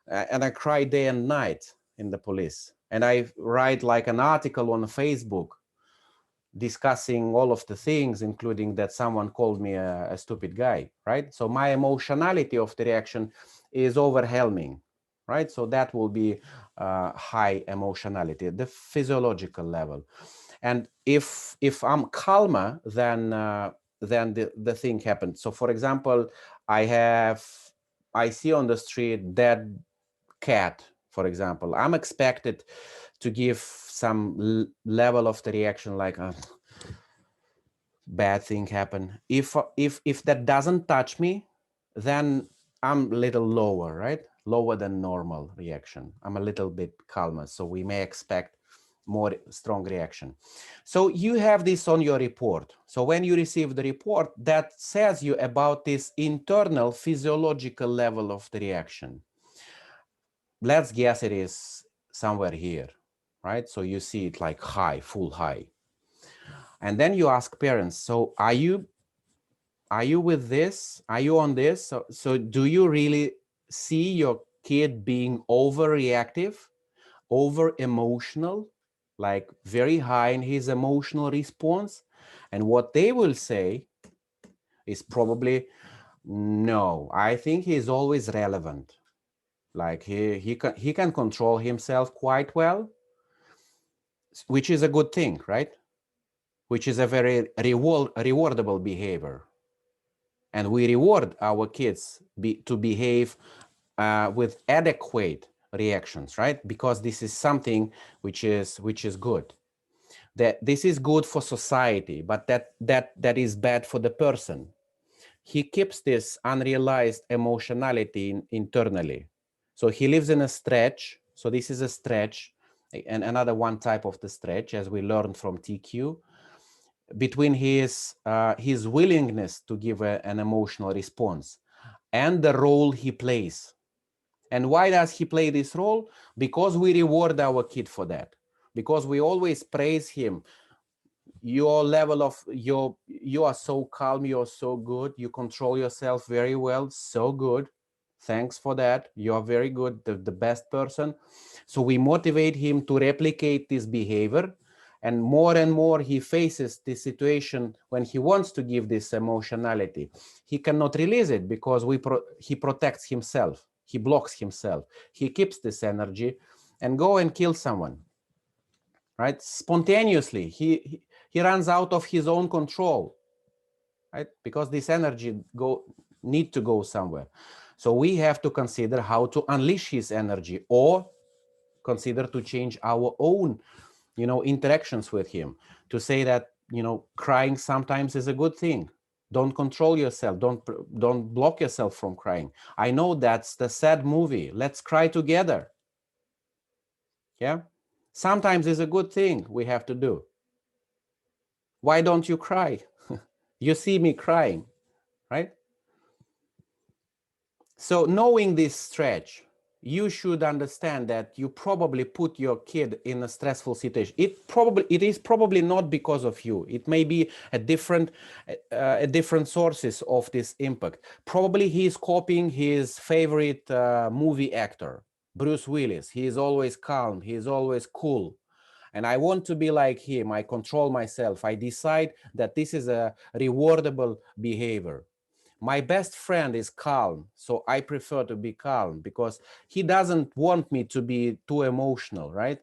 and I cry day and night in the police. And I write like an article on Facebook discussing all of the things, including that someone called me a stupid guy, right? So my emotionality of the reaction is overwhelming, right? So that will be high emotionality, the physiological level. And if I'm calmer, then the thing happened. So for example, I see on the street dead cat, for example. I'm expected to give some level of the reaction, like a bad thing happen. If that doesn't touch me, then I'm a little lower, right? Lower than normal reaction. I'm a little bit calmer, so we may expect more strong reaction. So you have this on your report. So when you receive the report, that says you about this internal physiological level of the reaction. Let's guess it is somewhere here, right? So you see it like high, full high. And then you ask parents, so are you with this? Are you on this? So do you really see your kid being overreactive, over emotional, like very high in his emotional response? And what they will say is probably, no, I think he's always relevant. Like he can control himself quite well, which is a good thing, right? Which is a very rewardable behavior. And we reward our kids to behave with adequate reactions, right? Because this is something which is good. That this is good for society, but that is bad for the person. he keeps this unrealized emotionality internally. So he lives in a stretch. So this is a stretch, and another one type of the stretch, as we learned from TQ, between his willingness to give an emotional response and the role he plays. And why does he play this role? Because we reward our kid for that. Because we always praise him. Your level of you are so calm, you're so good, you control yourself very well, so good, thanks for that, you are very good, the best person. So we motivate him to replicate this behavior, and more he faces this situation when he wants to give this emotionality, he cannot release it because he protects himself, he blocks himself, he keeps this energy and go and kill someone, right? Spontaneously, he runs out of his own control, right? Because this energy need to go somewhere. So we have to consider how to unleash his energy, or consider to change our own, interactions with him, to say that, crying sometimes is a good thing. Don't control yourself. Don't block yourself from crying. I know that's the sad movie. Let's cry together. Yeah. Sometimes it's a good thing we have to do. Why don't you cry? You see me crying, right? So knowing this stretch, you should understand that you probably put your kid in a stressful situation. It is probably not because of you. It may be a different sources of this impact. Probably he is copying his favorite movie actor, Bruce Willis. He is always calm. He is always cool. And I want to be like him. I control myself. I decide that this is a rewardable behavior. My best friend is calm, so I prefer to be calm because he doesn't want me to be too emotional, right?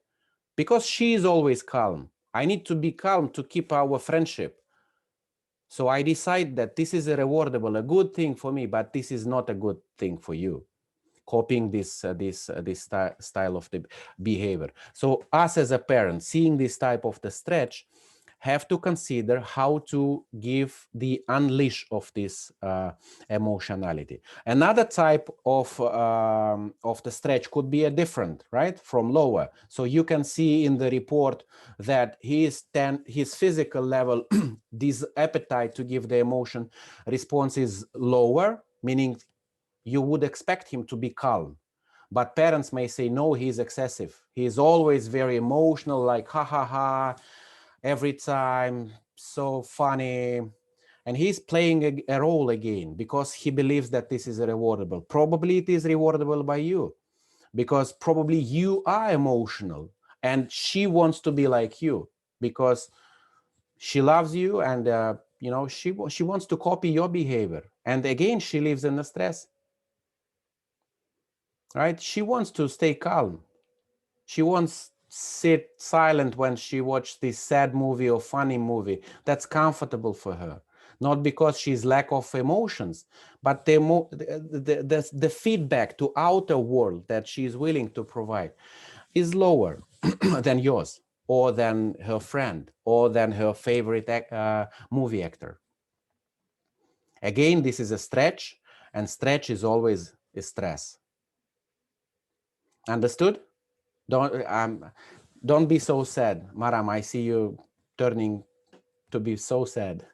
Because she is always calm. I need to be calm to keep our friendship. So I decide that this is a rewardable, a good thing for me, but this is not a good thing for you. Copying this style of the behavior. So us as a parent, seeing this type of the stretch, have to consider how to give the unleash of this emotionality. Another type of the stretch could be a different, right, from lower. So you can see in the report that his physical level, this appetite to give the emotion response is lower, meaning you would expect him to be calm. But parents may say, no, he's excessive. He's always very emotional, like, ha, ha, ha, every time, so funny. And he's playing a role again because he believes that this is rewardable. Probably it is rewardable by you because probably you are emotional and she wants to be like you because she loves you and, she wants to copy your behavior. And again, she lives in the stress. Right? She wants to stay calm. She wants sit silent when she watches this sad movie or funny movie. That's comfortable for her. Not because she's lack of emotions, but the feedback to outer world that she's willing to provide is lower than yours or than her friend or than her favorite movie actor. Again, this is a stretch, and stretch is always a stress. Understood? Don't be so sad, Maram. I see you turning to be so sad.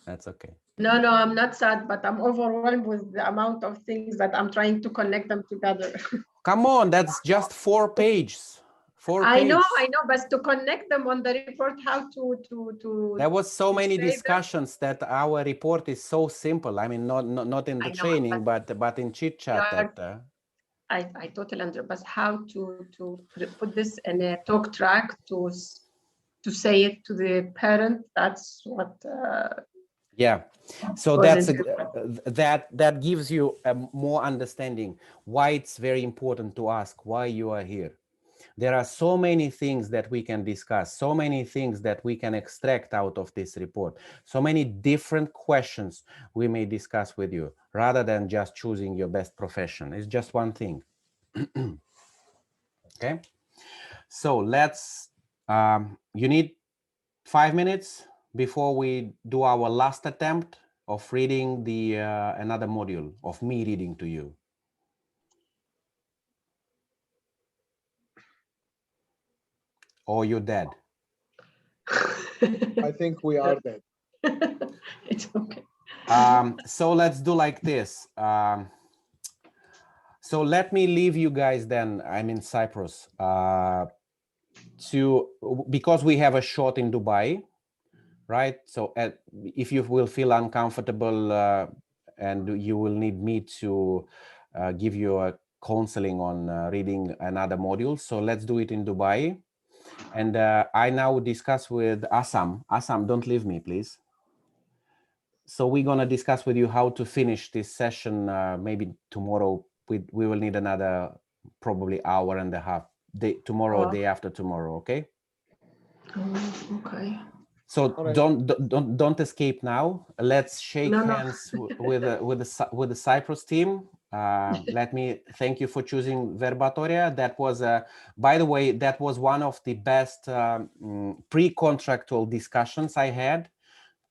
That's okay. No, I'm not sad, but I'm overwhelmed with the amount of things that I'm trying to connect them together. Come on, that's just 4 pages. I know, but to connect them on the report, how to there was so many discussions that our report is so simple. I mean, not in the training, but in chit chat. I totally understand, but how to put this in a talk track to say it to the parent? That's what. Yeah, so that gives you a more understanding why it's very important to ask why you are here. There are so many things that we can discuss, so many things that we can extract out of this report, so many different questions we may discuss with you, rather than just choosing your best profession. It's just one thing. Okay, so let's You need 5 minutes before we do our last attempt of reading the another module of me reading to you. Or you're dead. I think we are dead. It's okay. So let's do like this. So let me leave you guys then. I'm in Cyprus because we have a shot in Dubai, right? So if you will feel uncomfortable and you will need me to give you a counseling on reading another module, so let's do it in Dubai. And I now discuss with Assam. Assam, don't leave me, please. So we're going to discuss with you how to finish this session. Maybe tomorrow we will need another probably hour and a half. Tomorrow, day after tomorrow, okay? Okay. So right. don't escape now. Let's shake hands with the Cyprus team. Let me thank you for choosing Verbatoria. That was by the way, that was one of the best pre-contractual discussions I had.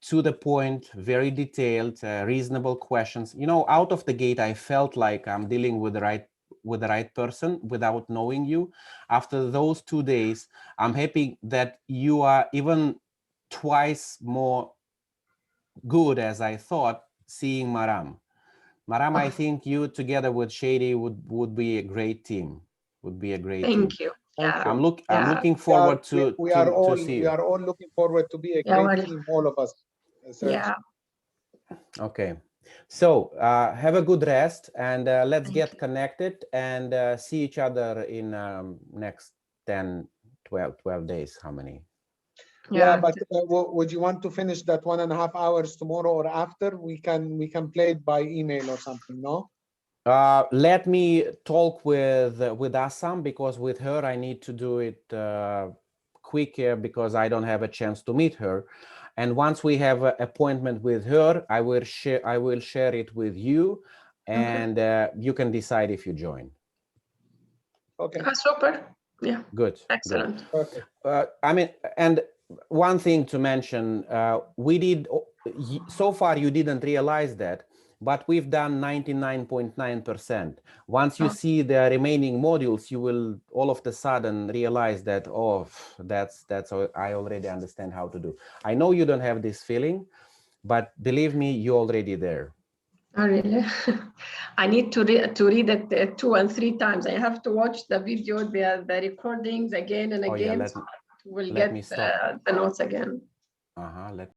To the point, very detailed, reasonable questions. You know, out of the gate, I felt like I'm dealing with the right person without knowing you. After those 2 days, I'm happy that you are even twice more good as I thought seeing Maram. Maram, I think you together with Shady would be a great team. Would be a great team. Thank you. Yeah. I'm looking forward to see you. We are all looking forward to be a great team, all of us. Yeah. Okay. So have a good rest and let's get connected and see each other in next 10, 12 days. How many? Yeah, but would you want to finish that 1.5 hours tomorrow or after? We can play it by email or something, no? Let me talk with Assam, because with her I need to do it quicker because I don't have a chance to meet her. And once we have an appointment with her, I will share it with you, and you can decide if you join. Okay. Super. Yeah. Good. Excellent. Perfect. I mean, and one thing to mention, we did so far. You didn't realize that, but we've done 99.9%. Once you see the remaining modules, you will all of a sudden realize that, oh, that's I already understand how to do. I know you don't have this feeling, but believe me, you're already there. Oh, really? I need to read it 2 and 3 times. I have to watch the video, the recordings again and again. Yeah, so we'll get the notes again. Let